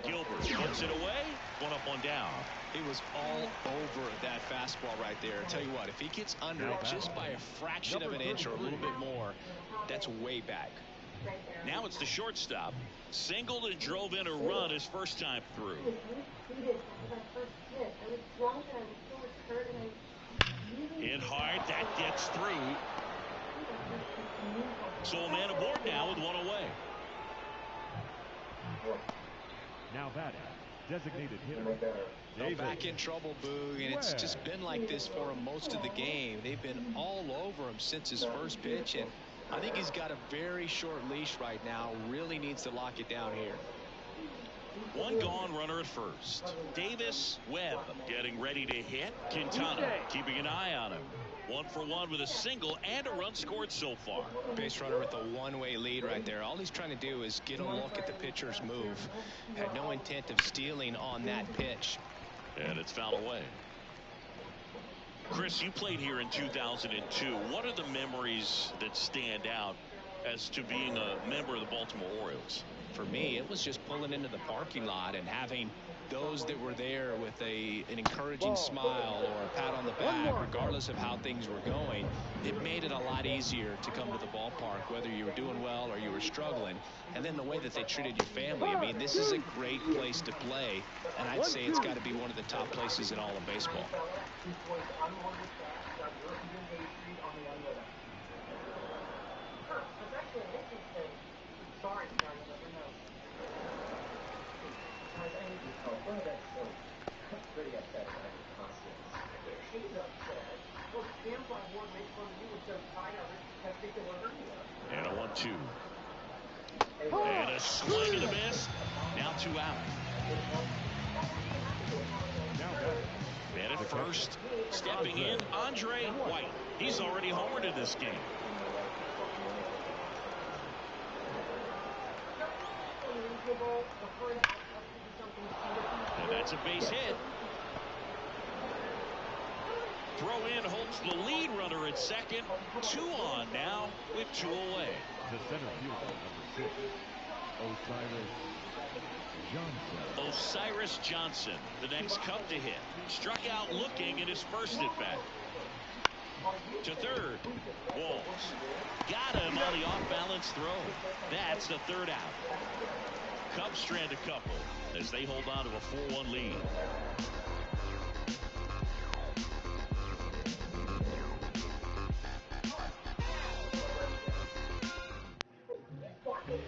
Gilbert gets it away. 1 up, 1 down. He was all over that fastball right there. I tell you what, if he gets under it just by a fraction of an inch or a little bit more, that's way back. Now it's the shortstop. Singled and drove in a run his first time through. In hard, that gets through. So a man aboard now with 1 away. Now batting, designated hitter. Back in trouble, Boog, and it's just been like this for him most of the game. They've been all over him since his first pitch, and I think he's got a very short leash right now. Really needs to lock it down here. 1 gone, runner at first. Davis, Webb getting ready to hit. Quintana keeping an eye on him. 1 for 1 with a single and a run scored so far. Base runner with a one-way lead right there. All he's trying to do is get a look at the pitcher's move. Had no intent of stealing on that pitch. And it's fouled away. Chris, you played here in 2002. What are the memories that stand out as to being a member of the Baltimore Orioles? For me, it was just pulling into the parking lot and having those that were there with an encouraging smile or a pat on the back, regardless of how things were going. It made it a lot easier to come to the ballpark, whether you were doing well or you were struggling. And then the way that they treated your family. I mean, this is a great place to play, and I'd say it's got to be one of the top places in all of baseball. And a 1-2. And a swing and a miss. Now 2 out. And at first, stepping in, Andre White. He's already homered in this game. And that's a base hit. Throw in holds the lead runner at second. 2 on now with 2 away. The center fielder, number 6, Osiris Johnson, the next Cub to hit. Struck out looking in his first at bat. To third, Walls. Got him on the off-balance throw. That's the 3rd out. Cubs strand a couple as they hold on to a 4-1 lead.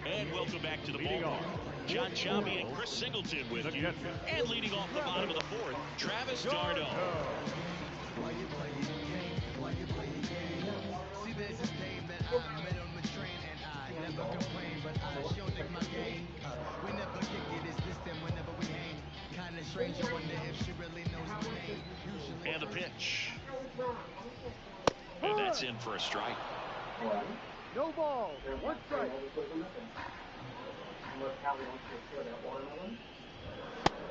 And welcome back to the ballpark. John Chambie and Chris Singleton with you. And leading off the bottom of the 4th, Travis d'Arnaud. See, there's this name that I met on the train, and I never complain, but I sure dig my game. We never kick it, it's this and whenever we hang. Kinda strange, I wonder if she really knows my name. And the pitch. And that's in for a strike. No ball. One strike.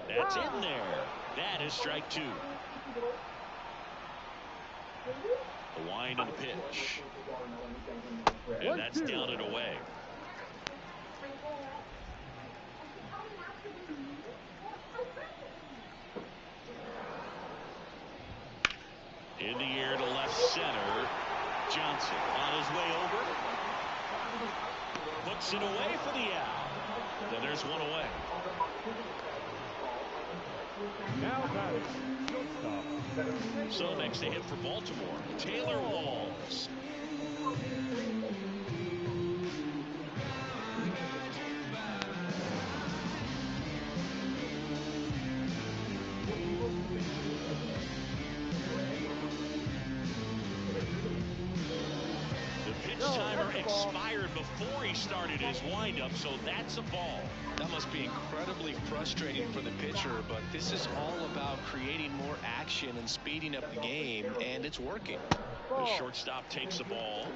That's in there. That is strike two. The wind and the pitch. And that's down and away. In the air to left center. Johnson on his way over. Puts it away for the out. Then there's one away. Now batting, shortstop. So next to hit for Baltimore, Taylor Walls. Timer expired before he started his windup, so that's a ball. That must be incredibly frustrating for the pitcher, but this is all about creating more action and speeding up the game, and it's working. The shortstop takes the ball.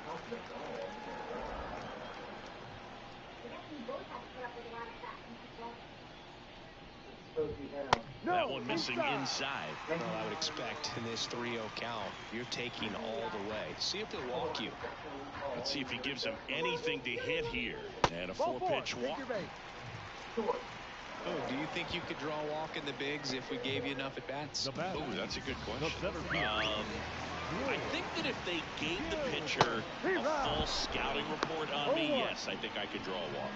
That one missing inside. Well, I would expect in this 3-0 count, you're taking all the way. See if they'll walk you. Let's see if he gives him anything to hit here. And a 4-pitch walk. Oh, do you think you could draw a walk in the bigs if we gave you enough at bats? Oh, that's a good question. I think that if they gave the pitcher a full scouting report on me, yes, I think I could draw a walk.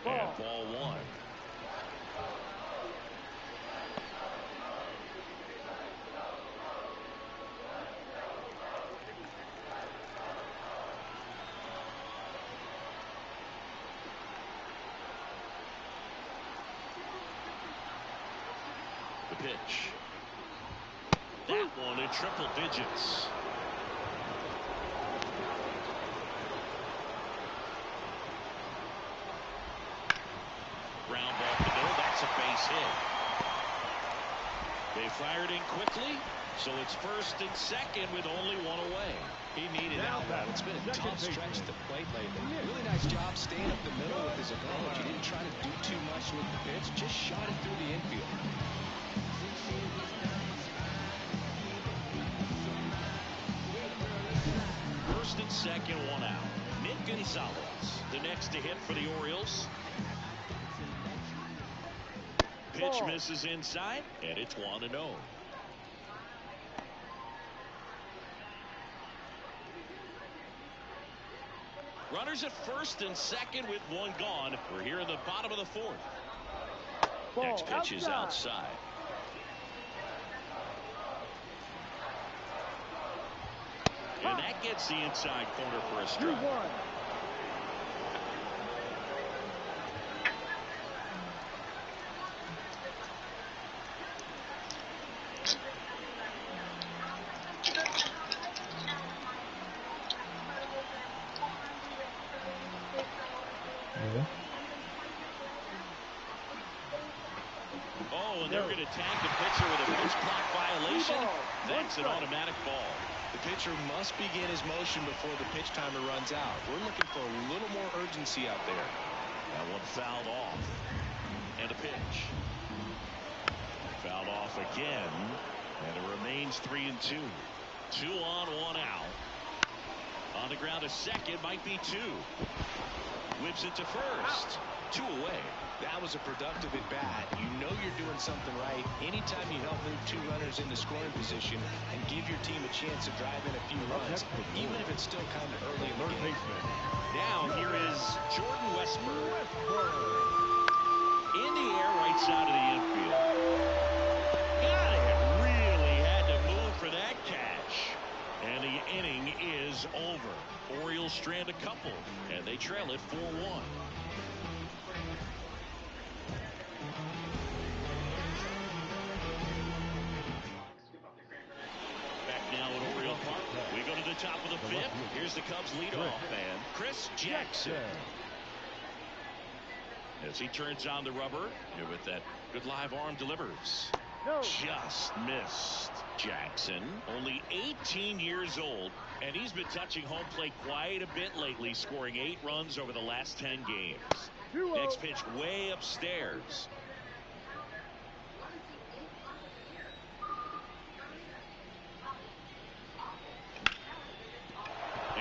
And ball one. The pitch. That one in triple digits. Ground ball to the middle. That's a base hit. They fired in quickly, so it's first and second with only one away. He needed out. It's been a tough stretch at the plate lately. Really nice job staying up the middle with his approach. He didn't try to do too much with the pitch, just shot it through the infield. First and second, one out. Nick Gonzalez, the next to hit for the Orioles. Pitch misses inside, and it's 1-0. Runners at first and second with one gone. We're here in the bottom of the fourth. Next pitch is outside. And that gets the inside corner for a strike. Oh, and they're going to tag the pitcher with a pitch clock violation. That's an automatic ball. The pitcher must begin his motion before the pitch timer runs out. We're looking for a little more urgency out there. That one fouled off. And a pitch. Fouled off again. And it remains 3-2. 2 on, 1 out. On the ground, a second, might be 2. Whips it to first. 2 away. That was a productive at bat. You know you're doing something right anytime you help move 2 runners into scoring position and give your team a chance to drive in a few runs, even if it's still kind of early in the game. Now here is Jordan Westburg. In the air, right side of the infield. Got it. Really had to move for that catch. And the inning is over. Orioles strand a couple, and they trail it 4-1. Back now at Oriole Park. We go to the top of the 5th. fifth. Here's the Cubs leadoff man, Chris Jackson. As he turns on the rubber, here with that good live arm delivers. Just missed. Jackson, only 18 years old, and he's been touching home plate quite a bit lately, scoring 8 runs over the last 10 games. Next pitch way upstairs.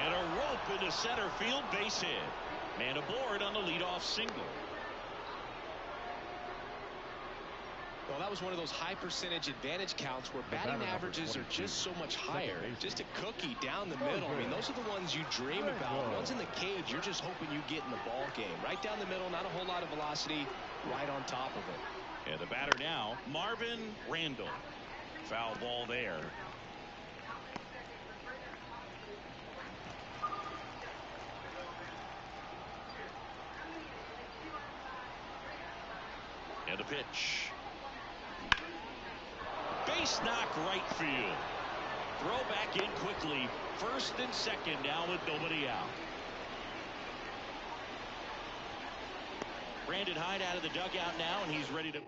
And a rope into center field, base hit. Man aboard on the leadoff single. Well, that was one of those high percentage advantage counts where batting averages are just so much higher. Just a cookie down the middle. I mean, those are the ones you dream about. Ones in the cage, you're just hoping you get in the ball game. Right down the middle, not a whole lot of velocity, right on top of it. And the batter now, Marvin Randall. Foul ball there. And a pitch. Base knock right field. Throw back in quickly. First and second now with nobody out. Brandon Hyde out of the dugout now, and he's ready to.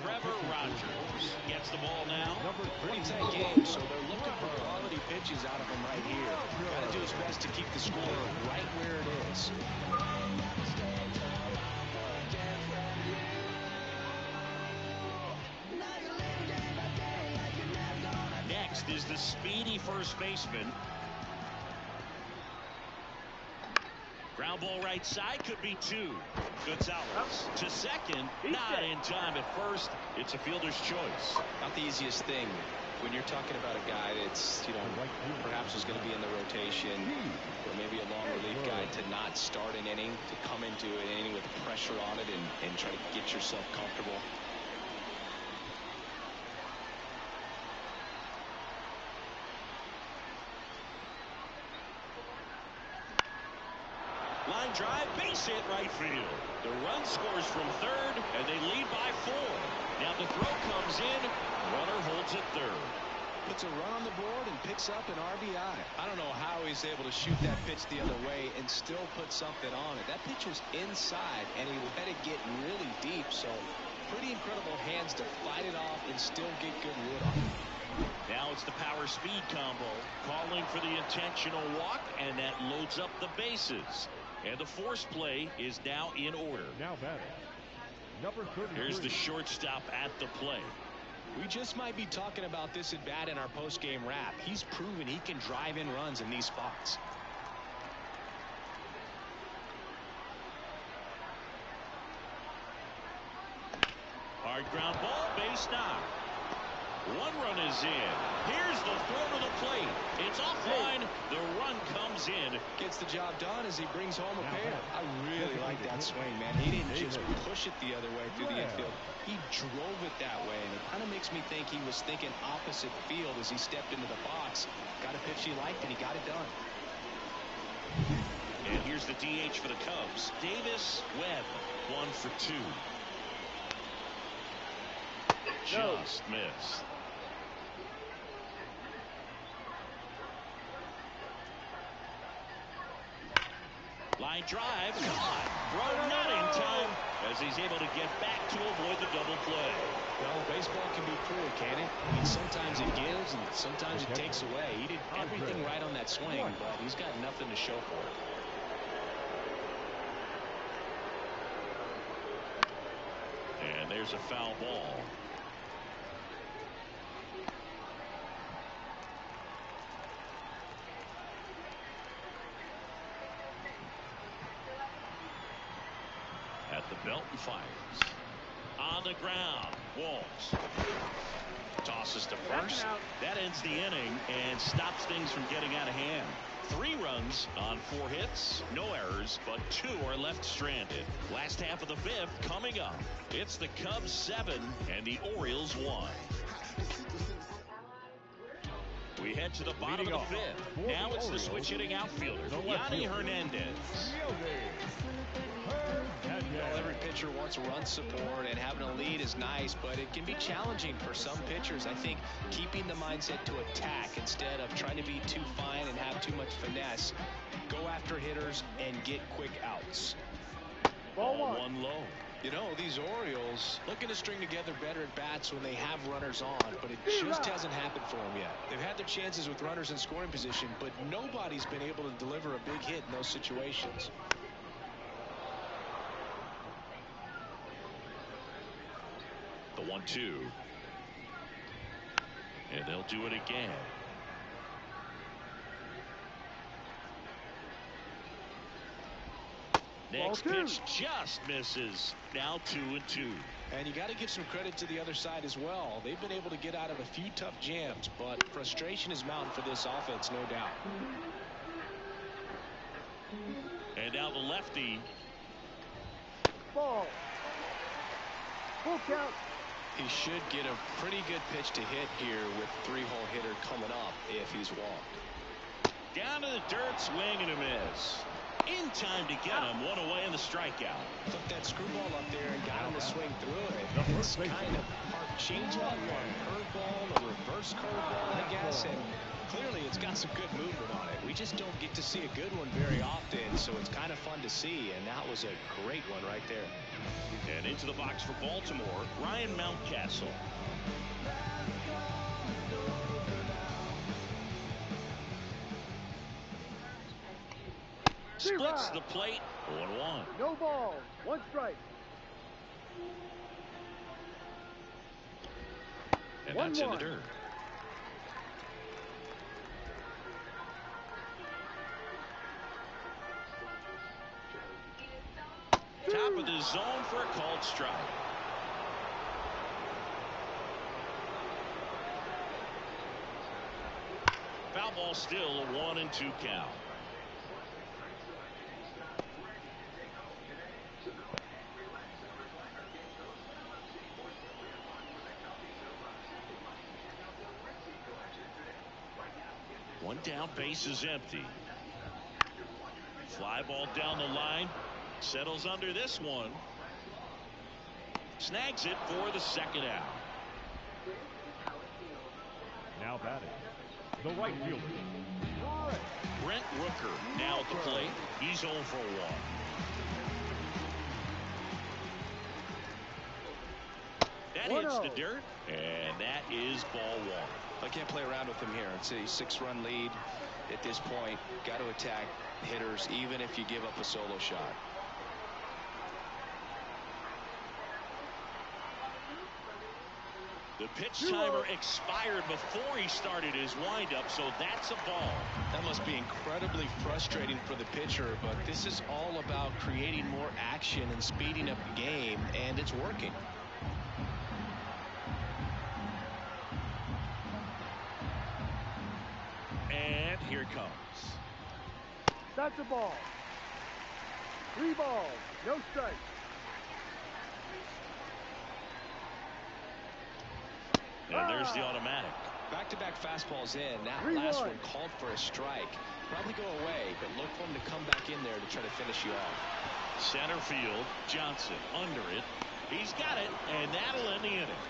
Trevor Rogers gets the ball now. Pretty tight game, so they're looking for quality pitches out of him right here. Got to do his best to keep the score right where it is. Next is the speedy first baseman. Ground ball right side, could be 2. Gonzalez to second, not in time at first. It's a fielder's choice. Not the easiest thing when you're talking about a guy that's, perhaps is going to be in the rotation, or maybe a long relief guy, to not start an inning, to come into an inning with pressure on it and try to get yourself comfortable. Line drive, base hit right field. The run scores from third, and they lead by 4. Now the throw comes in. Runner holds at third. Puts a run on the board and picks up an RBI. I don't know how he's able to shoot that pitch the other way and still put something on it. That pitch was inside, and he let it get really deep. So pretty incredible hands to fight it off and still get good wood on it. Now it's the power speed combo, calling for the intentional walk, and that loads up the bases. And the force play is now in order. Now batting, number 33. Here's the shortstop at the plate. We just might be talking about this at bat in our post-game wrap. He's proven he can drive in runs in these spots. Hard ground ball, base knock. 1 run is in. Here's the throw to the plate. It's offline. The run comes in. Gets the job done as he brings home a pair. I really like that swing, man. He didn't just push it the other way through the infield. He drove it that way, and it kind of makes me think he was thinking opposite field as he stepped into the box. Got a pitch he liked, and he got it done. And here's the DH for the Cubs. Davis Webb, 1 for 2. Just missed. Line drive, caught. Throw not in time as he's able to get back to avoid the double play. Well, baseball can be cruel, can it? I mean, sometimes it gives and sometimes it takes away. He did everything right on that swing, but he's got nothing to show for it. And there's a foul ball. At the belt and fires. On the ground. Walks. Tosses to first. That ends the inning and stops things from getting out of hand. 3 runs on 4 hits. No errors, but 2 are left stranded. Last half of the 5th coming up. It's the Cubs 7 and the Orioles 1. We head to the bottom of the 5th. Now it's the switch hitting outfielder, Yanni Hernandez. Well, every pitch pitcher wants run support, and having a lead is nice, but it can be challenging for some pitchers. I think keeping the mindset to attack instead of trying to be too fine and have too much finesse. Go after hitters and get quick outs. Ball one low. You know, these Orioles looking to string together better at bats when they have runners on, but it just hasn't happened for them yet. They've had their chances with runners in scoring position, but nobody's been able to deliver a big hit in those situations. The 1-2. And they'll do it again. Next pitch just misses. Now 2-2. And you got to give some credit to the other side as well. They've been able to get out of a few tough jams, but frustration is mounting for this offense, no doubt. And now the lefty. Ball. Full count. He should get a pretty good pitch to hit here with three-hole hitter coming up if he's walked. Down to the dirt, swing and a miss. In time to get him, one away in the strikeout. Took that screwball up there and got him to swing through it. It's kind of part changeup, part curveball, a reverse curveball, I guess, and clearly it's got some good movement on it. We just don't get to see a good one very often, so it's kind of fun to see, and that was a great one right there. And into the box for Baltimore, Ryan Mountcastle. Splits the plate, 1-1. No ball, 1 strike. And that's in the dirt. Top of the zone for a called strike. Foul ball still, a 1-2 count. One down, base is empty. Fly ball down the line. Settles under this one. Snags it for the second out. Now batting, the right fielder. Brent Rooker now at the plate. He's 0 for 1. That hits the dirt, and that is ball 1. I can't play around with him here. It's a 6-run lead at this point. Got to attack hitters even if you give up a solo shot. The pitch timer expired before he started his windup, so that's a ball. That must be incredibly frustrating for the pitcher, but this is all about creating more action and speeding up the game, and it's working. And here it comes. That's a ball. 3 balls, no strikes. And there's the automatic. Back-to-back fastballs in. That last one called for a strike. Probably go away, but look for him to come back in there to try to finish you off. Center field, Johnson under it. He's got it, and that'll end the inning.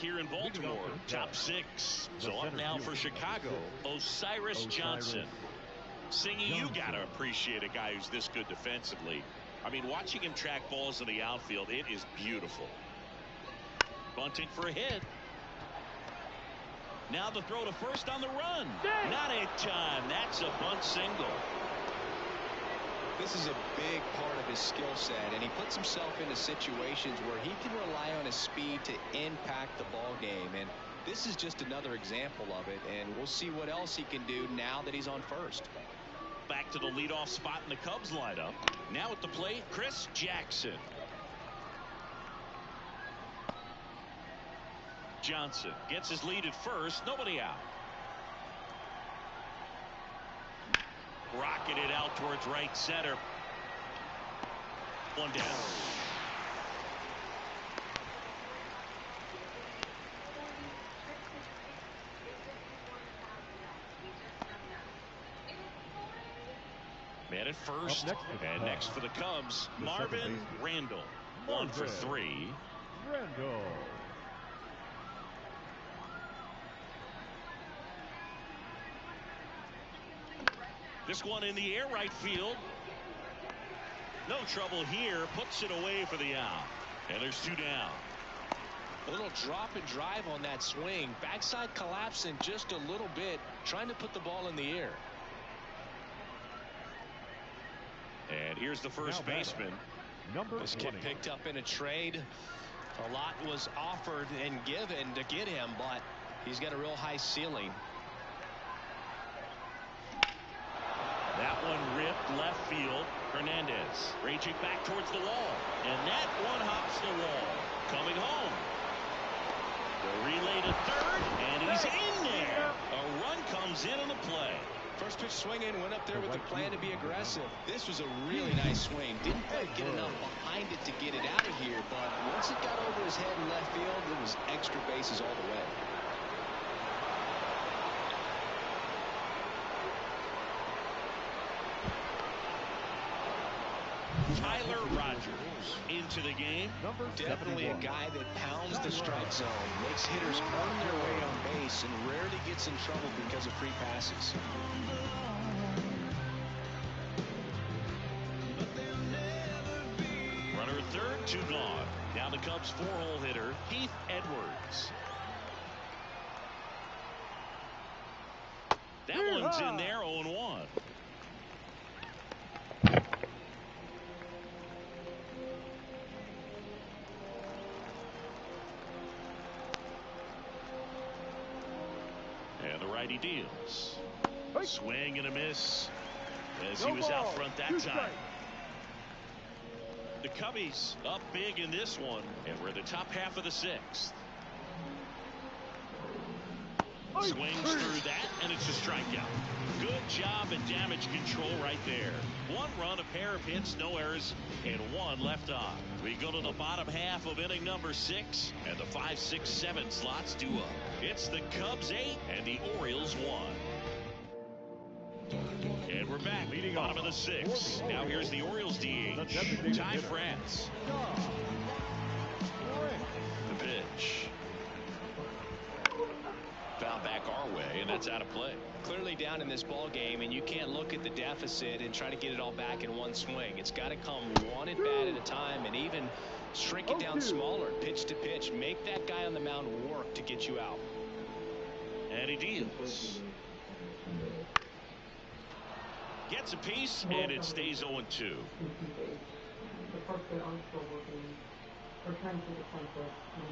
Here in Baltimore, top 6. So up now for Chicago, Osiris Johnson. Singy, you got to appreciate a guy who's this good defensively. I mean, watching him track balls in the outfield, it is beautiful. Bunting for a hit. Now the throw to first on the run. Not in time. That's a bunt single. This is a big part of his skill set, and he puts himself into situations where he can rely on his speed to impact the ball game, and this is just another example of it, and we'll see what else he can do now that he's on first. Back to the leadoff spot in the Cubs lineup. Now at the plate, Chris Jackson. Johnson gets his lead at first, nobody out. Rocking it out towards right center. One down. Man at first, and next for the Cubs, Marvin Randall. 1 for 3. Randall. This one in the air, right field. No trouble here. Puts it away for the out. And there's 2 down. A little drop and drive on that swing. Backside collapsing just a little bit, trying to put the ball in the air. And here's the first baseman. This kid picked up in a trade. A lot was offered and given to get him, but he's got a real high ceiling. That one ripped left field. Hernandez raging back towards the wall. And that one hops the wall. Coming home. The relay to third, and he's in there. A run comes in on the play. First pitch swinging, went up there with a plan to be aggressive. This was a really nice swing. Didn't quite get enough behind it to get it out of here, but once it got over his head in left field, it was extra bases all the way. Tyler Rogers into the game. Definitely a guy that pounds the strike zone, makes hitters earn their way on base, and rarely gets in trouble because of free passes. Runner at third, 2 gone. Now the Cubs' 4-hole hitter, Heath Edwards. That one's in there, 0-1. And the righty deals. Swing and a miss as he was out front that time. The Cubbies up big in this one, and we're in the top half of the 6th. Swings through that, and it's a strikeout. Good job at damage control right there. 1 run, a pair of hits, no errors, and 1 left on. We go to the bottom half of inning number 6, and the 5, 6, 7 slots do up. It's the Cubs 8 and the Orioles 1. And we're back, bottom of the 6th. Now here's the Orioles DH, Ty France. The pitch. Foul back our way, and that's out of play. Clearly down in this ball game, and you can't look at the deficit and try to get it all back in one swing. It's got to come 1 at bat at a time, and even shrink it down smaller, pitch to pitch. Make that guy on the mound work to get you out. And he deals. Gets a piece, and it stays 0-2.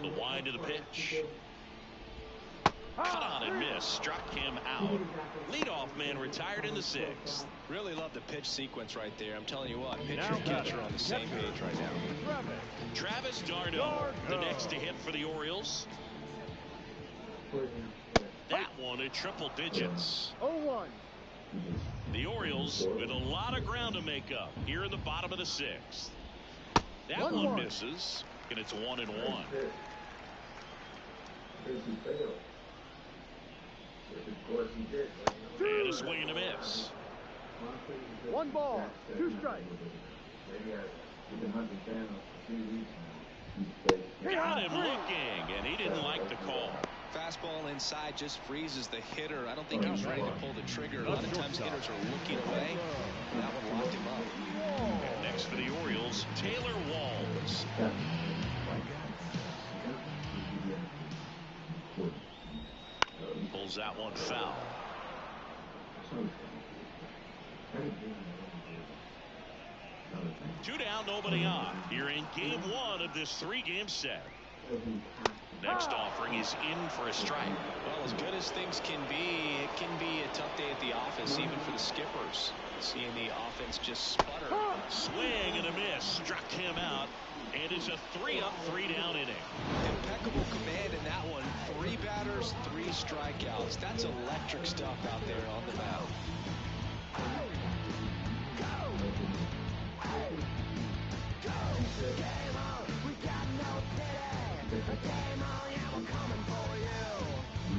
The wind of the pitch. Cut on and miss, struck him out. Leadoff man retired in the 6th. Really love the pitch sequence right there. I'm telling you what, pitcher and catcher are on the same page right now. Travis d'Arnaud, the next to hit for the Orioles. That one at triple digits. 0-1. The Orioles with a lot of ground to make up here in the bottom of the 6th. That one misses, and it's 1-1. And a swing and a miss. 1 ball, 2 strikes. Got him looking, and he didn't like the call. Fastball inside just freezes the hitter. I don't think he was ready to pull the trigger. A lot of times hitters are looking away. That one locked him up. And next for the Orioles, Taylor Walls. Pulls that one foul. Two down, nobody on. Here in game 1 of this 3-game set. Next offering is in for a strike. Well, as good as things can be, it can be a tough day at the office, even for the skippers. Seeing the offense just sputter. Swing and a miss. Struck him out. And it's a 3-up, 3-down inning. Impeccable command in that one. 3 batters, 3 strikeouts. That's electric stuff out there on the mound. Game on, yeah, we're coming for you.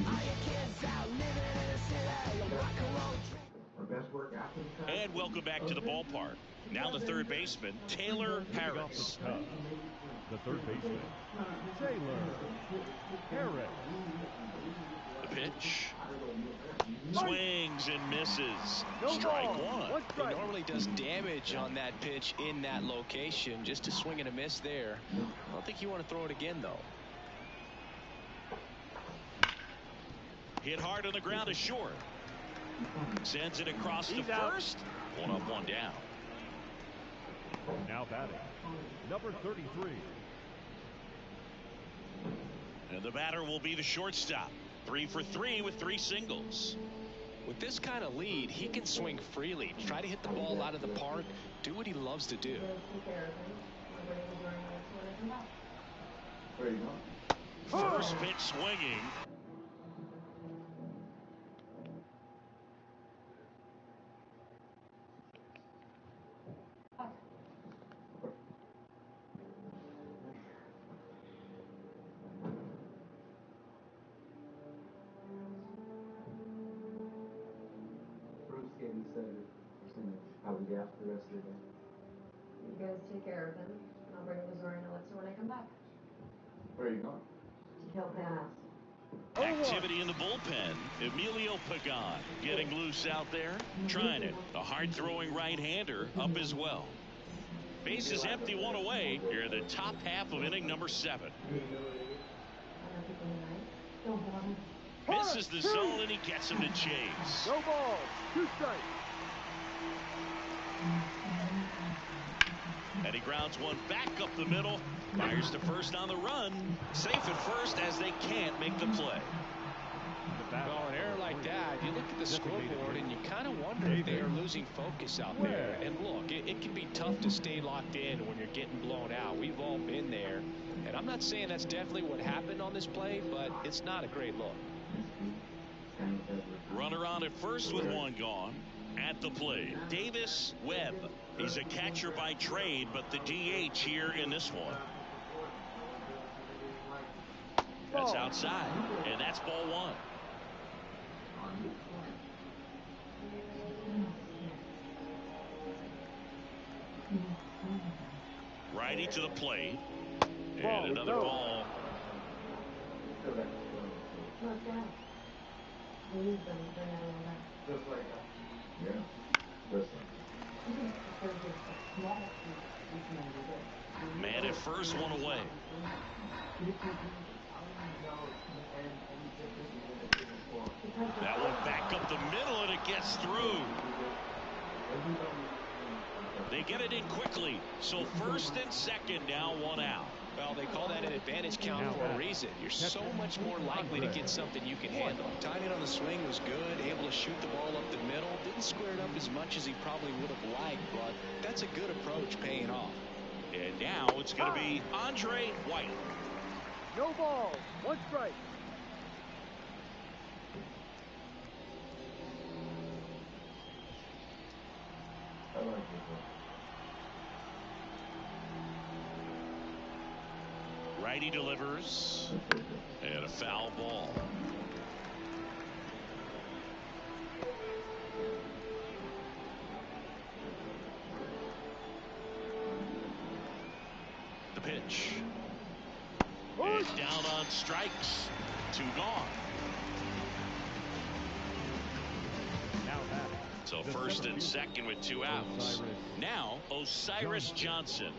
All your kids out living in the city. Rock and roll. And welcome back to the ballpark. Now the third baseman, Taylor Harris. The third baseman, Taylor Harris. The pitch. Swings and misses. Strike one. He normally does damage on that pitch in that location. Just a swing and a miss there. I don't think you want to throw it again, though. Hit hard on the ground is short. Sends it across to first. One up, one down. Now batting, number 33. And the batter will be the shortstop. 3 for 3 with 3 singles. With this kind of lead, he can swing freely. Try to hit the ball out of the park. Do what he loves to do. First pitch swinging. How we get for the rest of the day. You guys take care of him. I'll bring Missouri and I'll let you when I come back. Where are you going? To kill Pass. Activity in the bullpen. Emilio Pagan getting loose out there. Trying it. A hard-throwing right-hander up as well. Base is empty, one away. Here in the top half of inning number 7. Misses the zone and he gets him to chase. No ball. 2 strikes. And he grounds one back up the middle. Fires to first on the run. Safe at first as they can't make the play. Well, an error like that, you look at the scoreboard and you kind of wonder if they are losing focus out there. And look, it can be tough to stay locked in when you're getting blown out. We've all been there. And I'm not saying that's definitely what happened on this play, but it's not a great look. Runner on at first with one gone. At the plate, Davis Webb. He's a catcher by trade, but the DH here in this one. That's outside, and that's ball 1. Righty to the plate, and another ball. Just like that. Yeah. Listen. Man at first, one away. That one back up the middle and it gets through. They get it in quickly. So first and second now, 1 out. Well, they call that an advantage count for a reason. You're so much more likely to get something you can handle. Timing on the swing was good, able to shoot the ball up the middle. Didn't square it up as much as he probably would have liked, but that's a good approach paying off. And now it's going to be Andre White. No ball. 1 strike. I like it. Righty delivers, and a foul ball. The pitch. And down on strikes. 2 gone. Now that. So first and second with 2 outs. Now Osiris Johnson.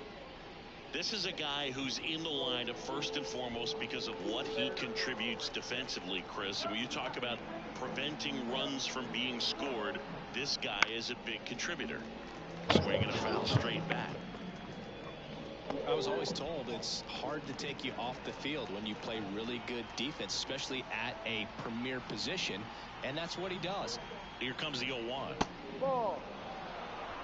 This is a guy who's in the lineup first and foremost because of what he contributes defensively, Chris. When you talk about preventing runs from being scored, this guy is a big contributor. Swinging a foul straight back. I was always told it's hard to take you off the field when you play really good defense, especially at a premier position, and that's what he does. Here comes the 0-1. Ball.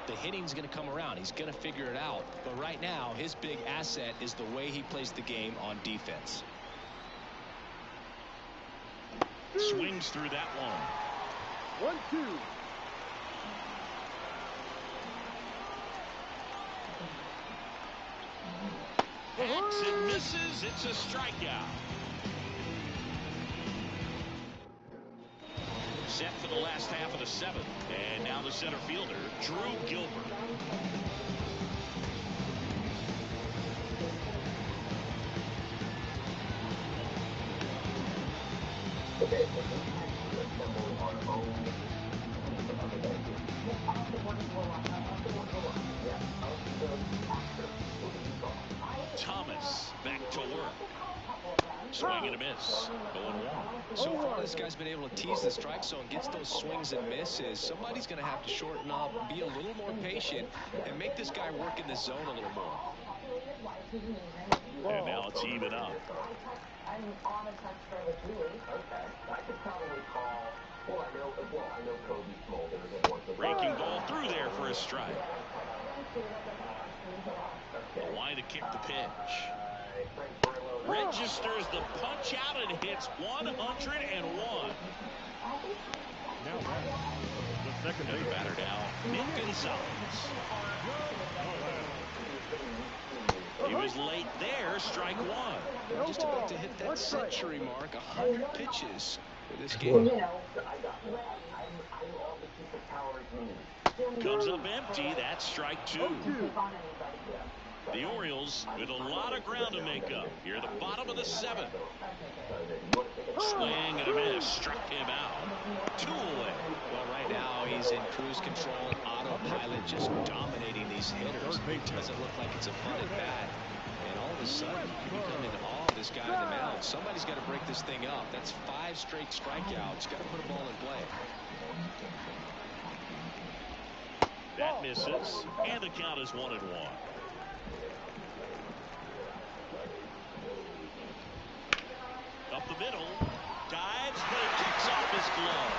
The hitting's going to come around. He's going to figure it out. But right now, his big asset is the way he plays the game on defense. Swings through that one. 1-2. Hacks and misses. It's a strikeout. set for the last half of the seventh. And now the center fielder, Drew Gilbert. Thomas back to work. Swing and a miss. 0-1. So far, this guy's been able to tease the strike zone, gets those swings and misses. Somebody's going to have to shorten up, be a little more patient, and make this guy work in the zone a little more. And now it's even up. Breaking ball through there for a strike. The line to kick the pitch. Registers the punch out and hits 101. Now the second base batter now, Nick Gonzalez. He was late there, strike one. Just about to hit that century mark, 100 pitches for this game. Comes up empty, that's strike two. The Orioles with a lot of ground to make up here at the bottom of the seventh. Swing and a miss, struck him out. 2 away. Well, right now he's in cruise control, autopilot, just dominating these hitters. It doesn't look like it's a fun at bat. And all of a sudden, you become in awe of this guy on the mound. Somebody's got to break this thing up. That's 5 straight strikeouts. Got to put a ball in play. That misses, and the count is 1-1. Up the middle, dives, but it kicks off his glove.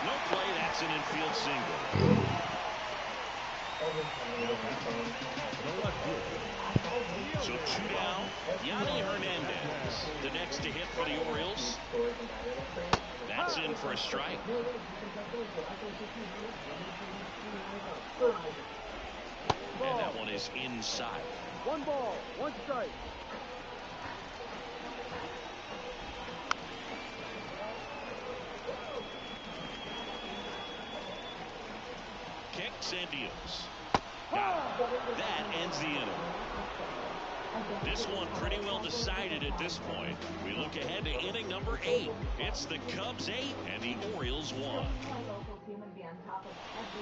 No play, that's an infield single. So 2 down, Yanni Hernandez, the next to hit for the Orioles. That's in for a strike. And that one is inside. 1 ball, 1 strike. Kicks and deals. That ends the inning. This one pretty well decided at this point. We look ahead to inning number 8. It's the Cubs 8 and the Orioles 1.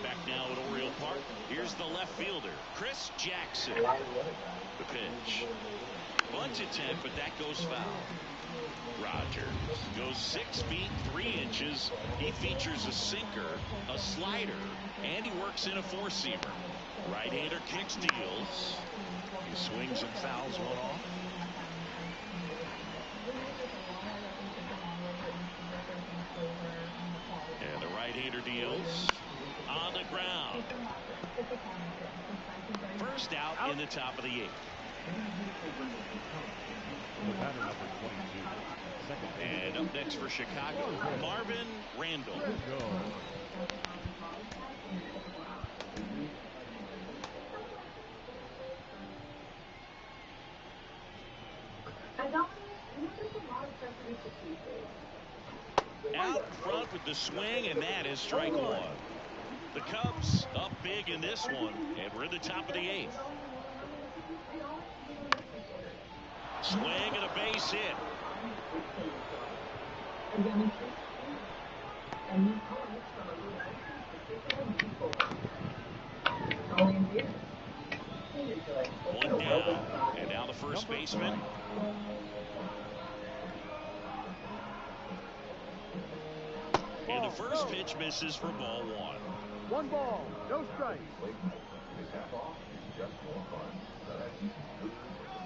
Back now at Oriole Park, here's the left fielder, Chris Jackson. The pitch. Bunt attempt, but that goes foul. Rogers goes 6 feet 3 inches. He features a sinker, a slider, and he works in a 4-seamer. Right-hander kicks, deals. He swings and fouls one off. And the right-hander deals on the ground. First out in the top of the 8th. The batter number 22. And up next for Chicago, Marvin Randall. Out front with the swing, and that is strike one. The Cubs up big in this one, and we're in the top of the 8th. Swing and a base hit. One down, and now the first baseman. And the first pitch misses for ball 1. 1 ball, no strikes.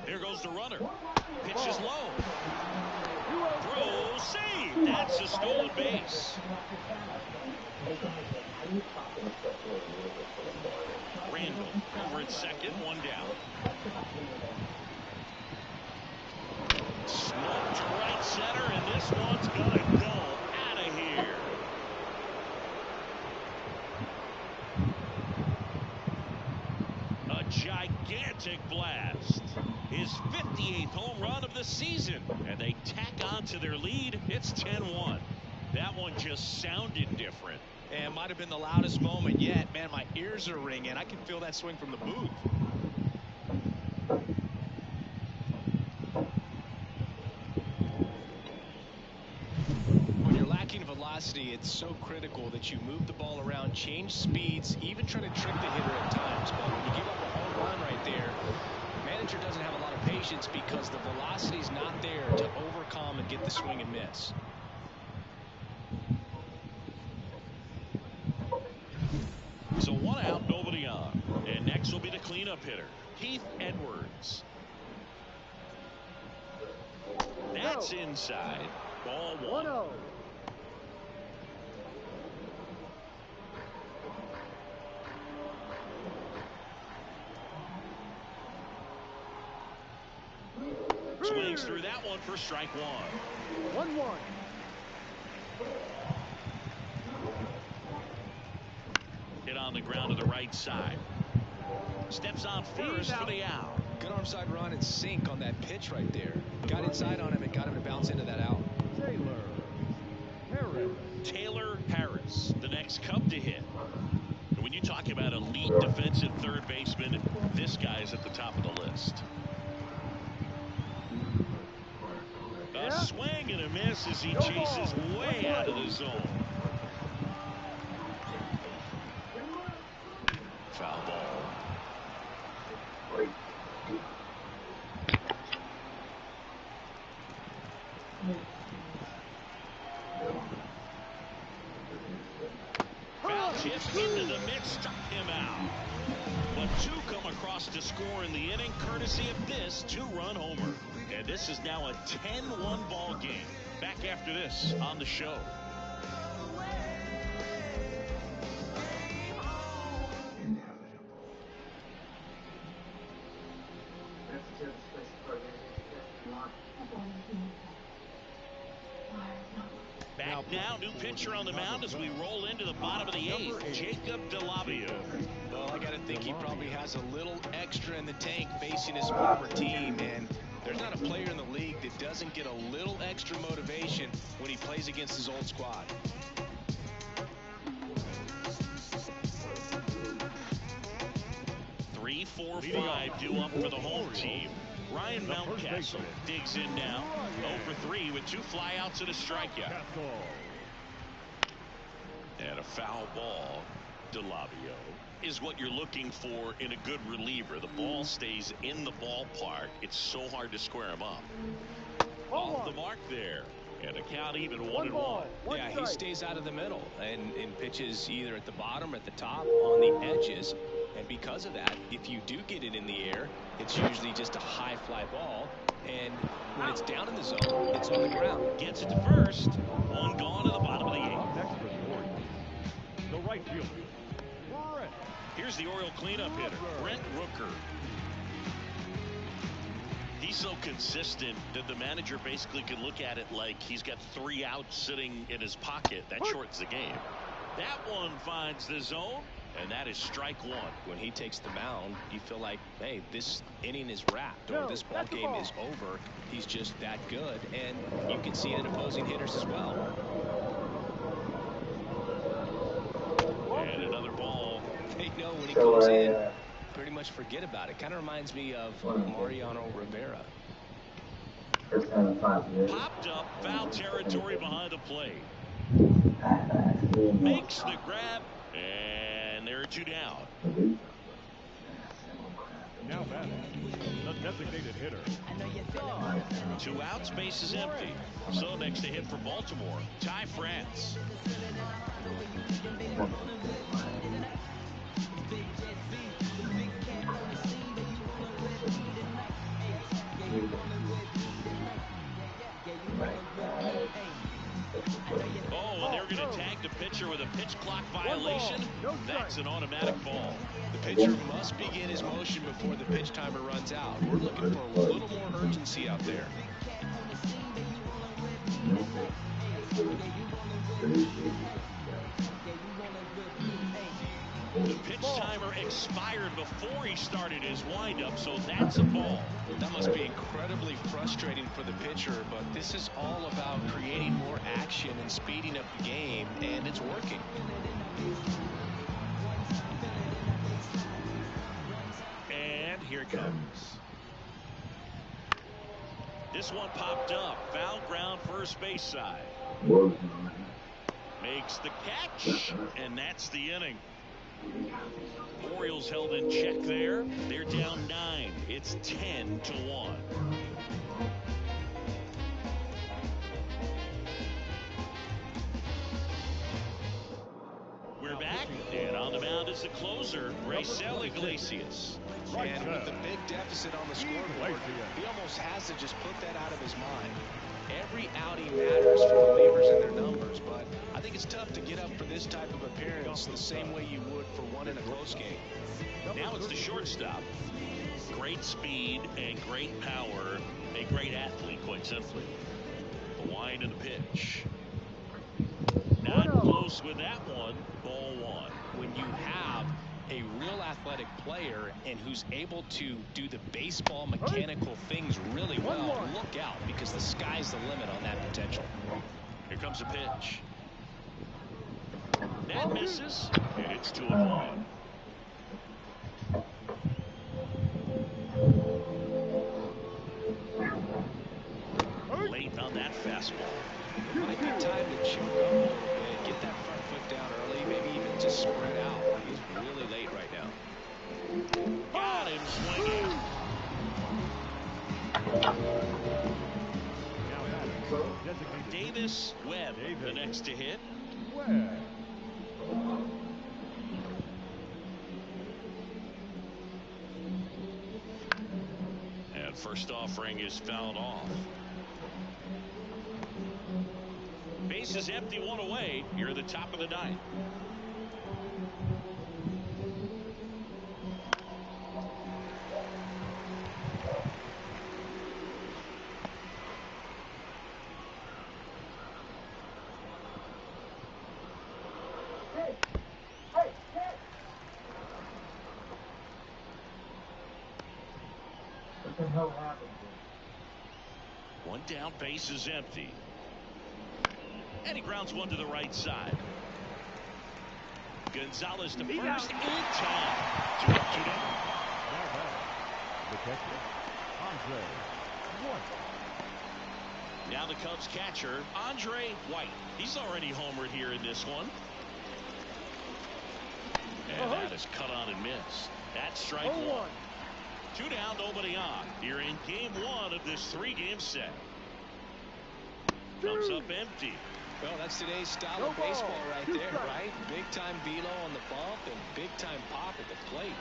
Here goes the runner. Pitch is low. Throw, save. That's a stolen base. Randall over at second, 1 down. Smoked to right center, and this one's gonna go out of here. A gigantic blast. His 58th home run of the season, and they tack on to their lead. It's 10-1. That one just sounded different. And might have been the loudest moment yet. Man, my ears are ringing. I can feel that swing from the booth. When you're lacking velocity, it's so critical that you move the ball around, change speeds, even try to trick the hitter at times. But when you give up a home run right there, the manager doesn't have a lot of patience because the velocity's not there to overcome and get the swing and miss. So 1 out, nobody on. And next will be the cleanup hitter, Keith Edwards. That's inside. Ball 1. Swings through that one for strike 1. 1-1. Hit on the ground to the right side. Steps on first for the out. Good arm side run and sink on that pitch right there. Got inside on him and got him to bounce into that out. Taylor Harris, the next Cub to hit. And when you talk about elite defensive third baseman, this guy's at the top of the list. A swing and a miss as he chases way out of the zone. Foul ball. Foul tip into the mid, struck him out. But 2 come across to score in the inning, courtesy of this 2-run homer. And this is now a 10-1 ball game. Back after this on the show. Back now, new pitcher on the mound as we roll into the bottom of the 8th, Jacob DeLavia. Well, I got to think he probably has a little extra in the tank facing his former team, and there's not a player in the league that doesn't get a little extra motivation when he plays against his old squad. Three, 4, 5 due up for the home team. Ryan Mountcastle digs in now. 0 for 3 with 2 flyouts and a strikeout. And a foul ball. DeLavio is what you're looking for in a good reliever. The ball stays in the ballpark. It's so hard to square him up. Off the mark there. And a count even 1-1. Yeah, he stays out of the middle and pitches either at the bottom or at the top on the edges. And because of that, if you do get it in the air, it's usually just a high fly ball. And when it's down in the zone, it's on the ground. Gets it to first. 1 gone to the bottom of the 8th. Next for the Orioles, the right fielder, Brent. Here's the Oriole cleanup hitter, Brent Rooker. He's so consistent that the manager basically can look at it like he's got 3 outs sitting in his pocket. That shortens the game. That one finds the zone. And that is strike 1. When he takes the mound, you feel like, hey, this inning is wrapped, or this ball game is over. He's just that good, and you can see it in opposing hitters as well. And another ball. They know when he comes in, pretty much forget about it. Kind of reminds me of Mariano Rivera. Popped up, foul territory behind the plate. Makes the grab, and there are 2 down. Now batting, the designated hitter. 2 outs, base is empty. So next to hit for Baltimore, Ty France. Oh, and they're going to tag the pitcher with a pitch clock violation. That's an automatic ball. The pitcher must begin his motion before the pitch timer runs out. We're looking for a little more urgency out there. The pitch timer expired before he started his windup, so that's a ball. That must be incredibly frustrating for the pitcher, but this is all about creating more action and speeding up the game, and it's working. And here it comes. This one popped up. Foul ground, first base side. Makes the catch, and that's the inning. Orioles held in check there. They're down 9. It's 10-1. We're back, and on the mound is the closer, Raisel Iglesias. And with the big deficit on the scoreboard, he almost has to just put that out of his mind. Every outing matters for relievers and their numbers, but I think it's tough to get up for this type of appearance the same way you would for one in a close game. Now it's the shortstop. Great speed and great power. A great athlete, quite simply. The wind and the pitch. Not close with that one. Ball 1. When you have a real athletic player and who's able to do the baseball mechanical things really well, look out, because the sky's the limit on that potential. Here comes a pitch. That misses, and it's 2-1. Late on that fastball. Might be time to choke up a little bit, get that front foot down early, maybe even just spread out. He's really late right now. Got him swinging. Davis Webb, the next to hit. And first offering is fouled off. Base is empty, 1 away. Here at the top of the 9th. What the hell happened here? One down, base is empty. And he grounds one to the right side. Gonzalez to first in time. 2 up, 2 down. The catcher, Andre White. Now the Cubs catcher, Andre White. He's already homered here in this one. And that is cut on and missed. That's strike 1. 2 down, nobody on. Here in game 1 of this 3-game set. Thumbs up empty. Well, that's today's style of baseball right there, right? Big time velo on the bump and big time pop at the plate.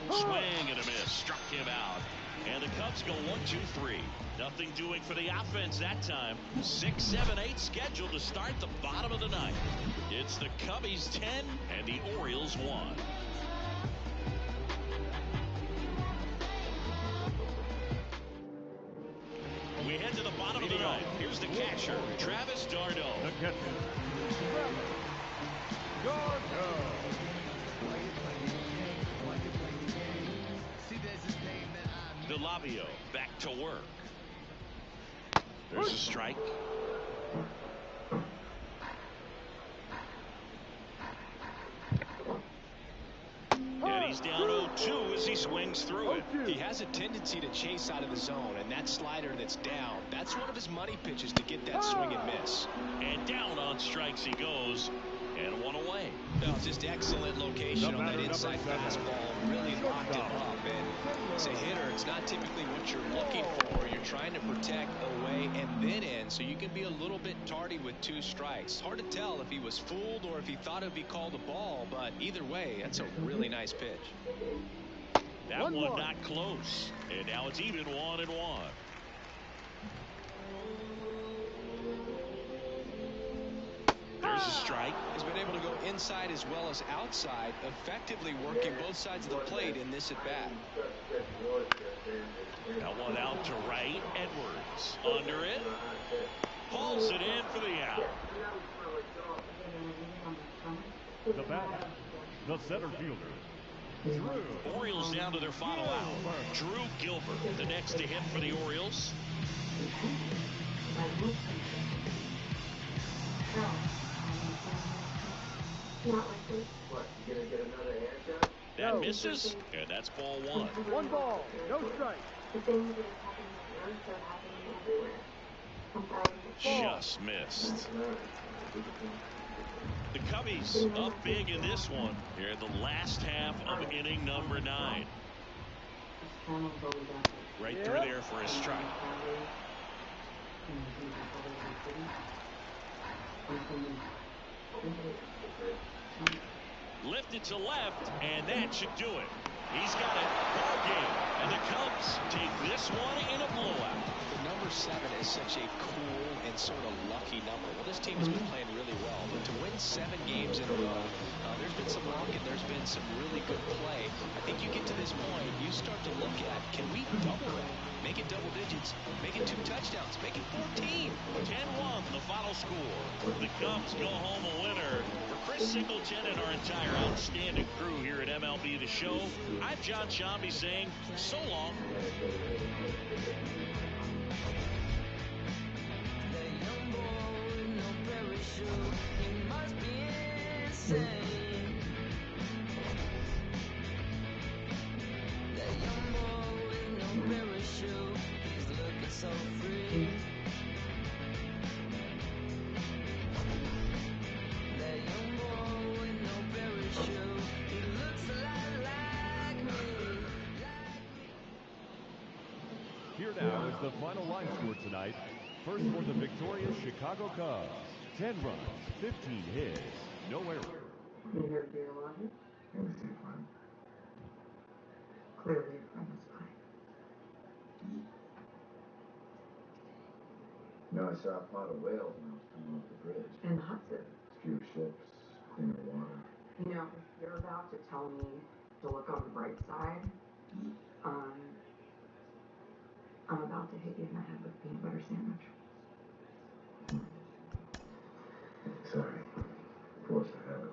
Swing and a miss. Struck him out. And the Cubs go 1-2-3. Nothing doing for the offense that time. 6, 7, 8 scheduled to start the bottom of the 9th. It's the Cubbies 10 and the Orioles 1. We head to the bottom of the 9th. Here's the catcher, Travis d'Arnaud. The catcher, Travis d'Arnaud. Delavio back to work. There's a strike. And he's down 0-2 as he swings through it. He has a tendency to chase out of the zone, and that slider that's down, that's one of his money pitches to get that swing and miss. And down on strikes he goes, and 1 away. No, just excellent location on that inside fastball, really locked him up. And as a hitter, it's not typically what you're looking for. You're trying to protect away and then in, so you can be a little bit tardy with 2 strikes. Hard to tell if he was fooled or if he thought it would be called a ball, but either way, that's a really nice pitch. That one not close, and now it's even 1-1. There's a strike. He's been able to go inside as well as outside, effectively working both sides of the plate in this at-bat. That one out to right. Edwards under it. Hauls it in for the out. The batter, the center fielder, Drew. Orioles down to their final out. Drew Gilbert, the next to hit for the Orioles. That misses, and that's ball one. 1 ball, no strike. Just missed. The Cubbies up big in this one here in the last half of inning number 9. Right through there for a strike. Lifted to left, and that should do it. He's got it. Ball game. And the Cubs take this one in a blowout. The number 7 is such a cool and sort of lucky number. Well, this team has been playing really well, but to win 7 games in a row, there's been some luck and there's been some really good play. I think you get to this point, you start to look at, can we double it? Make it double digits. Make it 2 touchdowns. Make it 14. 10-1, the final score. The Cubs go home a winner. For Chris Singleton and our entire outstanding crew here at MLB The Show, I'm John Shambi saying so long. So free. That young boy with no parachute, he looks a lot like me. Here now is the final line score tonight. First for the victorious Chicago Cubs. 10 runs, 15 hits, no errors. You here to do your laundry? It was too fun. Clearly your friend was fine. No, I saw a pot of whales when I was coming off the bridge. In the Hudson. Few ships, cleaner water. You know, if you're about to tell me to look on the bright side, I'm about to hit you in the head with a peanut butter sandwich. Sorry. Forced to have it.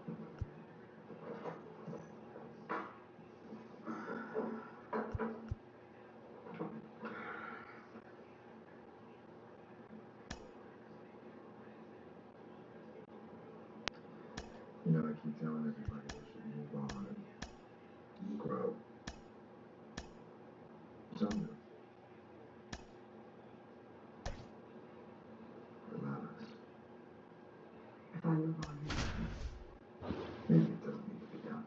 You know, I keep telling everybody they should move on and grow. Some do. Relax. If I move on, Maybe it doesn't need to be done.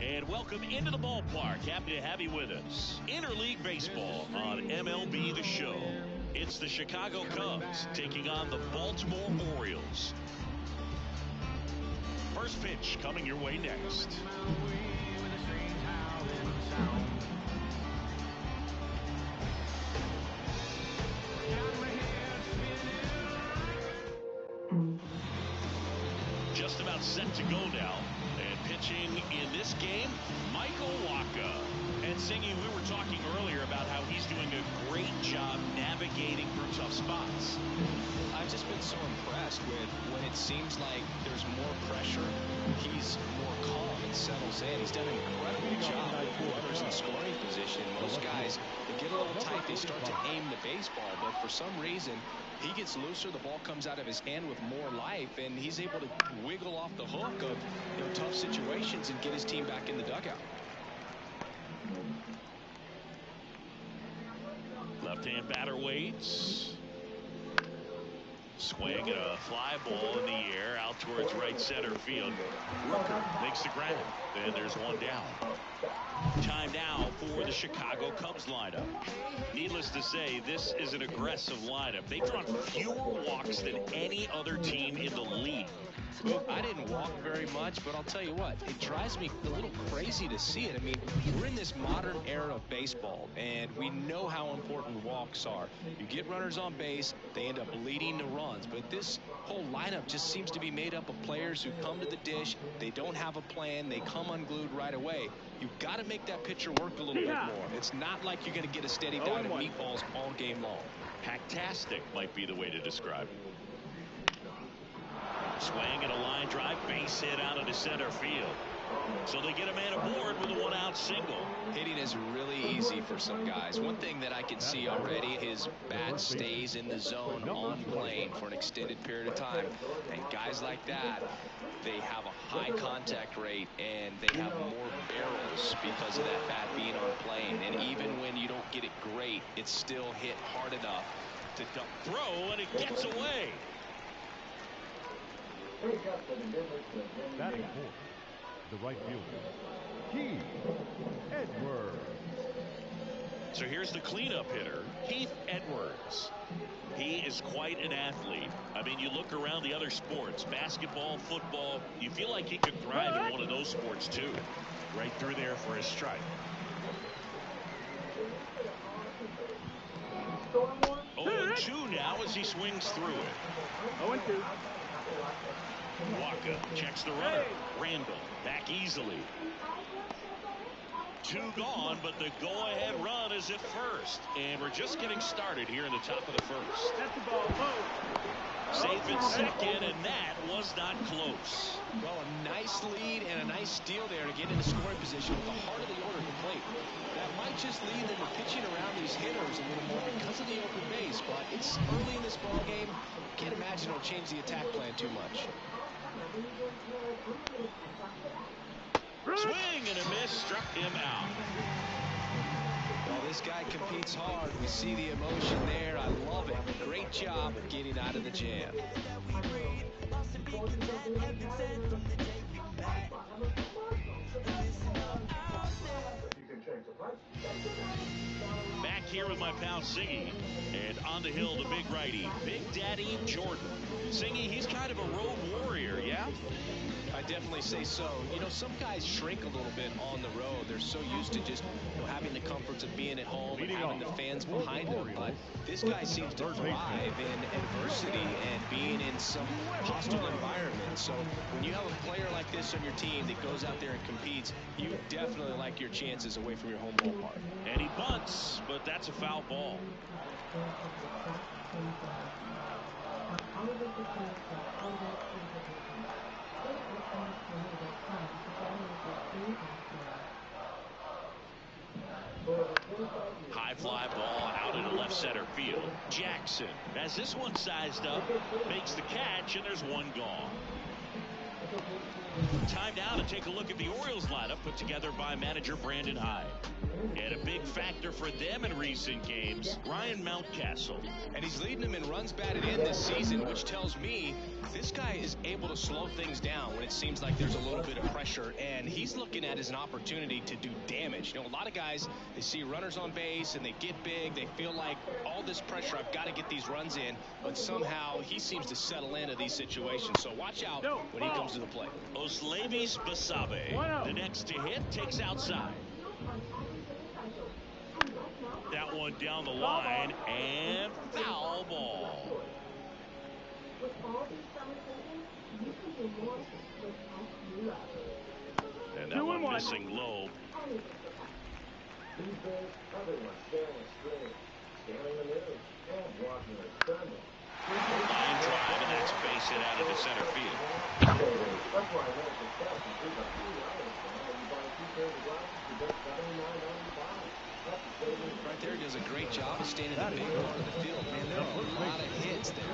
And welcome into the ballpark. Happy to have you with us. Interleague Baseball on MLB The Show. It's the Chicago Cubs taking on the Baltimore Orioles. First pitch coming your way next. Just about set to go now. And pitching in this game, Michael Wacha. And Singy, we were talking earlier about how he's doing a great job navigating through tough spots. I've just been so impressed with when it seems like there's more pressure, he's more calm and settles in. He's done an incredible job with runners in scoring position. Most guys, they get a little tight, they start to aim the baseball, but for some reason, he gets looser, the ball comes out of his hand with more life, and he's able to wiggle off the hook of tough situations and get his team back in the dugout. Left-hand batter waits. Swing and a fly ball in the air out towards right center field. Rooker makes the grab, and there's one down. Time now for the Chicago Cubs lineup. Needless to say, this is an aggressive lineup. They've drawn fewer walks than any other team in the league. Well, I didn't walk very much, but I'll tell you what, it drives me a little crazy to see it. I mean, we're in this modern era of baseball, and we know how important walks are. You get runners on base, they end up leading to runs, but this whole lineup just seems to be made up of players who come to the dish, they don't have a plan, they come unglued right away. You've got to make that pitcher work a little bit more. It's not like you're going to get a steady diet of meatballs all game long. Hacktastic might be the way to describe it. Swing and a line drive, base hit out into center field. So they get a man aboard with a one-out single. Hitting is really easy for some guys. One thing that I can see already, his bat stays in the zone on plane for an extended period of time. And guys like that, they have a high contact rate and they have more barrels because of that bat being on plane. And even when you don't get it great, it's still hit hard enough to dump. Throw, and it gets away. Batting fourth, the right fielder, Keith Edwards. So here's the cleanup hitter, Keith Edwards. He is quite an athlete. I mean, you look around the other sports, basketball, football, you feel like he could thrive in one of those sports too. Right through there for his strike. 0-2 now as he swings through it. 0-2. Waka checks the runner. Randall back easily. 2 gone, but the go-ahead run is at first. And we're just getting started here in the top of the first. That's the ball. Low. Safe at second, and that was not close. Well, a nice lead and a nice steal there to get into scoring position with the heart of the order complete. That might just lead them to pitching around these hitters a little more because of the open base, but it's early in this ball game. Can't imagine it'll change the attack plan too much. Swing and a miss, struck him out. Well, this guy competes hard. We see the emotion there. I love it. Great job of getting out of the jam. Back here with my pal Singy, and on the hill the big righty, Big Daddy Jordan. Singy, he's kind of a road warrior, yeah? I definitely say so. You know, some guys shrink a little bit on the road. They're so used to just, you know, having the comforts of being at home and having the fans behind them. But this guy seems to thrive in adversity and being in some hostile environment. So when you have a player like this on your team that goes out there and competes, you definitely like your chances away from your home ballpark. And he bunts, but that's a foul ball. High fly ball out into left center field. Jackson has this one sized up, makes the catch, and there's one gone. Time now to take a look at the Orioles lineup put together by manager Brandon Hyde. And a big factor for them in recent games, Ryan Mountcastle. And he's leading them in runs batted in this season, which tells me this guy is able to slow things down when it seems like there's a little bit of pressure. And he's looking at it as an opportunity to do damage. You know, a lot of guys, they see runners on base and they get big. They feel like all this pressure, I've got to get these runs in. But somehow he seems to settle into these situations. So watch out when he comes to the plate. Oslevis Basabe, the next to hit, takes outside. That one down the line, and foul ball. And that one missing low. Line drive, and that's base hit out into center field. Right there, does a great job of staying in the big part of the field. Man, there are a lot of hits there.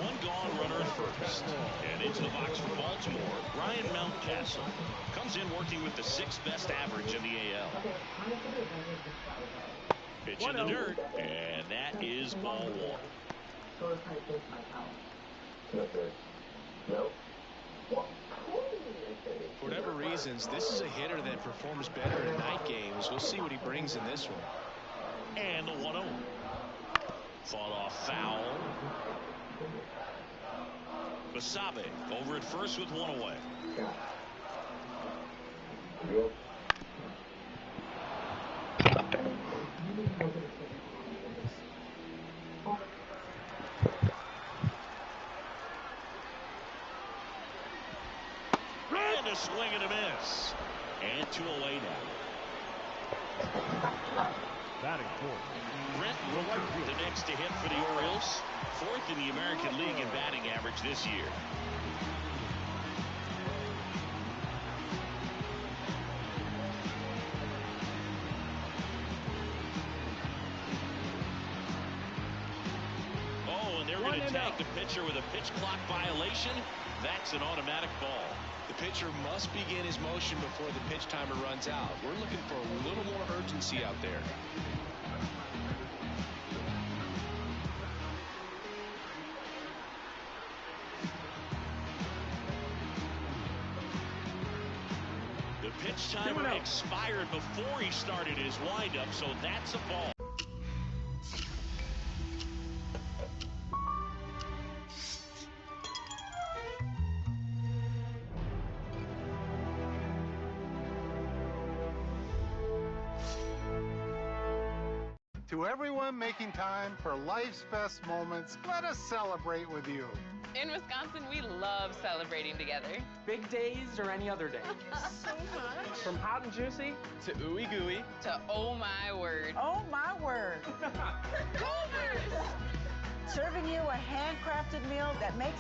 One gone, runner at first. And into the box for Baltimore, Ryan Mountcastle. Comes in working with the 6th best average in the AL. Pitch in the dirt, and that is ball 1. For whatever reasons, this is a hitter that performs better in night games. We'll see what he brings in this one. And the 1-0. Fought off foul. Basabe over at first with one away. And a swing and a miss. And 2 away now. Batting fourth. Brent Rooker, the next to hit for the Orioles. 4th in the American League in batting average this year. Oh, and they're going to tag the pitcher with a pitch clock violation. That's an automatic ball. The pitcher must begin his motion before the pitch timer runs out. We're looking for a little more urgency out there. The pitch timer expired before he started his windup, so that's a ball. To everyone making time for life's best moments, let us celebrate with you. In Wisconsin, we love celebrating together. Big days or any other day. So much. From hot and juicy to ooey gooey to oh my word. Oh my word. Serving you a handcrafted meal that makes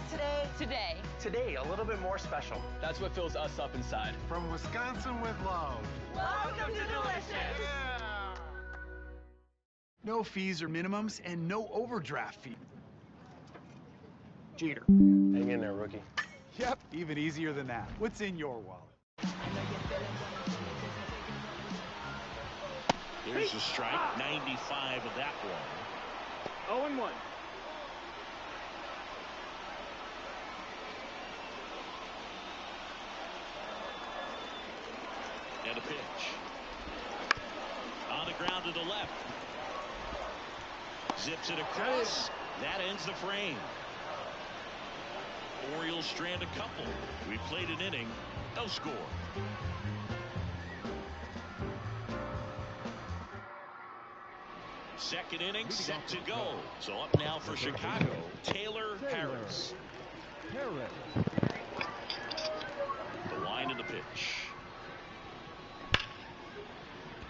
Today a little bit more special. That's what fills us up inside. From Wisconsin with love. Welcome to Delicious. Yeah. No fees or minimums and no overdraft fee. Jeter. Hang in there, rookie. Yep, even easier than that. What's in your wallet? Here's a strike, 95 of that one. 0-1. And a pitch. On the ground to the left. Zips it across. That ends the frame. Orioles strand a couple. We played an inning. No score. Second inning set to go. So up now for Chicago, Taylor Harris. The line and the pitch.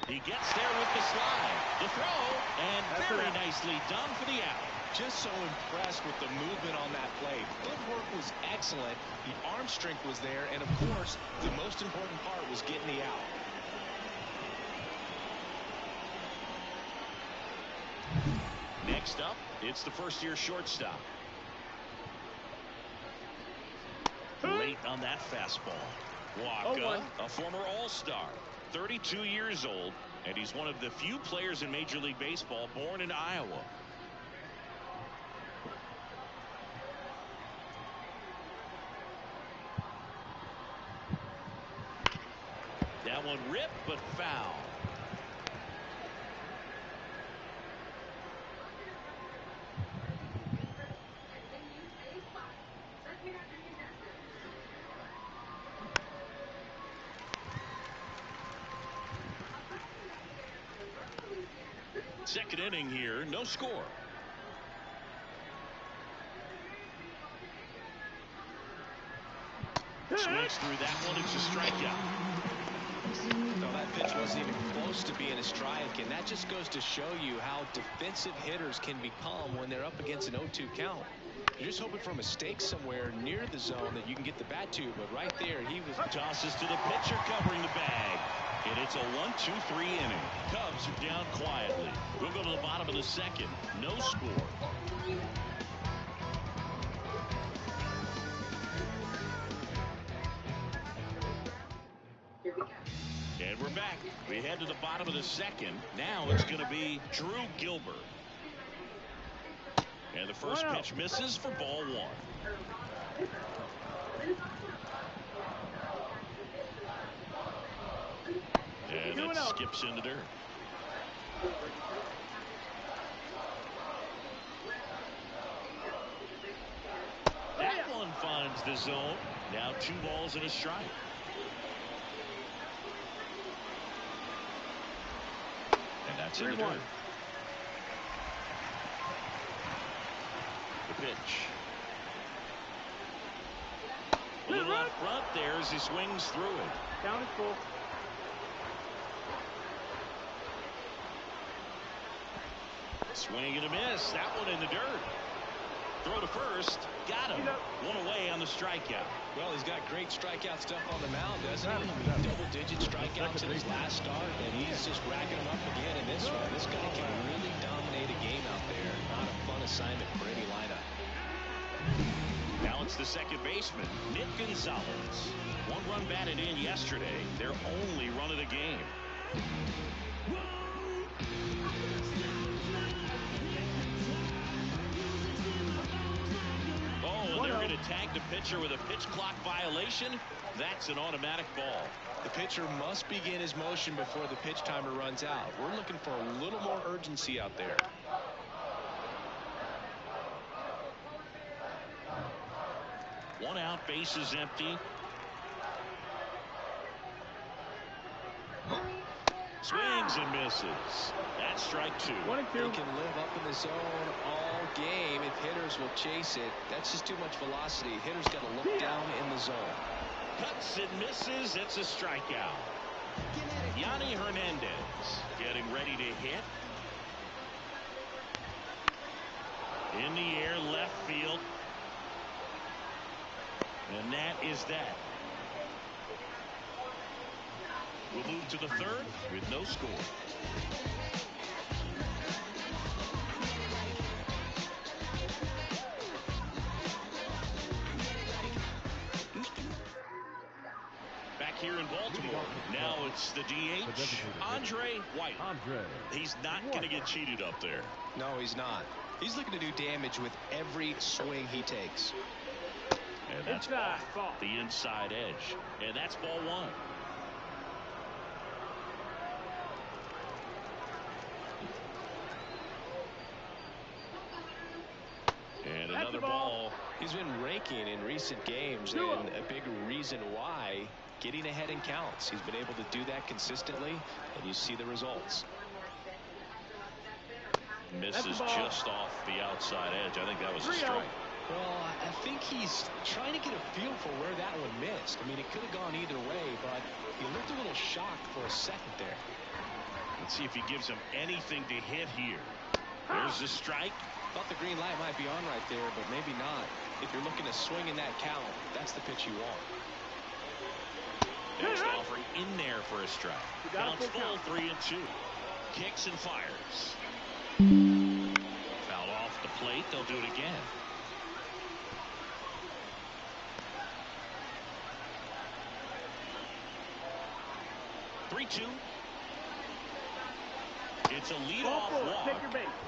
He gets there with the slide. The throw, and very nicely done for the out. Just so impressed with the movement on that play. Footwork was excellent. The arm strength was there. And, of course, the most important part was getting the out. Next up, it's the first-year shortstop. Late on that fastball. Waka, a former All-Star, 32 years old, and he's one of the few players in Major League Baseball born in Iowa. That one ripped, but foul. Second inning here, no score. Swings through that one, it's a strikeout. No, that pitch wasn't even close to being a strike, and that just goes to show you how defensive hitters can become when they're up against an 0-2 count. You're just hoping for a mistake somewhere near the zone that you can get the bat to, but right there he was. Tosses to the pitcher covering the bag. And it's a 1-2-3 inning. Cubs are down quietly. We'll go to the bottom of the second. No score. And we're back. We head to the bottom of the second. Now it's going to be Drew Gilbert. And the first pitch misses for ball one. That skips into dirt. That one finds the zone. Now 2 balls and a strike. And that's in the dirt. The pitch. A little out front there as he swings through it. Count is full. Swing and a miss. That one in the dirt. Throw to first. Got him. One away on the strikeout. Well, he's got great strikeout stuff on the mound, doesn't he? I mean, double-digit strikeouts in his last start, and he's just racking them up again in this one. This guy can really dominate a game out there. Not a fun assignment for any lineup. Now it's the second baseman, Nick Gonzalez. 1 run batted in yesterday. Their only run of the game. They're going to tag the pitcher with a pitch clock violation. That's an automatic ball. The pitcher must begin his motion before the pitch timer runs out. We're looking for a little more urgency out there. One out, bases empty. Swings and misses. That's strike 2. 1 and 2. They can live up in the zone all game if hitters will chase it. That's just too much velocity. Hitters got to look down in the zone. Cuts and misses. It's a strikeout. Yanni Hernandez getting ready to hit. In the air, left field. And that is that. We'll move to the third with no score. Back here in Baltimore, now it's the DH, Andre White. He's not going to get cheated up there. No, he's not. He's looking to do damage with every swing he takes. And that's off the inside edge. And that's ball 1. And another ball. He's been raking in recent games, and a big reason why, getting ahead in counts. He's been able to do that consistently, and you see the results. Misses just off the outside edge. I think that was a strike. Well, I think he's trying to get a feel for where that one missed. I mean, it could have gone either way, but he looked a little shocked for a second there. Let's see if he gives him anything to hit here. There's the strike. Thought the green light might be on right there, but maybe not. If you're looking to swing in that count, that's the pitch you want. Next offering in there for a strike. Counts full, 3-2. Kicks and fires. Foul off the plate. They'll do it again. It's a leadoff walk,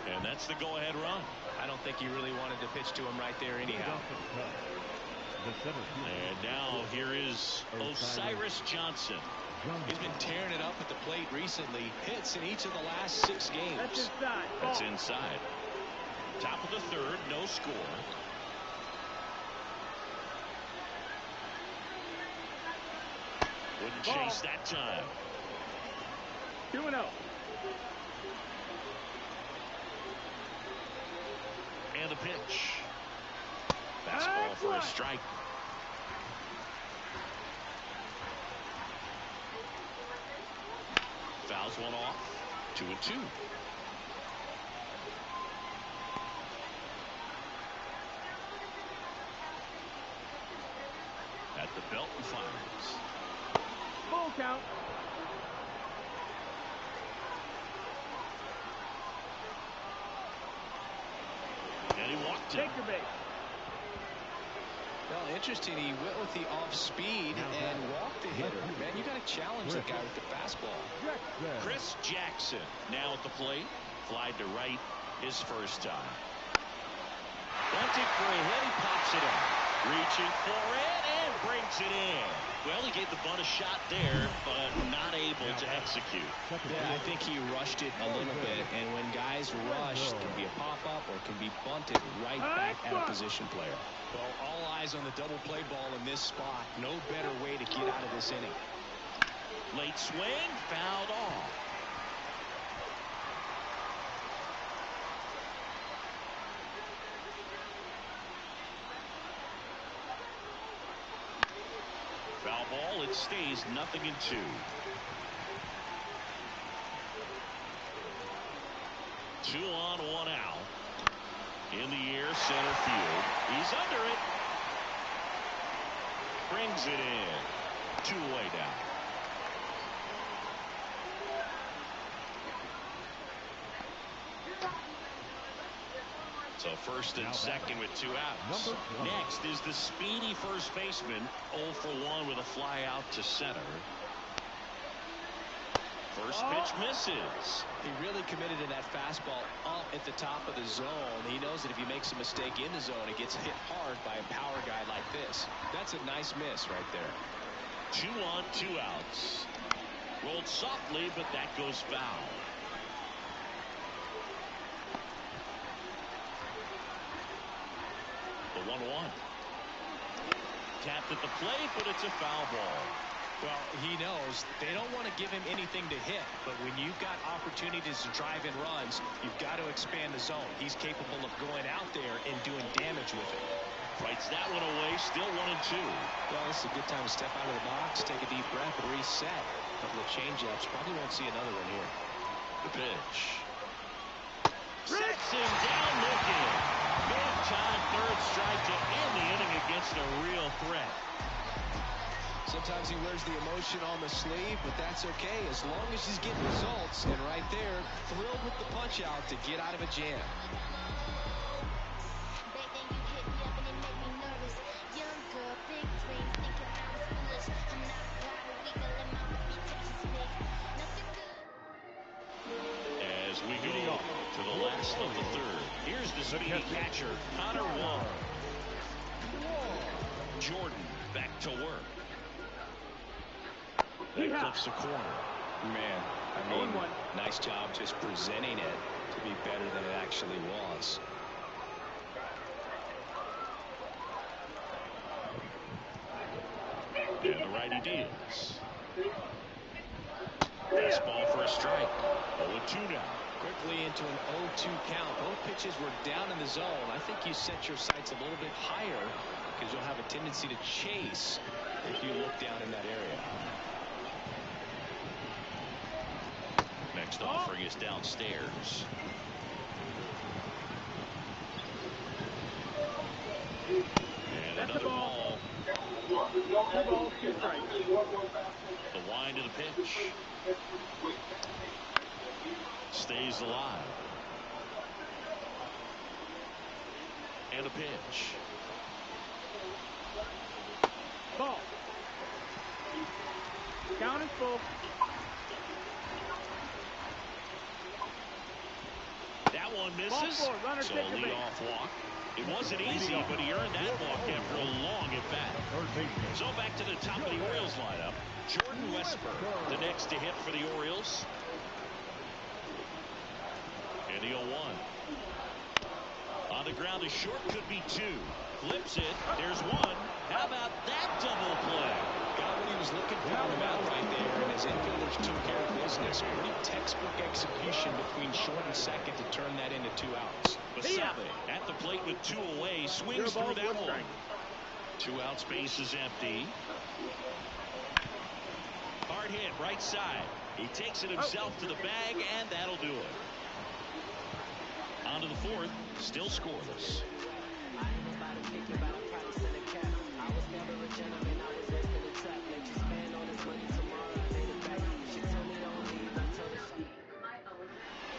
and that's the go-ahead run. I don't think he really wanted to pitch to him right there anyhow. And now here is Osiris Johnson. He's been tearing it up at the plate recently. Hits in each of the last 6 games. That's inside. Top of the third, no score. Wouldn't chase that time. 2-0. And the pitch. Fastball for a strike. Fouls one off. 2-2. At the belt and fires. Full count. And he walked it. Take your base. Well, interesting. He went with the off speed and walked the hitter. Man, you got to challenge the guy with the fastball. Chris Jackson now at the plate. Flied to right his first time. Bunting for a hit. He pops it out. Reaching for it and brings it in. Well, he gave the bunt a shot there, but not able to execute. Yeah, I think he rushed it a little bit, and when guys rush, it can be a pop-up or it can be bunted right back at a position player. Well, all eyes on the double play ball in this spot. No better way to get out of this inning. Late swing, fouled off. Foul ball, it stays 0-2. Two on, one out. In the air, center field. He's under it. Brings it in. Two-way down. So first and second with 2 outs. Next is the speedy first baseman, 0 for 1 with a fly out to center. First pitch misses. He really committed to that fastball up at the top of the zone. He knows that if he makes a mistake in the zone, it gets hit hard by a power guy like this. That's a nice miss right there. 2 on, 2 outs. Rolled softly, but that goes foul. The 1-1. Tapped at the plate, but it's a foul ball. Well, he knows they don't want to give him anything to hit, but when you've got opportunities to drive in runs, you've got to expand the zone. He's capable of going out there and doing damage with it. Fights that one away, still 1-2. Well, this is a good time to step out of the box, take a deep breath, and reset. A couple of changeups. Probably won't see another one here. The pitch. Sets him down looking. Big time third strike to end the inning against a real threat. Sometimes he wears the emotion on the sleeve, but that's okay as long as he's getting results. And right there, thrilled with the punch out to get out of a jam. As we go to the last of the third, here's the speedy catcher, Connor Wong. Jordan back to work. That clips the corner. Man, I mean, nice job just presenting it to be better than it actually was. And the righty deals. Fastball for a strike. 0-2 now. Quickly into an 0-2 count. Both pitches were down in the zone. I think you set your sights a little bit higher because you'll have a tendency to chase if you look down in that area. Next offering is downstairs. And another ball. The wind of the pitch. Stays alive. And a pitch. Ball. Count is full. That one misses. So a leadoff walk. It wasn't easy, but he earned that walk after a long at bat. So back to the top of the Orioles lineup. Jordan Westburg, the next to hit for the Orioles. And the 0-1. On the ground, a short could be 2. Flips it. There's 1. How about that double play? Got what he was looking for on the mound right there, and his infielders took care of business. Pretty textbook execution between short and second to turn that into 2 outs. Basabe at the plate with 2 away. Swings through that one. 2 outs, base is empty. Hard hit, right side. He takes it himself to the bag, and that'll do it. On to the 4th, still scoreless.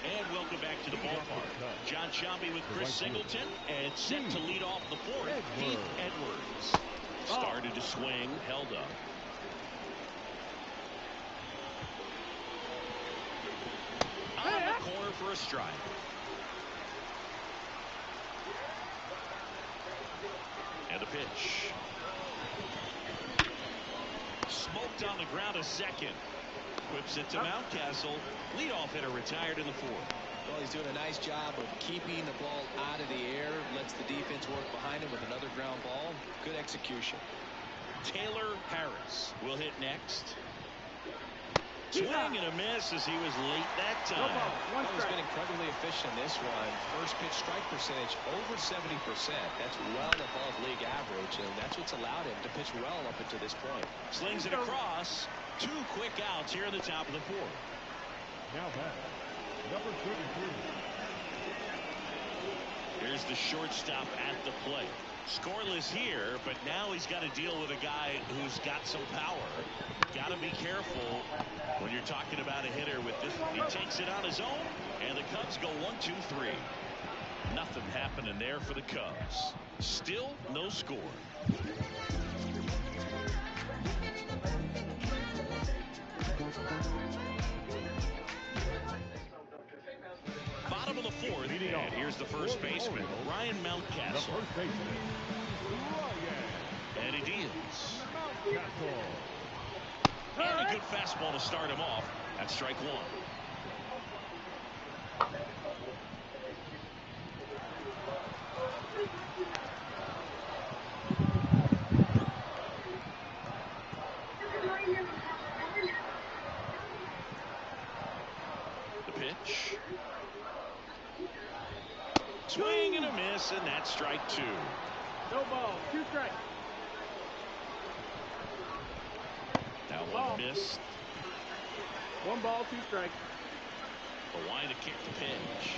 And welcome back to the ballpark. John Shelby with Chris Singleton, and set to lead off the 4th, Pete Edwards. Started to swing, held up. On the corner for a strike. And a pitch. Smoked on the ground a second. Whips it to Mountcastle. Leadoff hitter retired in the fourth. Well, he's doing a nice job of keeping the ball out of the air. Lets the defense work behind him with another ground ball. Good execution. Taylor Harris will hit next. Swing and a miss as he was late that time. He's been incredibly efficient in this one. First pitch strike percentage over 70%. That's well above league average, and that's what's allowed him to pitch well up until this point. Slings it across. 2 quick outs here in the top of the fourth. Now back, number 33. Here's the shortstop at the plate. Scoreless here, but now he's got to deal with a guy who's got some power. Got to be careful when you're talking about a hitter with this. He takes it on his own, and the Cubs go 1-2-3. Nothing happening there for the Cubs. Still no score. Bottom of the fourth, and here's the first baseman, Ryan Mountcastle. The first baseman, And he deals. Mountcastle. And a good fastball to start him off. That's strike one. The pitch. Swing and a miss, and that's strike two. No ball, 2 strikes. Now one missed. 1 ball, 2 strikes. The line to kick the pitch.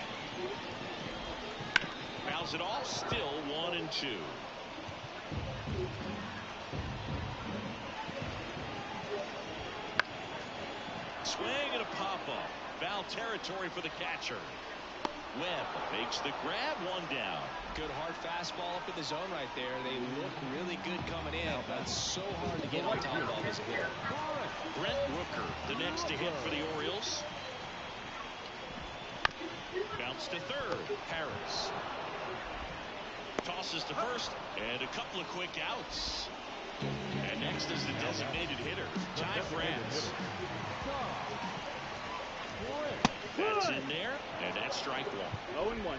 Fouls it off, still 1-2. Swing and a pop-up. Foul territory for the catcher. Webb makes the grab, 1 down. Good hard fastball up in the zone right there. They look really good coming in, but it's so hard to get on top of as a hitter. Brent Rooker, the next to hit for the Orioles. Bounce to third. Harris tosses to first, and a couple of quick outs. And next is the designated hitter, Ty France. That's in there, and that's strike one. 0-1.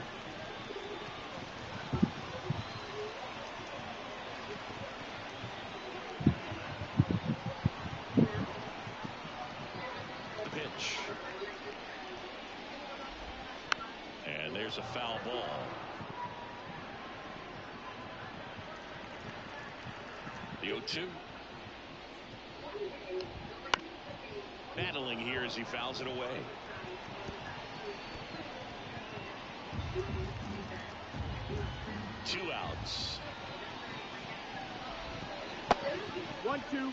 Pitch. And there's a foul ball. The 0-2. Battling here as he fouls it away. Two outs. 1-2.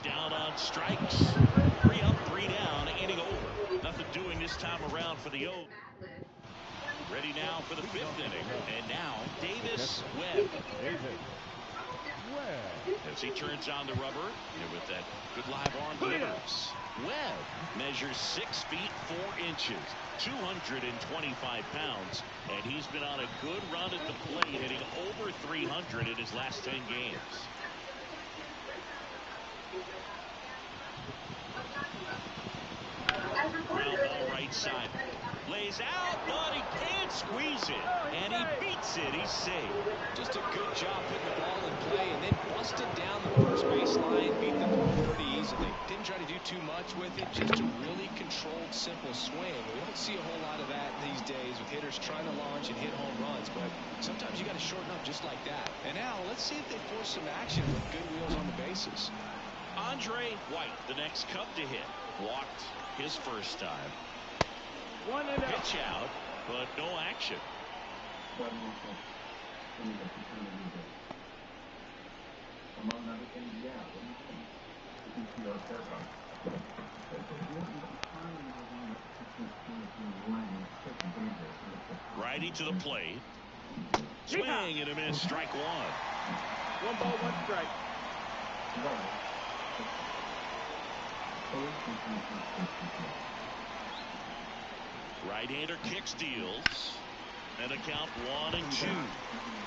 Down on strikes. 3 up, 3 down, inning over. Nothing doing this time around for the O. Ready now for the 5th inning. And now Davis Webb. As he turns on the rubber with that good live arm delivers. Webb measures 6 feet 4 inches, 225 pounds, and he's been on a good run at the plate, hitting over 300 in his last 10 games. Ground ball right side. Lays out, but he can't squeeze it. And he beats it. He's safe. Just a good job putting the ball in play and then busted down the first baseline. Beat the ball pretty easily. Didn't try to do too much with it. Just a really controlled, simple swing. We don't see a whole lot of that these days with hitters trying to launch and hit home runs. But sometimes you got to shorten up just like that. And now let's see if they force some action with good wheels on the bases. Andre White, the next Cub to hit. Walked his first time. 1 and out. Pitch out, but no action. Righty to the plate. Swing and a miss, strike one. 1 ball, 1 strike. Right-hander kicks, deals. And a count 1-2.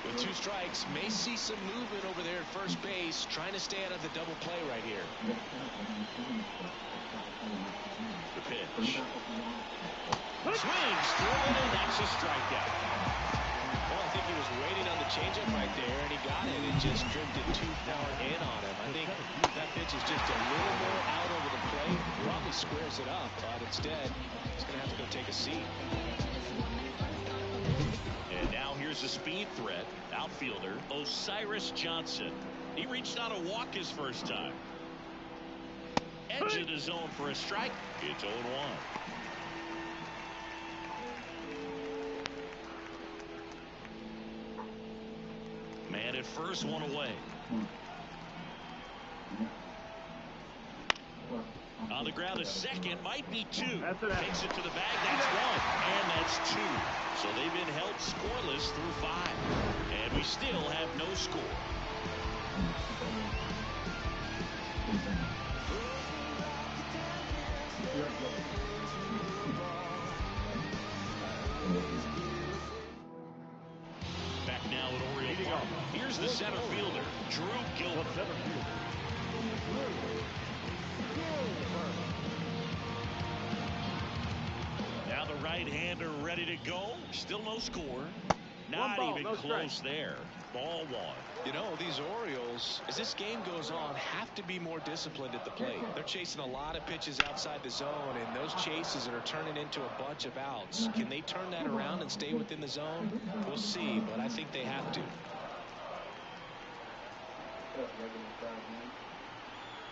With 2 strikes, may see some movement over there at first base, trying to stay out of the double play right here. The pitch. Swings through it, and that's a strikeout. Well, I think he was waiting on the changeup right there, and he got it. It just drifted too far in on him. I think that pitch is just a little more out over the plate. Probably squares it up, but instead, he's going to have to go take a seat. And now here's a speed threat. Outfielder Osiris Johnson. He reached out a walk his first time. Edge of the zone for a strike. It's 0-1. Man at first, 1 away. On the ground, a second, might be 2. Takes it to the bag, that's 1, and that's 2. So they've been held scoreless through 5. And we still have no score. Back now at Oriole Park. Here's the center fielder, Drew Gilbert. Now the right-hander ready to go. Still no score. Not even close there. Ball 1. You know, these Orioles, as this game goes on, have to be more disciplined at the plate. They're chasing a lot of pitches outside the zone, and those chases that are turning into a bunch of outs. Can they turn that around and stay within the zone? We'll see, but I think they have to.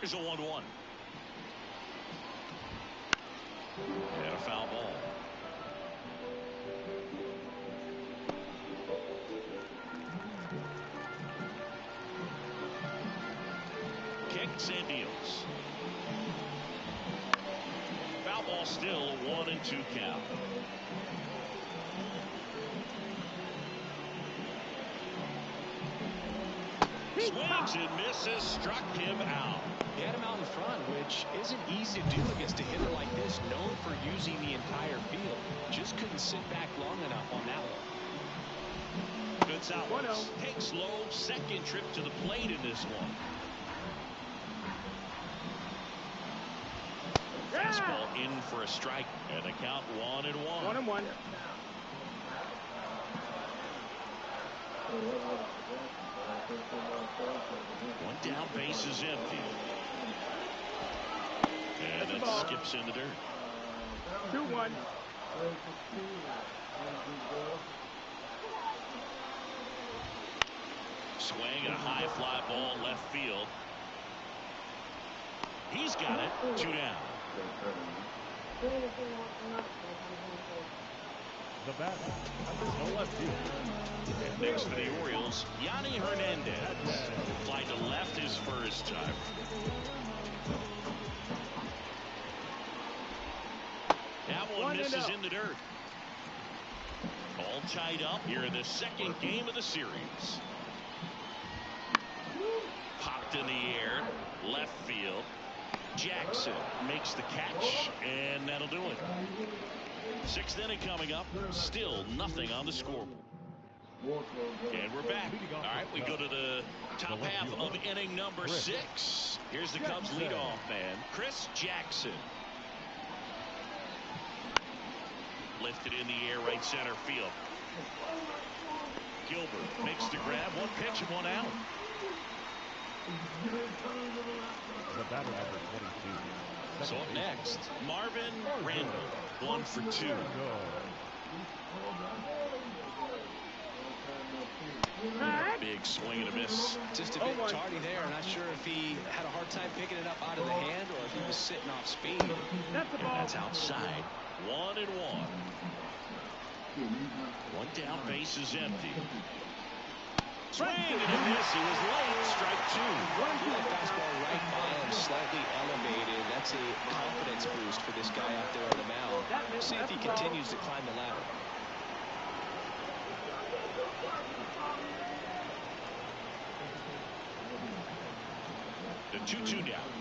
Here's a 1-1. And a foul ball. Kicks and deals. Foul ball still, a 1-2 count. Swings and misses, struck him out. He had him out in front, which isn't easy to do against a hitter like this, known for using the entire field. Just couldn't sit back long enough on that one. Gonzalez takes low, second trip to the plate in this one. Fastball in for a strike, and the count 1-1. 1-1. One down, base is empty. And it skips in the dirt. 2-1. Swing and a high fly ball left field. He's got it. 2 down. The batter, the left field. And next for the Orioles, Yanni Hernandez. Fly to left his first time. That one misses in the dirt. All tied up here in the second game of the series. Popped in the air, left field. Jackson makes the catch, and that'll do it. 6th inning coming up. Still nothing on the scoreboard. And we're back. All right, we go to the top half of inning number 6. Here's the Cubs leadoff man, Chris Jackson. Lifted in the air, right center field. Gilbert makes the grab. 1 pitch and 1 out. The batter number 22. So up next, Marvin Randall. 1 for 2. Big swing and a miss. Just a bit tardy there. Not sure if he had a hard time picking it up out of the hand or if he was sitting off speed. And that's outside. 1-1. 1 down, base is empty. Swing and a miss. He was late. Strike 2. That fastball right by him, slightly elevated. That's a confidence boost for this guy out there on the mound. See if he continues to climb the ladder. The 2-2 down.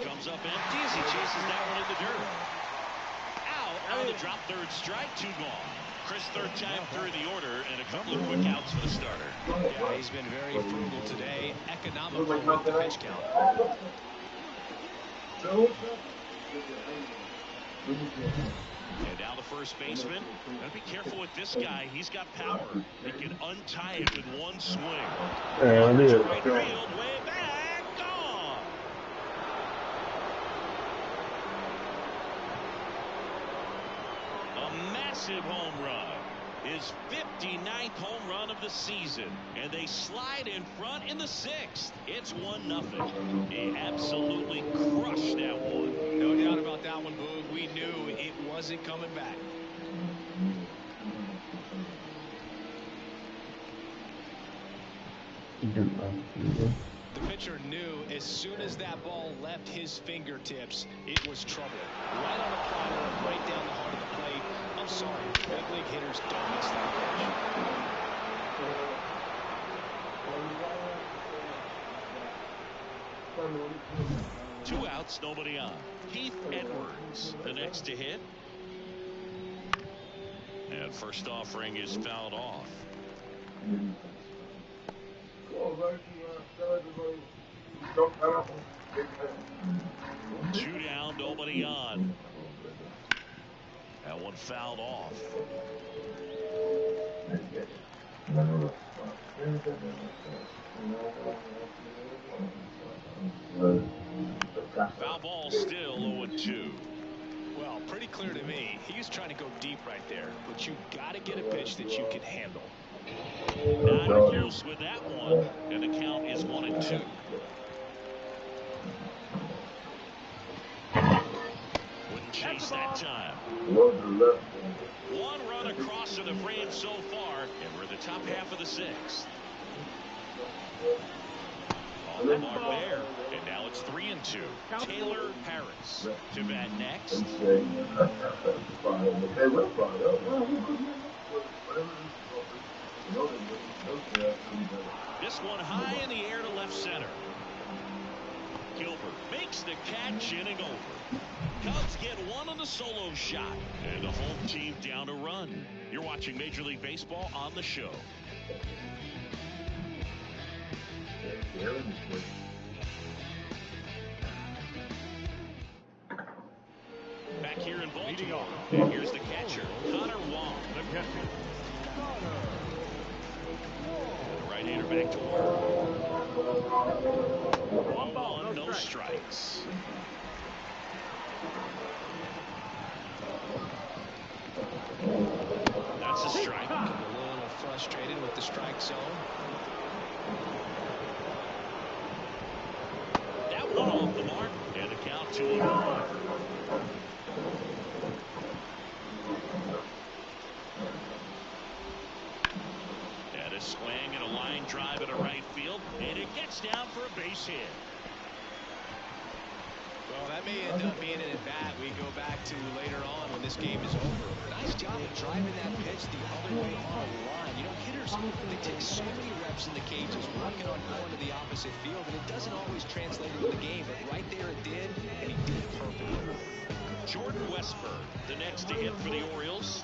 Comes up empty as he chases that one in the dirt. Out, drop, third strike, 2 gone. Chris, third time through the order, and a couple of quick outs for the starter. Yeah, he's been very frugal today, economical with the pitch count. And now the first baseman. Gotta be careful with this guy. He's got power. He can untie it with one swing. And it is. Right field, way back, gone. A massive home run. His 59th home run of the season. And they slide in front in the 6th. It's 1-0. He absolutely crushed that one. No doubt about that one, Boog. We knew it wasn't coming back. The pitcher knew as soon as that ball left his fingertips, it was trouble. Right on the platter, right down the heart of the plate. I'm sorry, big league hitters don't miss that pitch. 2 outs, nobody on. Keith Edwards, the next to hit. And first offering is fouled off. 2 down, nobody on. That one fouled off. Foul ball still 0-2. Well, pretty clear to me. He's trying to go deep right there, but you got to get a pitch that you can handle. Not close with that one, and the count is 1-2. Wouldn't chase that time. 1 run across to the frame so far, and we're in the top half of the 6th. On the mark there, and now it's 3-2. Taylor Harris to bat next. This one high in the air to left center. Gilbert makes the catch, inning over. Cubs get one on the solo shot, and the home team down a run. You're watching Major League Baseball on the show. Back here in Baltimore, and here's the catcher, Connor Wong. The catcher, the right-hander back to work. 1-1, no strikes. That's a strike. A little frustrated with the strike zone. That one off the mark, and the count 2-1. And a swing and a line drive at a right field, and it gets down for a base hit. Well, that may end up being an at-bat we go back to later on when this game is over. Nice job of driving that pitch the other way on the line. You know, hitters, they take so many reps in the cages working on going to the opposite field, and it doesn't always translate into the game, but right there it did, and he did it perfectly. Jordan Westburg, the next to hit for the Orioles.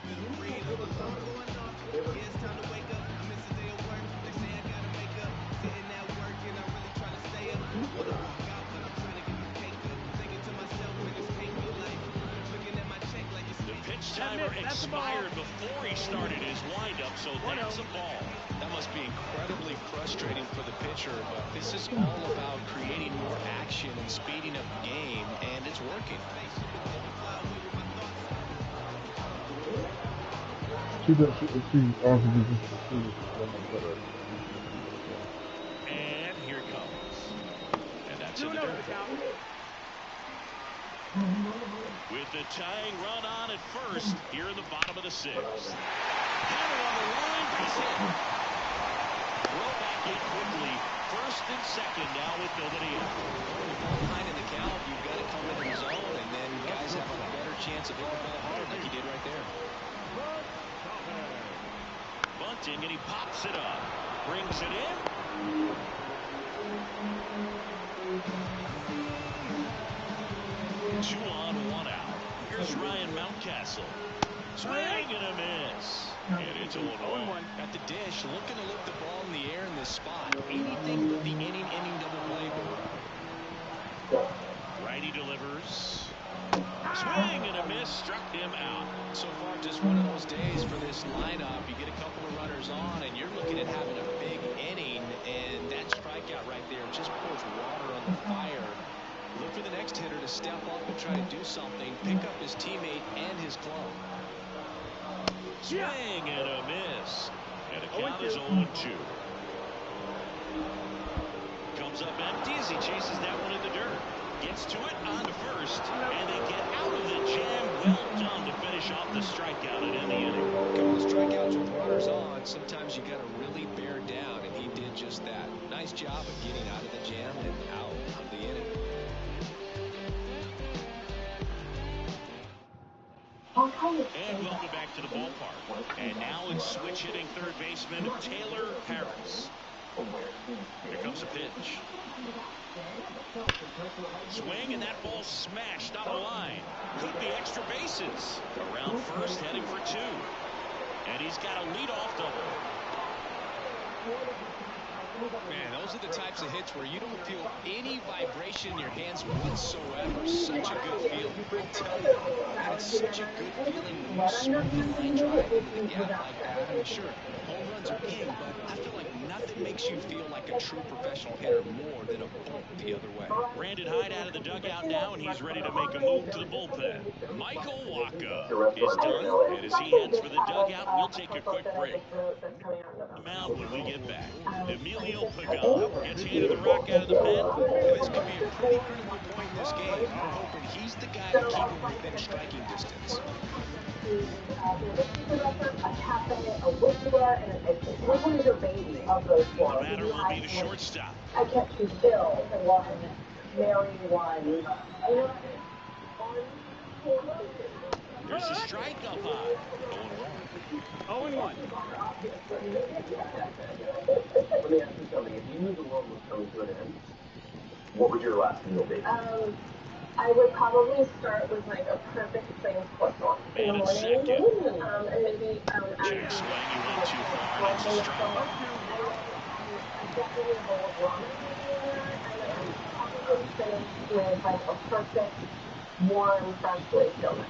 Timer expired before he started his windup, so that's a ball. That must be incredibly frustrating for the pitcher, but this is all about creating more action and speeding up the game, and it's working. And here it comes. And that's in the dirt. With the tying run on at first, here in the bottom of the 6th. Hammer on the line, base hit. Throw back in quickly. First and second now with nobody out. Behind in the count, you've got to come into the zone, and then guys have a better chance of hitting the ball hard like he did right there. Bunting, and he pops it up. Brings it in. Two on, 1 out. Here's Ryan Mountcastle. Swing and a miss. And it's 0-1. At the dish, looking to lift the ball in the air in this spot. Anything but the inning double play move. Righty delivers. Swing and a miss. Struck him out. So far, just one of those days for this lineup. You get a couple of runners on, and you're looking at having a big inning, and that strikeout right there just pours water on the fire. Look for the next hitter to step up and try to do something, pick up his teammate and his glove. Swing and a miss. And the count is 0-2. Comes up empty as he chases that one in the dirt. Gets to it on to first, and they get out of the jam. Well done to finish off the strikeout and end the inning. Couple of strikeouts with runners on. Sometimes you got to really bear down, and he did just that. Nice job of getting out of the jam and out of the inning. And welcome back to the ballpark. And now it's switch hitting third baseman Taylor Harris. Here comes a pitch. Swing, and that ball smashed on the line. Could be extra bases. Around first, heading for 2. And he's got a leadoff double. Man, those are the types of hits where you don't feel any vibration in your hands whatsoever. Such a good feeling. I tell you, man, it's such a good feeling when you smoke the line drive into the gap like that. I mean, sure, home runs are king, but I feel like nothing makes you feel like a true professional hitter more than a bolt the other way. Brandon Hyde out of the dugout now, and he's ready to make a move to the bullpen. Michael Waka is done, and as he heads for the dugout, we'll take a quick break. The mound when we get back. Emilio Pagan gets handed the rock out of the pen. This could be a pretty critical point in this game. We're hoping he's the guy to keep him within striking distance. The batter will be the shortstop. I kept you still one, marry one. There's a strike up high. 0-1. Let me ask you something. If you knew the world was coming to an end, what would your last meal be? I would probably start with like a perfect thing croissant in the morning, and maybe Check swing, you went too far, and it's a strike. Definitely a bowl of ramen, and probably finish with like a perfect, warm, freshly filled.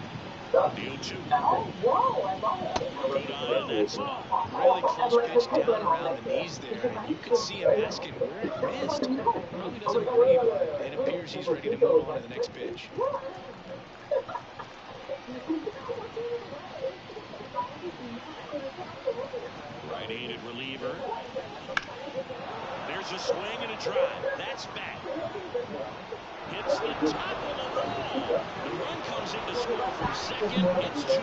The 0-2. Oh, whoa, I love it. Good eye on that spot. Really close pitch down around the knees there, and you could see him asking where it missed. Probably doesn't agree, but it appears he's ready to move on to the next pitch. Right-handed reliever. There's a swing and a drive. That's back. Hits the top of the wall. The run comes in to score from second. It's 2-0.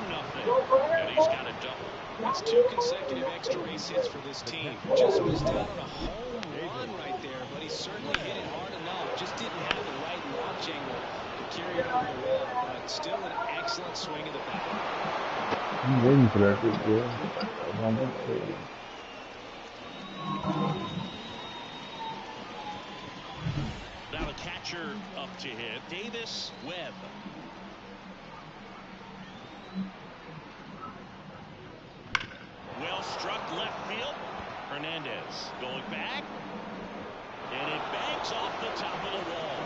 And he's got a double. That's 2 consecutive extra base hits for this team. Just missed out on a home run right there, but he certainly hit it hard enough. Just didn't have the right launch angle to carry it over the wall, but still an excellent swing of the bat. I'm waiting for that. Now the catcher up to hit. Davis Webb. Well struck left field. Hernandez going back. And it bangs off the top of the wall.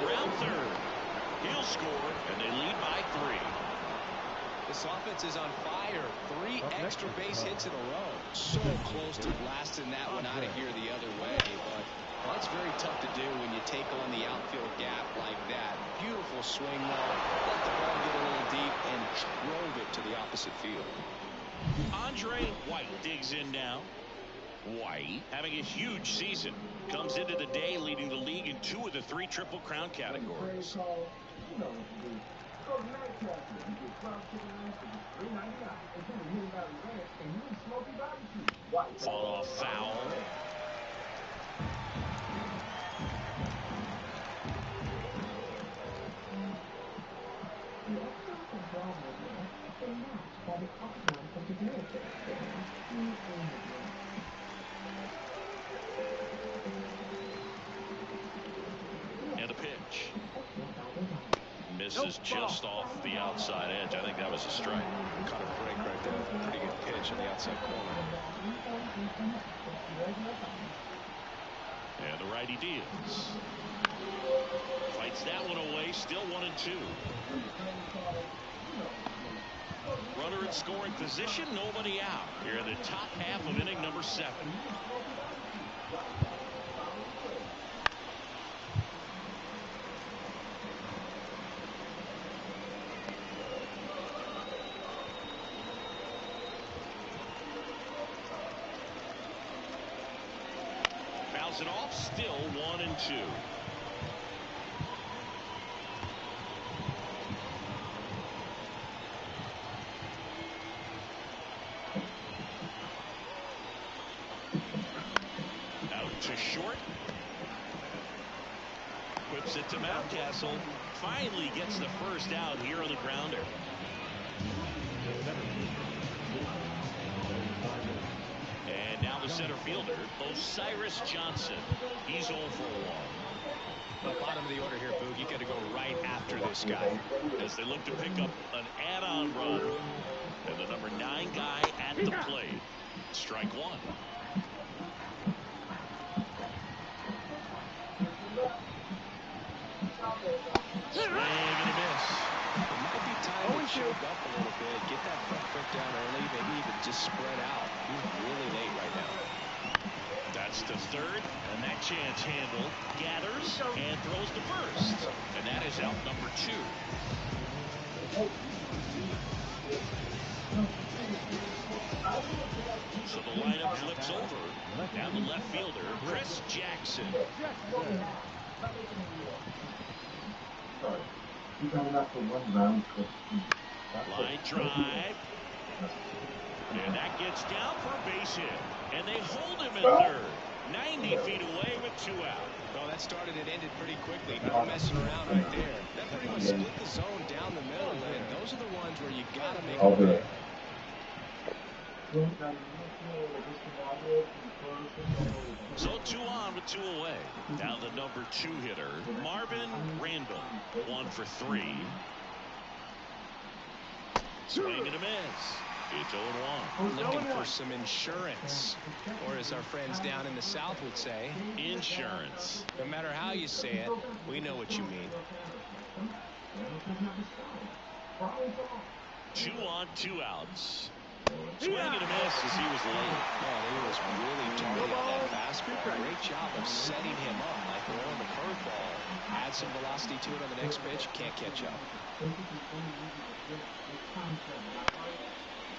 Around third. He'll score, and they lead by 3. This offense is on fire. 3 extra base hits in a row. So close to blasting that one out of here the other way, but that's very tough to do when you take on the outfield gap like that. Beautiful swing, though. Let the ball get a little deep and drove it to the opposite field. Andre White digs in now. White having a huge season. Comes into the day leading the league in 2 of the 3 Triple Crown categories. Fall off foul. And a pitch. misses just off the outside edge. I think that was a strike. Caught a break right there. A pretty good pitch on the outside corner. And the righty deals. Fights that one away. Still 1-2. Runner in scoring position. Nobody out here in the top half of inning number 7. Fouls it off. Still 1-2. To short. Whips it to Mountcastle. Finally gets the first out here on the grounder. And now the center fielder, Osiris Johnson. He's 0 for 1. The bottom of the order here, Boog. You got to go right after this guy. As they look to pick up an add-on run. And the number 9 guy at the plate. Strike 1. Swing and a miss. It might be time to choke up a little bit. Get that front foot down early. Maybe even just spread out. He's really late right now. That's to third. And that chance handled. Gathers and throws to first. And that is out number 2. So the lineup flips over. Now the left fielder, Chris Jackson. Line drive. And that gets down for a base hit. And they hold him at third. 90 feet away with 2 out. Well, that started and ended pretty quickly. No messing around right there. That pretty much split the zone down the middle. And those are the ones where you got to make a play. So 2 on with 2 away. Now the number 2 hitter, Marvin Randall. 1 for 3. Swing and a miss. It's 0-1. Looking for some insurance. Or as our friends down in the South would say, insurance. No matter how you say it, we know what you mean. 2 on, 2 outs. Swing and a miss as he was late. Man, he was really targeting that fastball. Great job of setting him up by throwing the curveball. Add some velocity to it on the next pitch. Can't catch up.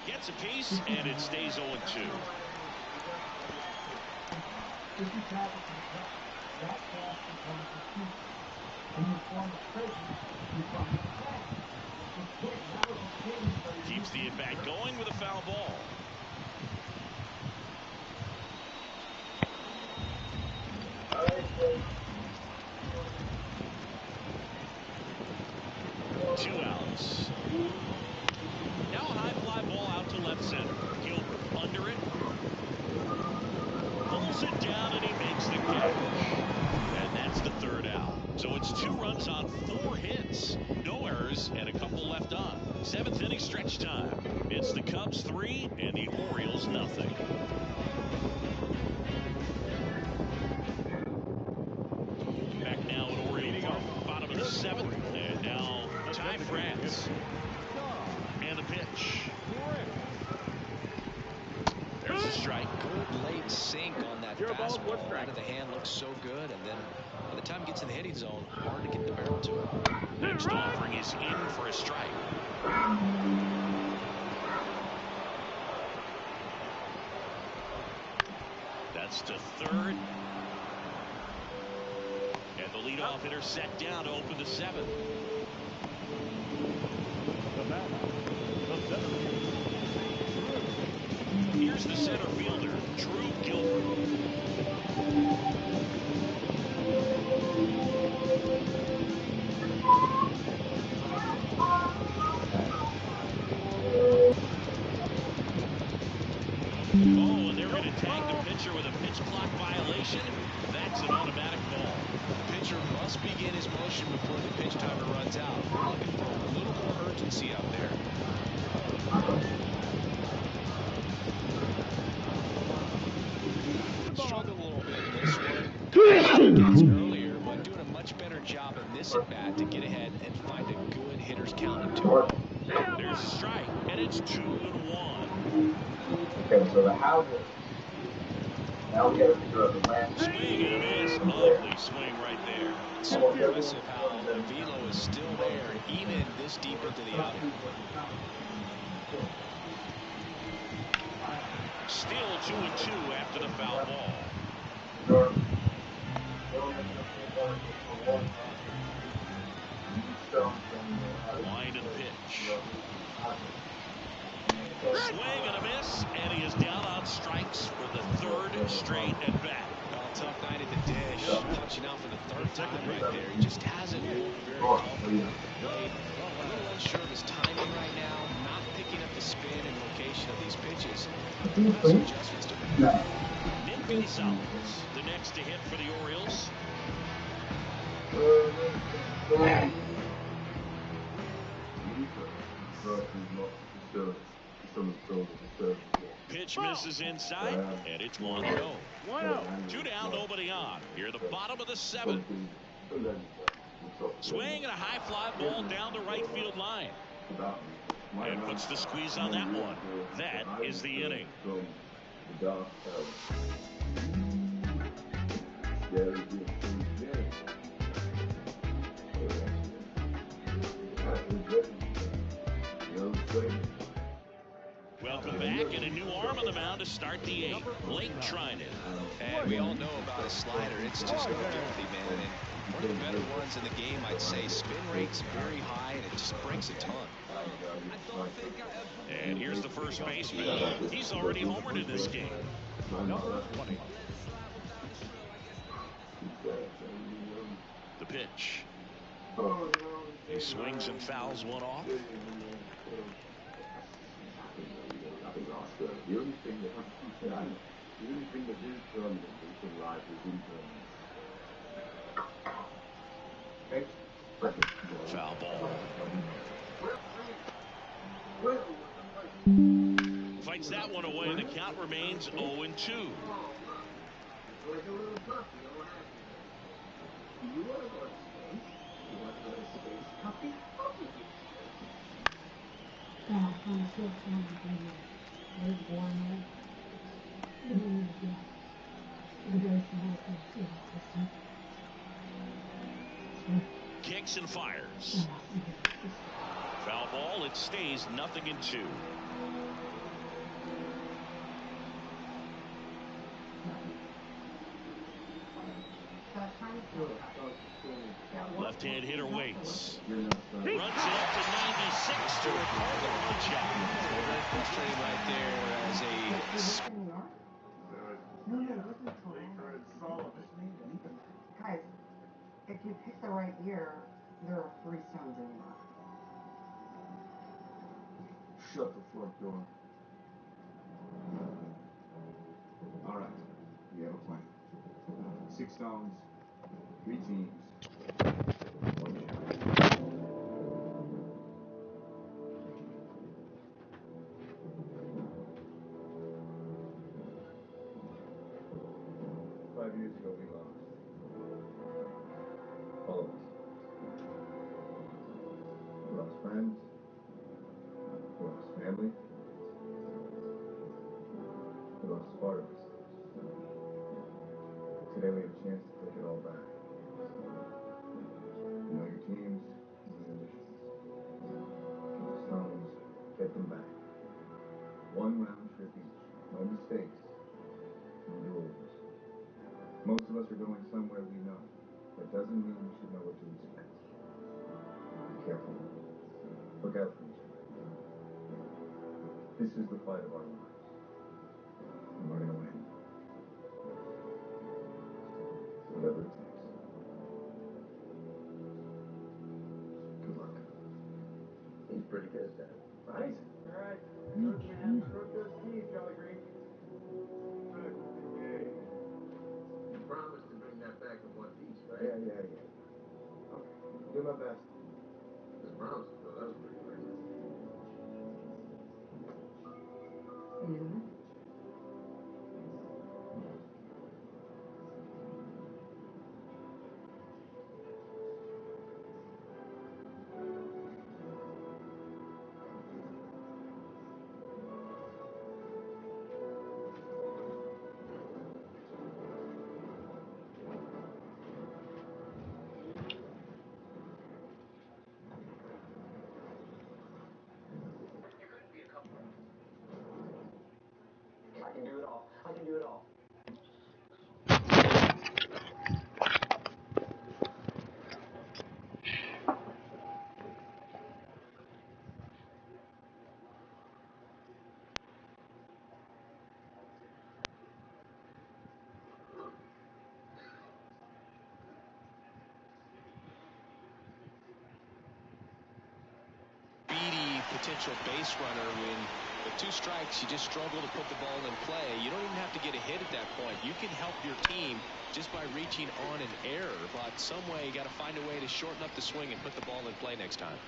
Gets a piece, and it stays 0-2. Keeps the at-bat going with a foul ball. Two outs. Now a high fly ball out to left center. Gilbert under it. Pulls it down and he makes the catch. And that's the third out. So it's 2 runs on 4 hits. No errors and a couple left on. 7th inning stretch time. It's the Cubs 3 and the Orioles nothing. Back now at Oriole Park, bottom of the 7th. And now Ty France. And the pitch. There's a strike. Good late sink on that fastball. Out of the hand looks so good, and then by the time it gets in the hitting zone, hard to get the barrel to it. Next offering is in for a strike. That's to third. And the leadoff hitter set down to open the 7th. Here's the center fielder, Drew Gilbert. Oh, and they're going to tag the pitcher with a pitch clock violation. That's an automatic ball. The pitcher must begin his motion before the pitch timer runs out. We're looking for a little more urgency out there. Struggled a little bit in this one earlier, but doing a much better job in this at bat to get ahead and find a good hitter's count at 2-0. There's a strike, and it's 2-1. Okay, so the houses. Now we got to figure out the land. Swing and a miss. Lovely swing right there. So impressive how the velo is still there, even this deep into the outing. Still 2-2 after the foul ball. Line and pitch. Swing and a miss, and he is down on strikes for the third straight at bat. Well, tough night at the dish, punching out for the third time right there. He just hasn't moved very comfortably. A little unsure of his timing right now, not picking up the spin and location of these pitches. We'll have some adjustments to make. Nick Gonzalez, the next to hit for the Orioles. Pitch misses inside, and it's 1-0. 2 down, nobody on. Here at the bottom of the 7th. Swing and a high fly ball down the right field line. And puts the squeeze on that one. That is the inning. Welcome back, and a new arm on the mound to start the 8th. Blake Trinan. And we all know about his slider. It's just no filthy, man. And one of the better ones in the game, I'd say. Spin rate's very high, and it just breaks a ton. And here's the first baseman. He's already homered in this game. The pitch. He swings and fouls one off. The only thing that is permanent in life is impermanent. Foul ball. Fights that one away, and the count remains 0-2. Kicks and fires. Foul ball. It stays 0-2. Left-hand hitter waits. Runs it up to 96 to record the punch out. Very frustrating right there as a... Guys, if you pick the right year, there are 3 stones in your. Shut the front door. All right, we have a plan. 6 stones, 3 teams, 1 challenge. 5 years ago, we lost. All of us. We lost friends. We lost family. We lost part of us. Today we have a chance to take it all back. You know your teams, you know your missions. Get the stones, get them back. 1 round trip each. No mistakes. No rules. Most of us are going somewhere we know. That doesn't mean we should know what to expect. Be careful. Look out for each other. This is the fight of our lives. And we're gonna win. Whatever it takes. Good luck. He's pretty good at that. Right? All right. Good man. Good Steve, Jolly Green. about that? The Browns, though, that was pretty quick. I can do it all. I can do it all. Potential base runner. When with 2 strikes you just struggle to put the ball in play. You don't even have to get a hit at that point. You can help your team just by reaching on an error, but some way you got to find a way to shorten up the swing and put the ball in play next time.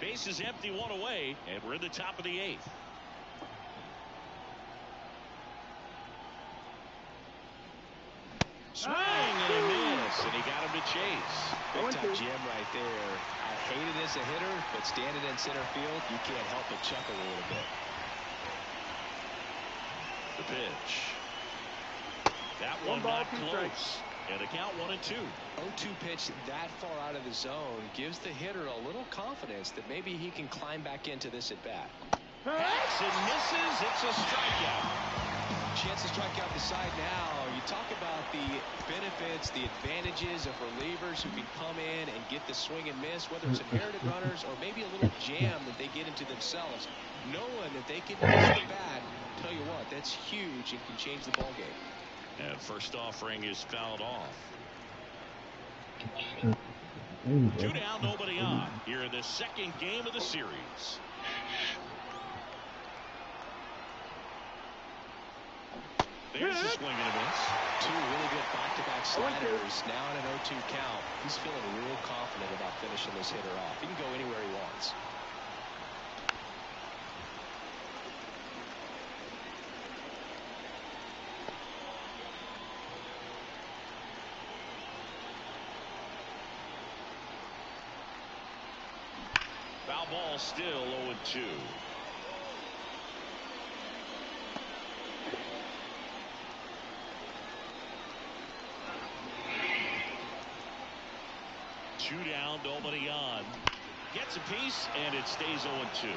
Base is empty, 1 away, and we're in the top of the 8th. Swing and a miss, and he got him to chase. Big time jam right there. I hate it as a hitter, but standing in center field, you can't help but chuckle a little bit. The pitch. That one not close. And the count 1-2. 0-2 pitch that far out of the zone gives the hitter a little confidence that maybe he can climb back into this at bat. Hacks and misses. It's a strikeout. Chance to strike out the side now. You talk about the benefits, the advantages of relievers who can come in and get the swing and miss, whether it's inherited runners or maybe a little jam that they get into themselves. Knowing that they can miss the bat, tell you what, that's huge and can change the ball game. And first offering is fouled off. 2 down, nobody on here in the second game of the series. There's a swing and a miss. 2 really good back-to-back sliders. Now in an 0-2 count. He's feeling real confident about finishing this hitter off. He can go anywhere he wants. Foul ball, still 0-2. Two down, nobody on. Gets a piece, and it stays 0-2.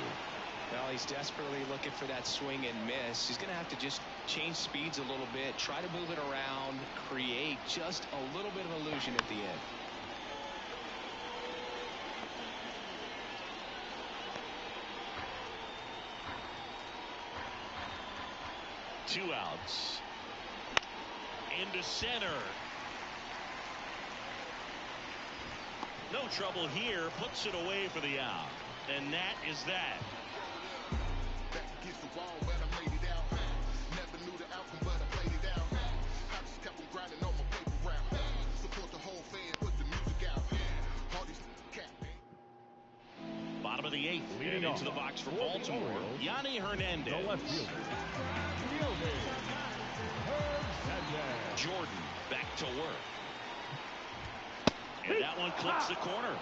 Well, he's desperately looking for that swing and miss. He's going to have to just change speeds a little bit, try to move it around, create just a little bit of illusion at the end. Two outs. Into center. No trouble here. Puts it away for the out. And that is that. Bottom of the 8th. Leading into the box for Baltimore, Yanni Hernandez. The left fielder. Jordan back to work. And that one clips the corner.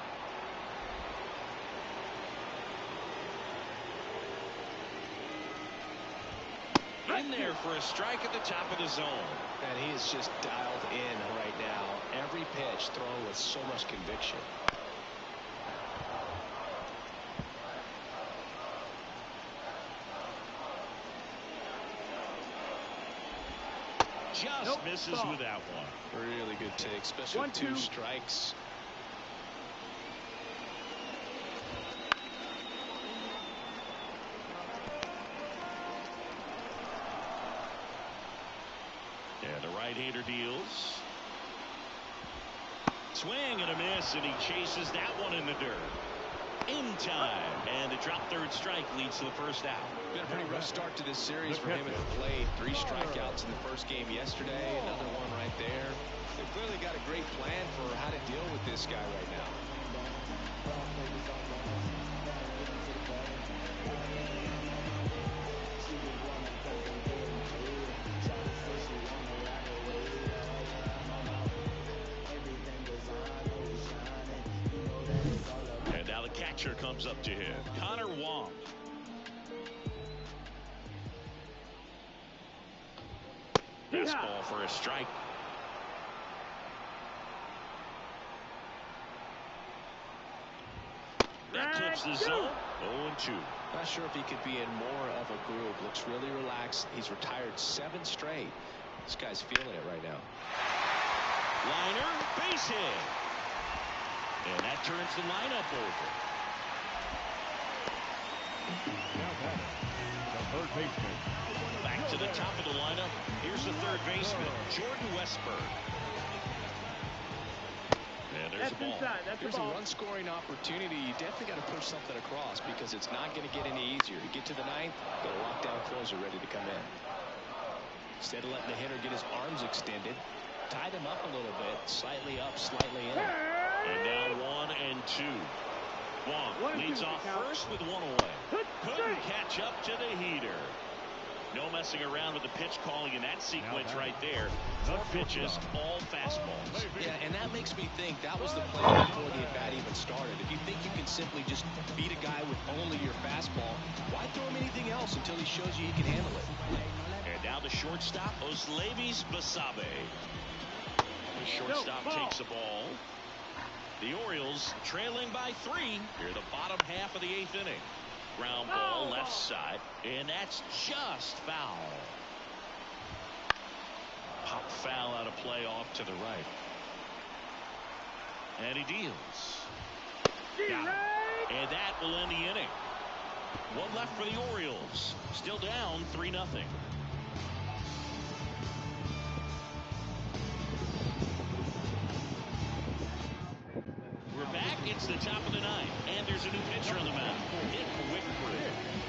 In there for a strike at the top of the zone. And he is just dialed in right now. Every pitch thrown with so much conviction. Just misses with that one. Really good take, especially with 2 strikes. And the right-hander deals. Swing and a miss, and he chases that one in the dirt. In time, and the drop third strike leads to the first out. Been a pretty rough start to this series for him at the plate. 3 strikeouts in the first game yesterday, another one right there. They've clearly got a great plan for how to deal with this guy right now. pitcher comes up to hit. Connor Wong. Fastball for a strike. That clips the zone. 0-2. Not sure if he could be in more of a groove. Looks really relaxed. He's retired 7 straight. This guy's feeling it right now. Liner, base hit. And that turns the lineup over. Now batting, the third baseman. Back to the top of the lineup. Here's the third baseman, Jordan Westburg. And there's the ball. Here's a run-scoring opportunity. You definitely got to push something across because it's not going to get any easier. You get to the ninth, got a lockdown closer ready to come in. Instead of letting the hitter get his arms extended, tied him up a little bit, slightly up, slightly in. And now 1-2. Wong leads off first with 1 away. Couldn't catch up to the heater. No messing around with the pitch calling in that sequence right there. 4 pitches, all fastballs. Yeah, and that makes me think that was the play before the at-bat even started. If you think you can simply just beat a guy with only your fastball, why throw him anything else until he shows you he can handle it? And now the shortstop, Oslevis Basabe. The shortstop takes the ball. The Orioles trailing by 3 near the bottom half of the 8th inning. Ground ball left side, and that's just foul. Pop foul out of play off to the right. And he deals. And that will end the inning. 1 left for the Orioles. Still down 3-0. We're back. It's the top of the 9th, and there's a new pitcher on the mound. Nick Wickford.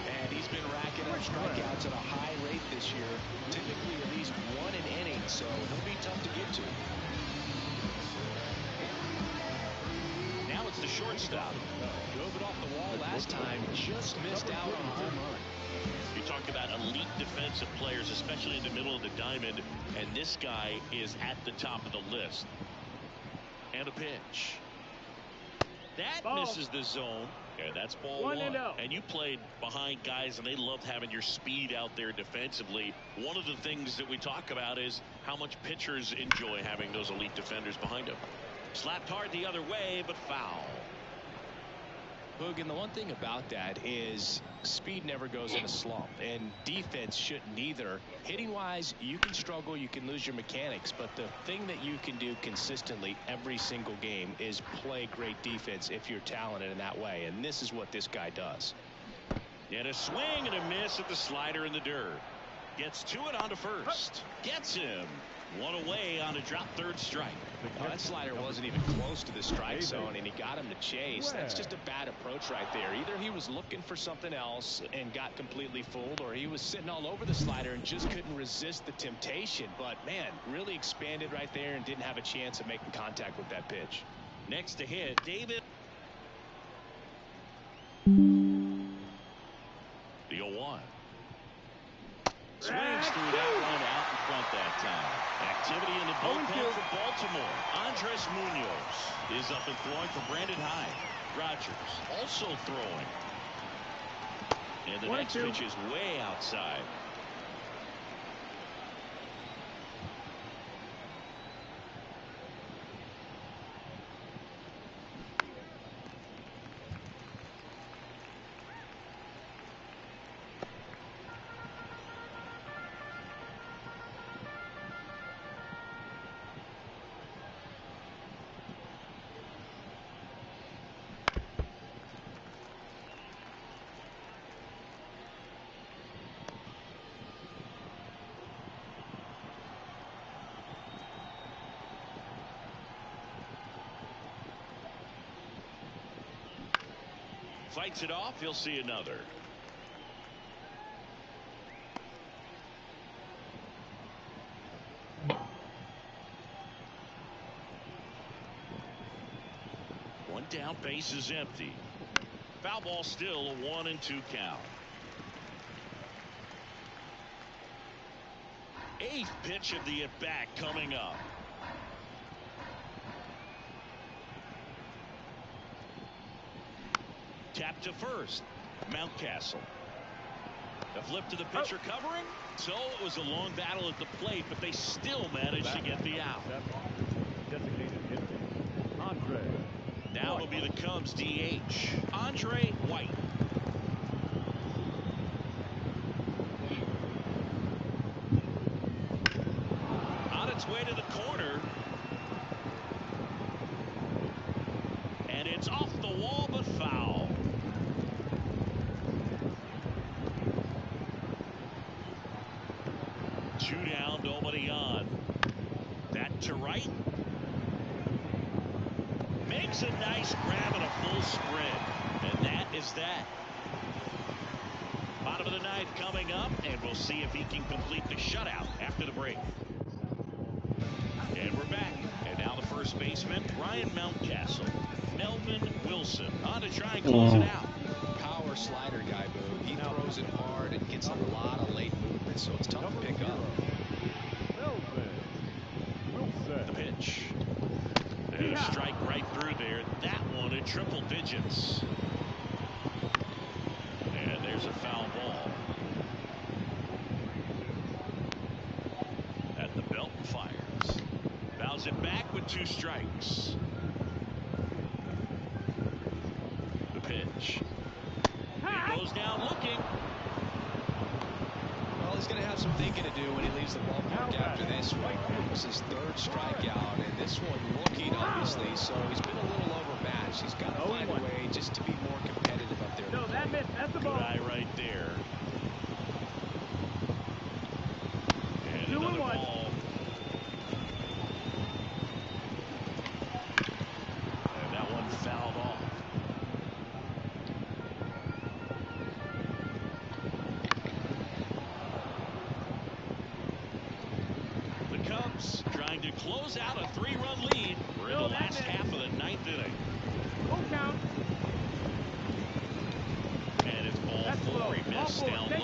And he's been racking up strikeouts at a high rate this year. Typically at least 1 an inning, so he'll be tough to get to. Now it's the shortstop. Drove it off the wall last time. Just missed out on a home run. You talk about elite defensive players, especially in the middle of the diamond, and this guy is at the top of the list. And a pitch. That misses the zone, and that's ball 1. And you played behind guys, and they loved having your speed out there defensively. One of the things that we talk about is how much pitchers enjoy having those elite defenders behind them. Slapped hard the other way, but foul. Boog, and the one thing about that is speed never goes in a slump, and defense shouldn't either. Hitting wise, you can struggle, you can lose your mechanics, but the thing that you can do consistently every single game is play great defense if you're talented in that way, and this is what this guy does. And a swing and a miss at the slider in the dirt. Gets to it onto first. Gets him. 1 away on a drop third strike. That slider wasn't even close to the strike zone, and he got him to chase. That's just a bad approach right there. Either he was looking for something else and got completely fooled, or he was sitting all over the slider and just couldn't resist the temptation. But, man, really expanded right there and didn't have a chance of making contact with that pitch. Next to hit, David. The 0-1. Swings through that one out in front that time. Activity in the bullpen for Baltimore. Andres Munoz is up and throwing for Brandon Hyde. Rogers also throwing. And the next pitch is way outside. Fights it off. He'll see another. One down, base is empty. Foul ball, still a 1-2 count. 8th pitch of the at-bat coming up. Tap to first. Mountcastle. The flip to the pitcher covering. So it was a long battle at the plate, but they still managed to get the out. Designated hitter, Andre. Now it'll be the Cubs DH, Andre White. On its way to the corner. And it's off the wall, but foul. Two down, nobody on. That to right. Makes a nice grab and a full sprint. And that is that. Bottom of the ninth coming up, and we'll see if he can complete the shutout after the break. And we're back. And now the first baseman, Ryan Mountcastle. Melvin Wilson on to try and close it out. Power slider guy, Boog. He throws it hard and gets a lot of late movement, so it's tough to pick up. Melvin Wilson. The pitch. And a strike right through there. That one in triple digits. And there's a foul ball. At the belt and fires. Fouls it back with 2 strikes. The pitch. He goes down looking. Well, he's going to have some thinking to do when he leaves the ballpark after this one. This is his 3rd strikeout, and this one looking, obviously, so he's been a little overmatched. He's got to find a way just to be more competitive up there. No, that's the ball. Good eye right there. And 2-1. another ball. And that one fouled off. Cubs trying to close out a 3-run lead. We're in the last half of the 9th inning. Full count. And it's ball 4. He missed down low.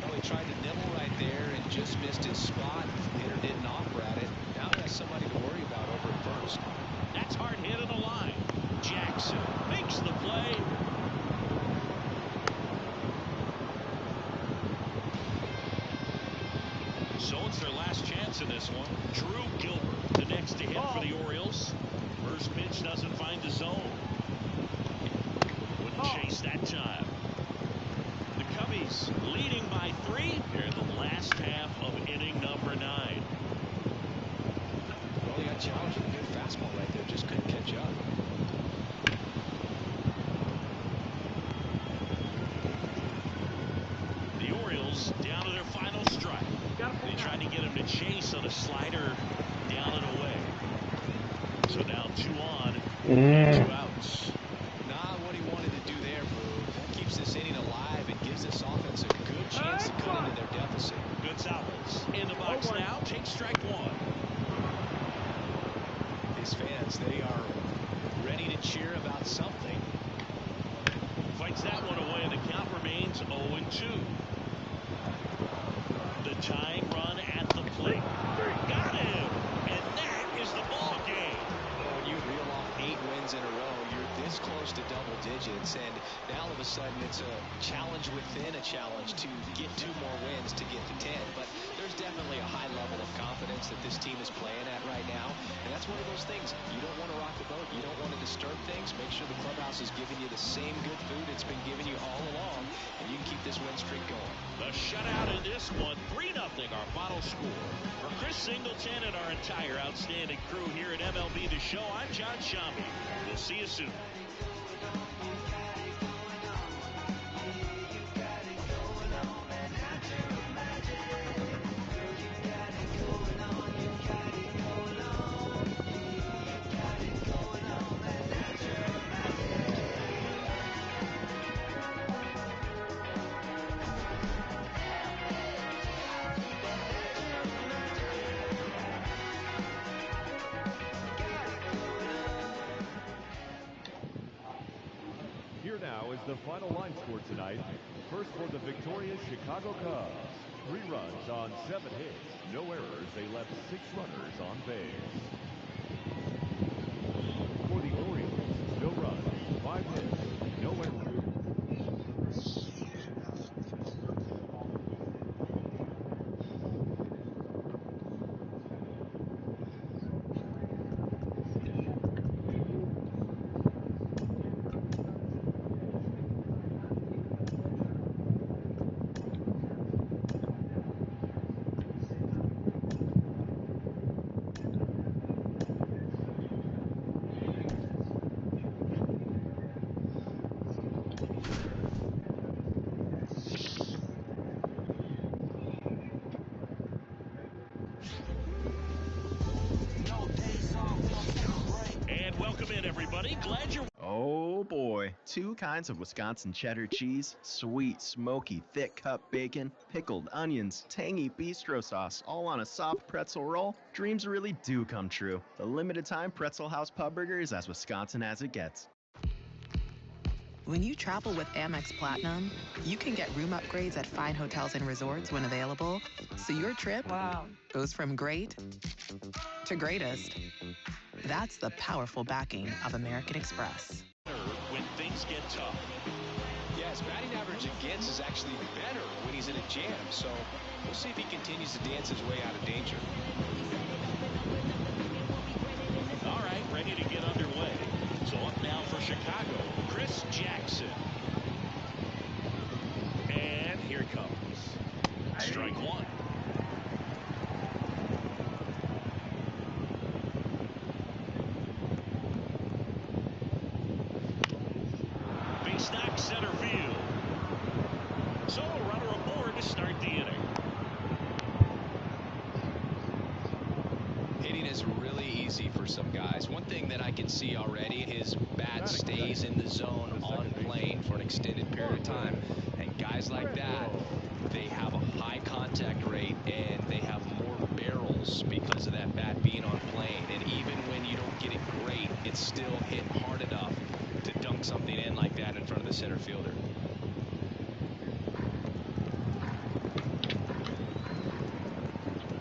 Well, he tried to nibble right there and just missed his spot. The hitter didn't offer at it. Now he has somebody to worry about over at first. That's hard hit in the line. Jackson makes the play. So it's their last chance in this one. Drew Gilbert, the next to hit for the Orioles. First pitch doesn't find the zone. Wouldn't chase that time. The Cubbies leading by 3. They're in the last half of inning number 9. Well, he got challenged with a good fastball right there. Just couldn't catch up. The Orioles down to their final strike. They tried to get him to chase on a slider down and away. So now 2 on, 2 outs. Not what he wanted to do there, Boo. That keeps this inning alive and gives this offense a good chance to cut into their deficit. Gonzalez in the box now. Takes strike 1. These fans, they are ready to cheer about something. Fights that one away, and the count remains 0-2. The tying run at the plate. Got him! And that is the ball game. When you reel off 8 wins in a row, you're this close to double digits, and now all of a sudden it's a challenge within a challenge to get 2 more wins to get to 10. But there's definitely a high level of confidence that this team is playing at right now, and that's one of those things. You don't want to rock the boat. You don't want to disturb things. Make sure the clubhouse is giving you the same good food it's been giving you all along, and you can keep this win streak going. The shutout in this one, 3-0 our final score. For Chris Singleton and our entire outstanding crew here at MLB The Show, I'm John Shambi. We'll see you soon. Here now is the final line score tonight. First for the victorious Chicago Cubs. 3 runs on 7 hits. No errors. They left 6 runners on base. For the Orioles, no runs, 5 hits, no everybody. Glad you're... Oh, boy. 2 kinds of Wisconsin cheddar cheese, sweet, smoky, thick-cut bacon, pickled onions, tangy bistro sauce, all on a soft pretzel roll. Dreams really do come true. The limited-time Pretzel House Pub Burger is as Wisconsin as it gets. When you travel with Amex Platinum, you can get room upgrades at fine hotels and resorts when available, so your trip goes from great to greatest. That's the powerful backing of American Express. When things get tough. Yeah, his batting average against is actually better when he's in a jam, so we'll see if he continues to dance his way out of danger. All right, ready to get underway. So up now for Chicago, Chris Jackson. And here comes strike one. Base knock center field. So a runner aboard to start the inning. Hitting is really easy for some guys. One thing that I can see already, his bat stays in the zone on plane for an extended period of time. And guys like that, they have a high contact rate and they have more barrels because of that bat being on plane. And even when you don't get it great, it's still hit hard enough to dunk something in like that in front of the center fielder.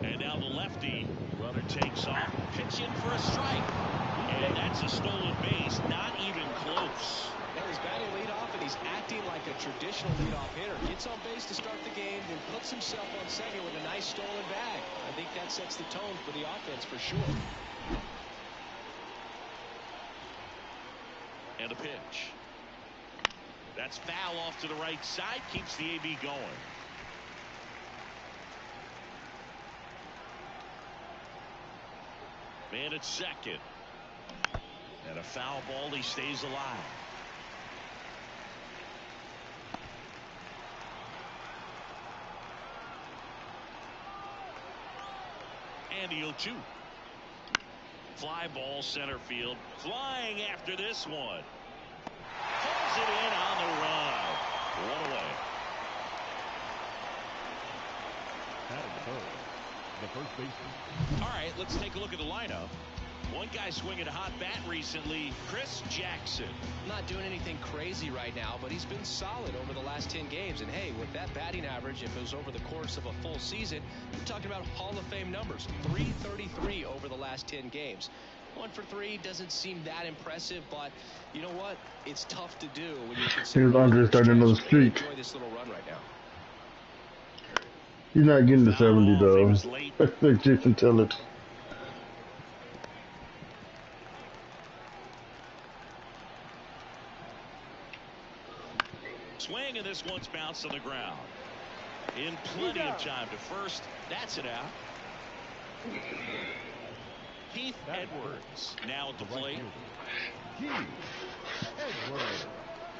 And now the lefty. Runner takes off, pitch in for a strike. And that's a stolen base, not even close. Now he's batting leadoff and he's acting like a traditional leadoff hitter. Gets on base to start the game, then puts himself on second with a nice stolen bag. I think that sets the tone for the offense for sure. And a pitch. That's foul off to the right side, keeps the AB going. Man at second. And a foul ball, he stays alive. And the 0-2. Fly ball center field. Flying after this one. Pulls it in on the run. One away. Batting third, the first baseman. All right, let's take a look at the lineup. One guy swinging a hot bat recently, Chris Jackson. Not doing anything crazy right now, but he's been solid over the last 10 games. And hey, with that batting average, if it was over the course of a full season, we're talking about Hall of Fame numbers. 333 over the last 10 games. 1 for 3 doesn't seem that impressive, but you know what? It's tough to do when you consider. Here's Andre starting another streak. Enjoy this little run right now. He's not getting to 70 though. I think Jason tell it. Swing, and this one's bounced on the ground. In plenty of time to first. That's it out. Keith Edwards now at the plate.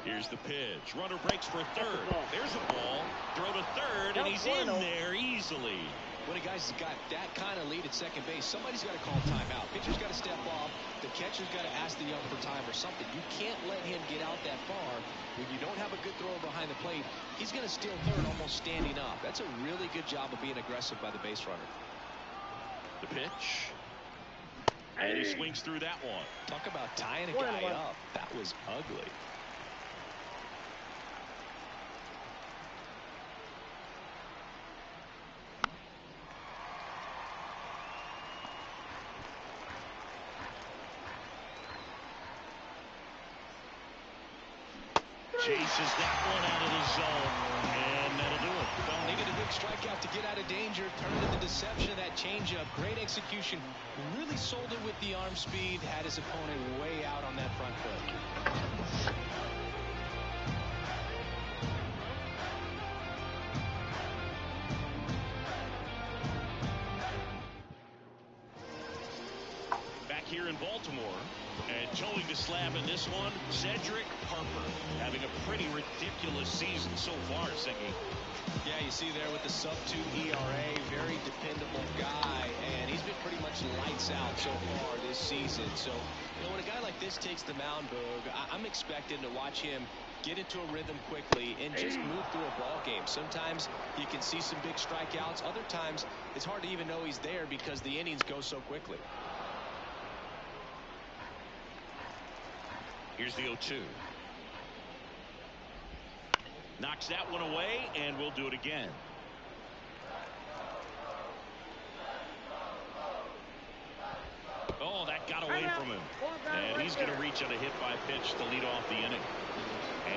Here's the pitch. Runner breaks for third. There's a ball. Throw to third, and he's in there easily. When a guy's got that kind of lead at second base, somebody's got to call timeout. Pitcher's got to step off. The catcher's got to ask the ump for time or something. You can't let him get out that far. When you don't have a good thrower behind the plate, he's going to steal third almost standing up. That's a really good job of being aggressive by the base runner. The pitch. And he swings through that one. Talk about tying a guy up. That was ugly. Chases that one out of the zone, and that'll do it. Well, needed a big strikeout to get out of danger. Turned into the deception of that changeup. Great execution. Really sold it with the arm speed. Had his opponent way out on that front foot. Back here in Baltimore, and towing the slab in this one, Cedric Harper, having a pretty ridiculous season so far, Singy. Yeah, you see there with the sub-2 ERA, very dependable guy, and he's been pretty much lights out so far this season. So, when a guy like this takes the mound, Boog, I'm expecting to watch him get into a rhythm quickly and just move through a ball game. Sometimes you can see some big strikeouts. Other times it's hard to even know he's there because the innings go so quickly. Here's the 0-2. Knocks that one away, and we'll do it again. Oh, that got away from him. And he's going to reach on a hit by pitch to lead off the inning.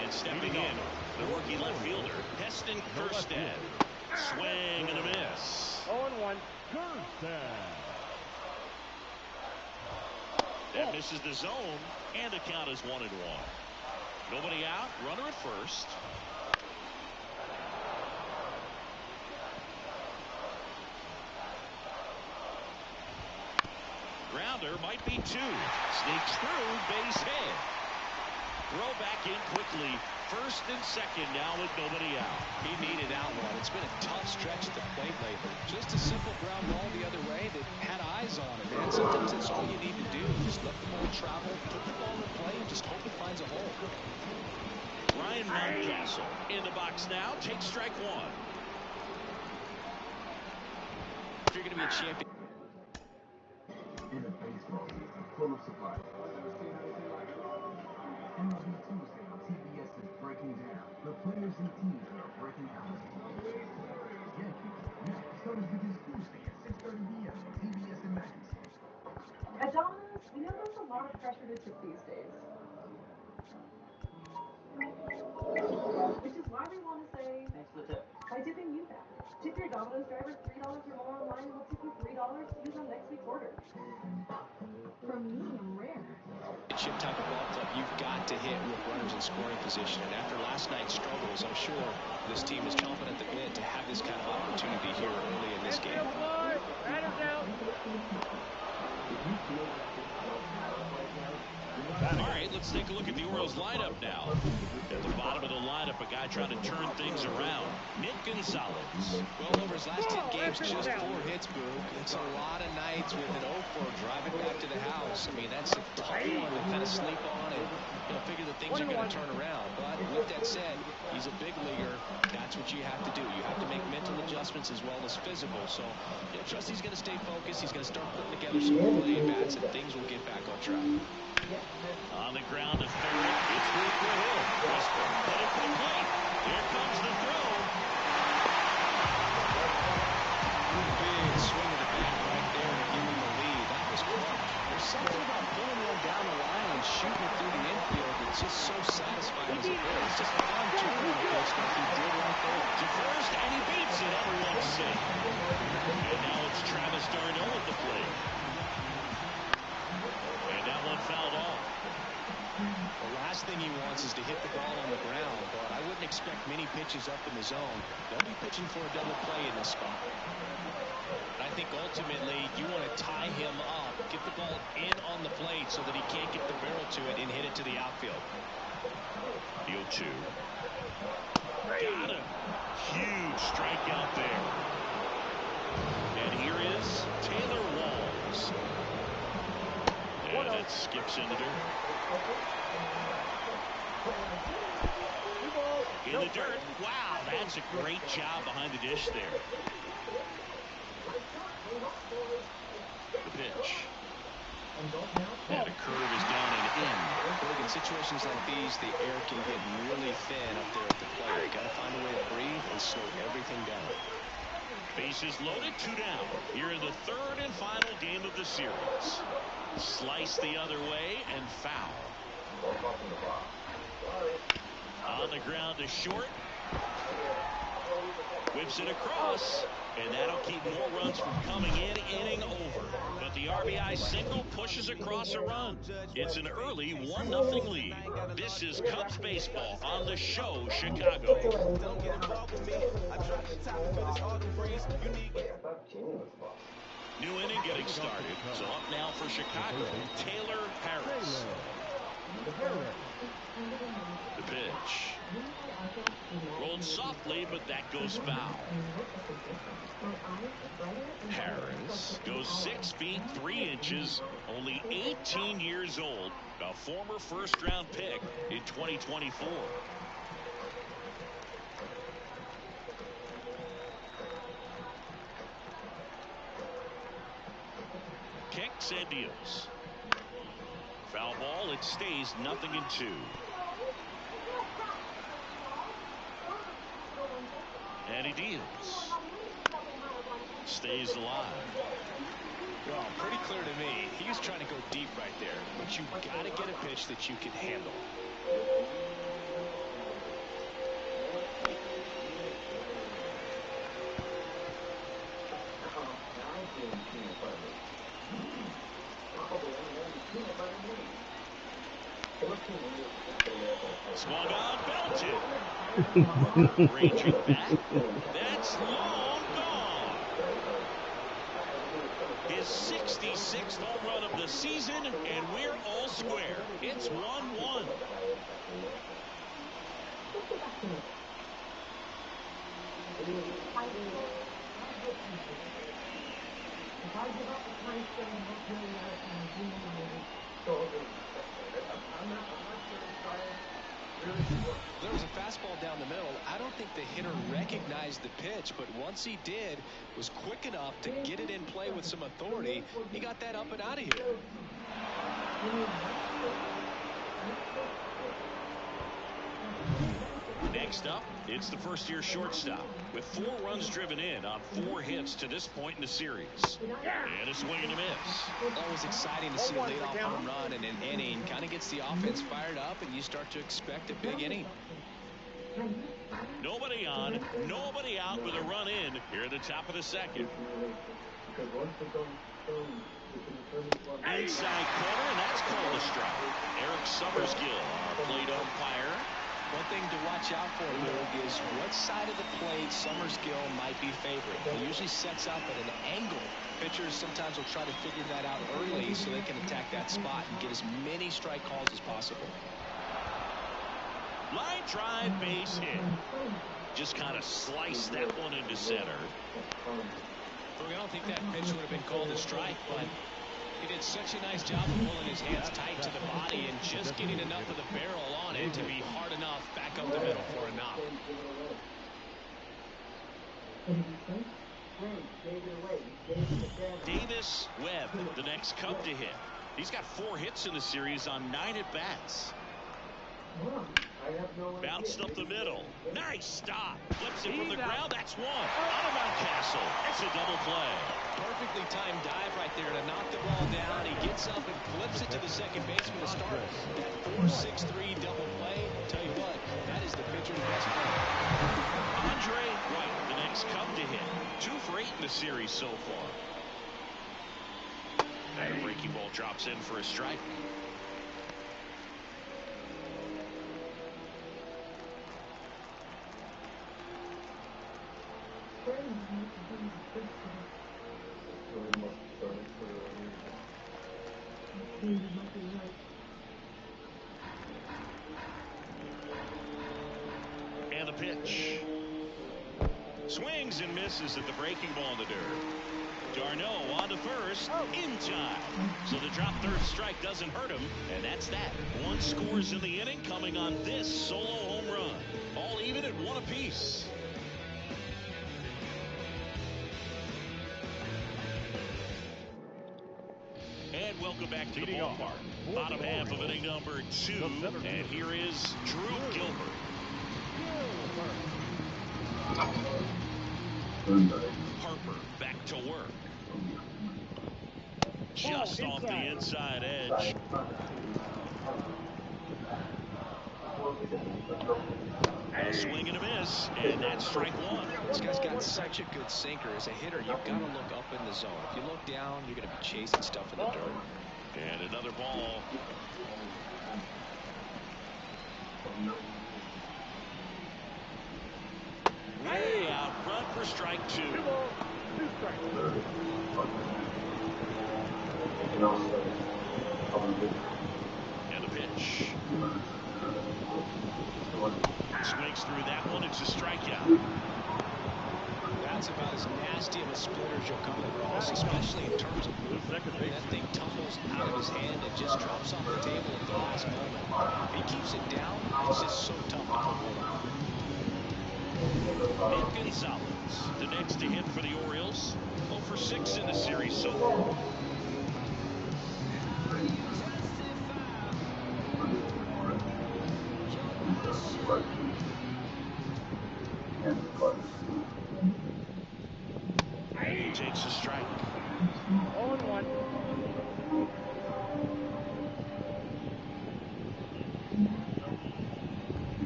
And stepping in, the rookie left fielder, Heston Kjerstad. Swing and a miss. 0-1. Kjerstad. That misses the zone, and the count is 1-1. Nobody out, runner at first. Grounder might be 2. Sneaks through, base hit. Throw back in quickly. First and second now with nobody out. He needed out one. It's been a tough stretch at the plate lately. Just a simple ground ball the other way that had eyes on it, man. Sometimes that's all you need to do. Just let the ball travel, put the ball in play, and just hope it finds a hole. Ryan Mountcastle in the box now. Takes strike 1. If you're going to be a champion. In a baseball season full of surprises. MLB Tuesday on TBS is breaking down the players and teams that are breaking out. Yankees next. So is Biggest Tuesday at 6:30 p.m. on TBS and Max. At Domino's, we know there's a lot of pressure to tip these days. Which is why we want to say, Thanks for the tip. by tipping you back. Tip your Domino's driver $3 or more online, and we'll tip you $3 to use on next week's order. From medium rare. Chip type of ball club, you've got to hit with runners in scoring position. And after last night's struggles, I'm sure this team is chomping at the bit to have this kind of opportunity here early in this game. All right, let's take a look at the Orioles lineup now. At the bottom of the lineup, a guy trying to turn things around. Nick Gonzalez. Well, over his last 10 games, just 4 hits, Boog. It's a lot of nights with an 0-4 driving back to the house. I mean, that's a tough one to kind of sleep on and figure that things are going to turn around. But with that said, he's a big leaguer. That's what you have to do. You have to make mental adjustments as well as physical. So, trust he's going to stay focused. He's going to start putting together some quality at-bats, and things will get back on track. On the ground to third. It's moved for Hill. Westbrook put it to the plate. Here comes the throw. Big swing of the bat right there to give him the lead. That was quick. There's something about pulling one down the line and shooting it through the infield that's just so satisfying as a hitter. It's just fun turning pitch like he did right there. To first, and he beats it. Everyone's safe. And now it's Travis d'Arnaud at the plate. And that one fouled off. The last thing he wants is to hit the ball on the ground, but I wouldn't expect many pitches up in the zone. They'll be pitching for a double play in this spot. I think ultimately you want to tie him up, get the ball in on the plate so that he can't get the barrel to it and hit it to the outfield. The 0-2. Got him. Huge strikeout there. And here is Taylor Walls. And that skips in the dirt. In the dirt. Wow, that's a great job behind the dish there. The pitch. And a curve is down and in. In situations like these, the air can get really thin up there at the plate. You got to find a way to breathe and slow everything down. Bases loaded, 2 down. Here in the third and final game of the series. Slice the other way and foul. On the ground to short. Whips it across, and that'll keep more runs from coming in, inning over. But the RBI single pushes across a run. It's an early 1-0 lead. This is Cubs baseball on the show, Chicago. New inning getting started. So up now for Chicago, Taylor Harris. The pitch. Rolled softly, but that goes foul. Harris goes 6 feet 3 inches, only 18 years old, a former first-round pick in 2024. Kicks and deals. Foul ball, it stays 0-2. And he deals. Stays alive. Well, pretty clear to me. He was trying to go deep right there, but you got to get a pitch that you can handle. Swung on, belted. Raging back. That's long gone. His 66th home run of the season, and we're all square. It's 1-1. There was a fastball down the middle. I don't think the hitter recognized the pitch, but once he did, was quick enough to get it in play with some authority. He got that up and out of here. Next up, it's the first-year shortstop with 4 runs driven in on 4 hits to this point in the series. And a swing and a miss. Always exciting to see a leadoff home run in an inning. Kind of gets the offense fired up, and you start to expect a big inning. Nobody on, nobody out with a run in here at the top of the second. Inside corner, and that's called a strike. Eric Summersgill, our plate umpire. One thing to watch out for, Luke, is what side of the plate Summersgill might be favored. He usually sets up at an angle. Pitchers sometimes will try to figure that out early so they can attack that spot and get as many strike calls as possible. Line drive, base hit. Just kind of sliced that one into center. I don't think that pitch would have been called a strike, but he did such a nice job of pulling his hands tight to the body and just getting enough of the barrel on it to be hard enough back up the middle for a knock. Davis Webb, the next Cub to hit. He's got 4 hits in the series on 9 at-bats. Bounced up the middle. Nice stop. Flips it from the ground. That's one. Out of Mountcastle. It's a double play. Perfectly timed dive right there to knock the ball down. He gets up and flips it to the second baseman to start. That 4-6-3 double play. Tell you what, that is the pitcher's best play. Andre Wright, the next Cub to hit. 2 for 8 in the series so far. And a breaking ball drops in for a strike. And the pitch. Swings and misses at the breaking ball in the dirt. Darno on to first in time. So the drop third strike doesn't hurt him, and that's that. 1 scores in the inning coming on this solo home run. All even at 1 apiece. And welcome back to the ballpark. Bottom half of inning number 2, and here is Drew Gilbert. Harper back to work. Just off the inside edge. A swing and a miss, and that's strike 1. This guy's got such a good sinker. As a hitter, you've got to look up in the zone. If you look down, you're going to be chasing stuff in the dirt. And another ball. Way out front for strike 2. And a pitch. Swings through that one. It's a strikeout. That's about as nasty of a splitter as you'll come across, especially in terms of movement. I mean, that thing tumbles out of his hand and just drops off the table at the last moment. He keeps it down. It's just so tough to pull hold of. Nick Gonzalez, the next to hit for the Orioles. 0 for 6 in the series so far. He takes a strike. 0-1.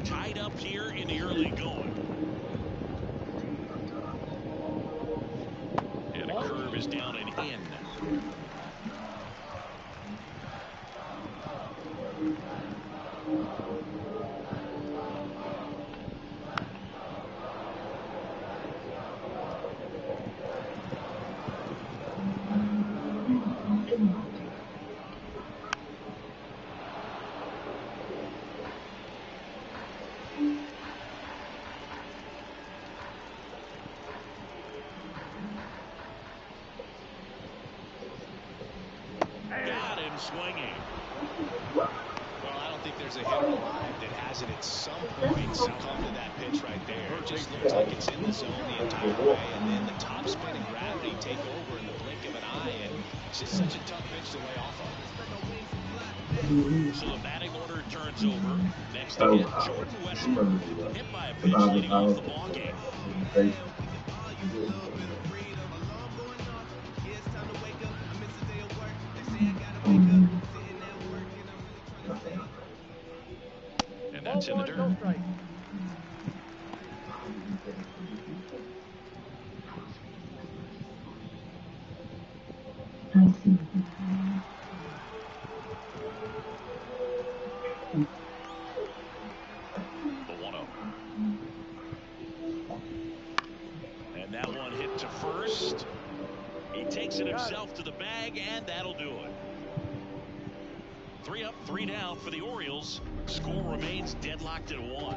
Tied up here in the early going. And a curve is down and in. Got him swinging. Well, I don't think there's a hitter alive that hasn't at some point succumbed to that pitch right there. It just looks like it's in the zone the entire way, and then the top spin and gravity take over in the blink of an eye, and it's just such a tough pitch to lay off of. So the batting order turns over. Next to hit, Jordan Westbrook. Hit by a pitch leading off the ball game. And that's in the dirt. The 1-0. And that one hit to first. He takes it himself to the bag, and that'll do it. 3 up, 3 down for the Orioles. Score remains deadlocked at 1.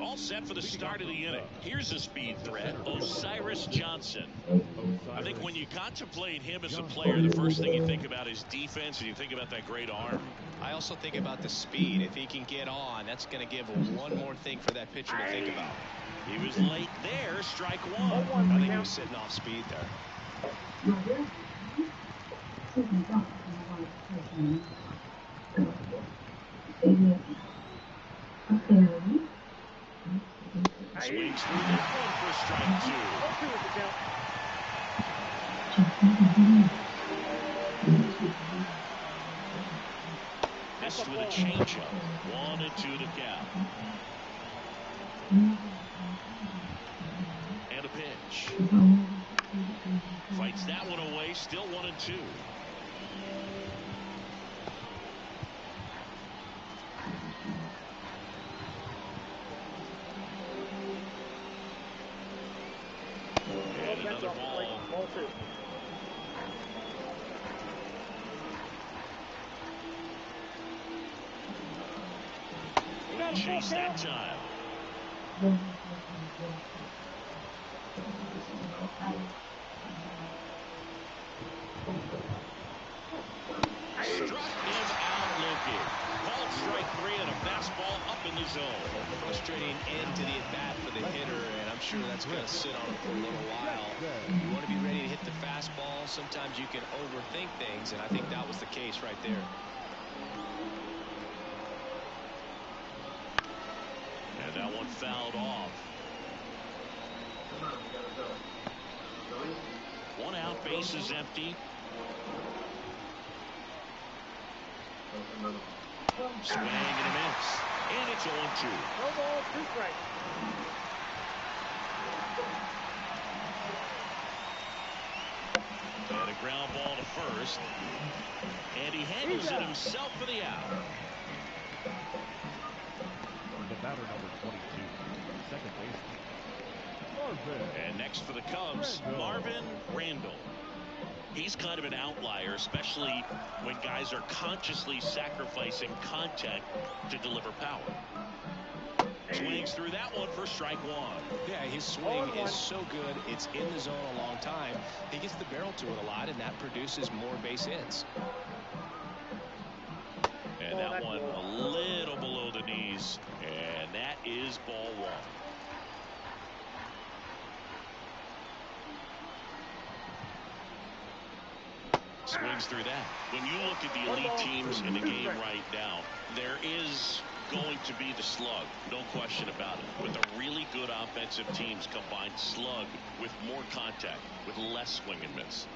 All set for the start of the inning. Here's a speed threat, Osiris Johnson. I think when you contemplate him as a player, the first thing you think about is defense, and you think about that great arm. I also think about the speed. If he can get on, that's going to give one more thing for that pitcher to think about. He was late there, strike 1. I think he was sitting off speed there. Swings through this one for strike 2. Missed with a changeup. 1-2 the count. And a pitch. Fights that one away, still 1-2. And another ball. Chase that time. Struck him out looking. Called strike 3 and a fastball up in the zone. Frustrating end to the at-bat for the hitter, and I'm sure that's going to sit on him for a little while. You want to be ready to hit the fastball. Sometimes you can overthink things, and I think that was the case right there. And that one fouled off. 1 out, base is empty. Swing and a miss. And it's 0-2. No ball, 2 strikes. And a ground ball to first. And he handles it himself for the out. The batter, number 22, second baseman. And next for the Cubs, Marvin Randall. He's kind of an outlier, especially when guys are consciously sacrificing contact to deliver power. Swings through that one for strike one. Yeah, his swing is so good. It's in the zone a long time. He gets the barrel to it a lot, and that produces more base hits. And that one a little below the knees, and that is ball one. Swings through that. When you look at the elite teams in the game right now, there is going to be the slug, no question about it. With the really good offensive teams combine slug with more contact, with less swing and miss.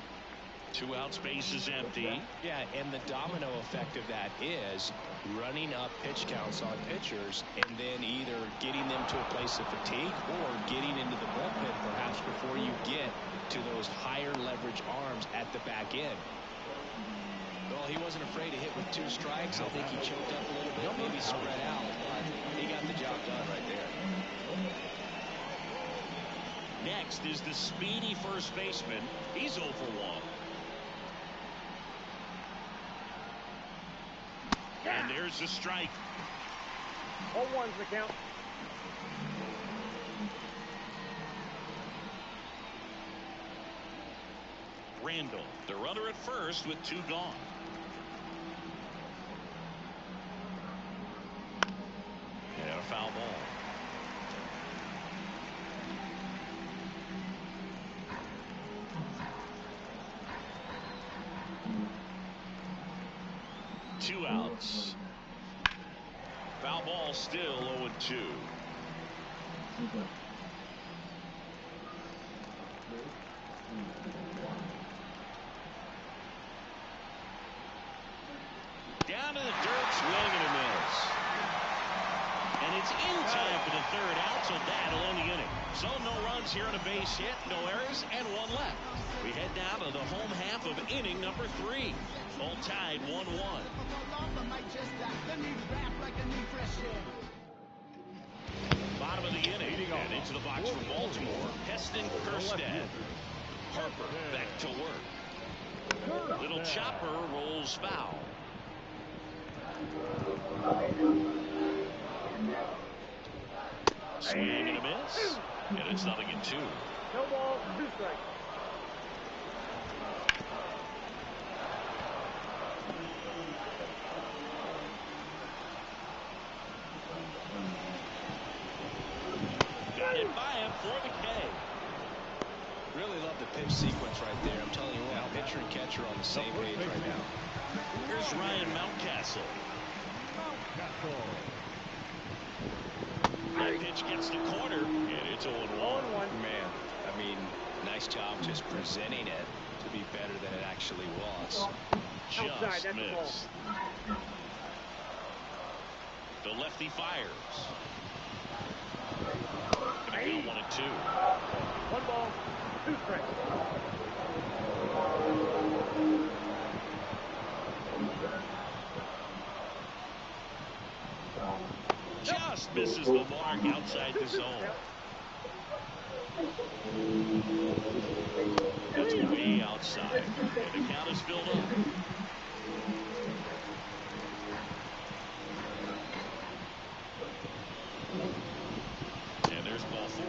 2 outs, base is empty. Yeah, and the domino effect of that is running up pitch counts on pitchers and then either getting them to a place of fatigue or getting into the bullpen perhaps before you get to those higher leverage arms at the back end. Well, he wasn't afraid to hit with 2 strikes. I think he choked up a little bit, maybe spread out, but he got the job done right there. Next is the speedy first baseman. He's 0 for 1. And there's the strike. 0-1's the count. Randall, the runner at first with 2 gone. And a foul ball. Two outs. Foul ball, still 0-2. Down to the dirt, swing and a miss. And it's in time for the 3rd out, so that'll end the inning. So no runs here on a base hit, no errors, and 1 left. We head down to the home half of inning number 3. All tied 1-1. Bottom of the inning, and into the box for Baltimore, Heston Kjerstad. Harper back to work. Little chopper rolls foul. Swing and a miss, and it's 0-2. No ball, 2 strikes. Got it by him for the K. Really love the pitch sequence right there. I'm telling you what, pitcher and catcher on the same page right now. Here's Ryan Mountcastle. That pitch gets the corner, and it's 0-1. Man, I mean, nice job just presenting it to be better than it actually was. Just missed. The lefty fires. Gonna go 1-2. 1 ball, 2 strikes. Just misses the mark outside the zone. That's way outside, and the count is filled up. And there's ball 4.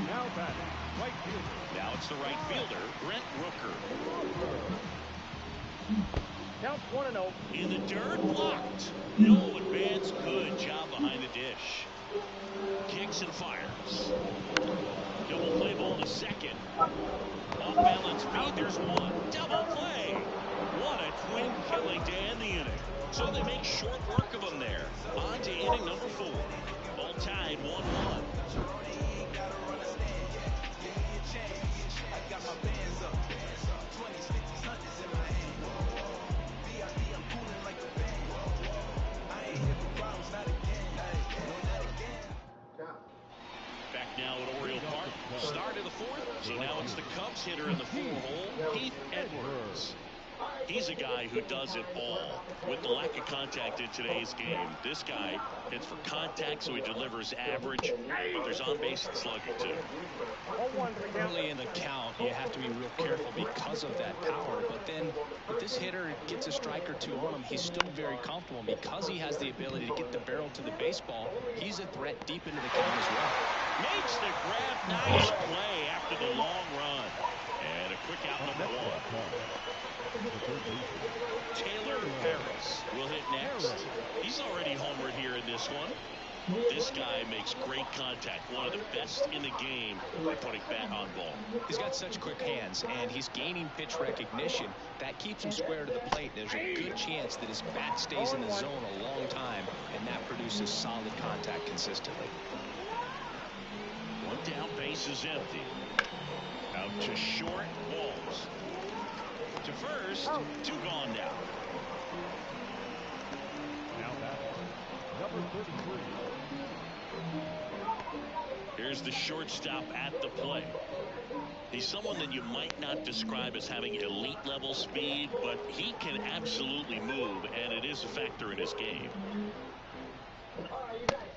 Now batting, right fielder. Now it's the right fielder, Brent Rooker. Counts 1-0. In the dirt, blocked. No advance, good job behind the dish. Kicks and fires. Double play ball to second. Off balance beat, there's 1. Double play. What a twin killing to end the inning. So they make short work of them there. On to inning number 4. All tied 1-1. Back now at Oriole Park. Start of the 4th, so now it's the Cubs hitter in the 4 hole, Heath Edwards. He's a guy who does it all. With the lack of contact in today's game, this guy hits for contact, so he delivers average, but there's on-base and slugging too. Early in the count, you have to be real careful because of that power, but then if this hitter gets a strike or two on him, he's still very comfortable. And because he has the ability to get the barrel to the baseball, he's a threat deep into the count as well. Makes the grab. Nice play after the long run. And a quick out number one. Taylor Ferris will hit next. He's already homered here in this one. This guy makes great contact. One of the best in the game at putting bat on ball. He's got such quick hands, and he's gaining pitch recognition. That keeps him square to the plate. There's a good chance that his bat stays in the zone a long time, and that produces solid contact consistently. One down, base is empty. Out to short, Walls. To first, two gone now. Now batting, number 33. Here's the shortstop at the plate. He's someone that you might not describe as having elite level speed, but he can absolutely move, and it is a factor in his game.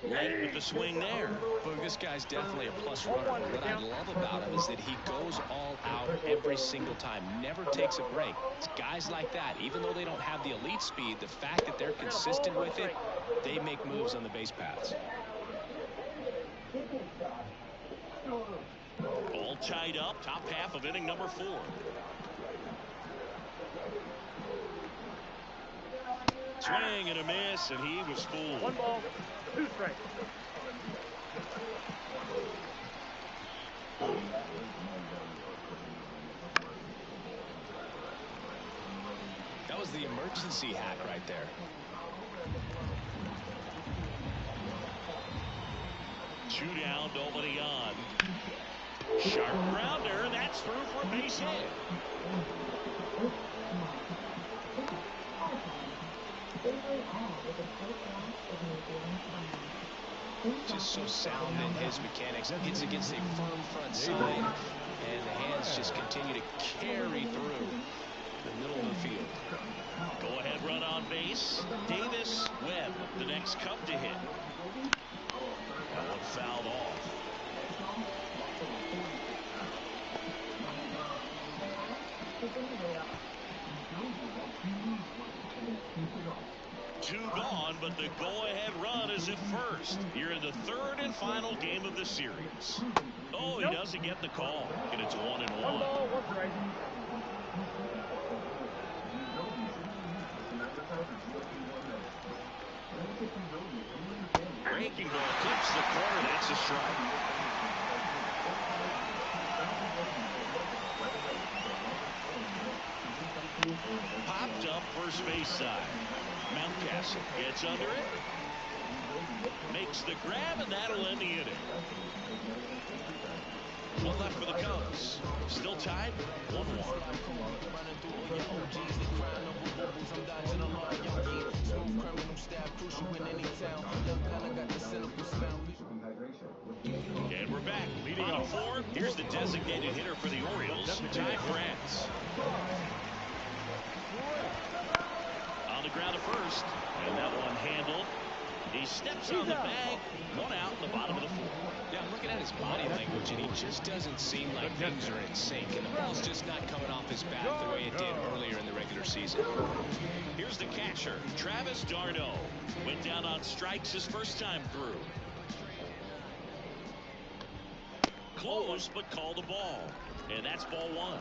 Late with the swing there. Look, this guy's definitely a plus runner. What I love about him is that he goes all out every single time, never takes a break. It's guys like that, even though they don't have the elite speed, the fact that they're consistent with it, they make moves on the base paths. All tied up, top half of inning number 4. Swing and a miss, and he was fooled. 1 ball, 2 strikes. That was the emergency hack right there. Two down, nobody on. Sharp grounder, that's through for a base hit. Just so sound in his mechanics. Hits against a firm front side, and the hands just continue to carry through the middle of the field. Go ahead run on base. Davis Webb, the next Cub to hit. That one fouled off. Two gone, but the go-ahead run is at first. Here in the third and final game of the series. Oh, he doesn't get the call, and it's 1-1. Breaking ball clips the corner. That's a strike. Popped up first base side. Mountcastle gets under it. Makes the grab, and that'll end the inning. One left for the Cubs. Still tied, 1-1. And we're back. Bottom 4. Here's the designated hitter for the Orioles, Ty France. On the ground at first, and that one handled. He steps on the bag. One out in the bottom of the 4th. Yeah, I'm looking at his body language, and he just doesn't seem like things are in sync, and the ball's just not coming off his bat the way it did earlier in the regular season. Here's the catcher, Travis d'Arnaud. Went down on strikes his first time through. Close, but called the ball. And that's ball 1.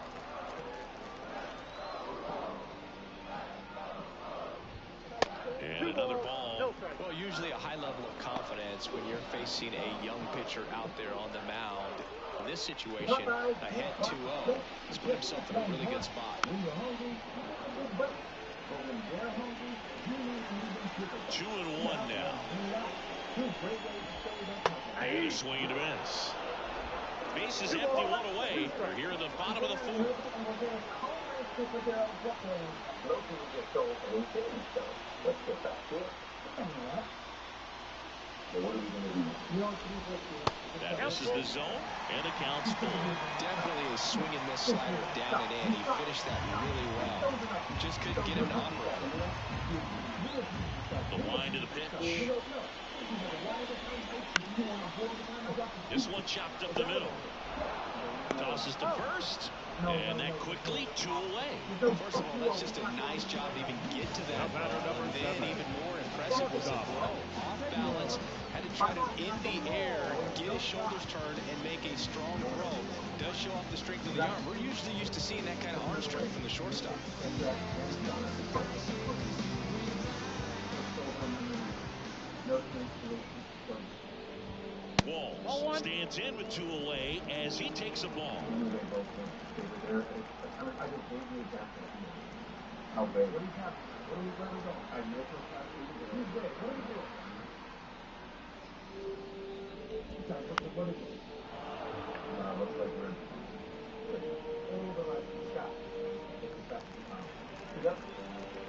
And another ball. Well, usually a high level of confidence when you're facing a young pitcher out there on the mound. In this situation, ahead 2-0, he's put himself in a really good spot. 2-1 now. And a swing and a miss. Base is empty, one away. We're here in the bottom of the 4th. That misses the zone, and the count's full. Definitely a swing and miss slider down and in. He finished that really well. Just couldn't get him to operate it. The wind of the pitch. This one chopped up the middle. Tosses to first. And that quickly 2 away. First of all, that's just a nice job to even get to that ball. And then even more impressive was the throw. Off balance, had to try to, in the air, get his shoulders turned and make a strong throw. Does show off the strength of the arm. We're usually used to seeing that kind of arm strength from the shortstop. Walls stands in with 2 away as he takes a ball.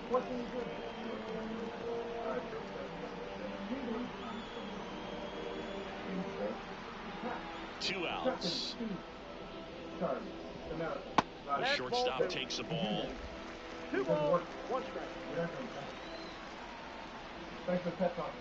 What can you do? 2 outs. The shortstop takes a ball. 2 balls, 1 strike. Thanks for pep talk.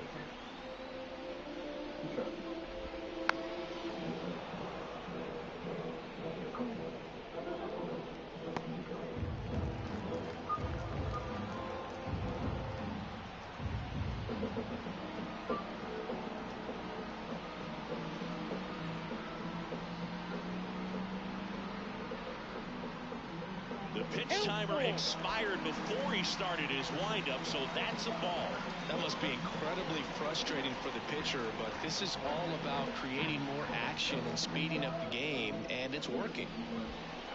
The pitch timer expired before he started his windup, so that's a ball. That must be incredibly frustrating for the pitcher, but this is all about creating more action and speeding up the game, and it's working.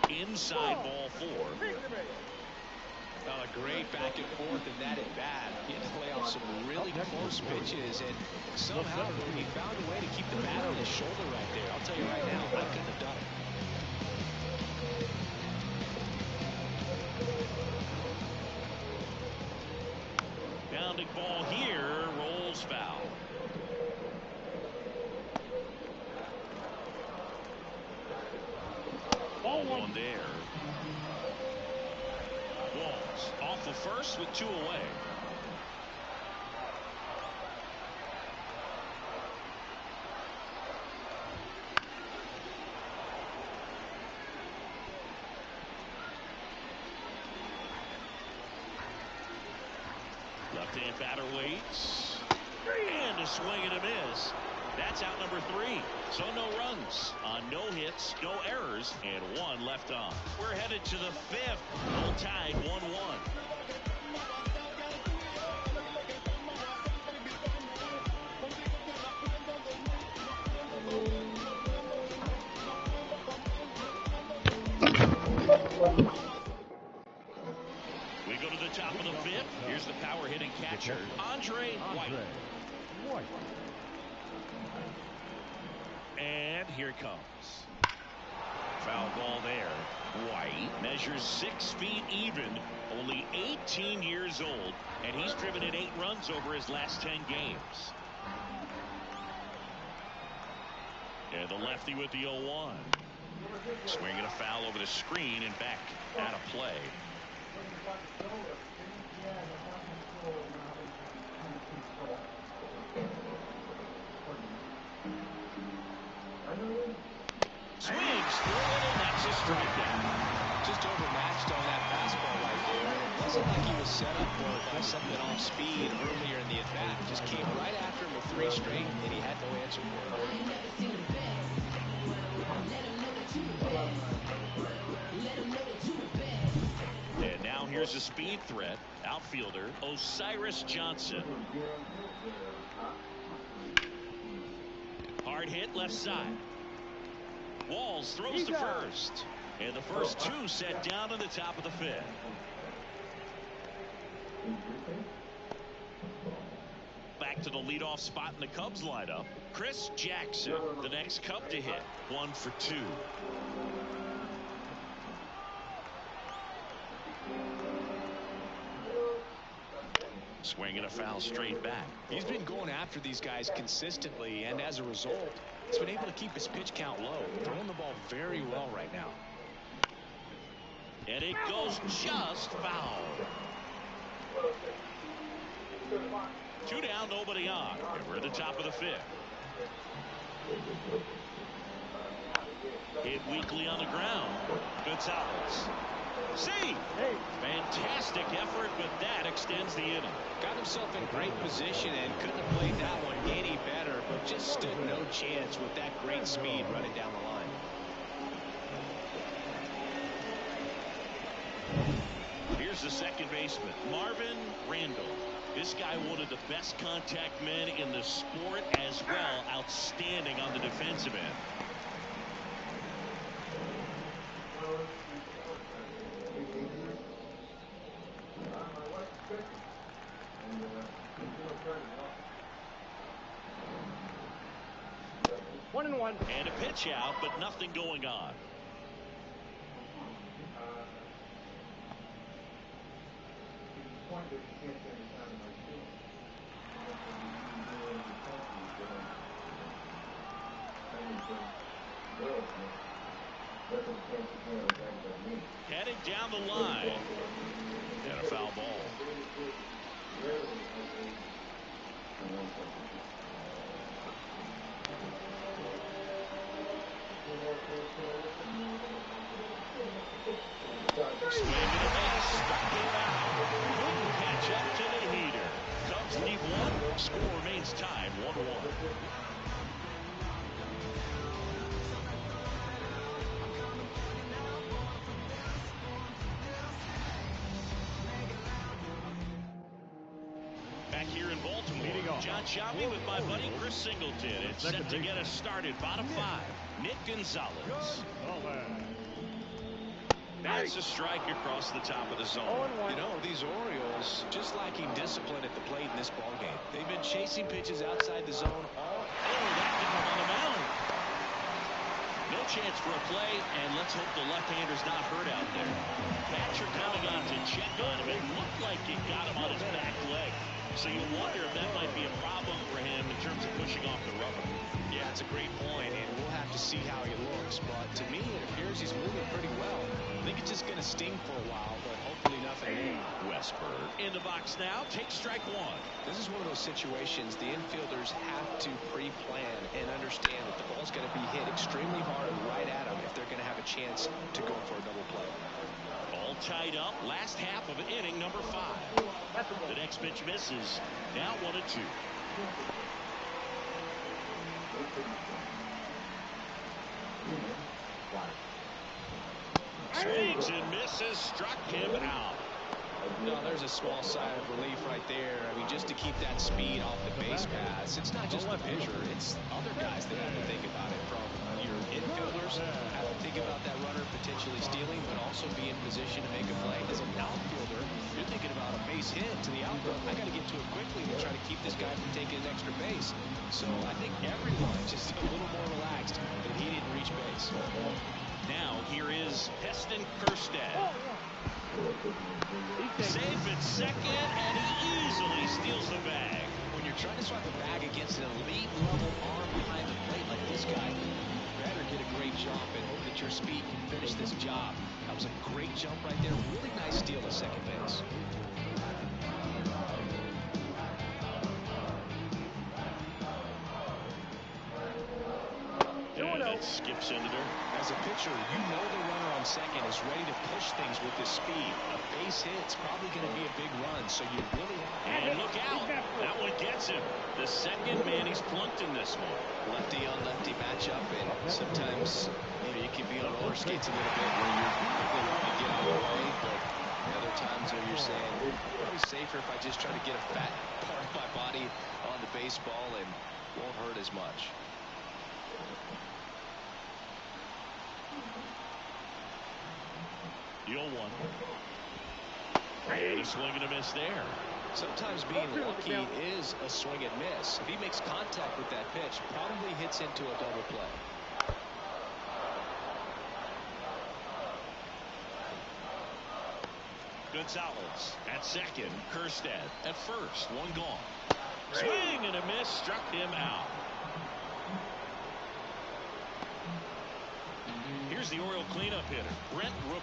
Inside ball 4. Well, a great back and forth in that at bat. He had to lay off some really close pitches, and somehow he found a way to keep the bat on his shoulder right there. I'll tell you right now, I couldn't have done it. Pounding ball here, rolls foul. Ball 1 there. Walls off of first with 2 away. Left-hand batter waits. And a swing and a miss. That's out number 3. So no runs on no hits, no errors, and 1 left on. We're headed to the 5th. All tied 1-1. We go to the top of the 5th. Here's the power hitting catcher, Andre White. And here it comes. Foul ball there. White measures 6 feet even, only 18 years old, and he's driven in 8 runs over his last 10 games. And the lefty with the 0-1. Swinging a foul over the screen and back out of play. Swings through it, and that's a strikeout. Just overmatched on that fastball right there. It wasn't like he was set up for it by something off speed earlier in the at-bat. Just came right after him with 3 straight, and he had no answer for it. And now here's a speed threat, outfielder Osiris Johnson. Hard hit left side. Walls throws to first. And the first 2 set down in the top of the 5th. Back to the leadoff spot in the Cubs lineup. Chris Jackson, the next Cub to hit. 1 for 2. Swinging a foul straight back. He's been going after these guys consistently, and as a result, he's been able to keep his pitch count low, throwing the ball very well right now. And it goes just foul. 2 down, nobody on. And we're at the top of the 5th. Hit weakly on the ground. Gonzalez. See! Fantastic effort, but that extends the inning. Got himself in great position and couldn't have played that one any better, but just stood no chance with that great speed running down the line. Here's the second baseman, Marvin Randall. This guy, one of the best contact men in the sport as well. Outstanding on the defensive end. One and one. And a pitch out, but nothing going on. Heading down the line. And a foul ball. Swing and a miss. Struck him out. Couldn't catch up to the heater. Cubs lead 1. Score remains tied 1-1. Back here in Baltimore, John Shelby with my buddy Chris Singleton. It's set to get us started. Bottom 5, Nick Gonzalez. That's a strike across the top of the zone. You know, these Orioles just lacking discipline at the plate in this ballgame. They've been chasing pitches outside the zone all. Oh, that can come on the mound. No chance for a play, and let's hope the left-hander's not hurt out there. Catcher coming on to check on him. It looked like it got him on his back leg. So you wonder if that might be a problem for him in terms of pushing off the rubber. Yeah, it's a great point, and we'll have to see how he looks. But to me, it appears he's moving pretty well. I think it's just going to sting for a while, but hopefully nothing more. Westberg in the box now. Takes strike 1. This is one of those situations the infielders have to pre-plan and understand that the ball's going to be hit extremely hard right at them if they're going to have a chance to go for a double play. All tied up. Last half of inning number 5. The next pitch misses. Now 1-2. Swings and misses. Struck him out. No, there's a small sigh of relief right there. I mean, just to keep that speed off the base paths. It's not just the pitcher. It's other guys that have to think about it. From your infielders have to think about that runner potentially stealing, but also be in position to make a play. As an outfielder, you're thinking about a base hit to the outfield. I got to get to it quickly to try to keep this guy from taking an extra base. So I think everyone just a little more relaxed that he didn't reach base. Now here is Heston Kjerstad. Safe at second, and he easily steals the bag. When you're trying to swipe a bag against an elite level arm behind the plate like this guy, you better get a great jump and hope that your speed can finish this job. That was a great jump right there. Really nice steal at second base. And that skips into there. As a pitcher, you know the runner on second is ready to push things with his speed. A base hit's probably going to be a big run, so you really have to. And look out. That one gets him. The second man he's plunked in this one. Lefty on lefty matchup, and sometimes you can be on roller skates a little bit where you're really wanting to get out of the way, but other times where you're saying, probably safer if I just try to get a fat part of my body on the baseball and won't hurt as much. The 0-1. And a swing and a miss there. Sometimes being lucky is a swing and miss. If he makes contact with that pitch, probably hits into a double play. Gonzalez at second. Kerstead at first. One gone. Swing and a miss. Struck him out. Here's the Oriole cleanup hitter, Brent Rook.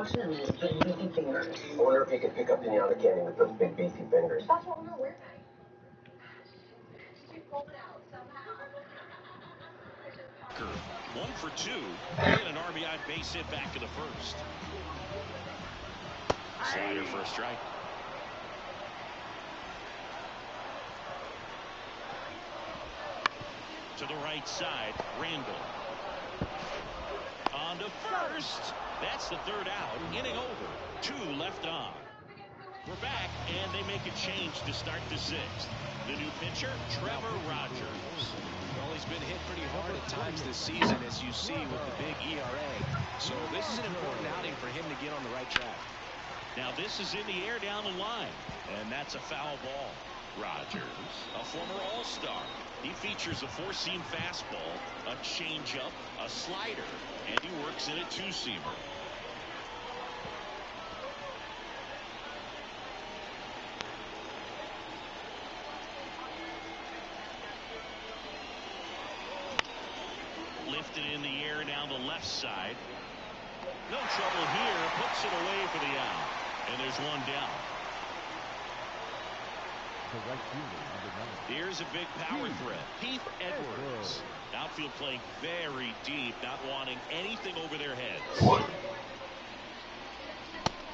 I wonder if you could pick up pinata candy with those big beefy fingers. That's what we're wearing. She pulled it out somehow. 1 for 2 and an RBI base hit back in the first. Slider for a strike. To the right side, Randall. On to first. That's the third out. Inning over. 2 left on. We're back, and they make a change to start the sixth. The new pitcher, Trevor Rogers. Well, he's been hit pretty hard at times this season, as you see with the big ERA. So this is an important outing for him to get on the right track. Now this is in the air down the line, and that's a foul ball. Rogers, a former All-Star. He features a 4-seam fastball, a changeup, a slider, and he works in a 2-seamer. Lifted in the air down the left side. No trouble here. Puts it away for the out. And there's one down. Here's a big power threat. Heath Edwards. Outfield playing very deep, not wanting anything over their heads.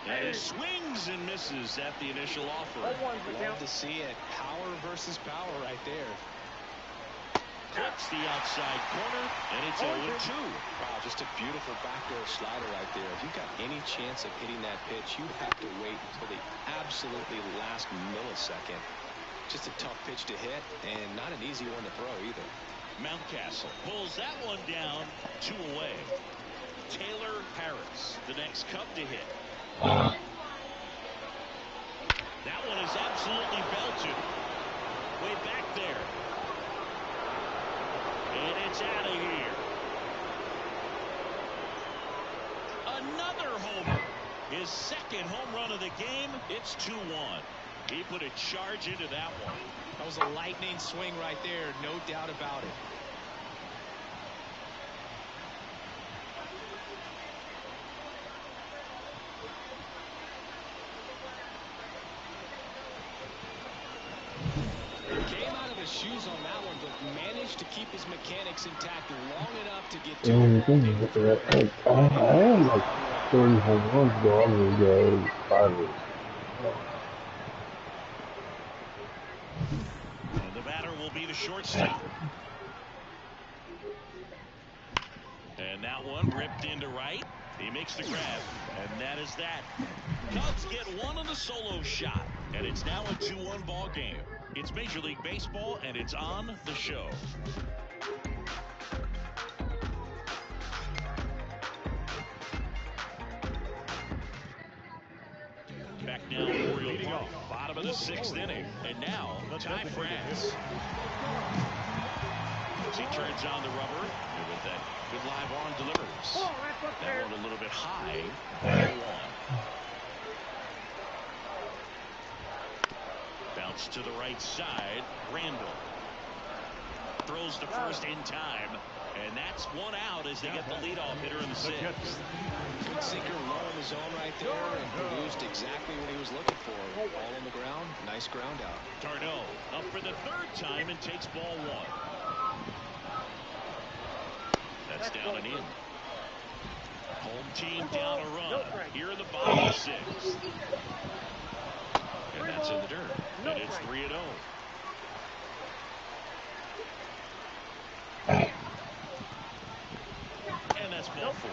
And he swings and misses at the initial offer. Love to see it. Power versus power right there. Clips the outside corner, and it's 0-2. Wow, just a beautiful backdoor slider right there. If you've got any chance of hitting that pitch, you have to wait until the absolutely last millisecond. Just a tough pitch to hit, and not an easy one to throw either. Mountcastle pulls that one down, 2 away. Taylor Harris, the next Cub to hit. That one is absolutely belted. Way back there. And it's out of here. Another homer. His second home run of the game. It's 2-1. He put a charge into that one. That was a lightning swing right there. No doubt about it. Came out of his shoes on that one, but managed to keep his mechanics intact long enough to get to it. I had like 30 home runs, though. I really got 5 of them. And the batter will be the shortstop. And that one ripped into right. He makes the grab, and that is that. Cubs get one on the solo shot, and it's now a 2-1 ball game. It's Major League Baseball, and it's on the show. Back now, Oriole Park, bottom of the 6th inning, and now Ty France. As he turns on the rubber, and with that good live arm delivers. That one a little bit high. 1. Bounce to the right side. Randall throws throws the first in time. And that's one out as they get the leadoff hitter in the sixth. Good sinker low in the zone right there and produced exactly what he was looking for. Ball on the ground, nice ground out. Tarno up for the third time and takes ball one. That's down and in. Home team down a run here in the bottom of the sixth. And that's in the dirt. And it's 3-0. And that's ball four.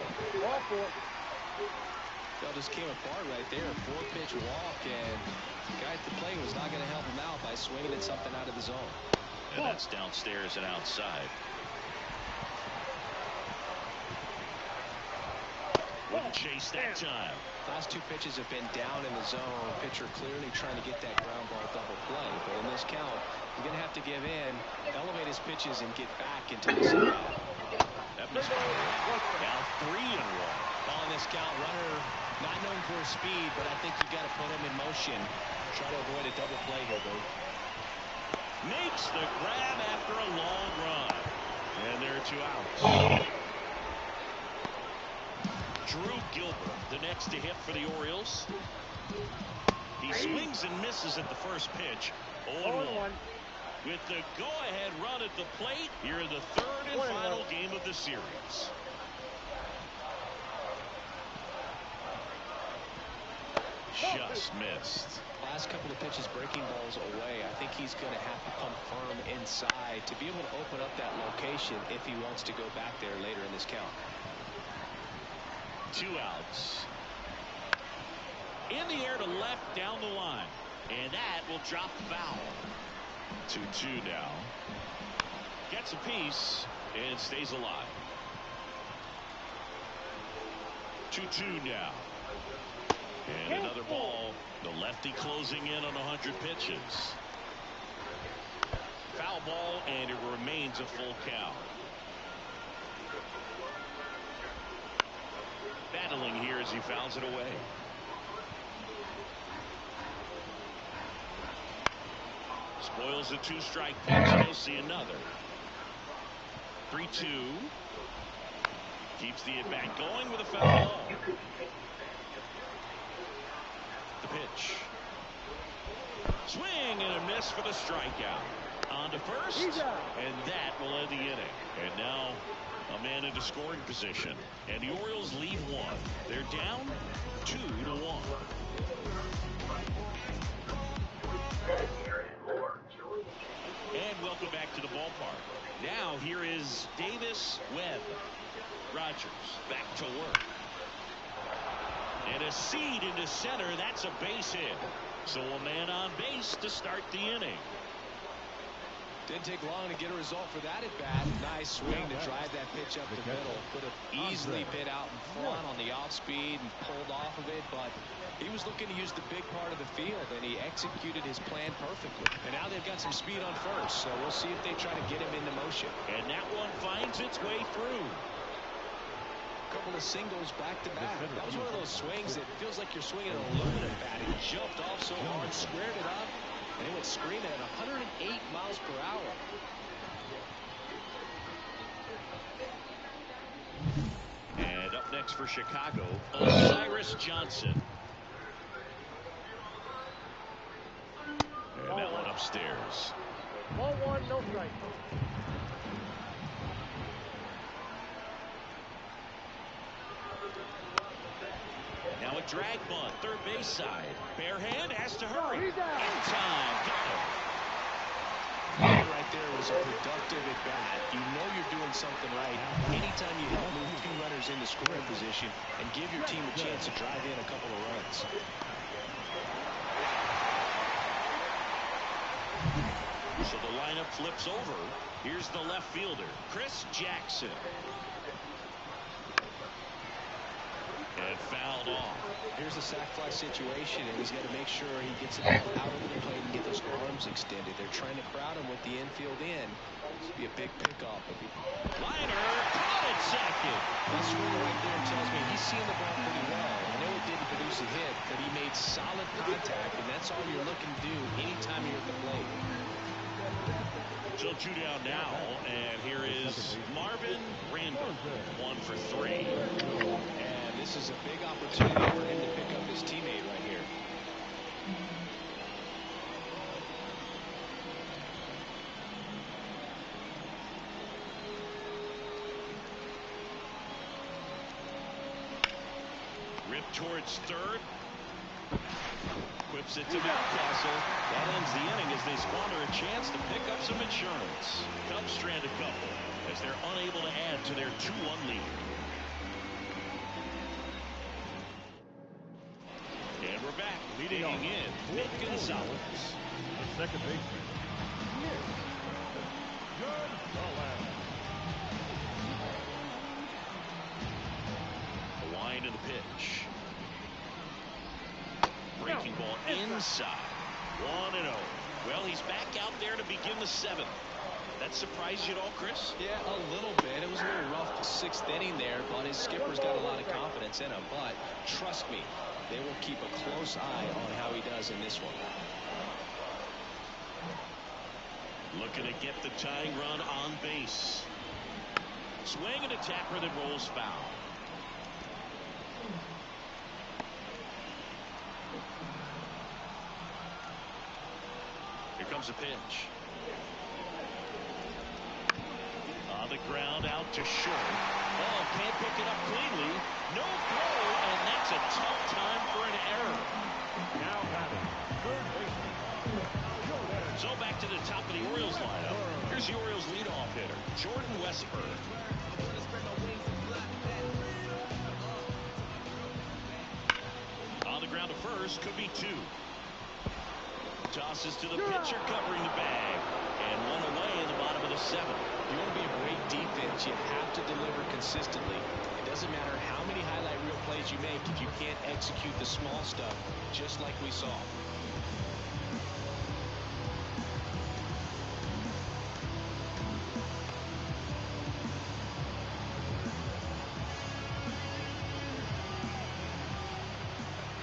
Well, just came apart right there. 4-pitch walk, and the guy at the plate was not going to help him out by swinging at something out of the zone. And that's downstairs and outside. Wouldn't chase that time. Last two pitches have been down in the zone. Pitcher clearly trying to get that ground ball double play. But in this count, he's going to have to give in, elevate his pitches, and get back into the zone. That missed now 3-1. Ball in this count, runner not known for his speed, but I think you've got to put him in motion. Try to avoid a double play here, Boo. Makes the grab after a long run. And there are 2 outs. Drew Gilbert, the next to hit for the Orioles. He swings and misses at the first pitch. 0-1. With the go-ahead run at the plate here in the third and final game of the series. Just missed. Last couple of pitches breaking balls away. I think he's going to have to come firm inside to be able to open up that location if he wants to go back there later in this count. 2 outs. In the air to left down the line. And that will drop foul. 2-2 now. Gets a piece and stays alive. 2-2 now. And another ball. The lefty closing in on 100 pitches. Foul ball, and it remains a full count. Battling here as he fouls it away. Spoils a 2-strike pitch. He'll see another. 3-2. Keeps the at-bat going with a foul ball. The pitch. Swing and a miss for the strikeout. On to first, and that will end the inning. And now a man into scoring position. And the Orioles lead 1. They're down 2-1. And welcome back to the ballpark. Now here is Davis Webb. Rogers back to work. And a seed into center. That's a base hit. So a man on base to start the inning. Didn't take long to get a result for that at bat. Nice swing to drive that pitch up the middle. Could have easily been out in front on the off speed and pulled off of it, but he was looking to use the big part of the field, and he executed his plan perfectly. And now they've got some speed on first, so we'll see if they try to get him into motion. And that one finds its way through. Couple of singles back to back. That was one of those swings that feels like you're swinging an aluminum bat. He jumped off so hard, squared it up, and it went screaming at 108 miles per hour. And up next for Chicago, Osiris Johnson. And that one upstairs. Ball 1, no strike. Now a drag bunt, third base side. Bare hand has to hurry. In time. Got him. That right there was a productive at bat. You know you're doing something right anytime you help move 2 runners into scoring position and give your team a chance to drive in a couple of runs. So the lineup flips over. Here's the left fielder, Chris Jackson. And fouled off. Here's the sac fly situation, and he's got to make sure he gets it out over the plate and get those arms extended. They're trying to crowd him with the infield in. This would be a big pickoff. Liner caught at second. That swing right there tells me he's seeing the ball pretty well. I know it didn't produce a hit, but he made solid contact, and that's all you're looking to do anytime you're at the plate. So 2 down now, and here is Marvin Randall, 1 for 3. And this is a big opportunity for him to pick up his teammate right here. Rip towards third. Whips it to Mountcastle. That ends the inning as they squander a chance to pick up some insurance. Cubs strand a couple as they're unable to add to their 2-1 lead. And we're back. Leading in, Nick Gonzalez. The second baseman, Nick Gonzalez. The wind of the pitch. Breaking ball inside. 1-0. Well, he's back out there to begin the 7th. That surprised you at all, Chris? Yeah, a little bit. It was a little rough 6th inning there, but his skipper's got a lot of confidence in him. But trust me, they will keep a close eye on how he does in this one. Looking to get the tying run on base. Swing and a tapper that rolls foul. Here comes a pitch. On the ground, out to short. Oh, can't pick it up cleanly. No throw, and that's a tough time for an error. Now batting, third baseman. So back to the top of the Orioles lineup. Here's the Orioles leadoff hitter, Jordan Westburg. On the ground to first, could be 2. Tosses to the pitcher, covering the bag. And 1 away in the bottom of the 7th. You want to be a great defense, you have to deliver consistently. It doesn't matter how many highlight reel plays you make if you can't execute the small stuff, just like we saw.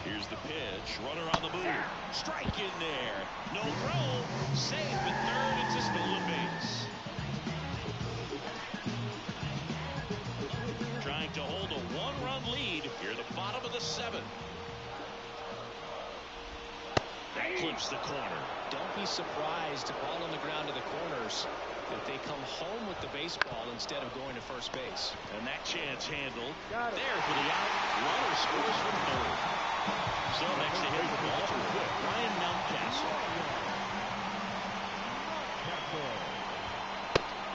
Here's the pitch. Runner on the move. Strike in there. No throw. Safe at third. It's a stolen base. Trying to hold a 1-run lead here at the bottom of the 7th. Clips the corner. Don't be surprised, ball on the ground to the corners, if they come home with the baseball instead of going to first base. And that chance handled. There for the out. Runner scores from third. So next to hit the ball, Ryan Mountcastle.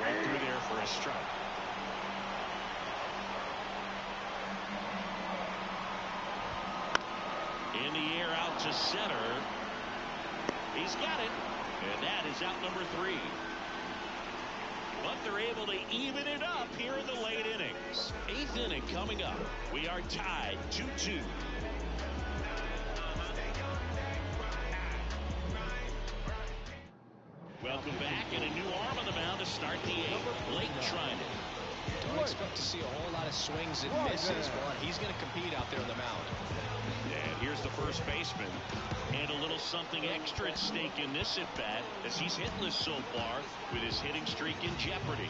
Right through there for a strike. In the air out to center. He's got it. And that is out number 3. But they're able to even it up here in the late innings. 8th inning coming up. We are tied 2-2. Welcome back, and a new arm on the mound to start the 8th. Blake Trinan. Don't expect to see a whole lot of swings and misses, but he's going to compete out there on the mound. And here's the first baseman. And a little something extra at stake in this at-bat as he's hitless so far with his hitting streak in jeopardy.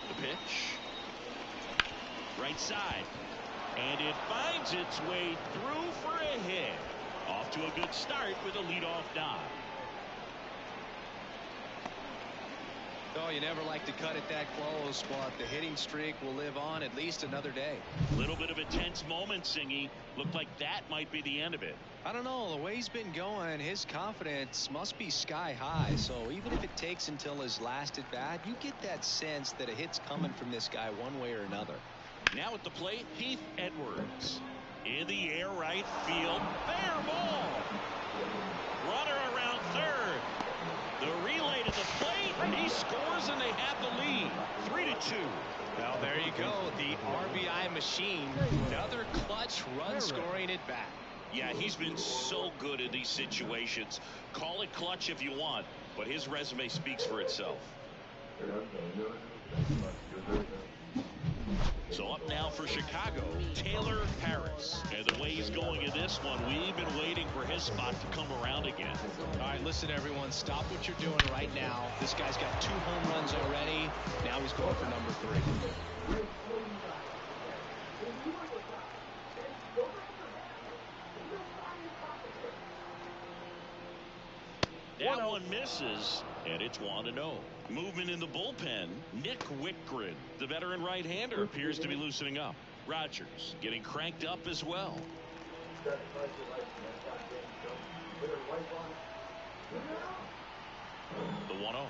The pitch. Right side. And it finds its way through for a hit. Off to a good start with a leadoff dive. Oh, you never like to cut it that close, but the hitting streak will live on at least another day. Little bit of a tense moment, Singy. Looked like that might be the end of it. I don't know. The way he's been going, his confidence must be sky high. So even if it takes until his last at bat, you get that sense that a hit's coming from this guy one way or another. Now at the plate, Heath Edwards. In the air, right field. Fair ball. Runner around third. The relay to the plate. He scores, and they have the lead. 3-2. Well, there you go. The RBI machine. Another clutch run scoring at bat. Yeah, he's been so good in these situations. Call it clutch if you want, but his resume speaks for itself. So up now for Chicago, Taylor Harris. And the way he's going in this one, we've been waiting for his spot to come around again. All right, listen, everyone, stop what you're doing right now. This guy's got 2 home runs already. Now he's going for number 3. That one misses, and it's 1-0. Movement in the bullpen. Nick Wickgren, the veteran right-hander, appears to be loosening up. Rogers getting cranked up as well. The 1-0.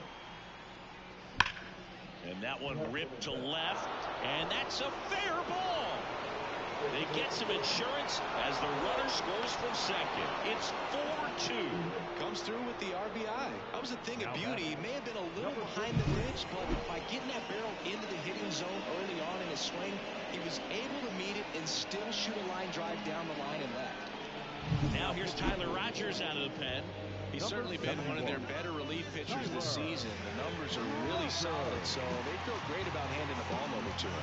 And that one ripped to left, and that's a fair ball. They get some insurance as the runner scores from second. It's 4-2. Comes through with the RBI. That was a thing of beauty. He may have been a little behind the pitch, but by getting that barrel into the hitting zone early on in his swing, he was able to meet it and still shoot a line drive down the line and left. Now here's Tyler Rogers out of the pen. He's certainly been one of their better relief pitchers this season. The numbers are really solid, so they feel great about handing the ball over to him.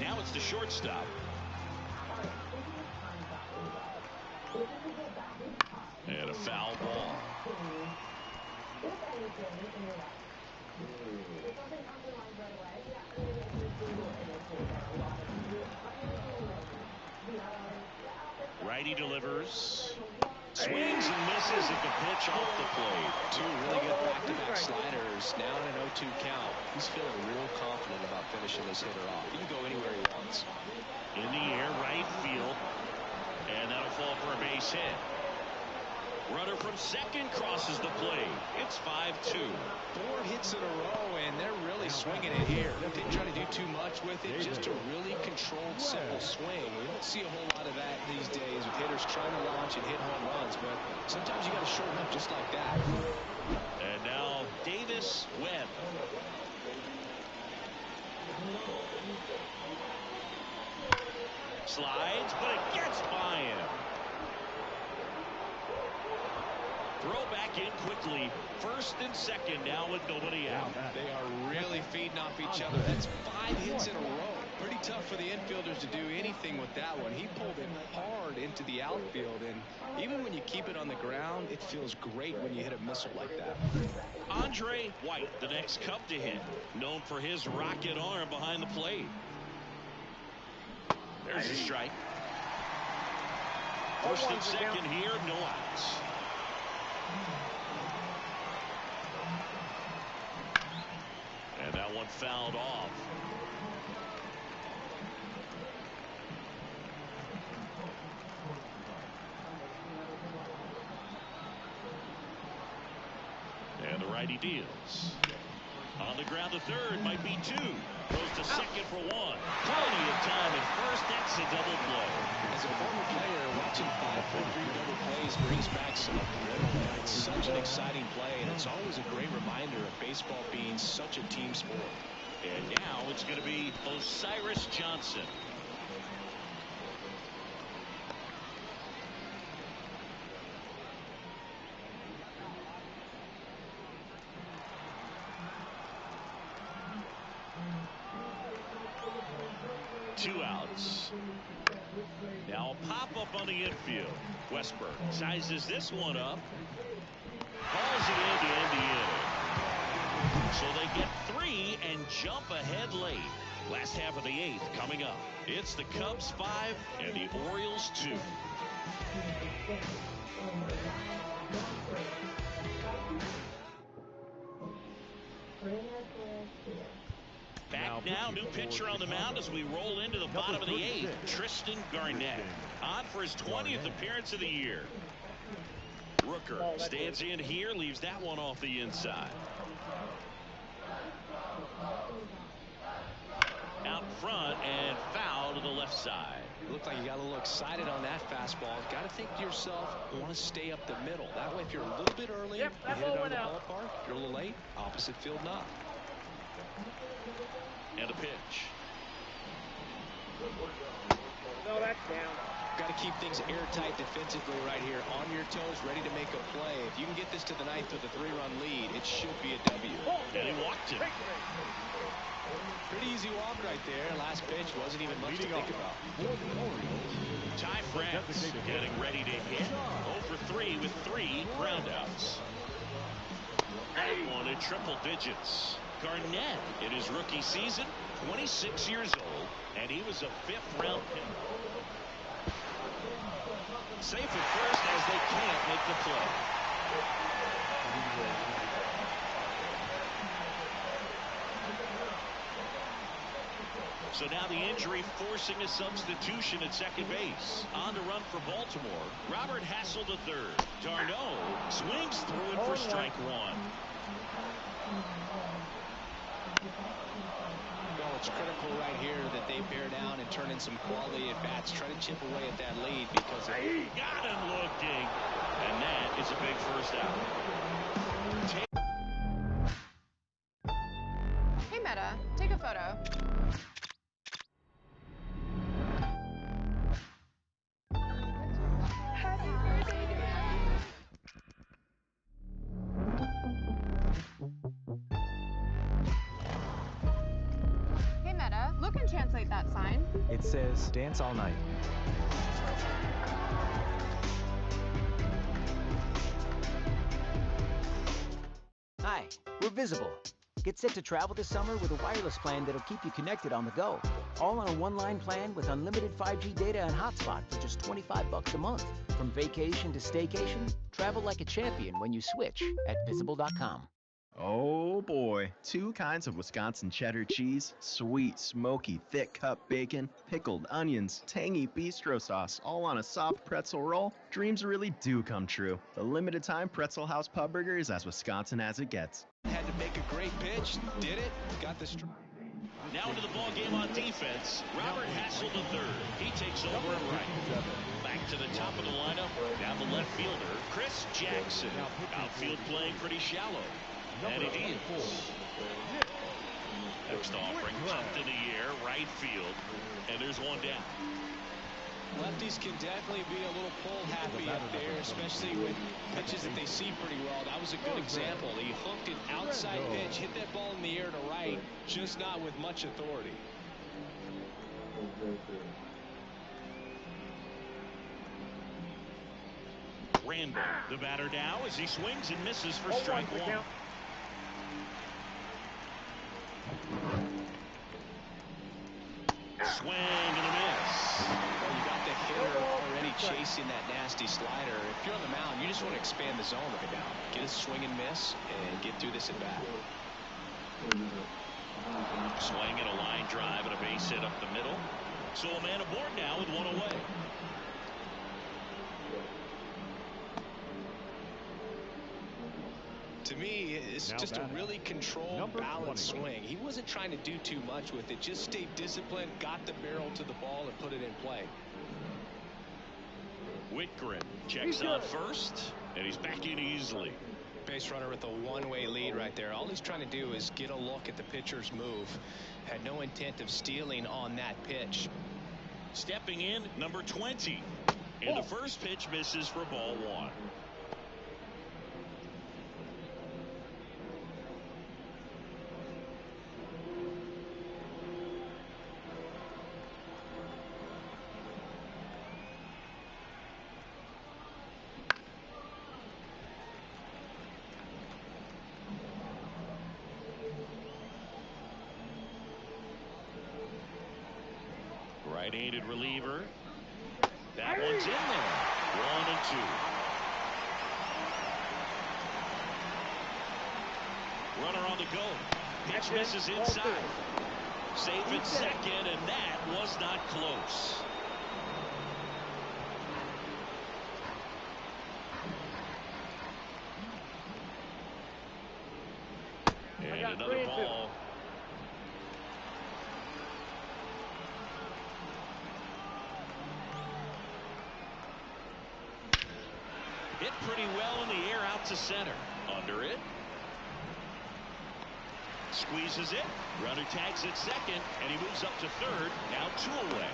Now it's the shortstop. And a foul ball. Righty delivers. Swings and misses at the pitch off the plate. 2 really good back-to-back sliders. Now in an 0-2 count. He's feeling real confident about finishing this hitter off. He can go anywhere he wants. In the air, right field. And that'll fall for a base hit. Runner from second crosses the plate. It's 5-2. 4 hits in a row, and they're really swinging it here. Didn't try to do too much with it. Just a really controlled, simple swing. We don't see a whole lot of that these days with hitters trying to launch and hit home runs, but sometimes you got to shorten up just like that. And now Davis Webb. Slides, but it gets by him. Throw back in quickly. First and second now with nobody out. They are really feeding off each other. That's 5 hits in a row. Pretty tough for the infielders to do anything with that one. He pulled it hard into the outfield, and even when you keep it on the ground, it feels great when you hit a missile like that. Andre White, the next Cub to hit, known for his rocket arm behind the plate. There's a strike. First and second here, no outs. And that one fouled off. And the righty deals. On the ground to third, might be 2. Goes to second for 1. Plenty of time at first. That's a double play. As a former player, watching 5-4-3 double plays brings back some adrenaline. It's such an exciting play, and it's always a great reminder of baseball being such a team sport. And now it's going to be Osiris Johnson. Two outs. Now a pop-up on the infield. Westberg sizes this one up. Calls it in to end the inning. So they get 3 and jump ahead late. Last half of the 8th coming up. It's the Cubs 5 and the Orioles 2. Back now, new pitcher on the mound as we roll into the bottom of the 8th. Tristan Garnett on for his 20th appearance of the year. Rooker stands in here, leaves that one off the inside. Out front and foul to the left side. It looked like you got a little excited on that fastball. Got to think to yourself, want to stay up the middle. That way, if you're a little bit early, you hit it out of the ballpark. If you're a little late, opposite field knock. And a pitch. No, that's down. got to keep things airtight defensively right here. On your toes, ready to make a play. If you can get this to the ninth with a 3-run lead, it should be a W. And he walked it. Pretty easy walk right there. Last pitch wasn't even much to think about. Ty France getting ready to hit. 0 for 3 with 3 groundouts. One at triple digits. Garnett in his rookie season, 26 years old, and he was a 5th-round pick. Safe at first as they can't make the play. So now the injury forcing a substitution at second base. On the run for Baltimore, Robert Hassel III. Darno swings through it for strike 1. Well, it's critical right here that they bear down and turn in some quality at bats. Try to chip away at that lead because he got him looking, and that is a big first out. Hey, Meta, take a photo. Hey, Meta, look and translate that sign. It says, dance all night. Hi, we're Visible. Get set to travel this summer with a wireless plan that'll keep you connected on the go. All on a one-line plan with unlimited 5G data and hotspot for just $25 a month. From vacation to staycation, travel like a champion when you switch at Visible.com. Oh boy, 2 kinds of Wisconsin cheddar cheese, sweet, smoky, thick cup bacon, pickled onions, tangy bistro sauce, all on a soft pretzel roll. Dreams really do come true. The limited time Pretzel House Pub Burger is as Wisconsin as it gets. Had to make a great pitch, did it, got the strike. Now into the ball game on defense, Robert Hassel III. He takes over at right. Back to the top of the lineup, down the left fielder, Chris Jackson. Outfield playing pretty shallow. And it is. Next offering, popped in the air, right field, and there's one down. Lefties can definitely be a little pull happy up there, especially with pitches that they see pretty well. That was a good example. He hooked an outside pitch, hit that ball in the air to right, just not with much authority. Randall, the batter now as he swings and misses for strike 1. Swing and a miss. Well, you got the hitter already chasing that nasty slider. If you're on the mound, you just want to expand the zone right now. Get a swing and miss and get through this at bat. Swing and a line drive and a base hit up the middle. So a man aboard now with 1 away. To me, it's just a really controlled, balanced swing. He wasn't trying to do too much with it. Just stayed disciplined, got the barrel to the ball, and put it in play. Whitgren checks on first, and he's back in easily. Base runner with a one-way lead right there. All he's trying to do is get a look at the pitcher's move. Had no intent of stealing on that pitch. Stepping in, number 20. And the first pitch misses for ball 1. Right-handed reliever. That one's in there. 1 and 2. Runner on the go. Pitch misses inside. Safe at second, and that was not close. And another ball. Hit pretty well in the air out to center. Under it. Squeezes it. Runner tags at second, and he moves up to third. Now 2 away.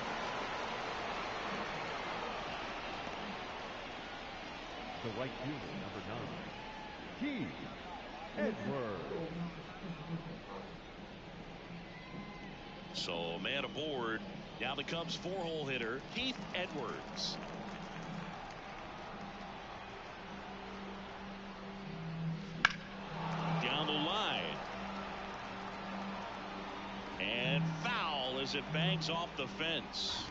to right fielder, number 9, Keith Edwards. So a man aboard. Now the Cubs 4-hole hitter, Keith Edwards. Down the line. And foul as it bangs off the fence.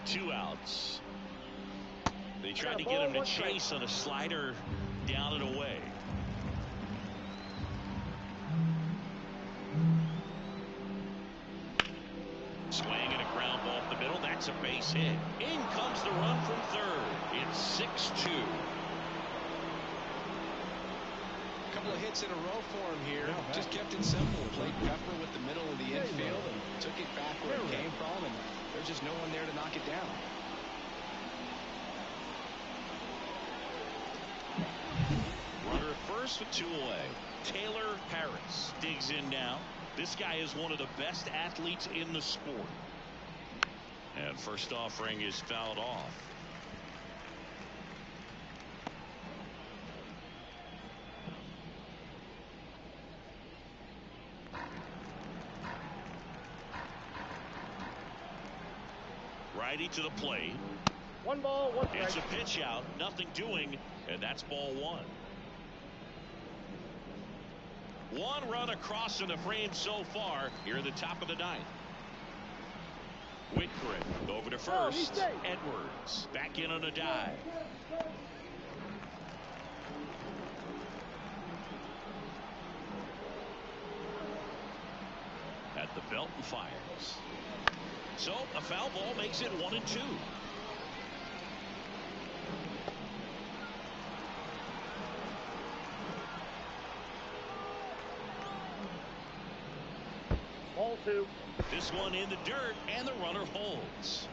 2 outs. They tried to get him to chase on a slider down and away. Swing and a ground ball up the middle. That's a base hit. In comes the run from third. It's 6-2. Couple of hits in a row for him here. Just kept it simple. Played pepper with the middle of the infield and took it back where it came from, and there's just no one there to knock it down. Runner at first with 2 away. Taylor Harris digs in now. This guy is one of the best athletes in the sport. And first offering is fouled off. Righty to the plate. 1 ball, 1 strike. It's a pitch out, nothing doing, and that's ball 1. 1 run across in the frame so far here in the top of the 9th. Whitgren over to first. Edwards back in on a dive. At the belt and fires. So a foul ball makes it 1-2. Ball 2. This one in the dirt, and the runner holds.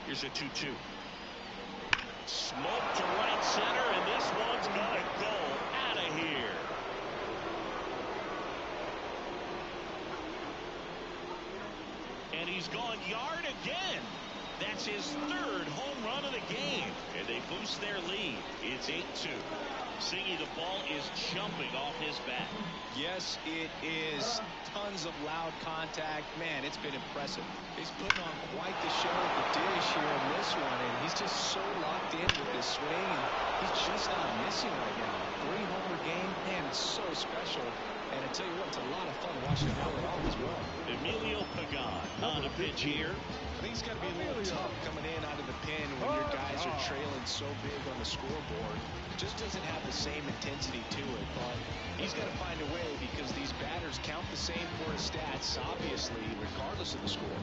Here's a 2-2. Smoke to right center, and this one's gonna go out of here. And he's gone yard again. That's his 3rd home run of the game, and they boost their lead. It's 8-2. Singy, the ball is jumping off his bat. Yes, it is. Tons of loud contact. Man, it's been impressive. He's putting on quite the show at the dish here in this one, and he's just so locked in with this swing, and he's just not missing right now. 3-homer game, man, it's so special. And I tell you what, it's a lot of fun watching him pull it off as well. Emilio Pagan on the pitch here. I think it's got to be a little tough coming in out of the pen when your guys are trailing so big on the scoreboard. Just doesn't have the same intensity to it, but he's got to find a way because these batters count the same for his stats, obviously, regardless of the score.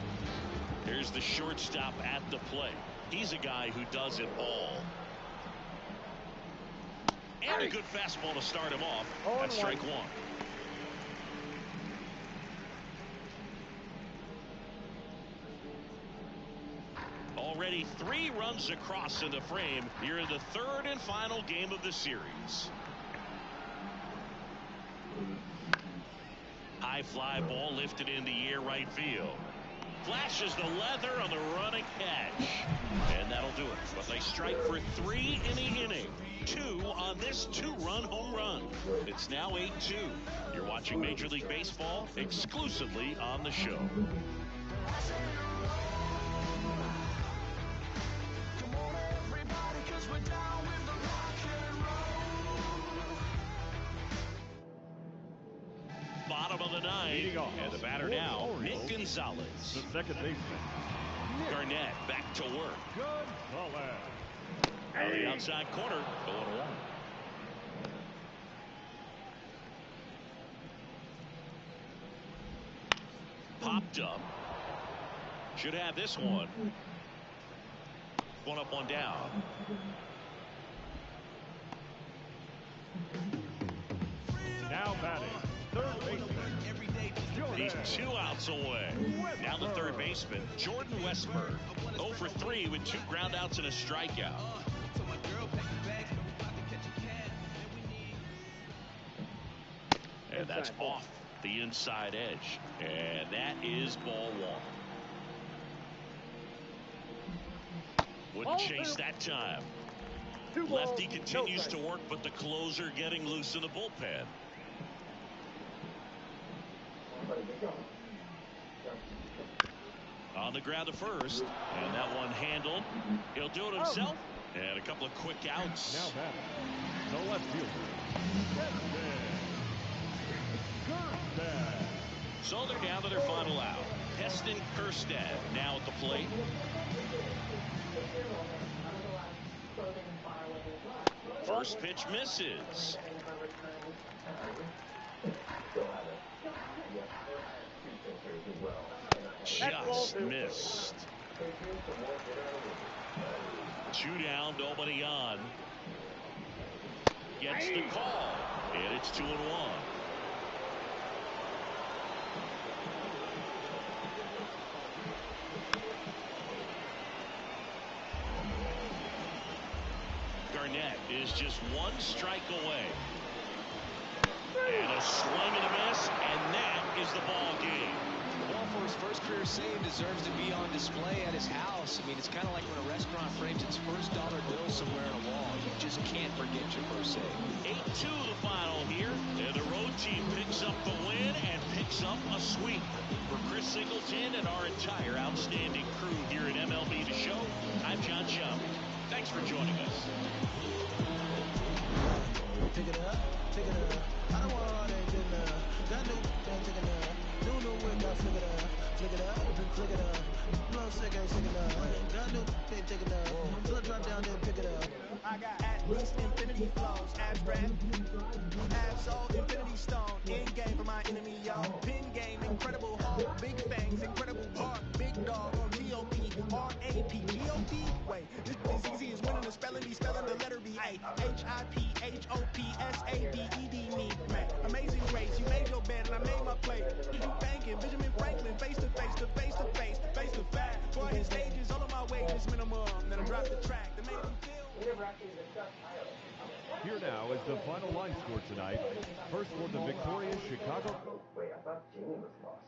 Here's the shortstop at the plate. He's a guy who does it all. And a good fastball to start him off. That's strike 1. Already 3 runs across in the frame here in the 3rd and final game of the series. High fly ball lifted in the air right field. Flashes the leather on the running catch. And that'll do it. But they strike for 3 in the inning. 2 on this 2-run home run. It's now 8-2. You're watching Major League Baseball exclusively on the show. Bottom of the 9th, and the batter now, Nick Gonzalez. The second baseman, Garnett back to work. Gonzalez. On the outside corner, going 1. Popped up. Should have this one. 1 up, 1 down. Now batting, third baseman. He's 2 outs away. Now the third baseman, Jordan Westburg. 0 for 3 with 2 groundouts and a strikeout. And that's off. the inside edge. And that is ball one. Wouldn't chase that time. Lefty continues to work, but the closer getting loose in the bullpen. On the ground to first, and that one handled. He'll do it himself, and a couple of quick outs. Now batting, the left fielder, Kirsten. So they're down to their final out. Heston Kjerstad now at the plate. First pitch misses. Just missed. 2 down, nobody on. Gets the call, and it's 2-1. Garnett is just 1 strike away. And a swing and a miss, and that is the ball game. Well, for his first career save, deserves to be on display at his house. I mean, it's kind of like when a restaurant frames its first dollar bill somewhere on a wall. You just can't forget your first save. 8-2 the final here, and the road team picks up the win and picks up a sweep. For Chris Singleton and our entire outstanding crew here at MLB The Show, I'm John Chum. Thanks for joining us. Pick it up, pick it up. I don't want all that good love. Got new, pick it up. New whip, got flick it up. Flick it up, flick it up. Blow second, stick it up. Got new, can't take it up. Till I drop down, then pick it up. I got at least infinity flows. Abstract, absol, infinity stone. End game for my enemy, y'all. Pin game, incredible heart. Big fangs, incredible heart. Big dog, G-O-P, R-A-P. G-O-P? Wait, this is easy as winning the spelling bee, spelling the letter B. H-I-P, H-O-P-S-A-D-E-D, me. Man, amazing grace, you made your bed and I made my plate. You banking, Benjamin Franklin, face to face, to face to face, face to fact. Boy, his stages, all of my wages minimum. Then I dropped the track to make him feel. Here now is the final line score tonight. First for the victorious Chicago. Wait, I thought Jamie was lost.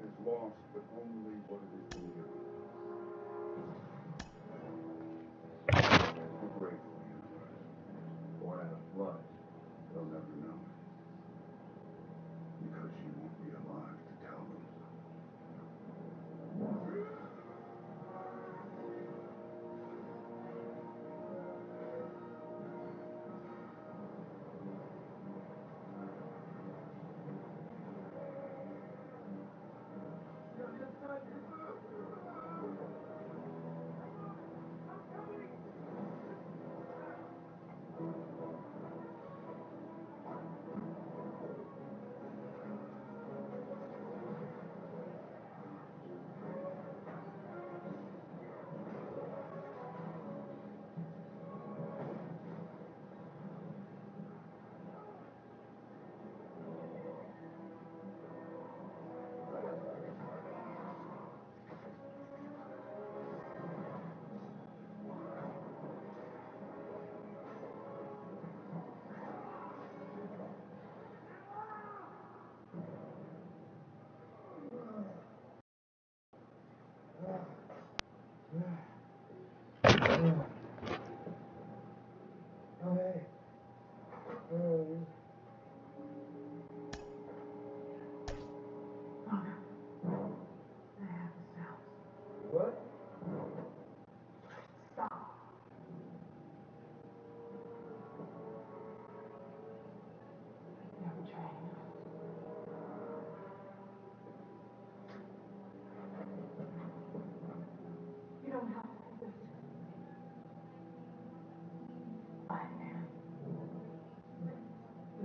It's lost, but only what it is to you. We're grateful, universe. Born out of blood, they'll never know it. Because you won't be alive to tell them. What? Stop. You're betraying us. You don't have to do this. Fine, man.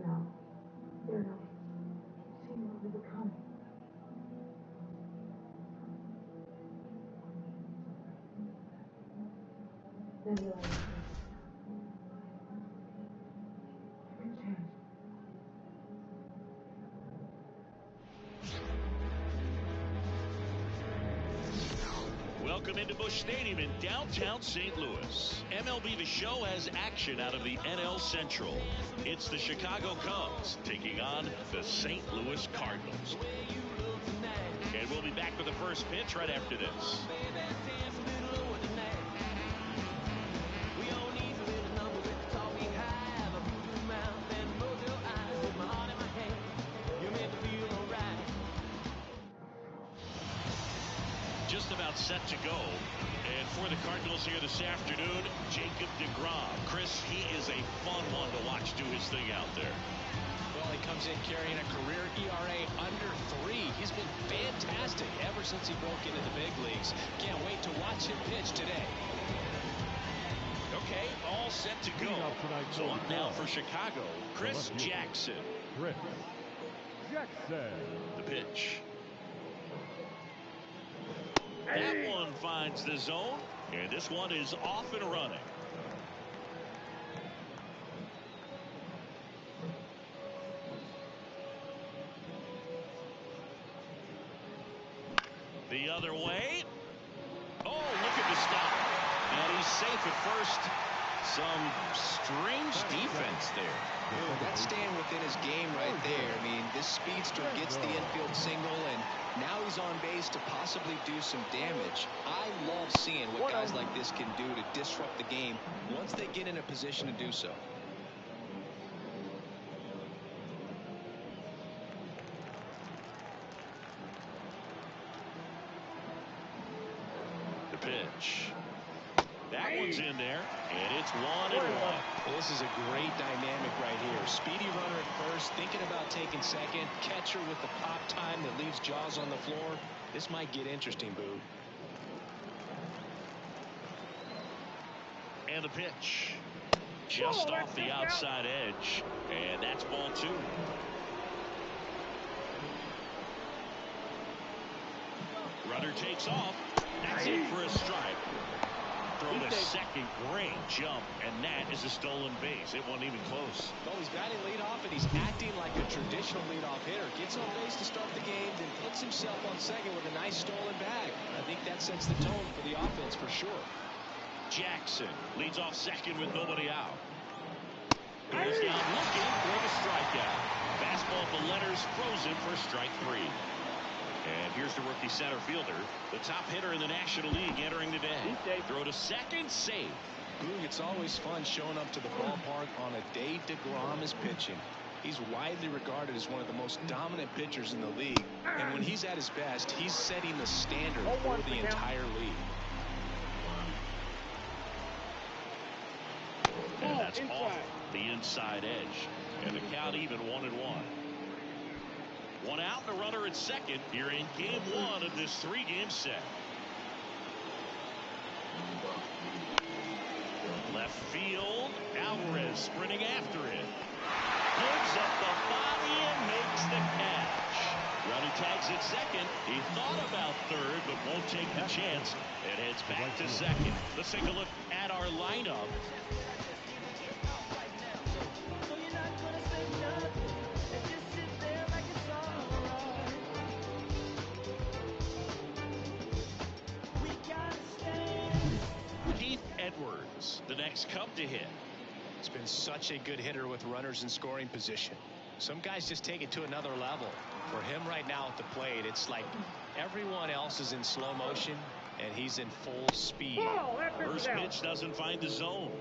No. You're not. See what we become. Then you'll understand. You can change. Welcome into Busch Stadium in downtown St. Louis. MLB The Show has action out of the NL Central. It's the Chicago Cubs taking on the St. Louis Cardinals. And we'll be back with the first pitch right after this. Just about set to go. And for the Cardinals here this afternoon, Jacob deGrom. Chris, he is a fun one to watch do his thing out there. Well, he comes in carrying a career ERA under 3. He's been fantastic ever since he broke into the big leagues. Can't wait to watch him pitch today. Okay, all set to go. So up now for Chicago, Chris Jackson. Chris Jackson. The pitch. That one finds the zone, and this one is off and running. The other way. Oh, look at the stop. And he's safe at first. Some strange defense there. Ooh, that's staying within his game right there. I mean, this speedster gets the infield single, and now he's on base to possibly do some damage. I love seeing what guys like this can do to disrupt the game once they get in a position to do so. The pitch. That one's in there, and it's 1-1. Well, this is a great dynamic right here. Speedy runner at first, thinking about taking second. Catcher with the pop time that leaves Jaws on the floor. This might get interesting, Boo. And the pitch. Just off the outside edge, and that's ball 2. Runner takes off. That's it for a strike. Thrown the second. Great jump, and that is a stolen base. It wasn't even close. Well, he's batting leadoff, and he's acting like a traditional leadoff hitter. Gets on base to start the game, then puts himself on second with a nice stolen bag. I think that sets the tone for the offense for sure. Jackson leads off second with nobody out. Goes down looking for the strikeout. Fastball at the letters, frozen for strike 3. And here's the rookie center fielder, the top hitter in the National League entering the day. Throw to second, safe. Boog, it's always fun showing up to the ballpark on a day DeGrom is pitching. He's widely regarded as one of the most dominant pitchers in the league. And when he's at his best, he's setting the standard for the entire league. And that's off the inside edge. And the count even 1-1. One out and a runner at second here in game 1 of this 3-game set. Left field, Alvarez sprinting after it. Gives up the body and makes the catch. Runner tags at second. He thought about third, but won't take the chance. And heads back to second. Let's take a look at our lineup. Edwards, the next Cub to hit. It's been such a good hitter with runners in scoring position. Some guys just take it to another level. For him right now at the plate, it's like everyone else is in slow motion and he's in full speed. First pitch doesn't find the zone.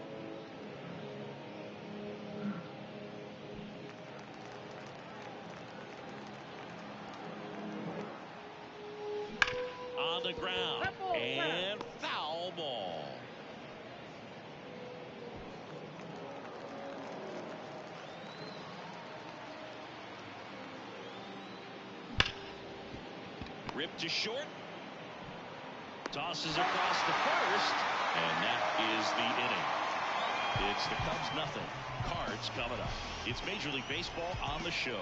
On the ground and foul ball. Ripped to short. Tosses across the first. And that is the inning. It's the Cubs nothing. Cards coming up. It's Major League Baseball on the show.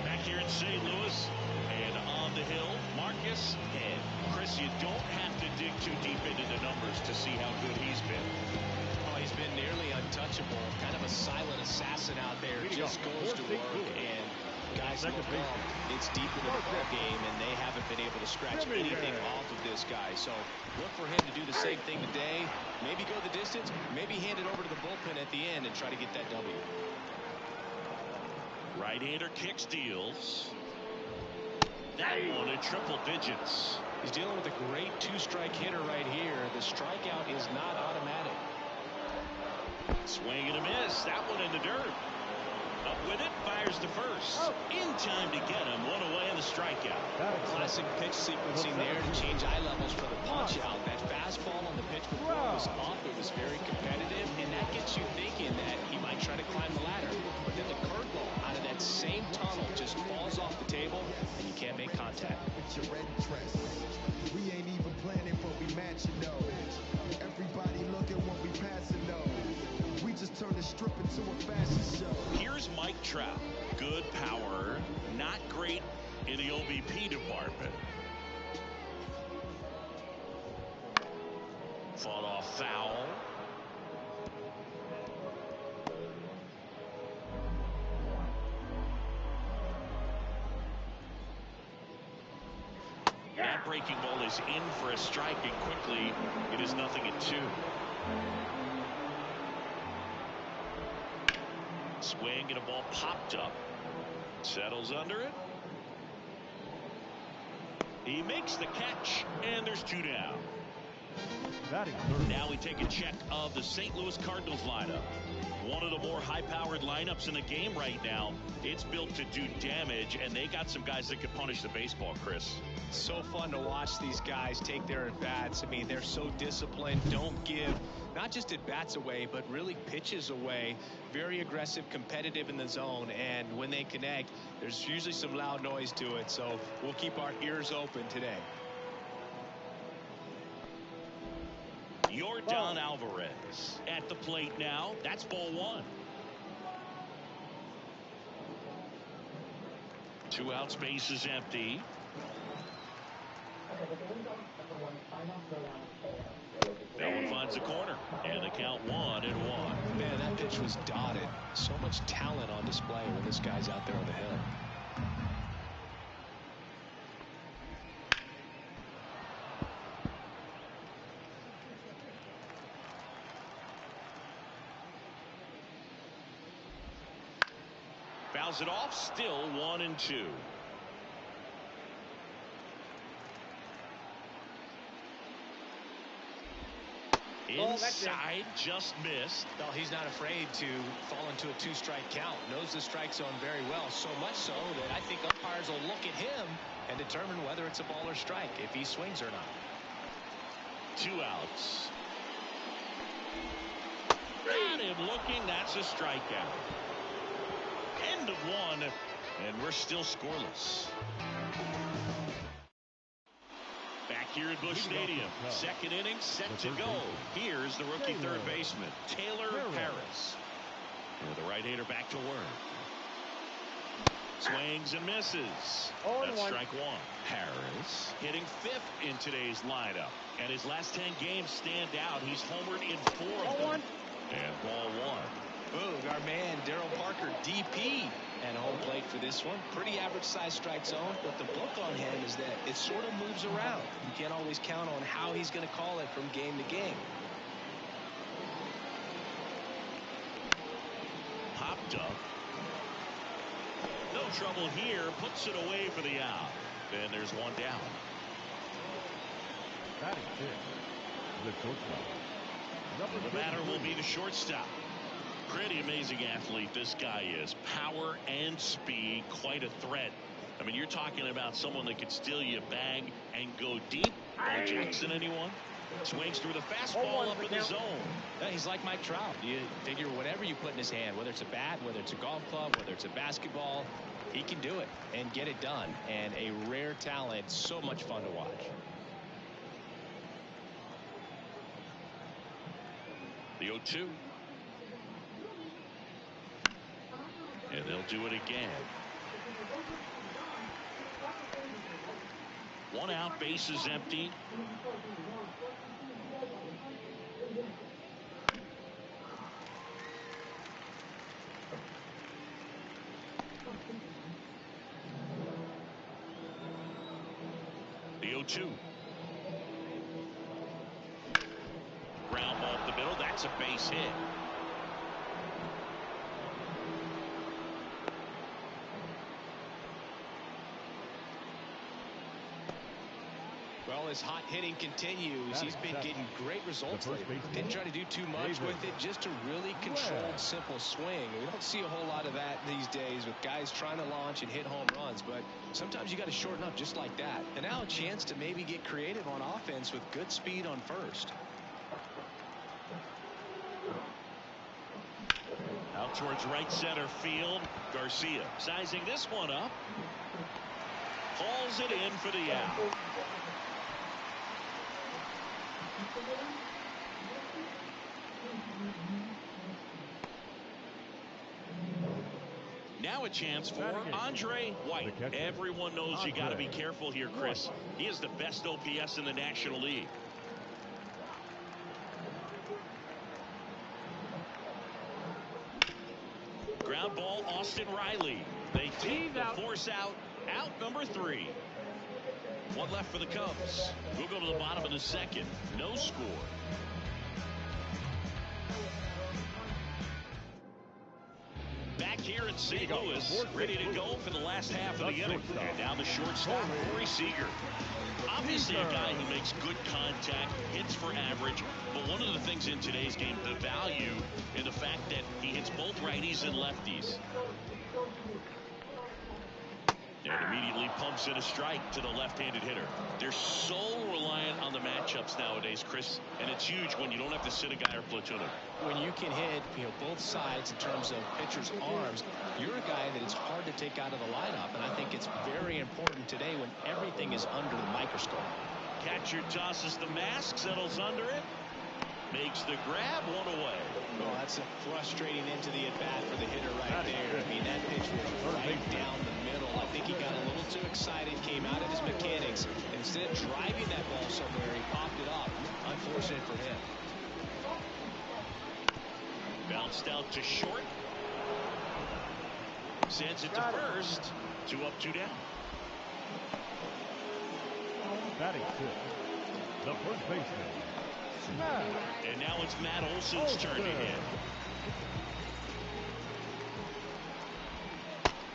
Back here in St. Louis. And on the hill, Marcus Head. Chris, you don't have to dig too deep into the numbers to see how good he's been. He's been nearly untouchable, kind of a silent assassin out there. Just goes to work, and guys look up, it's deep into the ball game, and they haven't been able to scratch anything off of this guy. So look for him to do the same thing today. Maybe go the distance, maybe hand it over to the bullpen at the end and try to get that W. Right-hander kicks, deals. That one in triple digits. He's dealing with a great two-strike hitter right here. The strikeout is not automatic. Swing and a miss. That one in the dirt. Up with it, fires to first. In time to get him. One away in the strikeout. Classic pitch sequencing there to change eye levels for the punch out. That fastball on the pitch before was up. It was very competitive, and that gets you thinking that he might try to climb the ladder. But then the curveball out of that same tunnel just falls off the table, and you can't make contact. We ain't even planning, but we matching those. Everybody look at what we passing those. We just turned the strip into a fashion show. Here's Mike Trout. Good power, not great in the OBP department. Fought off foul. That breaking ball is in for a strike, and quickly it is 0-2. Swing and a ball popped up. Settles under it. He makes the catch, and there's 2 down. Now we take a check of the St. Louis Cardinals lineup. One of the more high-powered lineups in the game right now. It's built to do damage, and they got some guys that can punish the baseball, Chris. So fun to watch these guys take their at-bats. I mean, they're so disciplined, don't give not just at-bats away, but really pitches away. Very aggressive, competitive in the zone, and when they connect, there's usually some loud noise to it, so we'll keep our ears open today. Yordan Alvarez at the plate now. That's ball 1. 2 outs, base is empty. That one finds the corner, and the count 1-1. Man, that pitch was dotted. So much talent on display when this guy's out there on the hill. Fouls it off, still 1-2. Inside, just missed. No, he's not afraid to fall into a 2-strike count. Knows the strike zone very well, so much so that I think umpires will look at him and determine whether it's a ball or strike, if he swings or not. 2 outs. Got him looking. That's a strikeout. End of 1, and we're still scoreless. Back here at Busch Stadium, second inning set to go. Here's the rookie third baseman, Taylor Harris. And the right-hander back to work. Swings and misses. That's strike 1. Harris hitting 5th in today's lineup. And his last 10 games stand out. He's homered in 4 of them. And ball 1. Boog, our man Daryl Parker, DP, at home plate for this one. Pretty average size strike zone, but the book on him is that it sort of moves around. You can't always count on how he's going to call it from game to game. Popped up. No trouble here. Puts it away for the out. And there's 1 down. Batting 5th, the shortstop. The batter will be the shortstop. Pretty amazing athlete this guy is. Power and speed, quite a threat. I mean, you're talking about someone that could steal you a bag and go deep. Paul Jackson, anyone? Swings through the fastball up in the zone. Yeah, he's like Mike Trout. You figure whatever you put in his hand, whether it's a bat, whether it's a golf club, whether it's a basketball, he can do it and get it done. And a rare talent, so much fun to watch. The 0-2. And they'll do it again. 1 out, bases empty. The 0-2. Ground ball up the middle. That's a base hit. Well, his hot hitting continues. He's been getting great results lately. Didn't try to do too much with it, just a really controlled, simple swing. We don't see a whole lot of that these days with guys trying to launch and hit home runs, but sometimes you got to shorten up just like that. And now a chance to maybe get creative on offense with good speed on first. Out towards right center field. Garcia sizing this one up. Hauls it in for the out. Now a chance for Andre White. Everyone knows you got to be careful here, Chris. He is the best OPS in the National League. Ground ball, Austin Riley. They take the force out. Out number 3. 1 left for the Cubs. We'll go to the bottom of the second. No score. Back here at St. Louis, ready to go for the last half of the inning. And now the shortstop, Corey Seager. Obviously a guy who makes good contact, hits for average, but one of the things in today's game, the value in the fact that he hits both righties and lefties. And immediately pumps in a strike to the left-handed hitter. They're so reliant on the matchups nowadays, Chris, and it's huge when you don't have to sit a guy or platoon him. When you can hit, both sides in terms of pitchers' arms, you're a guy that it's hard to take out of the lineup, and I think it's very important today when everything is under the microscope. Catcher tosses the mask, settles under it, makes the grab, 1 away. Well, that's a frustrating into the at-bat for the hitter right there. I mean, that pitch was right down the middle. I think he got instincts. And instead of driving that ball somewhere, he popped it up. Unfortunate for him. Bounced out to short. Sends it to first. 2 up, 2 down. Batting 6, the first baseman, Smash. And now it's Matt Olson's turn to hit.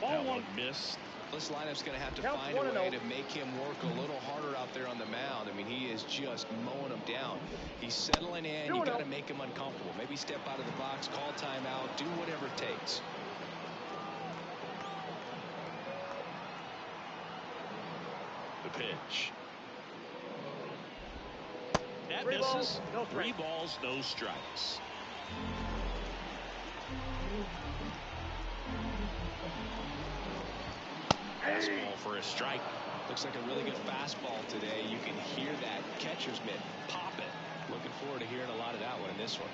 That one missed. This lineup's going to have to find a way to make him work a little harder out there on the mound. I mean, he is just mowing them down. He's settling in. You got to make him uncomfortable. Maybe step out of the box, call timeout, do whatever it takes. The pitch. That misses. 3 balls, no strikes. Fastball for a strike. Looks like a really good fastball today. You can hear that catcher's mitt pop it. Looking forward to hearing a lot of that one in this one.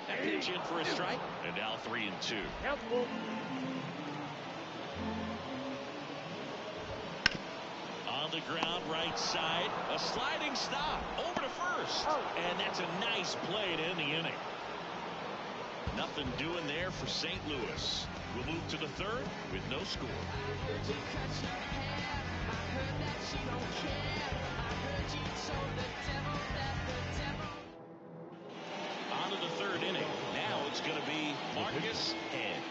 That pitch in for a strike. And now 3-2. On the ground, right side. A sliding stop. Over to first. And that's a nice play to end the inning. Nothing doing there for St. Louis. We'll move to the 3rd with no score. On to the 3rd inning. Now it's going to be Marcus Head.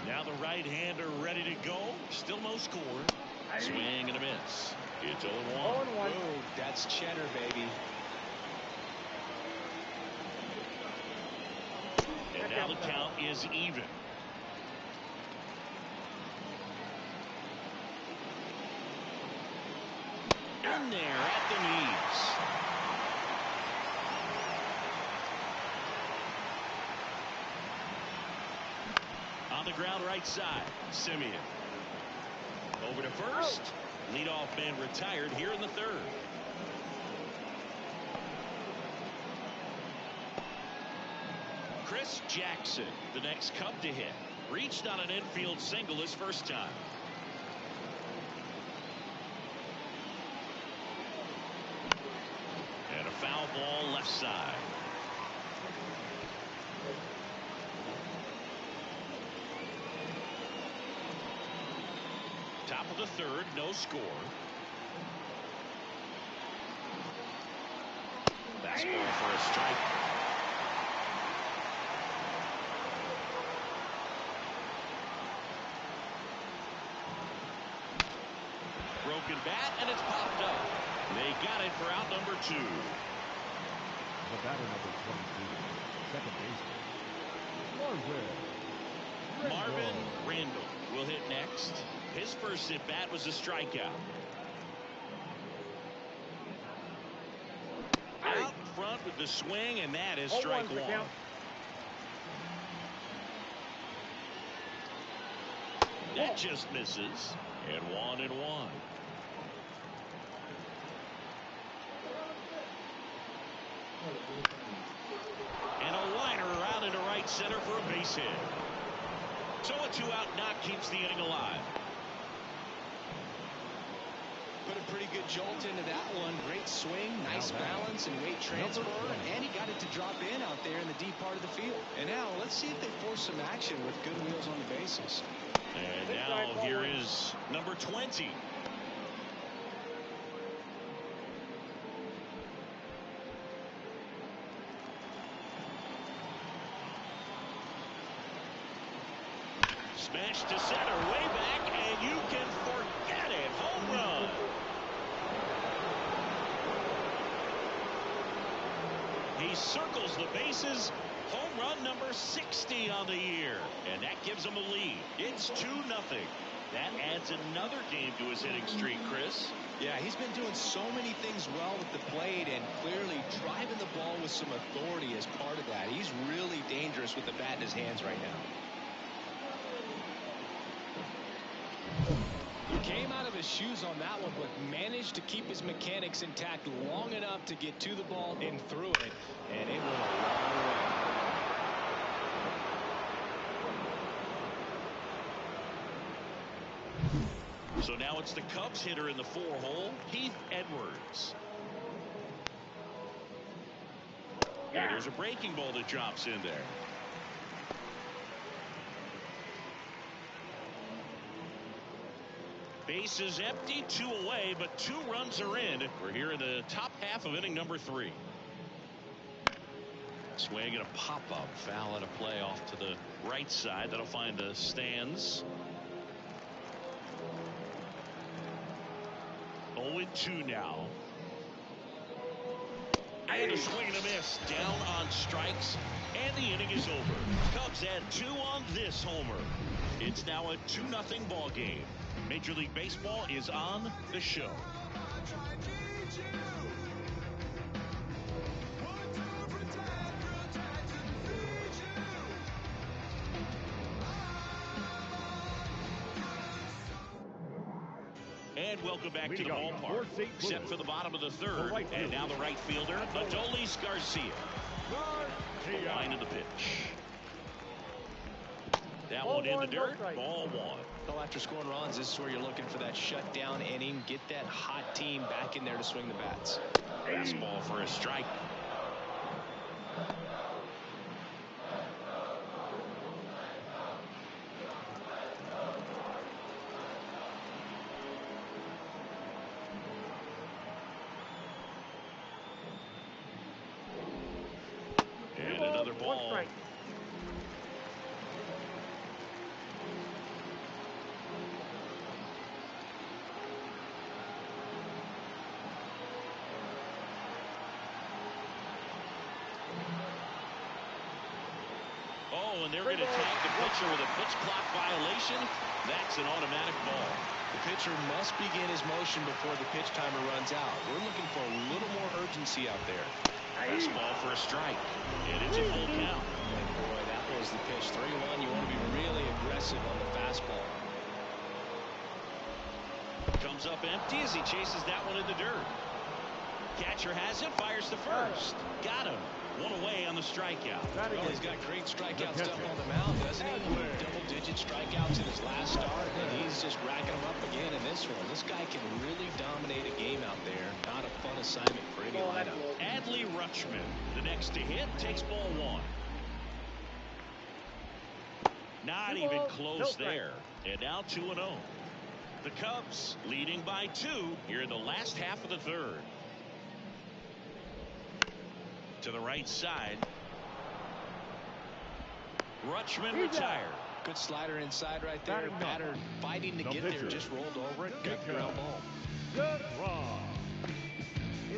Now the right-hander ready to go. Still no score. Swing and a miss. It's 0-1. Whoa, that's cheddar, baby. And now the count is even. In there at the knees. On the ground right side, Simeon. Over to first. Leadoff man retired here in the 3rd. Chris Jackson, the next Cub to hit. Reached on an infield single his first time. And a foul ball left side. Top of the 3rd, no score. Fastball for a strike. Broken bat, and it's popped up. They got it for out number 2. The batter number 22, second baseman, Marvin Randall will hit next. His first at bat was a strikeout. Out in front with the swing, and that is strike 1. That just misses. And 1-1. And a liner around into right center for a base hit. So a 2-out knock keeps the inning alive. Put a pretty good jolt into that one. Great swing, nice balance, and weight transfer. And he got it to drop in out there in the deep part of the field. And now let's see if they force some action with good wheels on the bases. And now here is number 20. Smash to center, way back, and you can forget it. Home run. He circles the bases. Home run number 60 on the year, and that gives him a lead. It's 2-0. That adds another game to his hitting streak, Chris. Yeah, he's been doing so many things well with the plate, and clearly driving the ball with some authority is part of that. He's really dangerous with the bat in his hands right now. Came out of his shoes on that one, but managed to keep his mechanics intact long enough to get to the ball and through it, and it went a long way. So now it's the Cubs hitter in the 4-hole, Heath Edwards. And there's a breaking ball that drops in there. Base is empty, 2 away, but 2 runs are in. We're here in the top half of inning number 3. Swing and a pop-up, foul at a play off to the right side. That'll find the stands. 0-2 now. And a swing and a miss, down on strikes, and the inning is over. Cubs add 2 on this homer. It's now a 2-0 ball game. Major League Baseball is on the show. And welcome back to the ballpark. Set for the bottom of the 3rd. And now the right fielder, Adolis Garcia. Line of the pitch. That one in the dirt. Ball 1. Well, after scoring runs, this is where you're looking for that shutdown inning. Get that hot team back in there to swing the bats. Fastball for a strike. And another ball. Oh, and they're going to tag the pitcher with a pitch clock violation. That's an automatic ball. The pitcher must begin his motion before the pitch timer runs out. We're looking for a little more urgency out there. Fastball for a strike. And it's a full count. And boy, that was the pitch. 3-1. You want to be really aggressive on the fastball. Comes up empty as he chases that one in the dirt. Catcher has it, fires to first. Got him. 1 away on the strikeout. Well, he's got great strikeout stuff on the mound, doesn't he? Double-digit strikeouts in his last start, and he's just racking them up again in this one. This guy can really dominate a game out there. Not a fun assignment for any lineup. Adley Rutschman, the next to hit, takes ball 1. Not even close there. And now 2-0. The Cubs leading by 2 here in the last half of the 3rd. To the right side. Rutschman retired. Good slider inside right there. Batter fighting to get there, just rolled over it. Got the ground ball.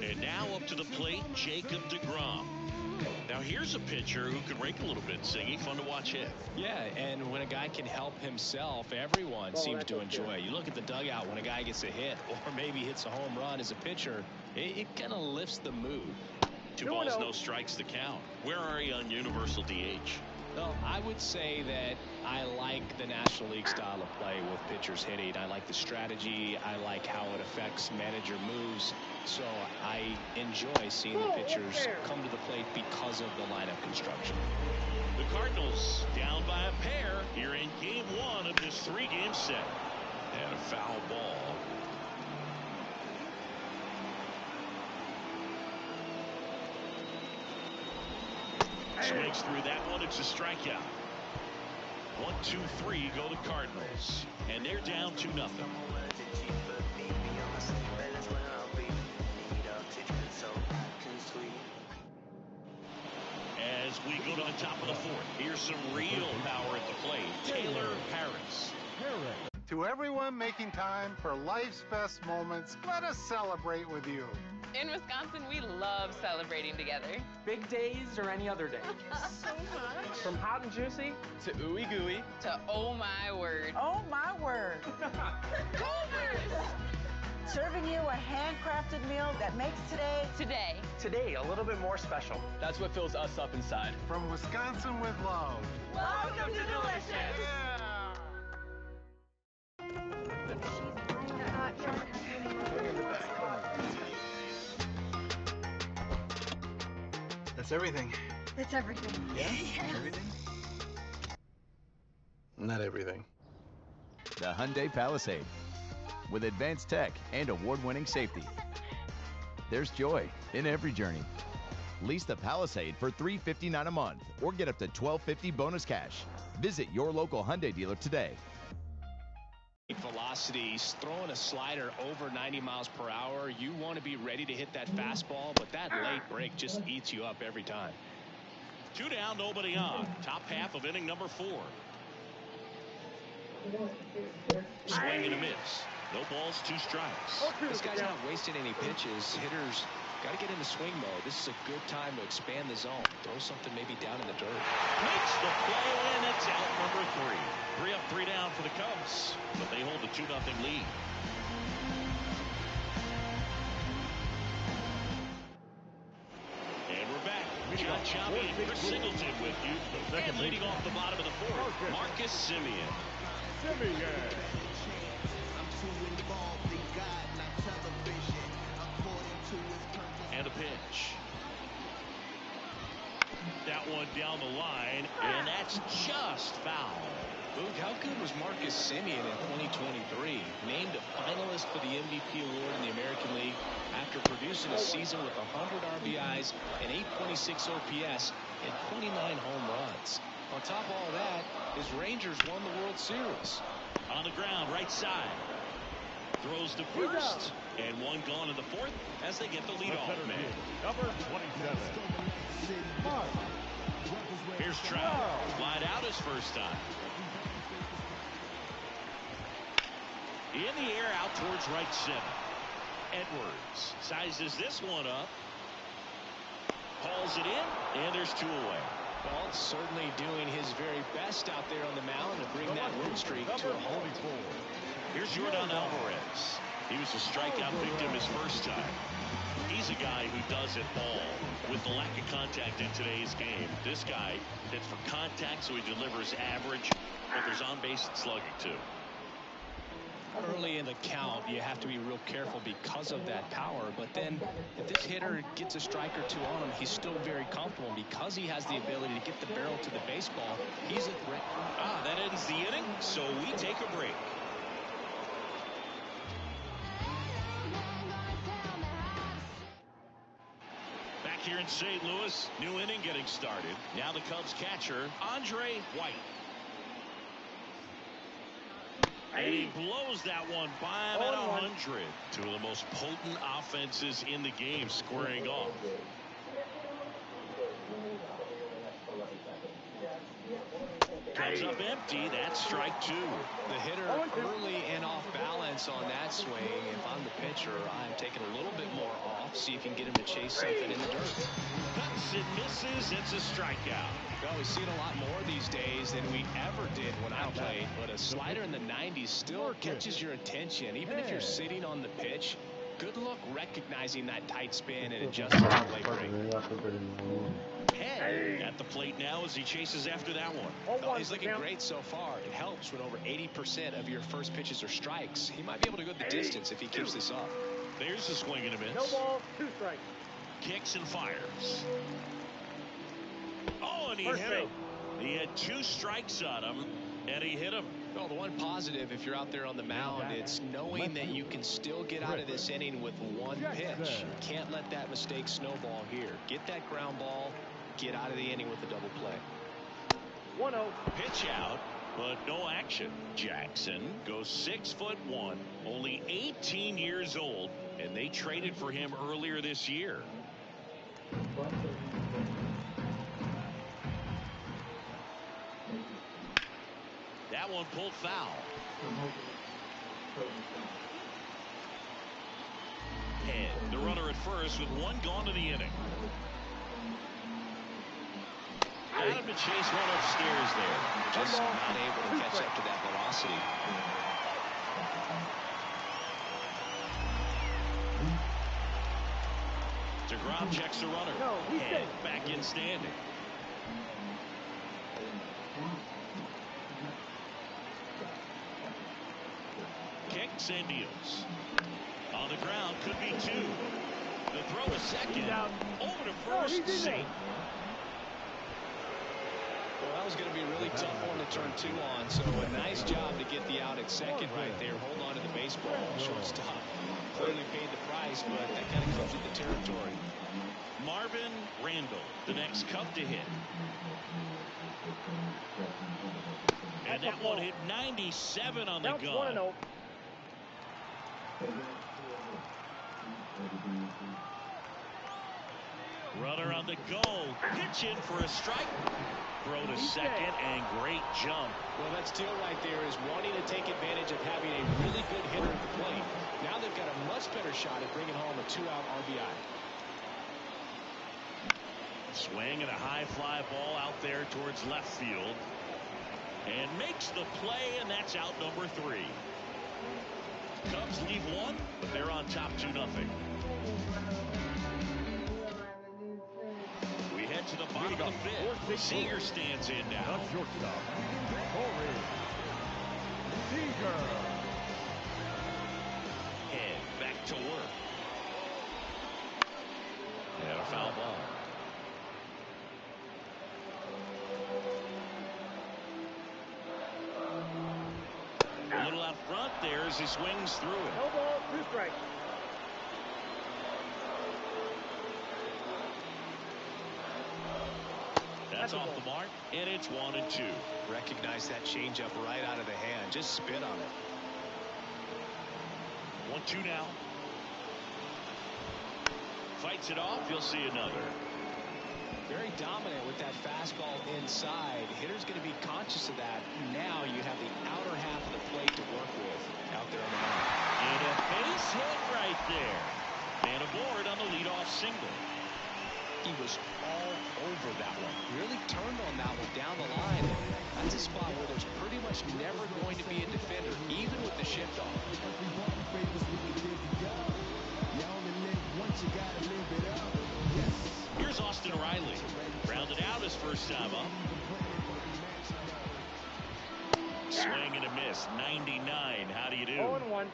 And now up to the plate, Jacob deGrom. Now here's a pitcher who can rake a little bit, Siggy. Fun to watch hit. Yeah, and when a guy can help himself, everyone seems to enjoy it. You look at the dugout when a guy gets a hit or maybe hits a home run as a pitcher, it kind of lifts the mood. 2 balls, no strikes to count. Where are you on universal DH? Well, I would say that I like the National League style of play with pitchers hitting. I like the strategy. I like how it affects manager moves. So I enjoy seeing the pitchers come to the plate because of the lineup construction. The Cardinals down by a pair here in game 1 of this 3-game set. And a foul ball. Swings through that one. It's a strikeout. 1, 2, 3 go the Cardinals. And they're down 2-0. As we go to the top of the 4th, here's some real power at the plate. Taylor Harris. To everyone making time for life's best moments, let us celebrate with you. In Wisconsin, we love celebrating together. Big days or any other day. So much. From hot and juicy to ooey gooey to oh my word. Oh my word. Golders! Serving you a handcrafted meal that makes Today a little bit more special. That's what fills us up inside. From Wisconsin with love. Welcome to Delicious! That's everything. It's everything. Yeah? Everything? Not everything. The Hyundai Palisade. with advanced tech and award-winning safety. There's joy in every journey. Lease the Palisade for $359 a month or get up to $1,250 bonus cash. Visit your local Hyundai dealer today. Velocities, throwing a slider over 90 miles per hour, you want to be ready to hit that fastball, but that late break just eats you up every time. 2 down, nobody on. Top half of inning number 4. Swing and a miss. No balls, 2 strikes. This guy's not wasting any pitches. Hitters got to get into swing mode. This is a good time to expand the zone. Throw something maybe down in the dirt. Makes the play, and it's out number 3. 3 up, 3 down for the Cubs, but they hold a 2-0 lead. And we're back. John Chobby and Chris Singleton with you. And leading off the bottom of the 4th, Marcus Semien. And a pitch. That one down the line, and that's just foul. Boog, how good was Marcus Semien in 2023? Named a finalist for the MVP award in the American League after producing a season with 100 RBIs, an 826 OPS, and 29 home runs. On top of all that, his Rangers won the World Series. On the ground, right side. Throws to first, and 1 gone in the 4th as they get the leadoff man. Number 27. Here's Trout. Flied out his first time. In the air, out towards right center. Edwards sizes this one up. Hauls it in, and there's 2 away. Well, certainly doing his very best out there on the mound to bring that win streak to a home. Here's Jordan Alvarez. He was a strikeout victim his first time. He's a guy who does it all. With the lack of contact in today's game, this guy hits for contact, so he delivers average, but there's on-base and slugging too. Early in the count, you have to be real careful because of that power. But then if this hitter gets a strike or 2 on him, he's still very comfortable. And because he has the ability to get the barrel to the baseball, he's a threat. That ends the inning, so we take a break. Back here in St. Louis, new inning getting started. Now the Cubs catcher, Andre White. And he blows that one by about 100. 2 of the most potent offenses in the game squaring off. Comes up empty. That's strike 2. The hitter early and off balance on that swing. If I'm the pitcher, I'm taking a little bit more off. See if you can get him to chase something in the dirt. Cuts and misses. It's a strikeout. Well, we see it a lot more these days than we ever did when I played. But a slider in the 90s still catches your attention. Even if you're sitting on the pitch, good luck recognizing that tight spin and adjusting to play break. Head at the plate now as he chases after that one. Oh, he's looking great so far. It helps when over 80% of your first pitches are strikes. He might be able to go the distance if he keeps this up. There's a swing and a miss. No ball, 2 strikes. Kicks and fires. Oh, and he hit him. He had 2 strikes on him, and he hit him. Well, the one positive, if you're out there on the mound, it's knowing that you can still get out of this inning with 1 pitch. Can't let that mistake snowball here. Get that ground ball, get out of the inning with a double play. 1-0. Pitch out, but no action. Jackson goes 6'1", only 18 years old, and they traded for him earlier this year. That one pulled foul. Head, the runner at first with 1 gone to the inning. Adam to chase one upstairs there. Just not able to catch up to that velocity. DeGrom checks the runner. Head back in standing. Kicks and deals. On the ground, could be 2. The throw is second. Over to first, safe. Well, was going to be a really tough one to turn 2 on, so a nice job to get the out at second right there. Hold on to the baseball. Shortstop clearly paid the price, but that kind of comes with the territory. Marvin Randall, the next Cub to hit. And that one hit 97 on the gun. Runner on the go. Pitch in for a strike. Throw to second and great jump. Well, that steal right there is wanting to take advantage of having a really good hitter at the plate. Now they've got a much better shot at bringing home a 2-out RBI. Swing and a high fly ball out there towards left field. And makes the play, and that's out number 3. Cubs leave 1, but they're on top 2-0. We head to the bottom of the 5th. Seager stands in now. The shortstop, Corey Seager. Head back to work. And a foul ball. A little out front there as he swings through it. No ball, 2 strikes. That's off the mark, and it's 1-2. Recognize that changeup right out of the hand. Just spit on it. 1-2 now. Fights it off. You'll see another. Very dominant with that fastball inside. Hitter's going to be conscious of that. Now you have the outer half of the plate to work with out there on the mound. And a base hit right there. And aboard on the leadoff single. He was all over that one. Really turned on that one down the line. That's a spot where there's pretty much never going to be a defender, even with the shift off. Here's Austin Riley. Grounded out his first time up. Swing and a miss. 99. How do you do? 0-1.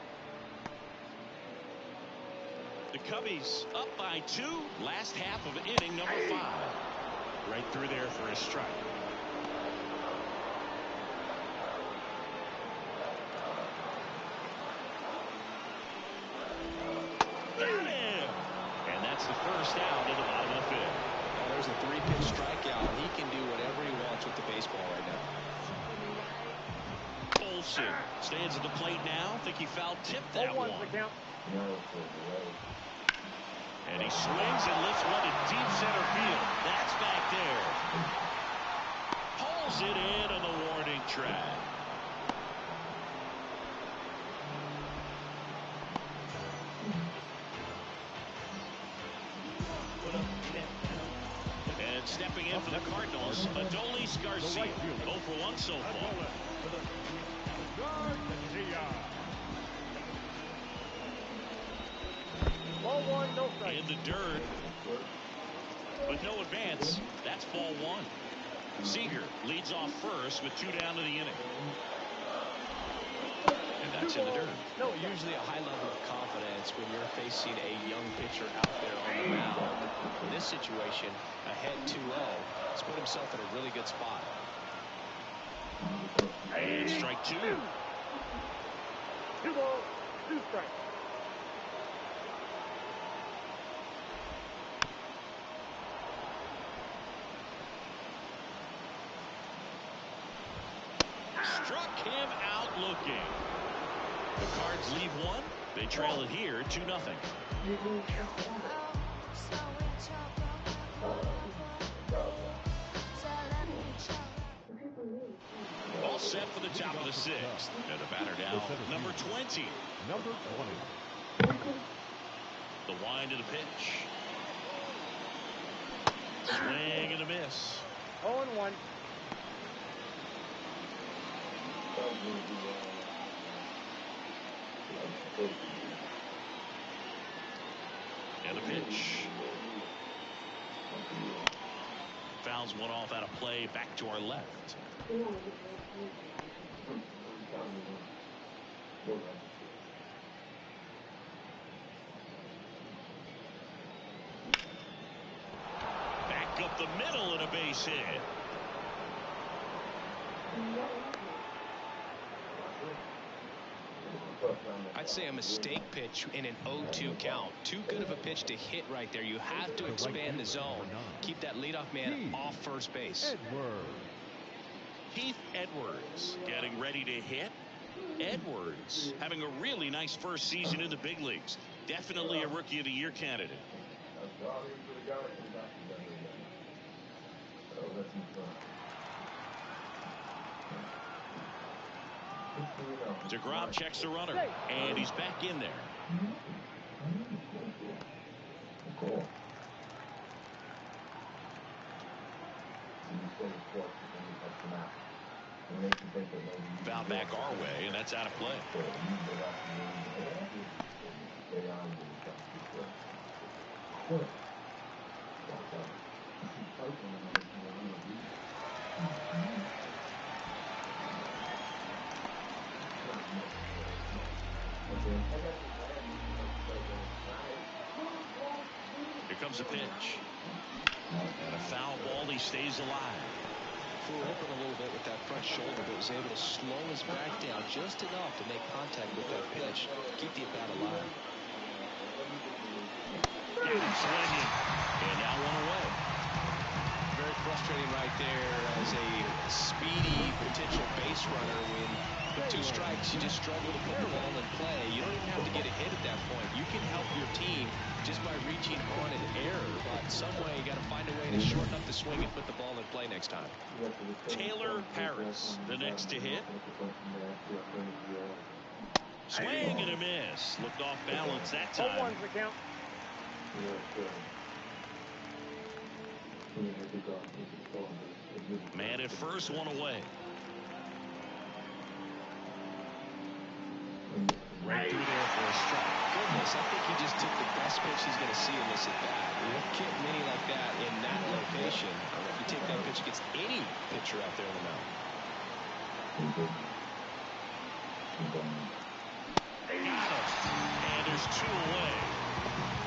The Cubbies up by 2. Last half of inning number 5. Right through there for a strike. Got him! And that's the first out in the bottom of the 5th. Well, there's a 3-pitch strikeout. He can do whatever he wants with the baseball right now. Olsen stands at the plate now. Think he foul tipped that one. And he swings and lifts one to deep center field. That's back there. Pulls it in on the warning track. And stepping in for the Cardinals, Adolis Garcia. 0 for 1 so far. Ball 1, no strike. In the dirt, but no advance. That's ball 1. Seager leads off first with 2 down to the inning. And that's in the dirt. No, usually a high level of confidence when you're facing a young pitcher out there on the mound. In this situation, ahead 2-0, he's put himself in a really good spot. And strike 2. 2 balls, 2 strikes. Struck him out looking. The Cards leave 1. They trail it here 2-0. All set for the top of the 6th. And the batter now, number 20. Number 20. The wind of the pitch. Swing and a miss. 0-1. And a pitch. Fouls one off out of play back to our left. Back up the middle and a base hit. I'd say a mistake pitch in an 0-2 count. Too good of a pitch to hit right there. You have to expand the zone. Keep that leadoff man off first base. Keith Edwards getting ready to hit. Edwards having a really nice first season in the big leagues. Definitely a Rookie of the Year candidate. DeGrom checks the runner, and he's back in there. Foul back our way, and that's out of play. Here comes a pitch. And a foul ball. He stays alive. Flew open a little bit with that front shoulder, but was able to slow his back down just enough to make contact with that pitch. Keep the at-bat alive. Got him swinging. And now one away. Very frustrating right there as a speedy potential base runner. When with 2 strikes, you just struggle to put the ball in play. You don't even have to get a hit at that point. You can help your team just by reaching on an error, but some way you got to find a way to shorten up the swing and put the ball in play next time. Taylor Harris, the next to hit. Swing and a miss. Looked off balance that time. 0-1's the count. Man at first, one away. Right through there for a strike. Goodness, I think he just took the best pitch he's going to see in this at bat. You don't get many like that in that location. If you take that pitch against any pitcher out there on the mound. Got him. And there's 2 away.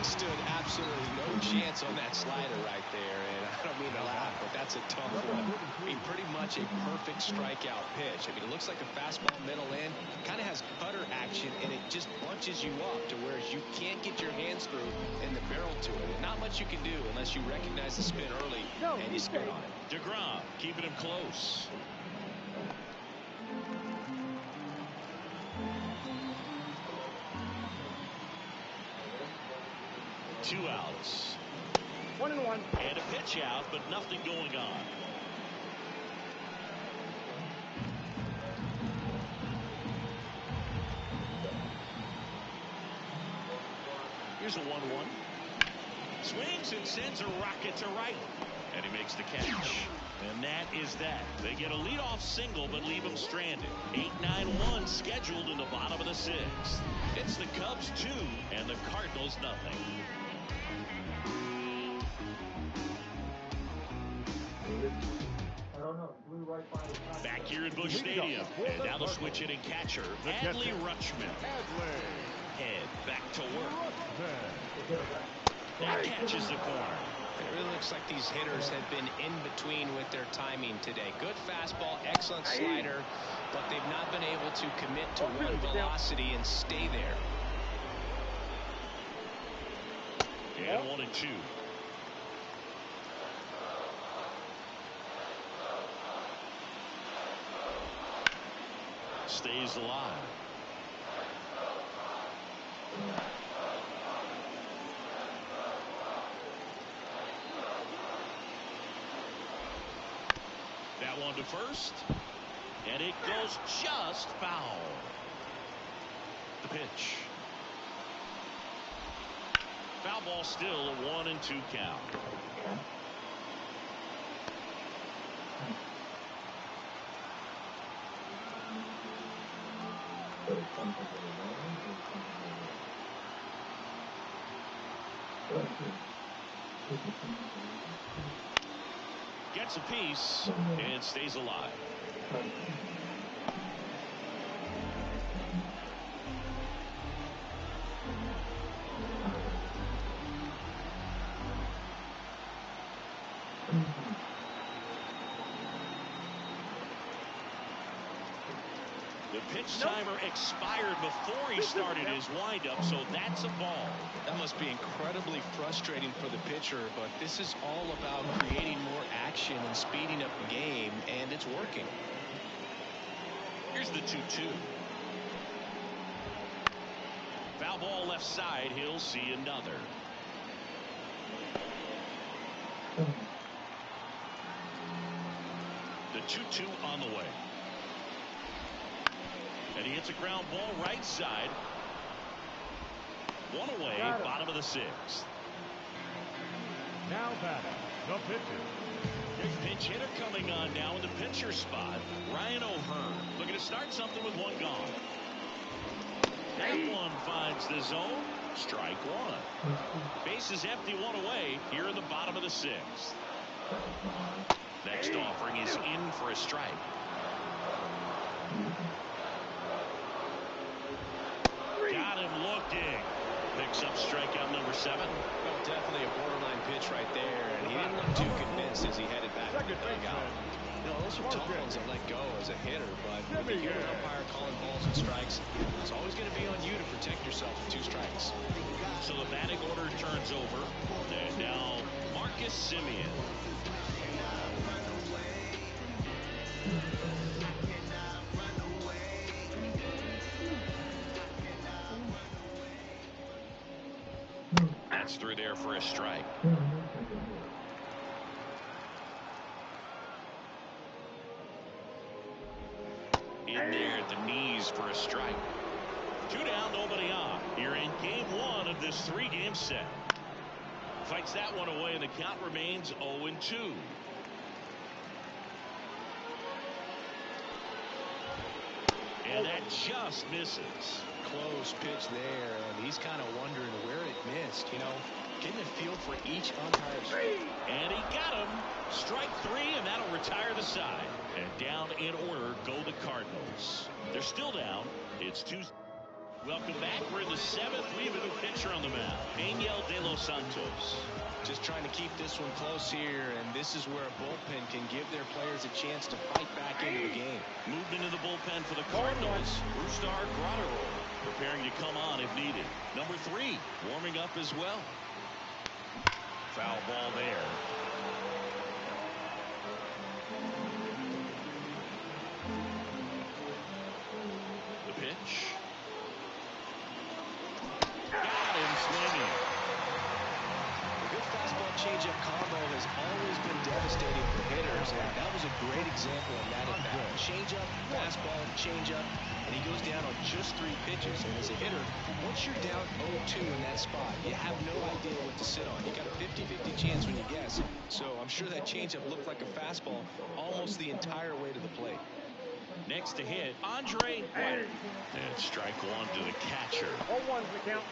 Stood absolutely no chance on that slider right there, and I don't mean to laugh, but that's a tough one. I mean, pretty much a perfect strikeout pitch. I mean, it looks like a fastball middle in, kind of has cutter action, and it just bunches you up to where you can't get your hands through in the barrel to it. And not much you can do unless you recognize the spin early and you spin on it. DeGrom keeping him close. Two outs. 1-1. And a pitch out, but nothing going on. Here's a 1-1. Swings and sends a rocket to right. And he makes the catch. And that is that. They get a leadoff single, but leave him stranded. 8-9-1 scheduled in the bottom of the 6th. It's the Cubs 2 and the Cardinals nothing. Back here at Busch Stadium, and now the switch hitting catcher, Adley Rutschman. Head back to work. That catches the corner. It really looks like these hitters have been in between with their timing today. Good fastball, excellent slider, but they've not been able to commit to one velocity and stay there. And 1-2. Stays alive. That one to first, and it goes just foul. The pitch. Foul ball, still a 1-2 count. Gets a piece and stays alive. The pitch timer expired before he started his windup, so that's a ball. That must be incredibly frustrating for the pitcher, but this is all about creating more action and speeding up the game, and it's working. Here's the 2-2. Foul ball left side. He'll see another. The 2-2 on the way. And he hits a ground ball right side. One away, bottom of the sixth. Now batting, the pitcher. Big pinch hitter coming on now in the pitcher spot. Ryan O'Hearn looking to start something with one gone. That one finds the zone. Strike one. Base is empty, one away here in the bottom of the sixth. Next offering is in for a strike. Got him looking. Picks up strikeout number 7. Well, definitely a borderline pitch right there, and he didn't look too convinced as he headed back to the dugout. You know, those are tough ones to let go as a hitter, but with the human umpire calling balls and strikes, it's always going to be on you to protect yourself with 2 strikes. So the batting order turns over, and now Marcus Semien. That's through there for a strike. In there at the knees for a strike. 2 down, nobody on. You're in game 1 of this 3-game set. Fights that one away, and the count remains 0-2. And that just misses. Close pitch there, and he's kind of wondering where it missed. You know, getting a feel for each umpire's. And he got him. Strike 3, and that'll retire the side. And down in order go the Cardinals. They're still down. It's Tuesday. Welcome back. We're in the 7th. We have a new pitcher on the mound, Angel De Los Santos. Just trying to keep this one close here, and this is where a bullpen can give their players a chance to fight back into the game. Movement in the bullpen for the Cardinals. Brusdar Graterol preparing to come on if needed. Number 3 warming up as well. Foul ball there. The pitch. Got him swinging. A good fastball changeup combo has always been devastating for hitters, and that was a great example of that at bat. Changeup, fastball, changeup, and he goes down on just 3 pitches. And as a hitter, once you're down 0-2 in that spot, you have no idea what to sit on. You got a 50-50 chance when you guess. So I'm sure that changeup looked like a fastball almost the entire way to the plate. Next to hit, Andre White. And strike 1 to the catcher. 0-1's the count.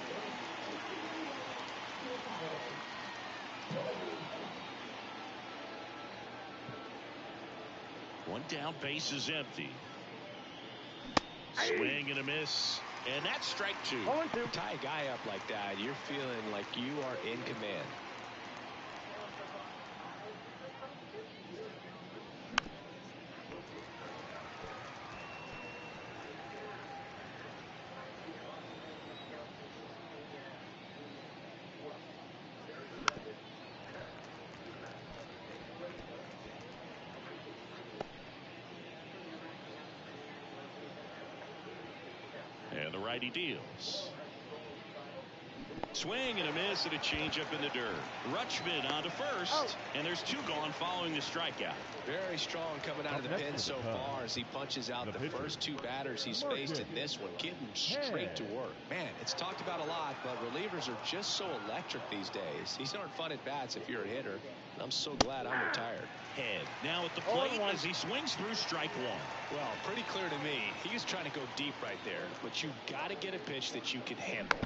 One down, base is empty. Swing and a miss. And that's strike 2. 0-2. Tie a guy up like that, you're feeling like you are in command. And the righty deals. Swing and a miss and a changeup in the dirt. Rutschman on to first, and there's 2 gone following the strikeout. Very strong coming out of the pen so far as he punches out the first 2 batters he's faced in this one, getting straight to work. Man, it's talked about a lot, but relievers are just so electric these days. These aren't fun at bats if you're a hitter, and I'm so glad I'm retired. Head now at the plate as he swings through strike 1. Well, pretty clear to me. He was trying to go deep right there, but you got to get a pitch that you can handle.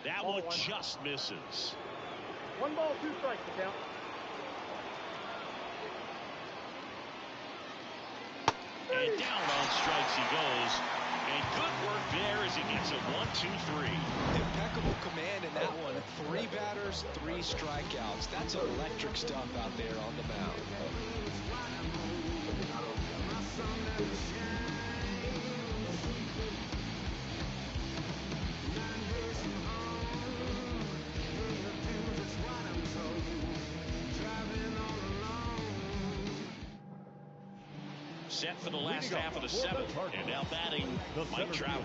That one just misses. 1 ball, 2 strikes to count. And down on strikes he goes. And good work there as he gets a 1-2-3. Impeccable command in that one. 3 batters, 3 strikeouts. That's electric stuff out there on the mound. Set for the last half of the 7th, and now batting Mike Trout.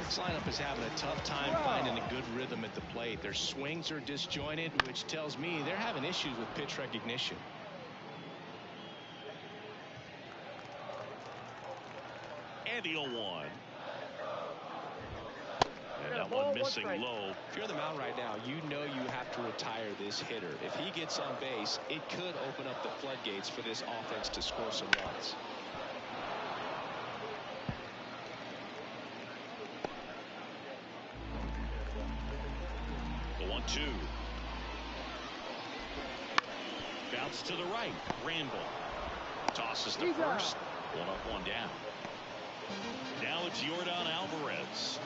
This lineup is having a tough time finding a good rhythm at the plate. Their swings are disjointed, which tells me they're having issues with pitch recognition. And the 0-1. And that one missing low. If you're on the mound right now, you know you have to retire this hitter. If he gets on base, it could open up the floodgates for this offense to score some runs. The 1-2. Bounce to the right. Randall tosses to first. 1 up, 1 down. Now it's Yordan Alvarez.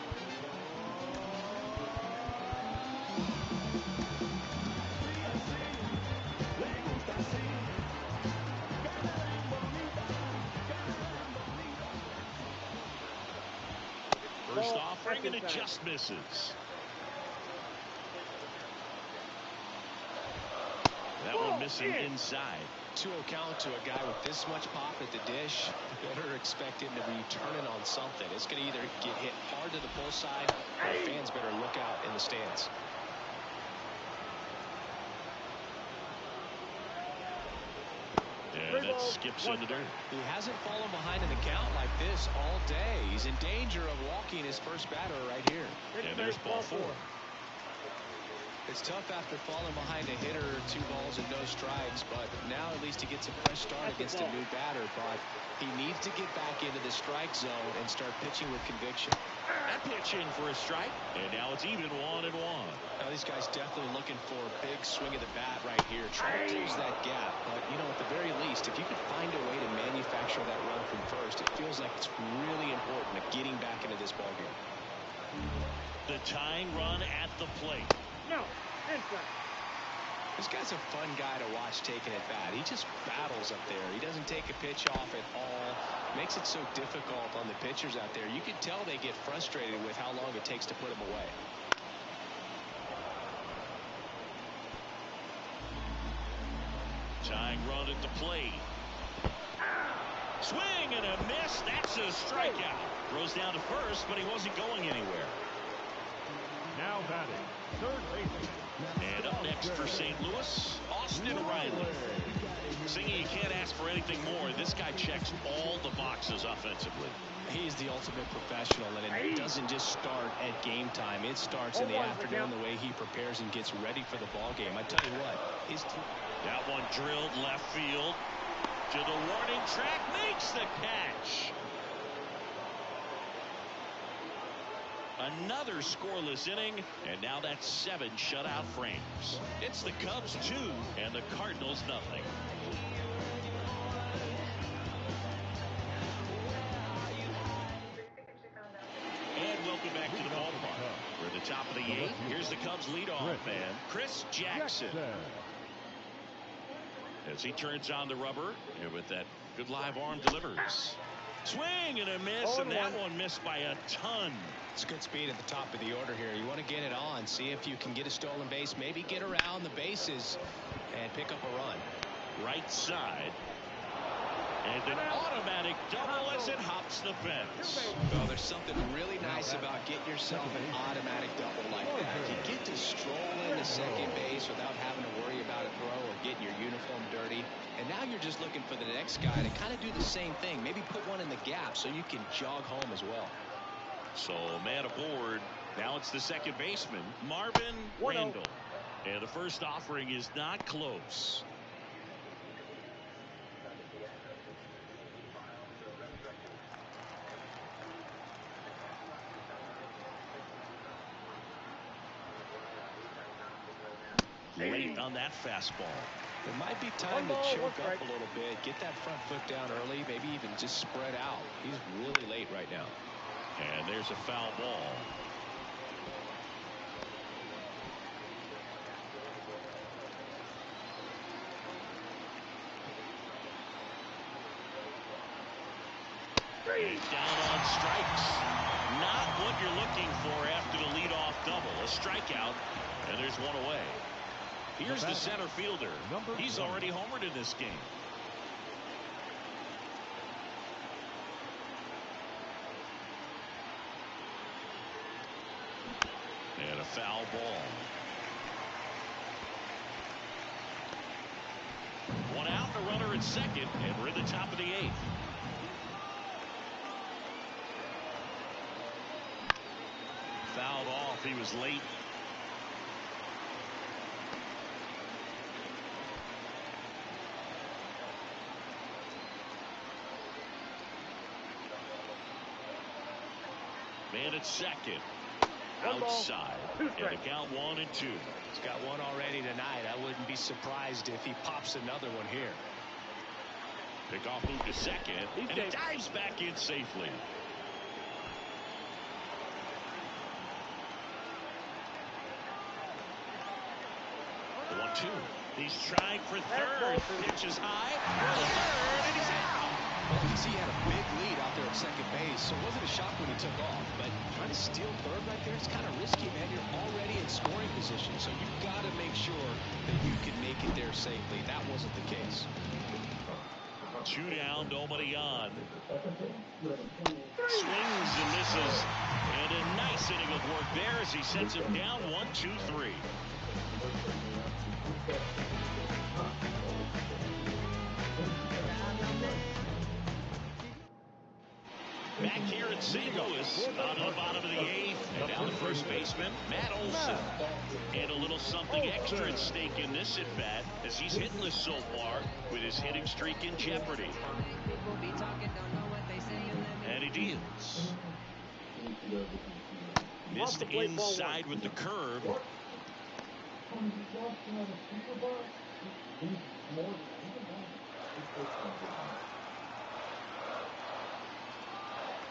First offering, and it just misses. That one missing inside. 2-0 count to a guy with this much pop at the dish. Better expect him to be turning on something. It's going to either get hit hard to the pull side, or fans better look out in the stands. And it skips in the dirt. He hasn't fallen behind in the count like this all day. He's in danger of walking his first batter right here. And there's ball 4. It's tough after falling behind a hitter, 2 balls and no strikes, but now at least he gets a fresh start against a new batter. But he needs to get back into the strike zone and start pitching with conviction. That pitch in for a strike, and now it's even 1-1. Now these guys definitely looking for a big swing of the bat right here, trying to close that gap. But you know, at the very least, if you could find a way to manufacture that run from first, it feels like it's really important to getting back into this ballgame. The tying run at the plate. No, inside. This guy's a fun guy to watch taking at bat. He just battles up there. He doesn't take a pitch off at all. Makes it so difficult on the pitchers out there. You can tell they get frustrated with how long it takes to put him away. Tying run at the plate. Swing and a miss. That's a strikeout. Throws down to first, but he wasn't going anywhere. Now batting, third baseman. And up next for St. Louis, Austin Riley. Singy, you can't ask for anything more. This guy checks all the boxes offensively. He's the ultimate professional, and it doesn't just start at game time. It starts in the afternoon, the way he prepares and gets ready for the ball game. I tell you what, that one drilled left field to the warning track, makes the catch. Another scoreless inning, and now that's 7 shutout frames. It's the Cubs 2 and the Cardinals nothing. And welcome back to the ballpark. We're at the top of the 8th. Here's the Cubs leadoff man, Chris Jackson. As he turns on the rubber, and with that good live arm delivers. Swing and a miss, and that one missed by a ton. It's good speed at the top of the order here. You want to get it on, see if you can get a stolen base, maybe get around the bases and pick up a run. Right side. And an automatic double as it hops the fence. Well, there's something really nice about getting yourself an automatic double like that. You get to stroll into second base without having to worry about a throw or getting your uniform dirty. And now you're just looking for the next guy to kind of do the same thing. Maybe put one in the gap so you can jog home as well. So, man aboard. Now it's the second baseman, Marvin Randall. And the first offering is not close. Late on that fastball. It might be time to choke up a little bit, get that front foot down early, maybe even just spread out. He's really late right now. And there's a foul ball. And down on strikes. Not what you're looking for after the leadoff double. A strikeout, and there's one away. Here's the center fielder. He's already homered in this game. And a foul ball. One out, and a runner at second, and we're in the top of the 8th. Fouled off. He was late. Man at second. Outside. And the count 1-2. He's got one already tonight. I wouldn't be surprised if he pops another one here. Pickoff moved to second, and he dives back in safely. 1-2. He's trying for third. Pitch is high. Third, and he's out. Well, you see he had a big lead out there at second base, so it wasn't a shock when he took off. But trying to steal third right there, it's kind of risky, man. You're already in scoring position, so you've got to make sure that you can make it there safely. That wasn't the case. 2 down, nobody on. Swings and misses. And a nice inning of work there as he sets him down 1-2-3. Back here at St. Louis, on to the bottom of the 8th, and now the first baseman, Matt Olson. And a little something extra at stake in this at-bat, as he's hitless so far, with his hitting streak in jeopardy. And he deals. Missed inside with the curve.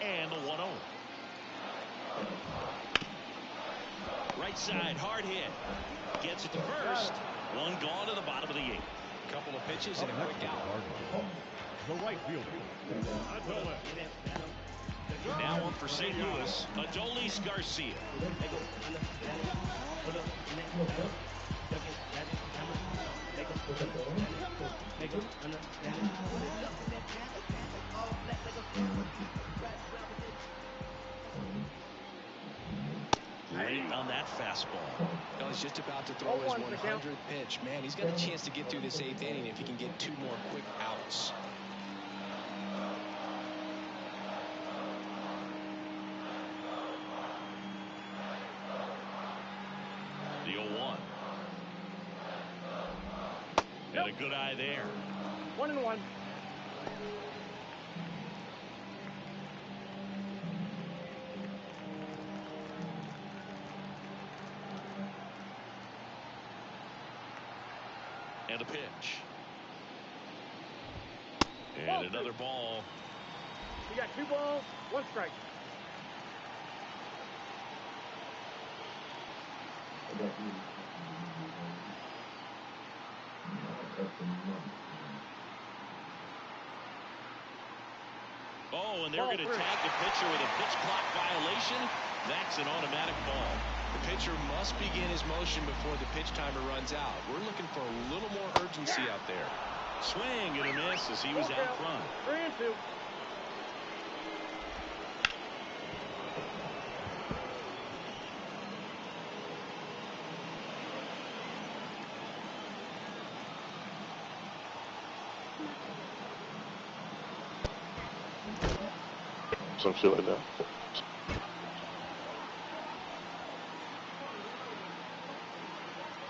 And the 1-0. Right side, hard hit. Gets it to first. One gone to the bottom of the 8th. Couple of pitches and a quick out. The right fielder. Now up for St. Louis, Adolis Garcia. Late on that fastball. He's just about to throw his 100th pitch. Man, he's got a chance to get through this 8th inning if he can get 2 more quick outs. The 0-1. Got a good eye there. 1-1. And a pitch. And another ball. We got 2 balls, 1 strike. Oh, and they're going to tag the pitcher with a pitch clock violation. That's an automatic ball. The pitcher must begin his motion before the pitch timer runs out. We're looking for a little more urgency out there. Swing and a miss as he was out front. 3-2. Some shit like that.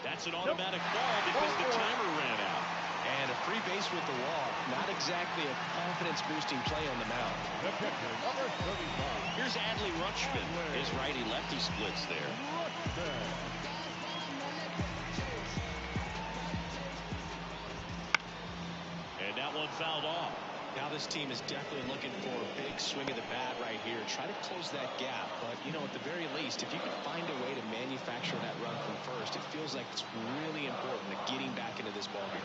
That's an automatic ball because the timer ran out. And a free base with the walk. Not exactly a confidence-boosting play on the mound. Here's Adley Rutschman. His righty-lefty splits there. And that one fouled off. Now now this team is definitely looking for a big swing of the bat right here. Try to close that gap. But, you know, at the very least, if you can find a way to manufacture that run from first, it feels like it's really important to getting back into this ballgame.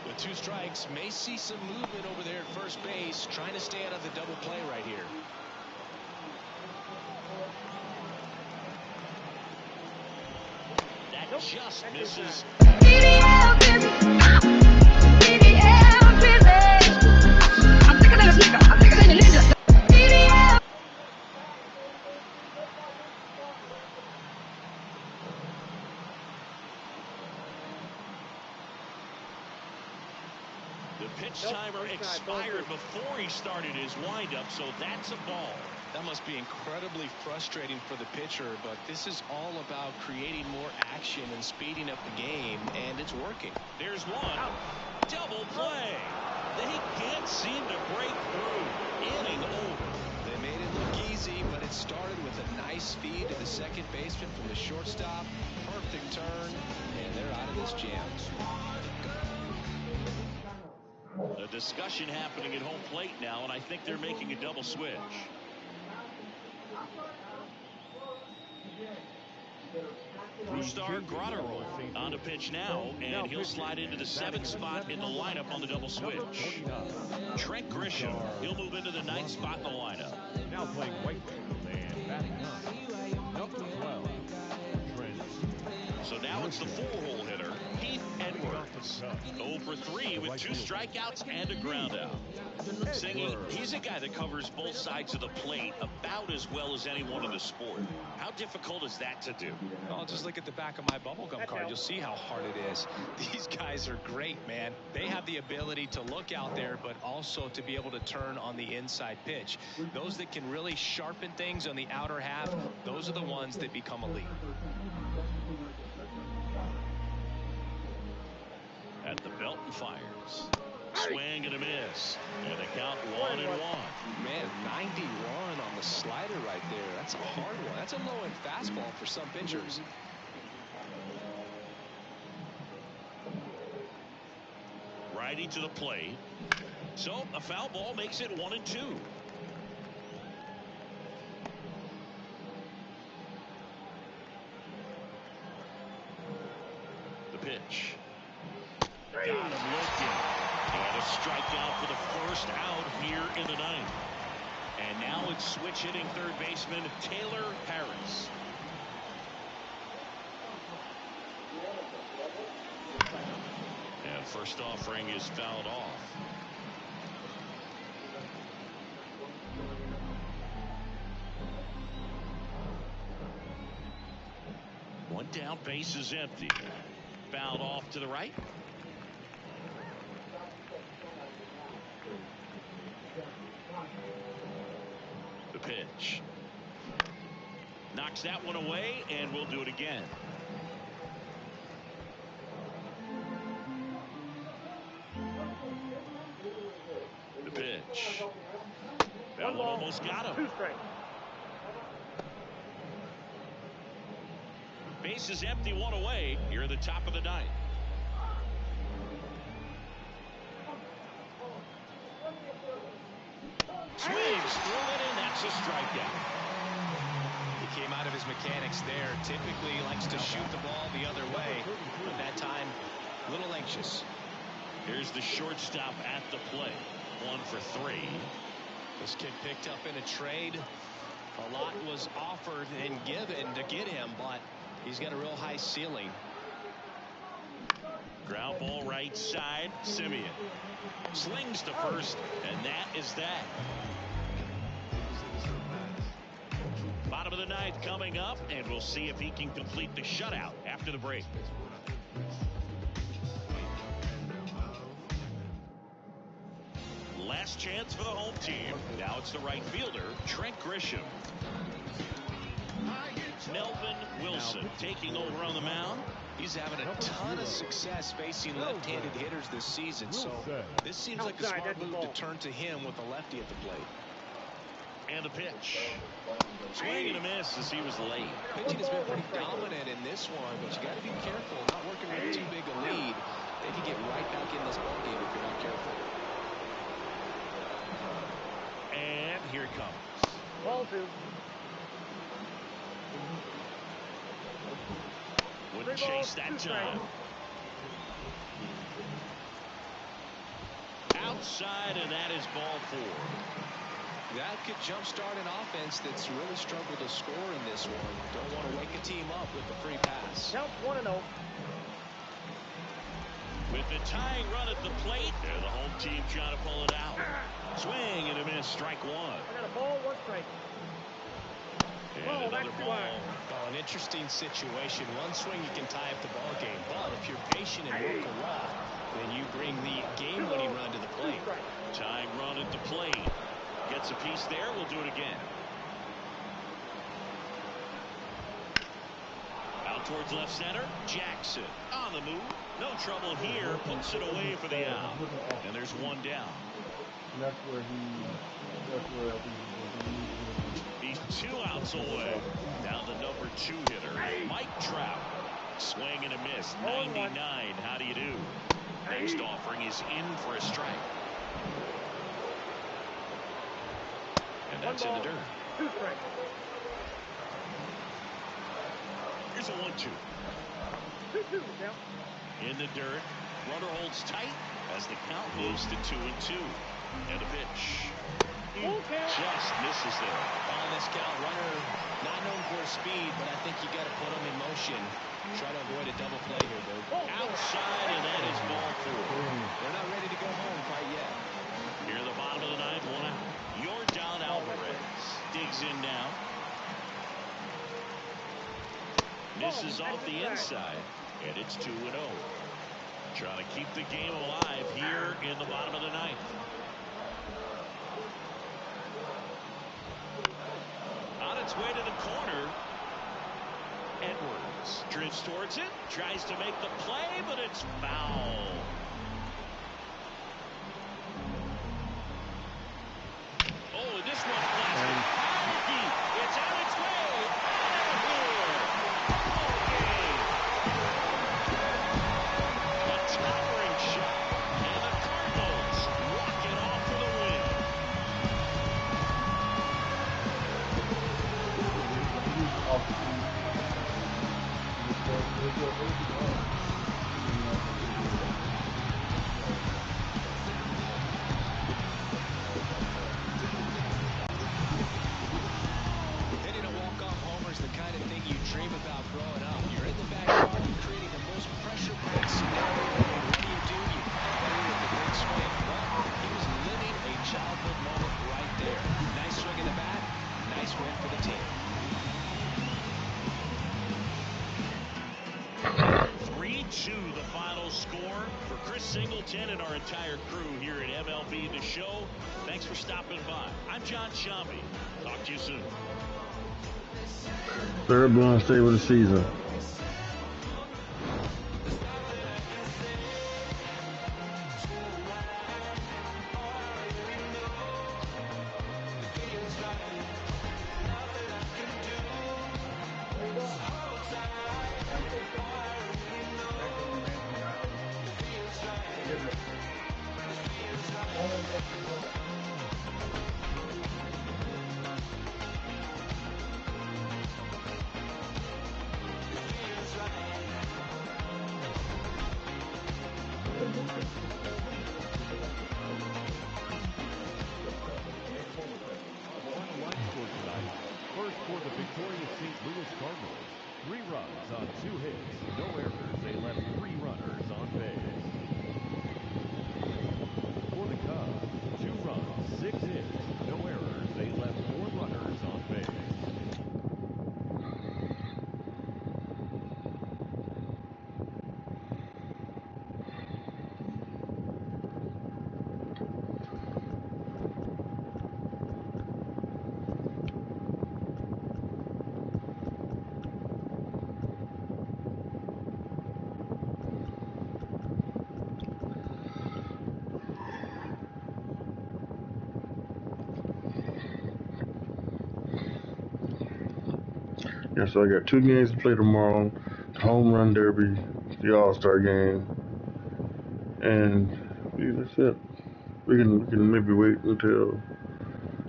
With 2 strikes, may see some movement over there at first base, trying to stay out of the double play right here. That just misses. The pitch timer expired before he started his windup, so that's a ball. That must be incredibly frustrating for the pitcher, but this is all about creating more action and speeding up the game, and it's working. There's one. Double play. They can't seem to break through. Inning over. They made it look easy, but it started with a nice feed to the second baseman from the shortstop. Perfect turn, and they're out of this jam. A discussion happening at home plate now, and I think they're making a double switch. Brustar Graterol on the pitch now, and he'll slide into the 7th spot in the lineup on the double switch. Trent Grisham, he'll move into the 9th spot in the lineup. Now playing right field and batting 9, number 12, Trent. So now it's the 4-hole hitter, Heath Edwards. 0 for 3 with 2 strikeouts and a ground out. Singy, he's a guy that covers both sides of the plate about as well as anyone in the sport. How difficult is that to do? Well, just look at the back of my bubblegum card. You'll see how hard it is. These guys are great, man. They have the ability to look out there, but also to be able to turn on the inside pitch. Those that can really sharpen things on the outer half, those are the ones that become elite. At the belt and fires. Swing and a miss. And the count 1-1. Man, 91 on the slider right there. That's a hard one. That's a low-end fastball for some pitchers. Righty to the plate. So a foul ball makes it 1-2. The pitch. Got him looking. And a strikeout for the first out here in the 9th. And now it's switch hitting third baseman Taylor Harris. And first offering is fouled off. One down, base is empty. Fouled off to the right. The pitch. Knocks that one away, and we'll do it again. The pitch. That one almost got him. 2 strikes. Base is empty, one away. Here at the top of the 9th. Swings through it, and that's a strikeout. He came out of his mechanics there. Typically he likes to shoot the ball the other way, but that time a little anxious. Here's the shortstop at the plate. 1 for 3. This kid picked up in a trade. A lot was offered and given to get him, but he's got a real high ceiling. Ground ball right side. Simeon slings to first, and that is that. Bottom of the 9th coming up, and we'll see if he can complete the shutout after the break. Last chance for the home team. Now it's the right fielder, Trent Grisham. Melvin Wilson taking over on the mound. He's having a ton of success facing left-handed hitters this season, so this seems like a smart move to turn to him with a lefty at the plate. And a pitch. Swing and a miss as he was late. Pitching has been pretty dominant in this one, but you got to be careful, not working with too big a lead. They can get right back in this ballgame if you're not careful. And here it comes. Ball two. Wouldn't chase that time. Outside, and that is ball four. That could jumpstart an offense that's really struggled to score in this one. Don't want to wake a team up with the free pass. Count 1-0. With the tying run at the plate, and the home team trying to pull it out. Swing and a miss, strike one. I got a ball, 1 strike. And another ball. Oh, an interesting situation. One swing you can tie up the ball game, but if you're patient and work a lot, then you bring the game-winning run to the plate. Tying run at the plate. Gets a piece there. We'll do it again. Out towards left center. Jackson on the move. No trouble here. Puts it away for the out. And there's one down. That's where I think He's 2 outs away. Now the number 2 hitter, Mike Trout. Swing and a miss. 99. How do you do? Next offering is in for a strike. And that's in the dirt. 2 strikes. Here's a 1-2. 2-2 count. In the dirt. Runner holds tight as the count moves to 2-2. And a pitch. Just misses there. On this count, runner not known for his speed, but I think you got to put him in motion. Try to avoid a double play here, Bert. Outside, and that is ball 4. They're not ready to go home quite yet. Here in the bottom of the 9th, 1 out. Yordan Alvarez digs in now. Misses off the inside, and it's 2-0. Trying to keep the game alive here in the bottom of the 9th. On its way to the corner. Edwards drifts towards it, tries to make the play, but it's foul. Oh, and this one blasted high deep. It's on its way out of here. Ball game. A towering shot, and the Cardinals walk it off for the win. Hitting a walk-off homer is the kind of thing you dream about growing up. You're in the backyard, you're creating the most pressure-packed scenario. What do? You play with the big swing. Well, he was living a childhood moment right there. Nice swing in the bat, nice win for the team. 3-2 the final score. For Chris Singleton and our entire crew here at MLB The Show, thanks for stopping by. I'm John Shambi. Talk to you soon. Third one stay with the season. Yeah, so I got 2 games to play tomorrow: the Home Run Derby, the All-Star game, and that's it. We can maybe wait until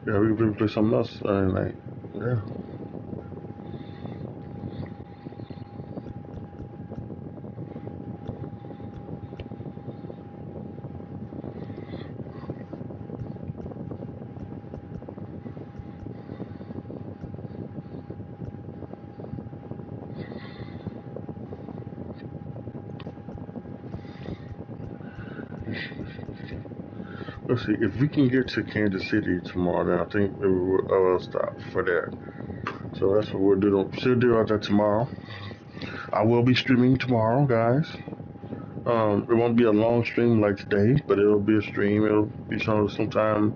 we can maybe play something else Saturday night. Yeah. Let's see, if we can get to Kansas City tomorrow, then I think we'll stop for that. So that's what we'll do. Still do all that tomorrow. I will be streaming tomorrow, guys. It won't be a long stream like today, but it'll be a stream. It'll be sometime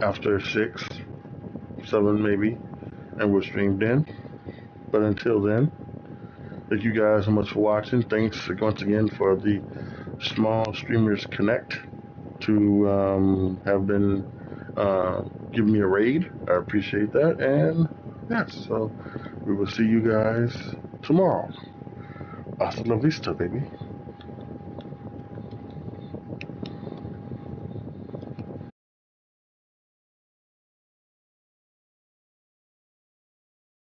after 6, 7 maybe, and we'll stream then. But until then, thank you guys so much for watching. Thanks once again for the Small Streamers Connect to have been giving me a raid. I appreciate that. And yes, so we will see you guys tomorrow. Hasta la vista, baby.